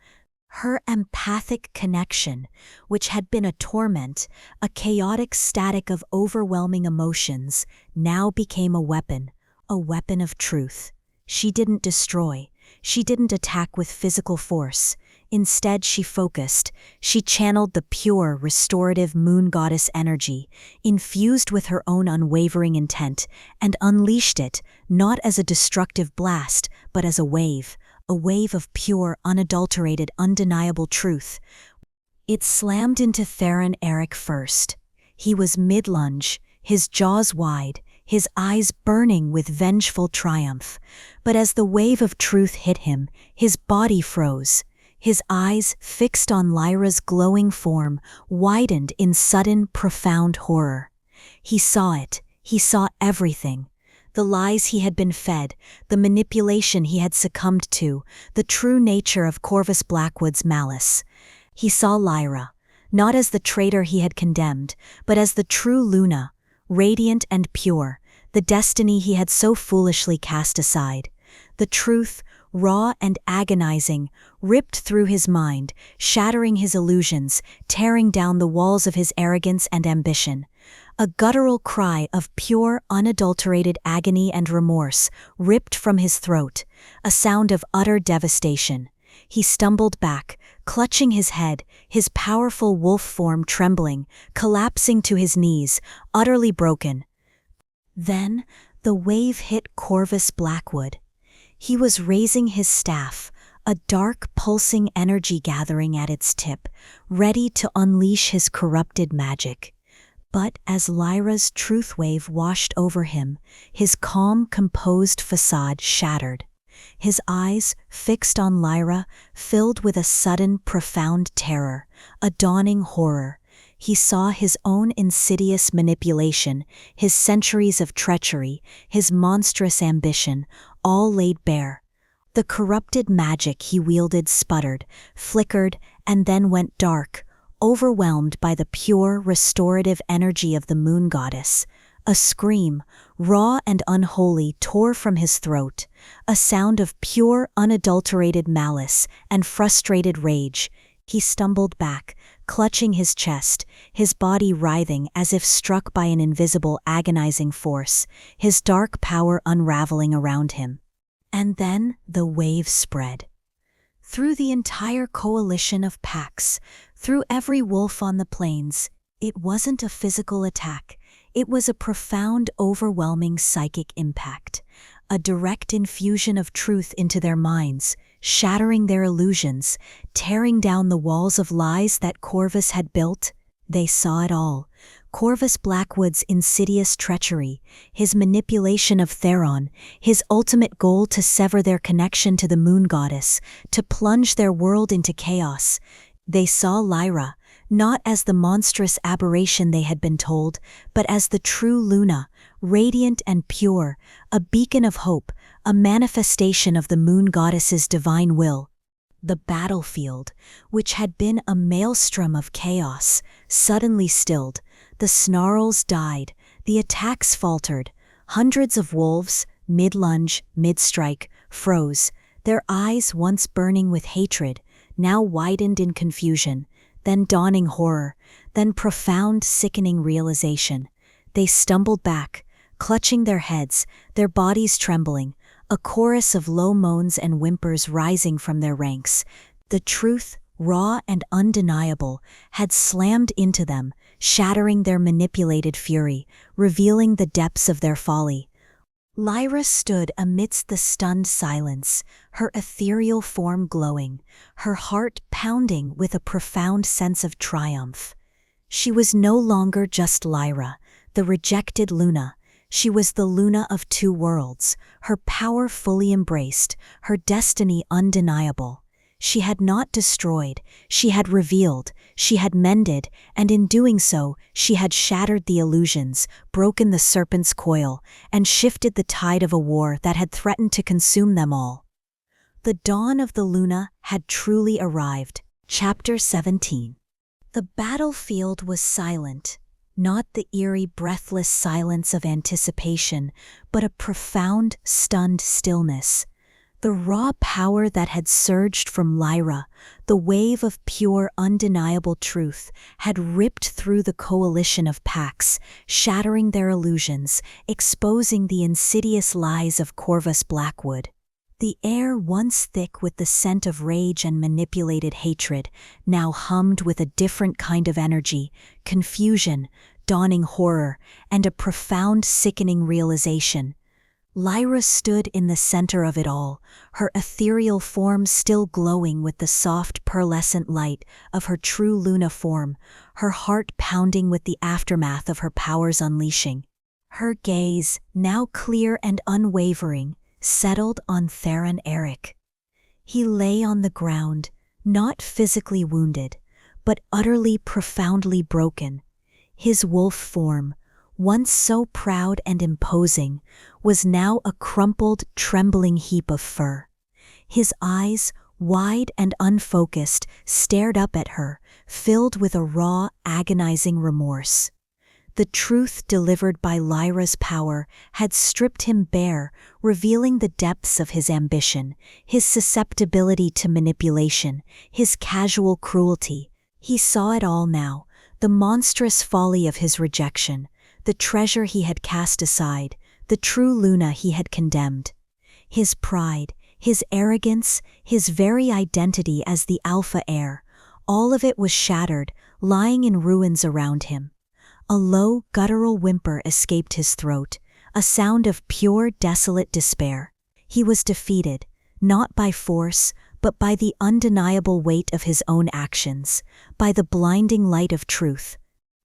Her empathic connection, which had been a torment, a chaotic static of overwhelming emotions, now became a weapon of truth. She didn't destroy, she didn't attack with physical force. Instead, she focused, she channeled the pure, restorative moon goddess energy, infused with her own unwavering intent, and unleashed it, not as a destructive blast, but as a wave of pure, unadulterated, undeniable truth. It slammed into Theron Eric first. He was mid-lunge, his jaws wide, his eyes burning with vengeful triumph. But as the wave of truth hit him, his body froze. His eyes, fixed on Lyra's glowing form, widened in sudden, profound horror. He saw it. He saw everything. The lies he had been fed, the manipulation he had succumbed to, the true nature of Corvus Blackwood's malice. He saw Lyra, not as the traitor he had condemned, but as the true Luna, radiant and pure, the destiny he had so foolishly cast aside. The truth, raw and agonizing, ripped through his mind, shattering his illusions, tearing down the walls of his arrogance and ambition. A guttural cry of pure, unadulterated agony and remorse ripped from his throat, a sound of utter devastation. He stumbled back, clutching his head, his powerful wolf form trembling, collapsing to his knees, utterly broken. Then the wave hit Corvus Blackwood. He was raising his staff, a dark, pulsing energy gathering at its tip, ready to unleash his corrupted magic. But as Lyra's truth wave washed over him, his calm, composed facade shattered. His eyes, fixed on Lyra, filled with a sudden, profound terror, a dawning horror. He saw his own insidious manipulation, his centuries of treachery, his monstrous ambition, all laid bare. The corrupted magic he wielded sputtered, flickered, and then went dark, overwhelmed by the pure, restorative energy of the moon goddess. A scream, raw and unholy, tore from his throat, a sound of pure, unadulterated malice and frustrated rage. He stumbled back, clutching his chest, his body writhing as if struck by an invisible, agonizing force, his dark power unraveling around him. And then the wave spread. Through the entire coalition of packs, through every wolf on the plains, it wasn't a physical attack. It was a profound, overwhelming psychic impact, a direct infusion of truth into their minds, shattering their illusions, tearing down the walls of lies that Corvus had built. They saw it all. Corvus Blackwood's insidious treachery, his manipulation of Theron, his ultimate goal to sever their connection to the moon goddess, to plunge their world into chaos. They saw Lyra, not as the monstrous aberration they had been told, but as the true Luna, radiant and pure, a beacon of hope, a manifestation of the moon goddess's divine will. The battlefield, which had been a maelstrom of chaos, suddenly stilled. The snarls died, the attacks faltered. Hundreds of wolves, mid-lunge, mid-strike, froze, their eyes once burning with hatred, now widened in confusion, then dawning horror, then profound, sickening realization. They stumbled back, clutching their heads, their bodies trembling, a chorus of low moans and whimpers rising from their ranks. The truth, raw and undeniable, had slammed into them, shattering their manipulated fury, revealing the depths of their folly. Lyra stood amidst the stunned silence, her ethereal form glowing, her heart pounding with a profound sense of triumph. She was no longer just Lyra, the rejected Luna. She was the Luna of two worlds, her power fully embraced, her destiny undeniable. She had not destroyed, she had revealed, she had mended, and in doing so, she had shattered the illusions, broken the serpent's coil, and shifted the tide of a war that had threatened to consume them all. The dawn of the Luna had truly arrived. Chapter 17. The battlefield was silent, not the eerie, breathless silence of anticipation, but a profound, stunned stillness. The raw power that had surged from Lyra, the wave of pure, undeniable truth, had ripped through the coalition of packs, shattering their illusions, exposing the insidious lies of Corvus Blackwood. The air, once thick with the scent of rage and manipulated hatred, now hummed with a different kind of energy, confusion, dawning horror, and a profound, sickening realization. Lyra stood in the center of it all, her ethereal form still glowing with the soft, pearlescent light of her true Luna form, her heart pounding with the aftermath of her power's unleashing. Her gaze, now clear and unwavering, settled on Theron Eric. He lay on the ground, not physically wounded, but utterly, profoundly broken. His wolf form, once so proud and imposing, was now a crumpled, trembling heap of fur. His eyes, wide and unfocused, stared up at her, filled with a raw, agonizing remorse. The truth delivered by Lyra's power had stripped him bare, revealing the depths of his ambition, his susceptibility to manipulation, his casual cruelty. He saw it all now, the monstrous folly of his rejection, the treasure he had cast aside, the true Luna he had condemned. His pride, his arrogance, his very identity as the alpha heir, all of it was shattered, lying in ruins around him. A low, guttural whimper escaped his throat, a sound of pure, desolate despair. He was defeated, not by force, but by the undeniable weight of his own actions, by the blinding light of truth.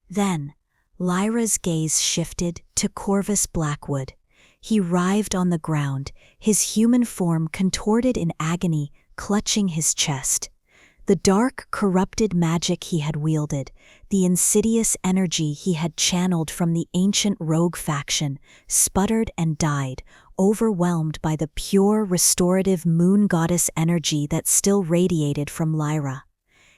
Then, Lyra's gaze shifted to Corvus Blackwood. He writhed on the ground, his human form contorted in agony, clutching his chest. The dark, corrupted magic he had wielded, the insidious energy he had channeled from the ancient rogue faction, sputtered and died, overwhelmed by the pure, restorative moon goddess energy that still radiated from Lyra.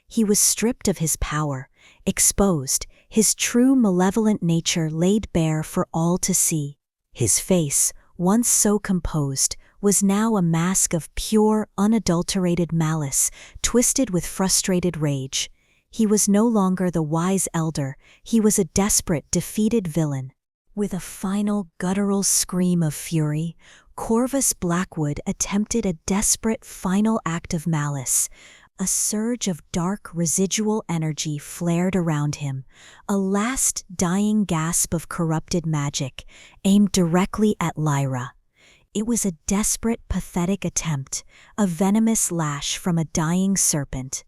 He was stripped of his power, exposed, his true malevolent nature laid bare for all to see. His face, once so composed, was now a mask of pure, unadulterated malice, twisted with frustrated rage. He was no longer the wise elder, he was a desperate, defeated villain. With a final guttural scream of fury, Corvus Blackwood attempted a desperate final act of malice. A surge of dark residual energy flared around him, a last dying gasp of corrupted magic, aimed directly at Lyra. It was a desperate, pathetic attempt, a venomous lash from a dying serpent.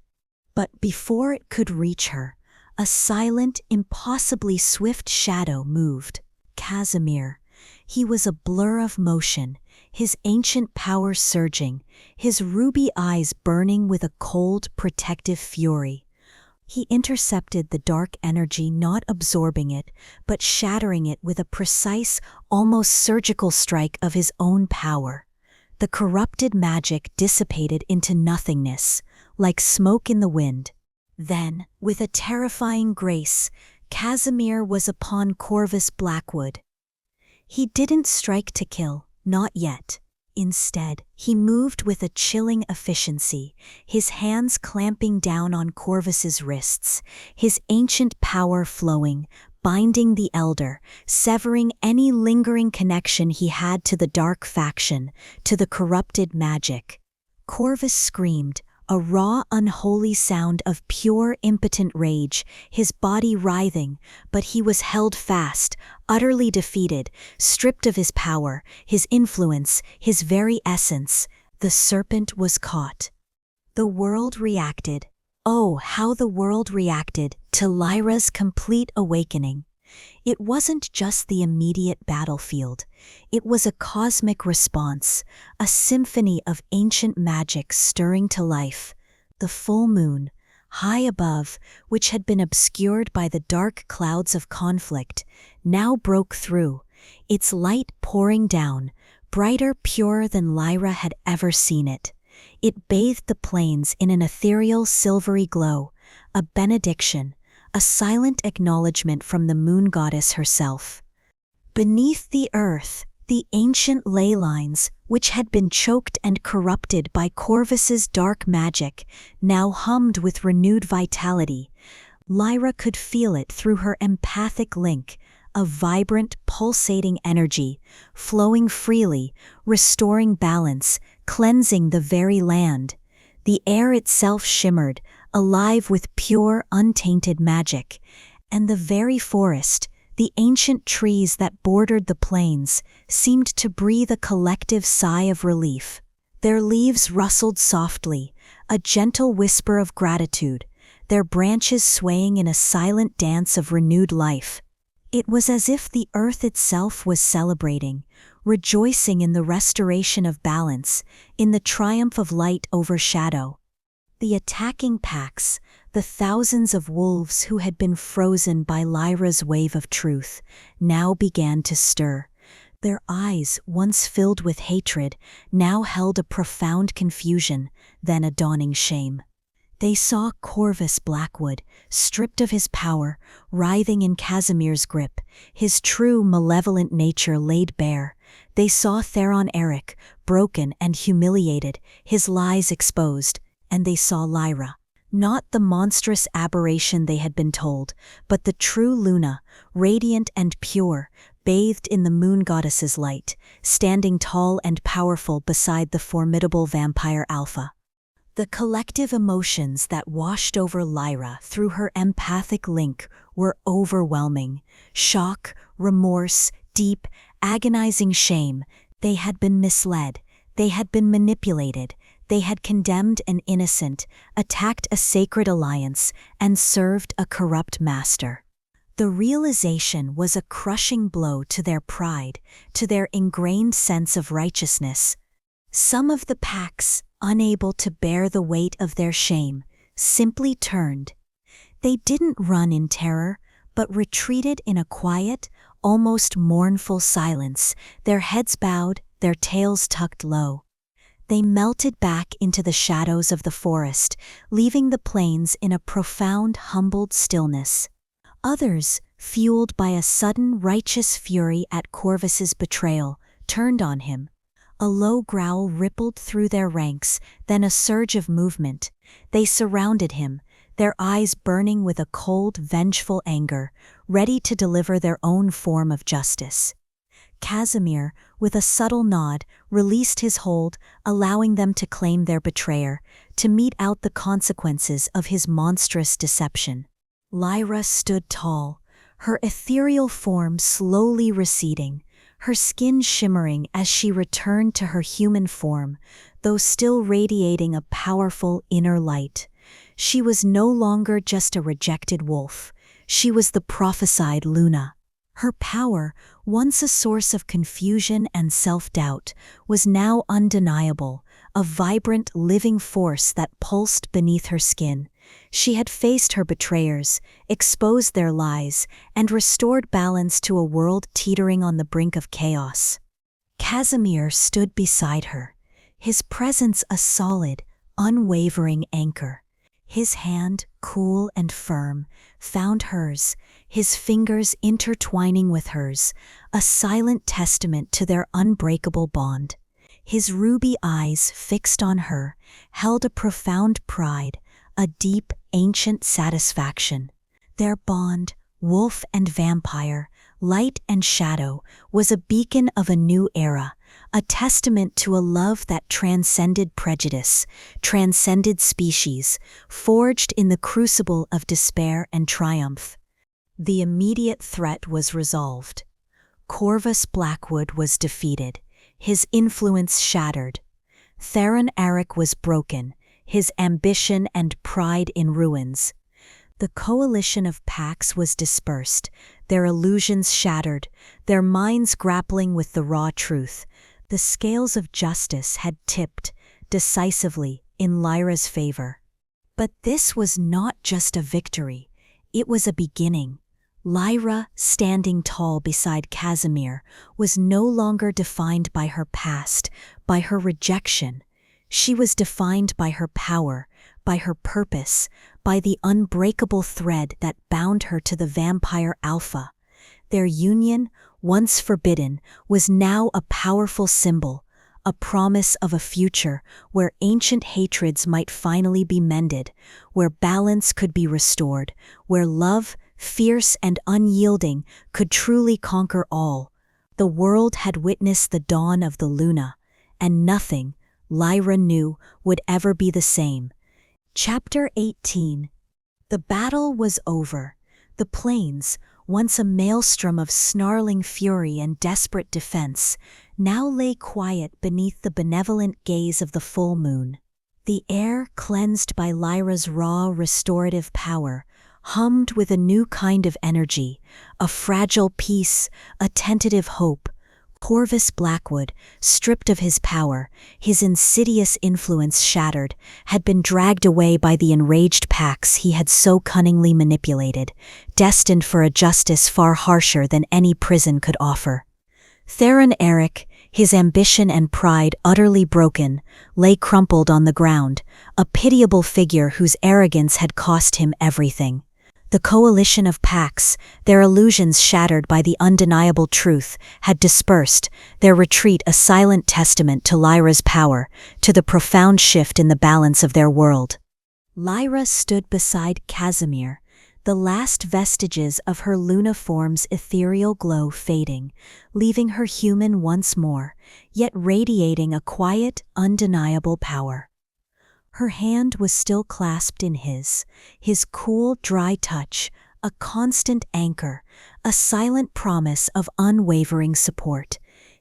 But before it could reach her, a silent, impossibly swift shadow moved. Casimir. He was a blur of motion, his ancient power surging, his ruby eyes burning with a cold, protective fury. He intercepted the dark energy, not absorbing it, but shattering it with a precise, almost surgical strike of his own power. The corrupted magic dissipated into nothingness, like smoke in the wind. Then, with a terrifying grace, Casimir was upon Corvus Blackwood. He didn't strike to kill, not yet. Instead, he moved with a chilling efficiency, his hands clamping down on Corvus's wrists, his ancient power flowing, binding the elder, severing any lingering connection he had to the dark faction, to the corrupted magic. Corvus screamed, a raw, unholy sound of pure, impotent rage, his body writhing, but he was held fast, utterly defeated, stripped of his power, his influence, his very essence. The serpent was caught. The world reacted. Oh, how the world reacted to Lyra's complete awakening. It wasn't just the immediate battlefield. It was a cosmic response, a symphony of ancient magic stirring to life. The full moon, high above, which had been obscured by the dark clouds of conflict, now broke through, its light pouring down, brighter, purer than Lyra had ever seen it. It bathed the plains in an ethereal silvery glow, a benediction, a silent acknowledgement from the moon goddess herself. Beneath the earth, the ancient ley lines, which had been choked and corrupted by Corvus's dark magic, now hummed with renewed vitality. Lyra could feel it through her empathic link, a vibrant, pulsating energy, flowing freely, restoring balance, cleansing the very land. The air itself shimmered, alive with pure, untainted magic, and the very forest, the ancient trees that bordered the plains, seemed to breathe a collective sigh of relief. Their leaves rustled softly, a gentle whisper of gratitude, their branches swaying in a silent dance of renewed life. It was as if the earth itself was celebrating, rejoicing in the restoration of balance, in the triumph of light over shadow. The attacking packs, the thousands of wolves who had been frozen by Lyra's wave of truth, now began to stir. Their eyes, once filled with hatred, now held a profound confusion, then a dawning shame. They saw Corvus Blackwood, stripped of his power, writhing in Casimir's grip, his true malevolent nature laid bare. They saw Theron Eric, broken and humiliated, his lies exposed, and they saw Lyra. Not the monstrous aberration they had been told, but the true Luna, radiant and pure, bathed in the moon goddess's light, standing tall and powerful beside the formidable vampire Alpha. The collective emotions that washed over Lyra through her empathic link were overwhelming. Shock, remorse, deep, agonizing shame. They had been misled. They had been manipulated. They had condemned an innocent, attacked a sacred alliance, and served a corrupt master. The realization was a crushing blow to their pride, to their ingrained sense of righteousness. Some of the packs, unable to bear the weight of their shame, simply turned. They didn't run in terror, but retreated in a quiet, almost mournful silence, their heads bowed, their tails tucked low. They melted back into the shadows of the forest, leaving the plains in a profound, humbled stillness. Others, fueled by a sudden righteous fury at Corvus's betrayal, turned on him. A low growl rippled through their ranks, then a surge of movement. They surrounded him, their eyes burning with a cold, vengeful anger, ready to deliver their own form of justice. Casimir, with a subtle nod, released his hold, allowing them to claim their betrayer, to mete out the consequences of his monstrous deception. Lyra stood tall, her ethereal form slowly receding, her skin shimmering as she returned to her human form, though still radiating a powerful inner light. She was no longer just a rejected wolf. She was the prophesied Luna. Her power, once a source of confusion and self-doubt, was now undeniable, a vibrant, living force that pulsed beneath her skin. She had faced her betrayers, exposed their lies, and restored balance to a world teetering on the brink of chaos. Casimir stood beside her, his presence a solid, unwavering anchor. His hand, cool and firm, found hers, his fingers intertwining with hers, a silent testament to their unbreakable bond. His ruby eyes, fixed on her, held a profound pride, a deep, ancient satisfaction. Their bond, wolf and vampire, light and shadow, was a beacon of a new era, a testament to a love that transcended prejudice, transcended species, forged in the crucible of despair and triumph. The immediate threat was resolved. Corvus Blackwood was defeated, his influence shattered. Theron Eric was broken, his ambition and pride in ruins. The coalition of Pax was dispersed, their illusions shattered, their minds grappling with the raw truth. The scales of justice had tipped, decisively, in Lyra's favor. But this was not just a victory, it was a beginning. Lyra, standing tall beside Casimir, was no longer defined by her past, by her rejection. She was defined by her power, by her purpose, by the unbreakable thread that bound her to the vampire Alpha. Their union, once forbidden, was now a powerful symbol, a promise of a future where ancient hatreds might finally be mended, where balance could be restored, where love, fierce and unyielding, could truly conquer all. The world had witnessed the dawn of the Luna, and nothing, Lyra knew, would ever be the same. Chapter 18. The battle was over. The plains, once a maelstrom of snarling fury and desperate defense, now lay quiet beneath the benevolent gaze of the full moon. The air, cleansed by Lyra's raw, restorative power, hummed with a new kind of energy, a fragile peace, a tentative hope. Corvus Blackwood, stripped of his power, his insidious influence shattered, had been dragged away by the enraged Pax he had so cunningly manipulated, destined for a justice far harsher than any prison could offer. Theron Eric, his ambition and pride utterly broken, lay crumpled on the ground, a pitiable figure whose arrogance had cost him everything. The coalition of Pax, their illusions shattered by the undeniable truth, had dispersed, their retreat a silent testament to Lyra's power, to the profound shift in the balance of their world. Lyra stood beside Casimir, the last vestiges of her Luna form's ethereal glow fading, leaving her human once more, yet radiating a quiet, undeniable power. Her hand was still clasped in his cool, dry touch, a constant anchor, a silent promise of unwavering support.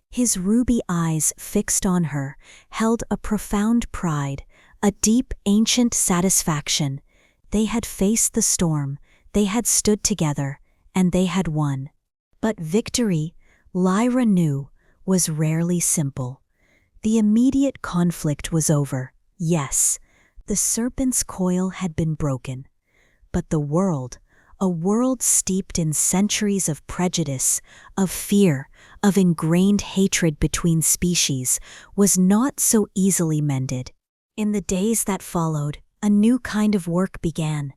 His ruby eyes, fixed on her, held a profound pride, a deep, ancient satisfaction. They had faced the storm, they had stood together, and they had won. But victory, Lyra knew, was rarely simple. The immediate conflict was over, yes. The serpent's coil had been broken, but the world, a world steeped in centuries of prejudice, of fear, of ingrained hatred between species, was not so easily mended. In the days that followed, a new kind of work began.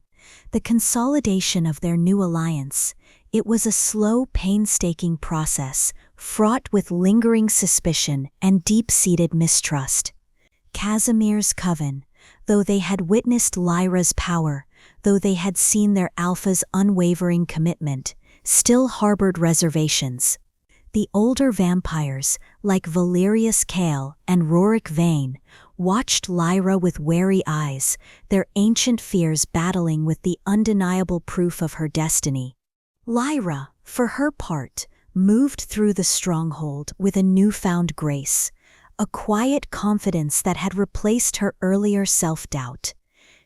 The consolidation of their new alliance. It was a slow, painstaking process, fraught with lingering suspicion and deep-seated mistrust. Casimir's coven, though they had witnessed Lyra's power, though they had seen their alpha's unwavering commitment, still harbored reservations. The older vampires, like Valerius Kale and Rorik Vane, watched Lyra with wary eyes, their ancient fears battling with the undeniable proof of her destiny. Lyra, for her part, moved through the stronghold with a newfound grace, a quiet confidence that had replaced her earlier self-doubt.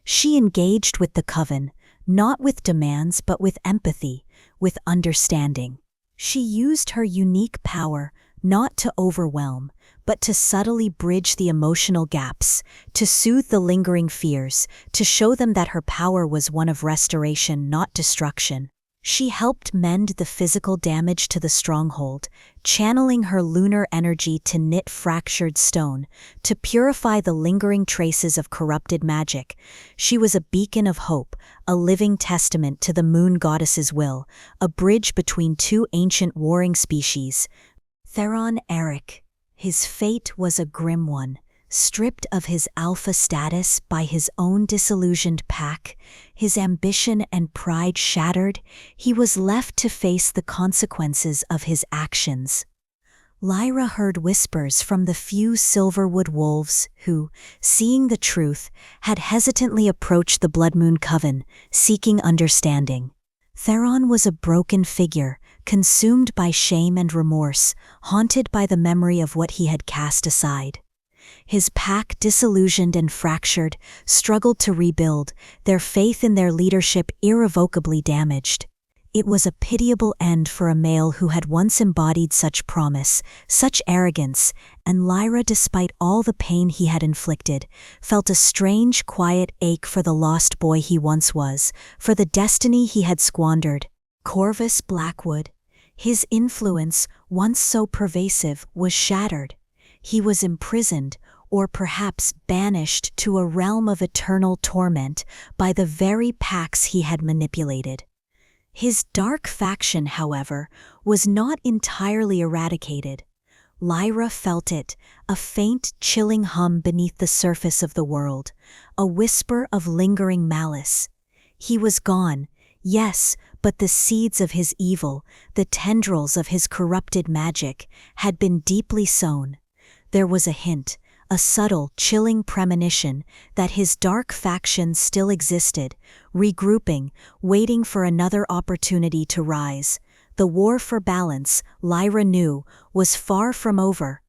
She engaged with the coven, not with demands but with empathy, with understanding. She used her unique power not to overwhelm, but to subtly bridge the emotional gaps, to soothe the lingering fears, to show them that her power was one of restoration, not destruction. She helped mend the physical damage to the stronghold, channeling her lunar energy to knit fractured stone, to purify the lingering traces of corrupted magic. She was a beacon of hope, a living testament to the moon goddess's will, a bridge between two ancient warring species. Theron Eric. His fate was a grim one. Stripped of his alpha status by his own disillusioned pack, his ambition and pride shattered, he was left to face the consequences of his actions. Lyra heard whispers from the few Silverwood wolves who, seeing the truth, had hesitantly approached the Blood Moon Coven, seeking understanding. Theron was a broken figure, consumed by shame and remorse, haunted by the memory of what he had cast aside. His pack, disillusioned and fractured, struggled to rebuild, their faith in their leadership irrevocably damaged. It was a pitiable end for a male who had once embodied such promise, such arrogance, and Lyra, despite all the pain he had inflicted, felt a strange, quiet ache for the lost boy he once was, for the destiny he had squandered. Corvus Blackwood. His influence, once so pervasive, was shattered. He was imprisoned, or perhaps banished to a realm of eternal torment by the very packs he had manipulated. His dark faction, however, was not entirely eradicated. Lyra felt it, a faint, chilling hum beneath the surface of the world, a whisper of lingering malice. He was gone, yes, but the seeds of his evil, the tendrils of his corrupted magic, had been deeply sown. There was a hint, a subtle, chilling premonition that his dark faction still existed, regrouping, waiting for another opportunity to rise. The war for balance, Lyra knew, was far from over.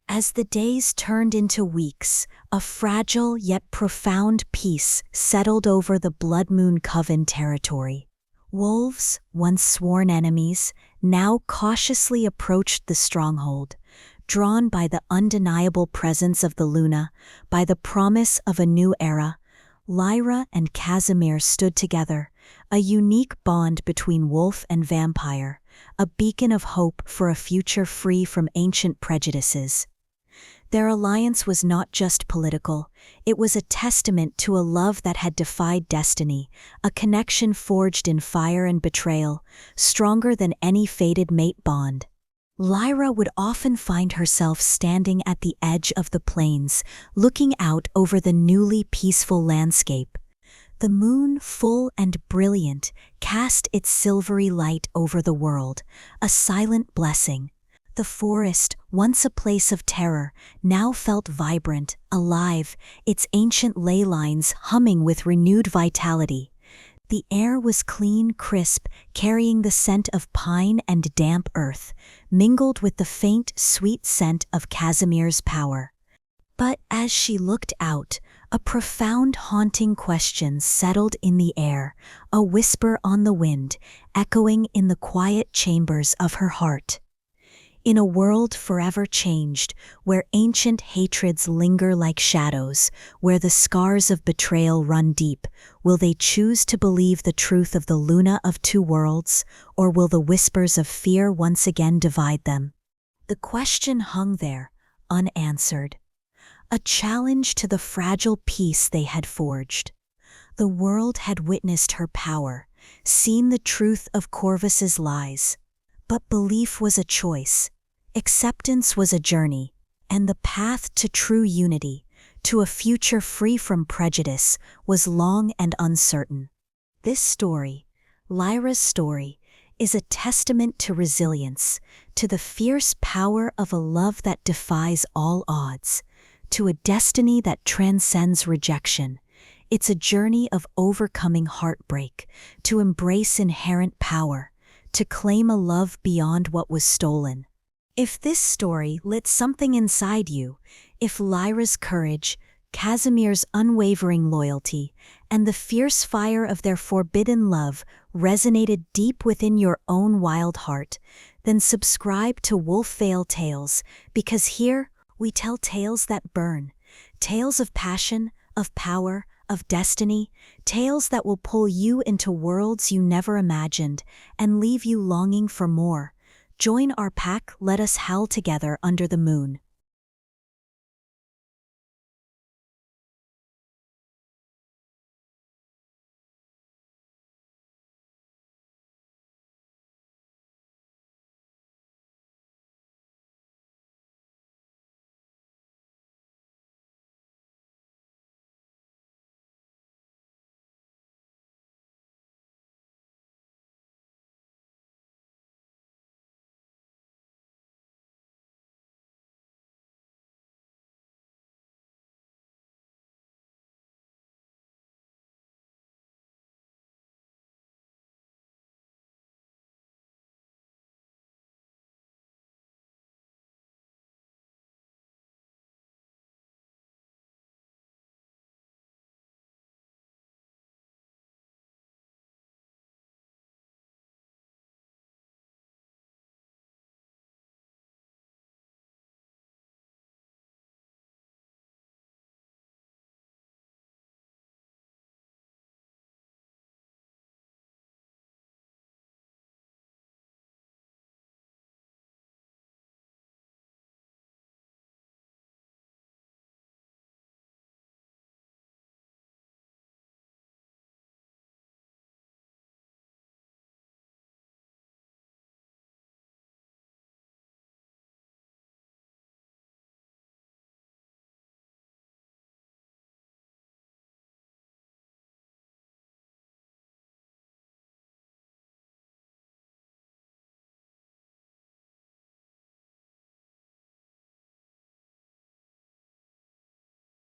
As the days turned into weeks, a fragile yet profound peace settled over the Blood Moon Coven territory. Wolves, once sworn enemies, now cautiously approached the stronghold, drawn by the undeniable presence of the Luna, by the promise of a new era. Lyra and Casimir stood together, a unique bond between wolf and vampire, a beacon of hope for a future free from ancient prejudices. Their alliance was not just political, it was a testament to a love that had defied destiny, a connection forged in fire and betrayal, stronger than any fated mate bond. Lyra would often find herself standing at the edge of the plains, looking out over the newly peaceful landscape. The moon, full and brilliant, cast its silvery light over the world, a silent blessing. The forest, once a place of terror, now felt vibrant, alive, its ancient ley lines humming with renewed vitality. The air was clean, crisp, carrying the scent of pine and damp earth, mingled with the faint, sweet scent of Casimir's power. But as she looked out, a profound, haunting question settled in the air, a whisper on the wind, echoing in the quiet chambers of her heart. In a world forever changed, where ancient hatreds linger like shadows, where the scars of betrayal run deep, will they choose to believe the truth of the Luna of two worlds, or will the whispers of fear once again divide them? The question hung there, unanswered. A challenge to the fragile peace they had forged. The world had witnessed her power, seen the truth of Corvus's lies. But belief was a choice, acceptance was a journey, and the path to true unity, to a future free from prejudice, was long and uncertain. This story, Lyra's story, is a testament to resilience, to the fierce power of a love that defies all odds, to a destiny that transcends rejection. It's a journey of overcoming heartbreak, to embrace inherent power, to claim a love beyond what was stolen. If this story lit something inside you, if Lyra's courage, Casimir's unwavering loyalty, and the fierce fire of their forbidden love resonated deep within your own wild heart, then subscribe to Wolf Vale Tales, because here we tell tales that burn, tales of passion, of power, of destiny, tales that will pull you into worlds you never imagined and leave you longing for more. Join our pack, let us howl together under the moon.